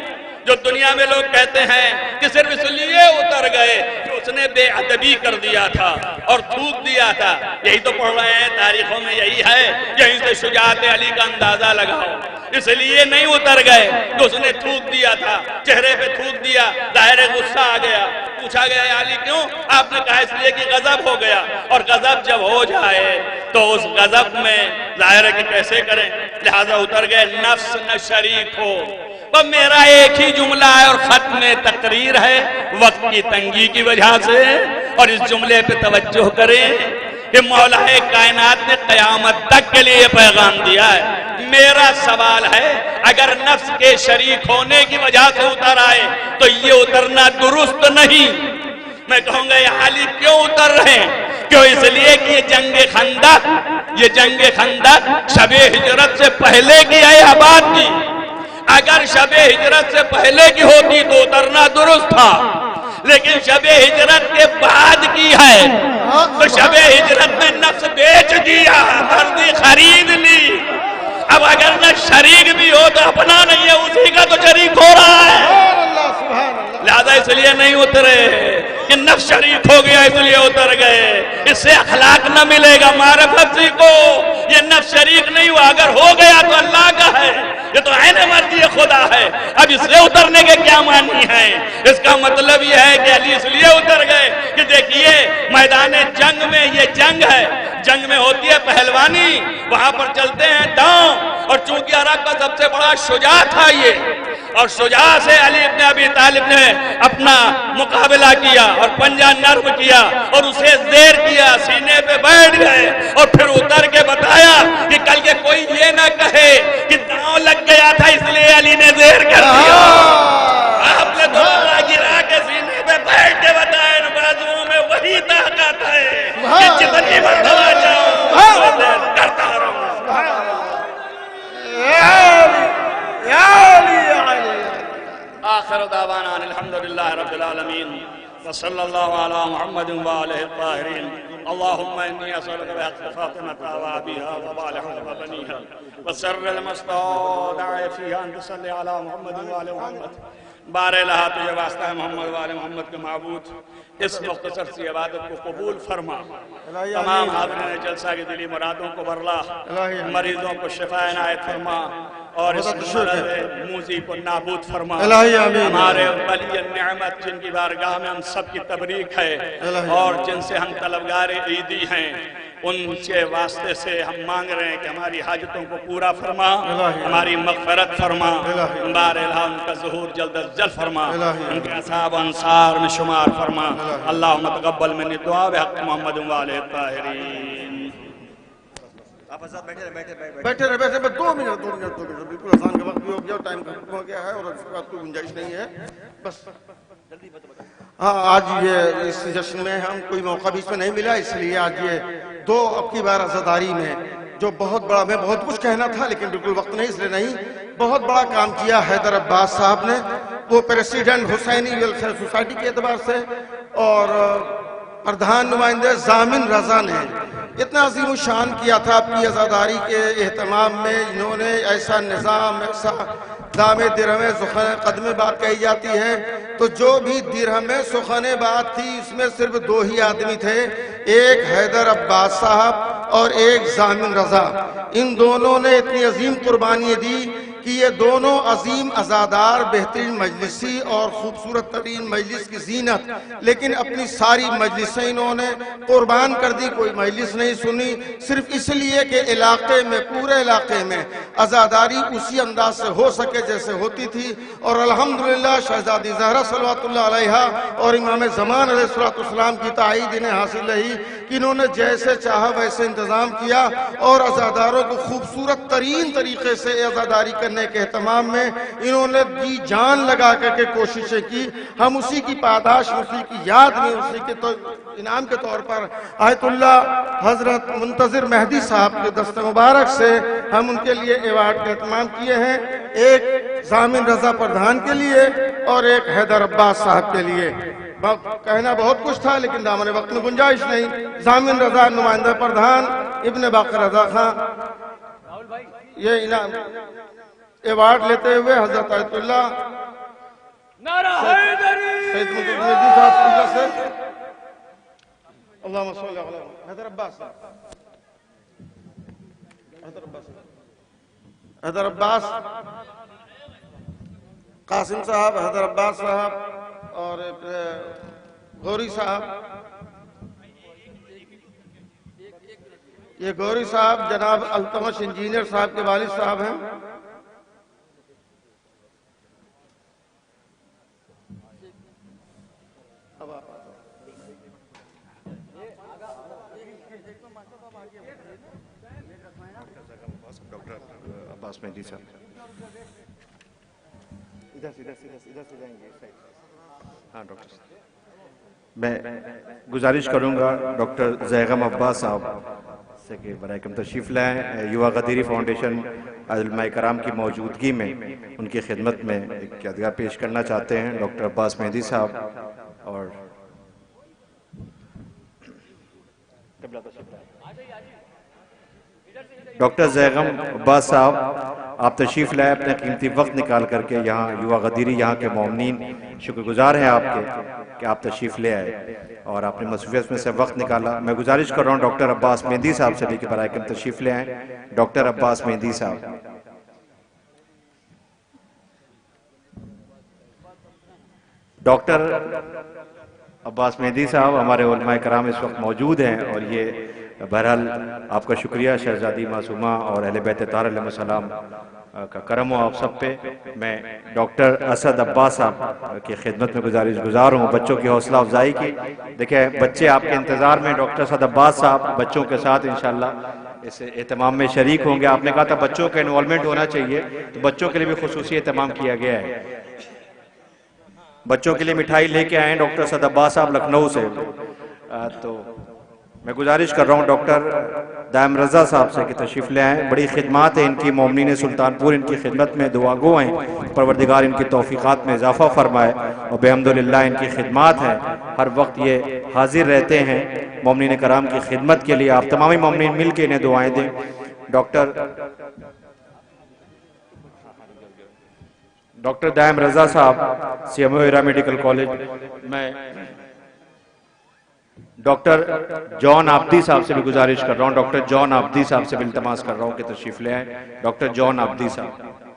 جو دنیا میں لوگ کہتے ہیں کہ صرف اس لیے اتر گئے کہ اس نے بے ادبی کر دیا تھا اور تھوک دیا تھا. یہی تو پڑھ رہے ہیں تاریخوں میں، یہی ہے. یہیں سے شجاعت علی کا اندازہ لگاؤ. اس لیے نہیں اتر گئے کہ اس نے تھوک دیا تھا، چہرے پہ تھوک دیا، ظاہر غصہ آ گیا. پوچھا گیا علی کیوں؟ آپ نے کہا اس لیے کہ غضب ہو گیا. اور غضب جب ہو جائے تو اس غضب میں ظاہر ہے کہ کیسے کریں، لہذا اتر گئے. نفس نہ شریک ہو. وہ میرا ایک ہی جملہ ہے اور ختم تقریر ہے وقت کی تنگی کی وجہ سے. اور اس جملے پہ توجہ کریں کہ مولا کائنات نے قیامت تک کے لیے پیغام دیا ہے. میرا سوال ہے اگر نفس کے شریک ہونے کی وجہ سے اتر آئے تو یہ اترنا درست نہیں. میں کہوں گا یہ علی کیوں اتر رہے ہیں؟ کیوں؟ اس لیے کہ یہ جنگ خندق شب ہجرت سے پہلے کی ہے آباد کی. اگر شب ہجرت سے پہلے کی ہوتی تو اترنا درست تھا، لیکن شب ہجرت کے بعد کی ہے تو شب ہجرت میں نفس بیچ دیا، مرضی خرید لی. اب اگر نہ شریک بھی ہو تو اپنا نہیں ہے، اسی کا تو شریک ہو رہا ہے. لہذا اس لیے نہیں اترے کہ نفس شریک ہو گیا اس لیے اتر گئے. اس سے اخلاق نہ ملے گا. معرفت سیکھو. یہ نفس شریک نہیں ہوا، اگر ہو گیا تو اللہ کا ہے. یہ تو عین مرضی خدا ہے. اب اس سے اترنے کے کیا معنی ہیں؟ اس کا مطلب یہ ہے کہ علی اس لیے اتر گئے کہ دیکھیے میدان جنگ میں یہ جنگ ہے، جنگ میں ہوتی ہے پہلوانی، وہاں پر چلتے ہیں داؤں. اور چونکہ عرب کا سب سے بڑا شجاع تھا یہ، اور شجاع سے علی ابن ابی طالب نے اپنا مقابلہ کیا اور پنجہ نرم کیا اور اسے زیر کیا، سینے پہ بیٹھ گئے اور پھر اتر کے بتایا کہ کل کے کوئی یہ نہ کہے کہ داؤں لگ گیا تھا اس لیے علی نے زیر کر دیا. آپ نے دوبارہ گرا کے سینے پہ بیٹھ کے بتایا ان بازوؤں میں وہی طاقت ہے کہ جتنی مرتبہ جاؤں کرتا رہوں. آخر دعوانا الحمدللہ رب العالمین وصلی اللہ علی محمد وآلہ الطاہرین. اللہم انی اسألک بحق فاطمة وابیہا وبالحہ وبنیہا وسر المستودع فیہا ان تصلی علی محمد وآلہ محمد. بار الہ تجھے واسطہ ہے محمد وآلہ محمد کے معبود، اس مختصر سی عبادت کو قبول فرما. تمام حاضرین جلسہ کی دلی مرادوں کو برلا، مریضوں کو شفا عنایت فرما اور اس موذی کو نابود فرما الہی آمین ہمارے ولی نعمت جن کی بارگاہ میں ہم سب کی تبریک ہے اور جن سے ہم طلبگار عیدی ہیں ان کے واسطے سے ہم مانگ رہے ہیں کہ ہماری حاجتوں کو پورا فرما ہماری مغفرت فرما باراللہ ان کا ظہور جلد از جلد فرما ان کے اصحاب انصار میں شمار فرما اللہم تقبل منی دعا بحق محمد وآلہ الطاہرین آپ حضرت بیٹھے رہے 2 منٹ بالکل آسان کا وقت بھی ہو گیا ٹائم ہو گیا ہے اور اس کے بعد کوئی گنجائش نہیں ہے بس ہاں آج یہ اس جشن میں ہم کوئی موقع بھی اس میں نہیں ملا اس لیے آج یہ 2 اب کی بار عزاداری میں جو بہت بڑا میں بہت کچھ کہنا تھا لیکن بالکل وقت نہیں اس لیے نہیں بہت بڑا کام کیا حیدر عباس صاحب نے وہ پریسیڈنٹ حسینی ویلفیئر سوسائٹی کے اعتبار سے اور پردھان نمائندے ضامن رضا نے اتنا عظیم الشان کیا تھا آپ کی عزاداری کے اہتمام میں انہوں نے ایسا نظام ایسا دام درہم سخن قدم بات کہی جاتی ہے تو جو بھی درہم سخن بات تھی اس میں صرف 2 ہی آدمی تھے ایک حیدر عباس صاحب اور ایک ضامن رضا ان دونوں نے اتنی عظیم قربانی دی کہ یہ دونوں عظیم عزادار بہترین مجلسی اور خوبصورت ترین مجلس کی زینت لیکن اپنی ساری مجلسیں انہوں نے قربان کر دی کوئی مجلس نہیں سنی صرف اس لیے کہ علاقے میں پورے علاقے میں عزاداری اسی انداز سے ہو سکے جیسے ہوتی تھی اور الحمدللہ شہزادی زہرا صلوات اللہ علیہا اور امام زمان علیہ السلام کی تائید انہیں حاصل رہی کہ انہوں نے جیسے چاہا ویسے انتظام کیا اور عزاداروں کو خوبصورت ترین طریقے سے عزاداری کرنے کے اہتمام میں انہوں نے دی جان لگا کر کے کوششیں کی ہم اسی کی پاداش اسی کی یاد میں اسی کے انعام کے طور پر آیت اللہ حضرت منتظر مہدی صاحب کے دست مبارک سے ہم ان کے لیے ایوارڈ کا اہتمام کیے ہیں ایک ضامن رضا پردھان کے لیے اور ایک حیدر عباس صاحب کے لیے کہنا بہت کچھ تھا لیکن دامن وقت میں گنجائش نہیں ضامن رضا نمائندہ پردھان ابن باقر رضا خان یہ انعام ایوارڈ لیتے ہوئے حضرت آیت اللہ سید منتظر مہدی صاحب اللہ سے اللہم صلی اللہ علیہ حیدر عباس حیدر عباس قاسم صاحب حیدر عباس صاحب اور گوری صاحب یہ گوری صاحب جناب التمش انجینئر صاحب کے والد صاحب ہیں ڈاکٹر عباس مہدی صاحب ادھر سے جائیں گے ہاں ڈاکٹر صاحب میں گزارش کروں گا ڈاکٹر زیغم عباس صاحب سے کہ برائے کرم تشریف لائیں یووا غدیری فاؤنڈیشن علماء کرام کی موجودگی میں ان کی خدمت میں ایک یادگار پیش کرنا چاہتے ہیں ڈاکٹر عباس مہدی صاحب اور ڈاکٹر زیغم عباس صاحب آپ تشریف لائے اپنے قیمتی وقت نکال کر کے یہاں یووا غدیری یہاں کے مومنین شکر گزار ہیں آپ کے کہ آپ تشریف لے آئے اور آپ نے مصروفیت میں سے وقت نکالا میں گزارش کر رہا ہوں ڈاکٹر عباس مہدی صاحب سے بھی کہ برائے کرم تشریف لے آئیں ڈاکٹر عباس مہدی صاحب ڈاکٹر عباس مہدی صاحب ہمارے علماء کرام اس وقت موجود ہیں اور یہ بہرحال آپ کا شکریہ شہزادی معصومہ اور اہل بیت طاہر علیہ السلام کا کرم ہو آپ سب پہ میں ڈاکٹر اسد عباس صاحب کی خدمت میں گزار ہوں بچوں کی حوصلہ افزائی کی دیکھیں بچے آپ کے انتظار میں ڈاکٹر اسد عباس صاحب بچوں کے ساتھ انشاءاللہ اس اہتمام میں شریک ہوں گے آپ نے کہا تھا بچوں کا انوالومنٹ ہونا چاہیے تو بچوں کے لیے بھی خصوصی اہتمام کیا گیا ہے بچوں کے لیے مٹھائی لے کے آئے ہیں ڈاکٹر اسد عباس صاحب لکھنؤ سے تو میں گزارش کر رہا ہوں ڈاکٹر دائم رضا صاحب سے کہ تشریف لے آئیں بڑی خدمات ہیں ان کی مومنین سلطان پور ان کی خدمت میں دعا گو ہیں پروردگار ان کی توفیقات میں اضافہ فرمائے اور بحمدللہ ان کی خدمات ہیں ہر وقت یہ حاضر رہتے ہیں مومنین کرام کی خدمت کے لیے آپ تمامی مومنین مل کے انہیں دعائیں دیں ڈاکٹر دائم رضا صاحب سی ایم او ہیرا میڈیکل کالج میں ڈاکٹر جان آبدی صاحب سے بھی گزارش کر رہا ہوں ڈاکٹر جان آبدی صاحب سے بھی التماس کر رہا ہوں کہ تشریف لے آئیں ڈاکٹر جان آبدی صاحب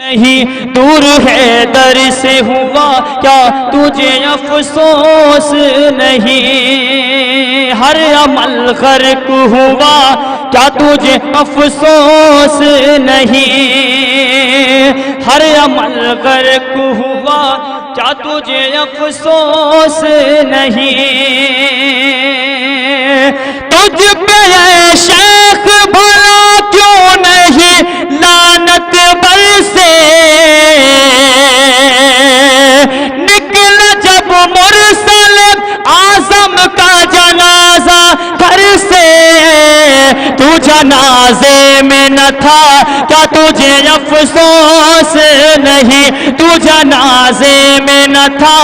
نہیں دور ہے در سے ہوا کیا تجھے افسوس نہیں ہر عمل غرق ہوا کیا تجھے افسوس نہیں ہر عمل غرق ہوا کیا تجھے افسوس نہیں تجھ پہ اے شیخ بھلا کیوں نہیں لعنت برسے نکلا جب مرسل اعظم کا جنازہ گھر سے تو جنازے میں نہ تھا کیا تجھے افسوس نہیں تو جنازے میں نہ تھا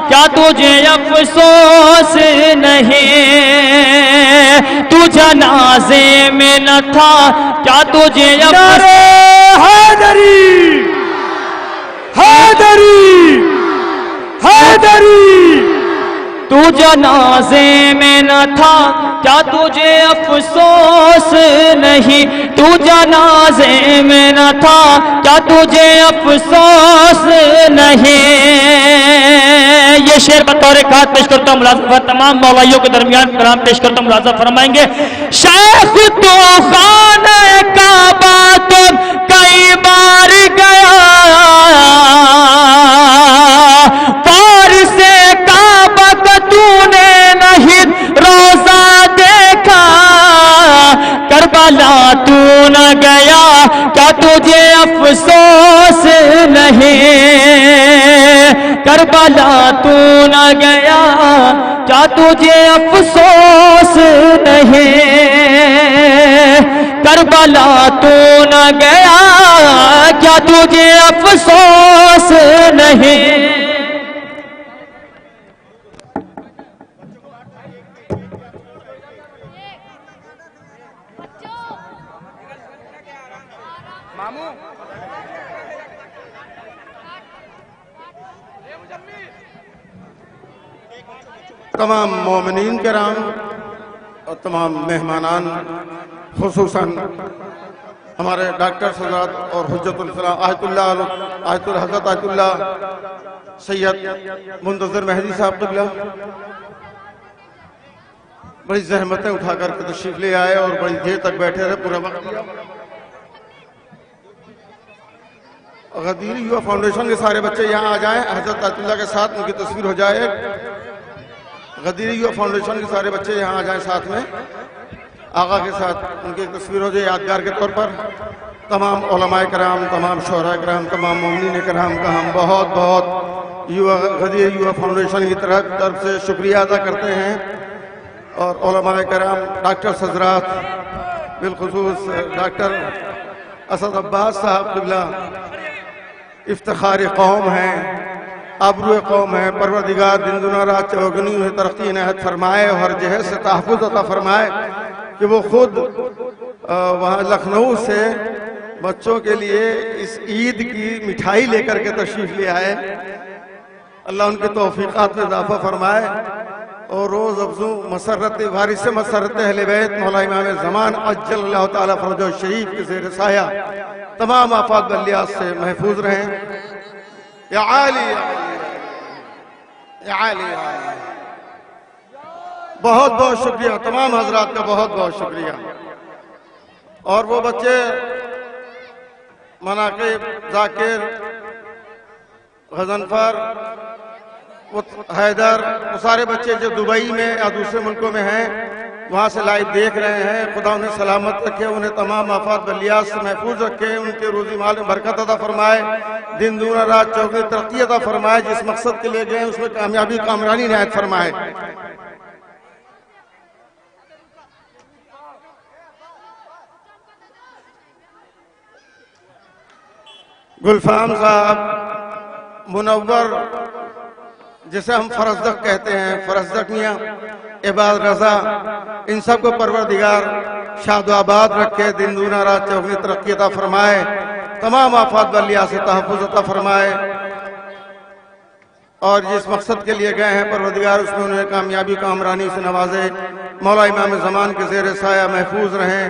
کیا تجھے افسوس نہیں تو جنازے میں نہ تھا کیا تجھے حیدری حیدری حیدری تو جنازے میں نہ تھا کیا تجھے افسوس نہیں تو جنازے میں نہ تھا کیا تجھے افسوس نہیں یہ شعر بطور خاص پیش کرتا ہوں ملازمت تمام مولائیوں کے درمیان کرام پیش کرتا ہوں ملازم فرمائیں گے شیخ تو خانہ کعبہ تو کئی بار گیا پار سے کعبہ کا تو نے نہیں روزہ دیکھا کربلا تو نہ گیا کیا تجھے افسوس نہیں کربلا تو نہ گیا کیا تجھے افسوس نہیں کربلا تو نہ گیا کیا تجھے افسوس نہیں تمام مومنین کرام اور تمام مہمانان خصوصاً ہمارے ڈاکٹر حضرات اور حجت الاسلام حضرت آیت اللہ سید منتظر مہدی صاحب قبلہ بڑی زحمتیں اٹھا کر کے تشریف لے آئے اور بڑی دیر تک بیٹھے رہے پورا وقت دیا غدیری یووا فاؤنڈیشن کے سارے بچے یہاں آ جائیں حضرت آیت اللہ کے ساتھ ان کی تصویر ہو جائے غدیری یووا فاؤنڈیشن کے سارے بچے یہاں آ جائیں ساتھ میں آقا کے ساتھ ان کی تصویر ہو جائے یادگار کے طور پر تمام علماء کرام تمام شہراء کرام تمام مومنین کرام کا ہم بہت بہت غدیری یووا فاؤنڈیشن کی طرف سے شکریہ ادا کرتے ہیں اور علماء کرام ڈاکٹر حضرات بالخصوص ڈاکٹر اسد عباس صاحب قبلہ افتخار قوم ہیں آبرو قوم ہے پروردگار دن دنیا رات چوگنی انہیں ترقی عنایت فرمائے اور ہر جہت سے تحفظ عطا فرمائے کہ وہ خود وہاں لکھنؤ سے بچوں کے لیے اس عید کی مٹھائی لے کر کے تشریف لے آئے اللہ ان کے توفیقات میں اضافہ فرمائے اور روز افزوں مسرت وارث مسرت اہل بیت مولا امام زمان عجل اللہ تعالیٰ فرجہ شریف کے زیر سایہ تمام آفات بلیات سے محفوظ رہیں یا عالی یا عالی بہت بہت شکریہ تمام حضرات کا بہت بہت شکریہ اور وہ بچے مناقب ذاکر غضنفر حیدر وہ سارے بچے جو دبئی میں یا دوسرے ملکوں میں ہیں وہاں سے لائیو دیکھ رہے ہیں خدا انہیں سلامت رکھے انہیں تمام آفات بلیات سے محفوظ رکھے ان کے روزی مال میں برکت عطا فرمائے دن دنیا رات چوگنی ترقی عطا فرمائے جس مقصد کے لیے گئے اس میں کامیابی کامرانی عنایت فرمائے گلفام صاحب منور جسے ہم فرزدق کہتے ہیں فرزدق میاں عباد رضا ان سب کو پروردگار شاد و آباد رکھے دن دنیا رات چوگنی ترقی عطا فرمائے تمام آفات بلیات سے تحفظ عطا فرمائے اور جس مقصد کے لیے گئے ہیں پروردگار اس میں انہیں کامیابی کامرانی سے نوازے مولا امام زمان کے زیر سایہ محفوظ رہیں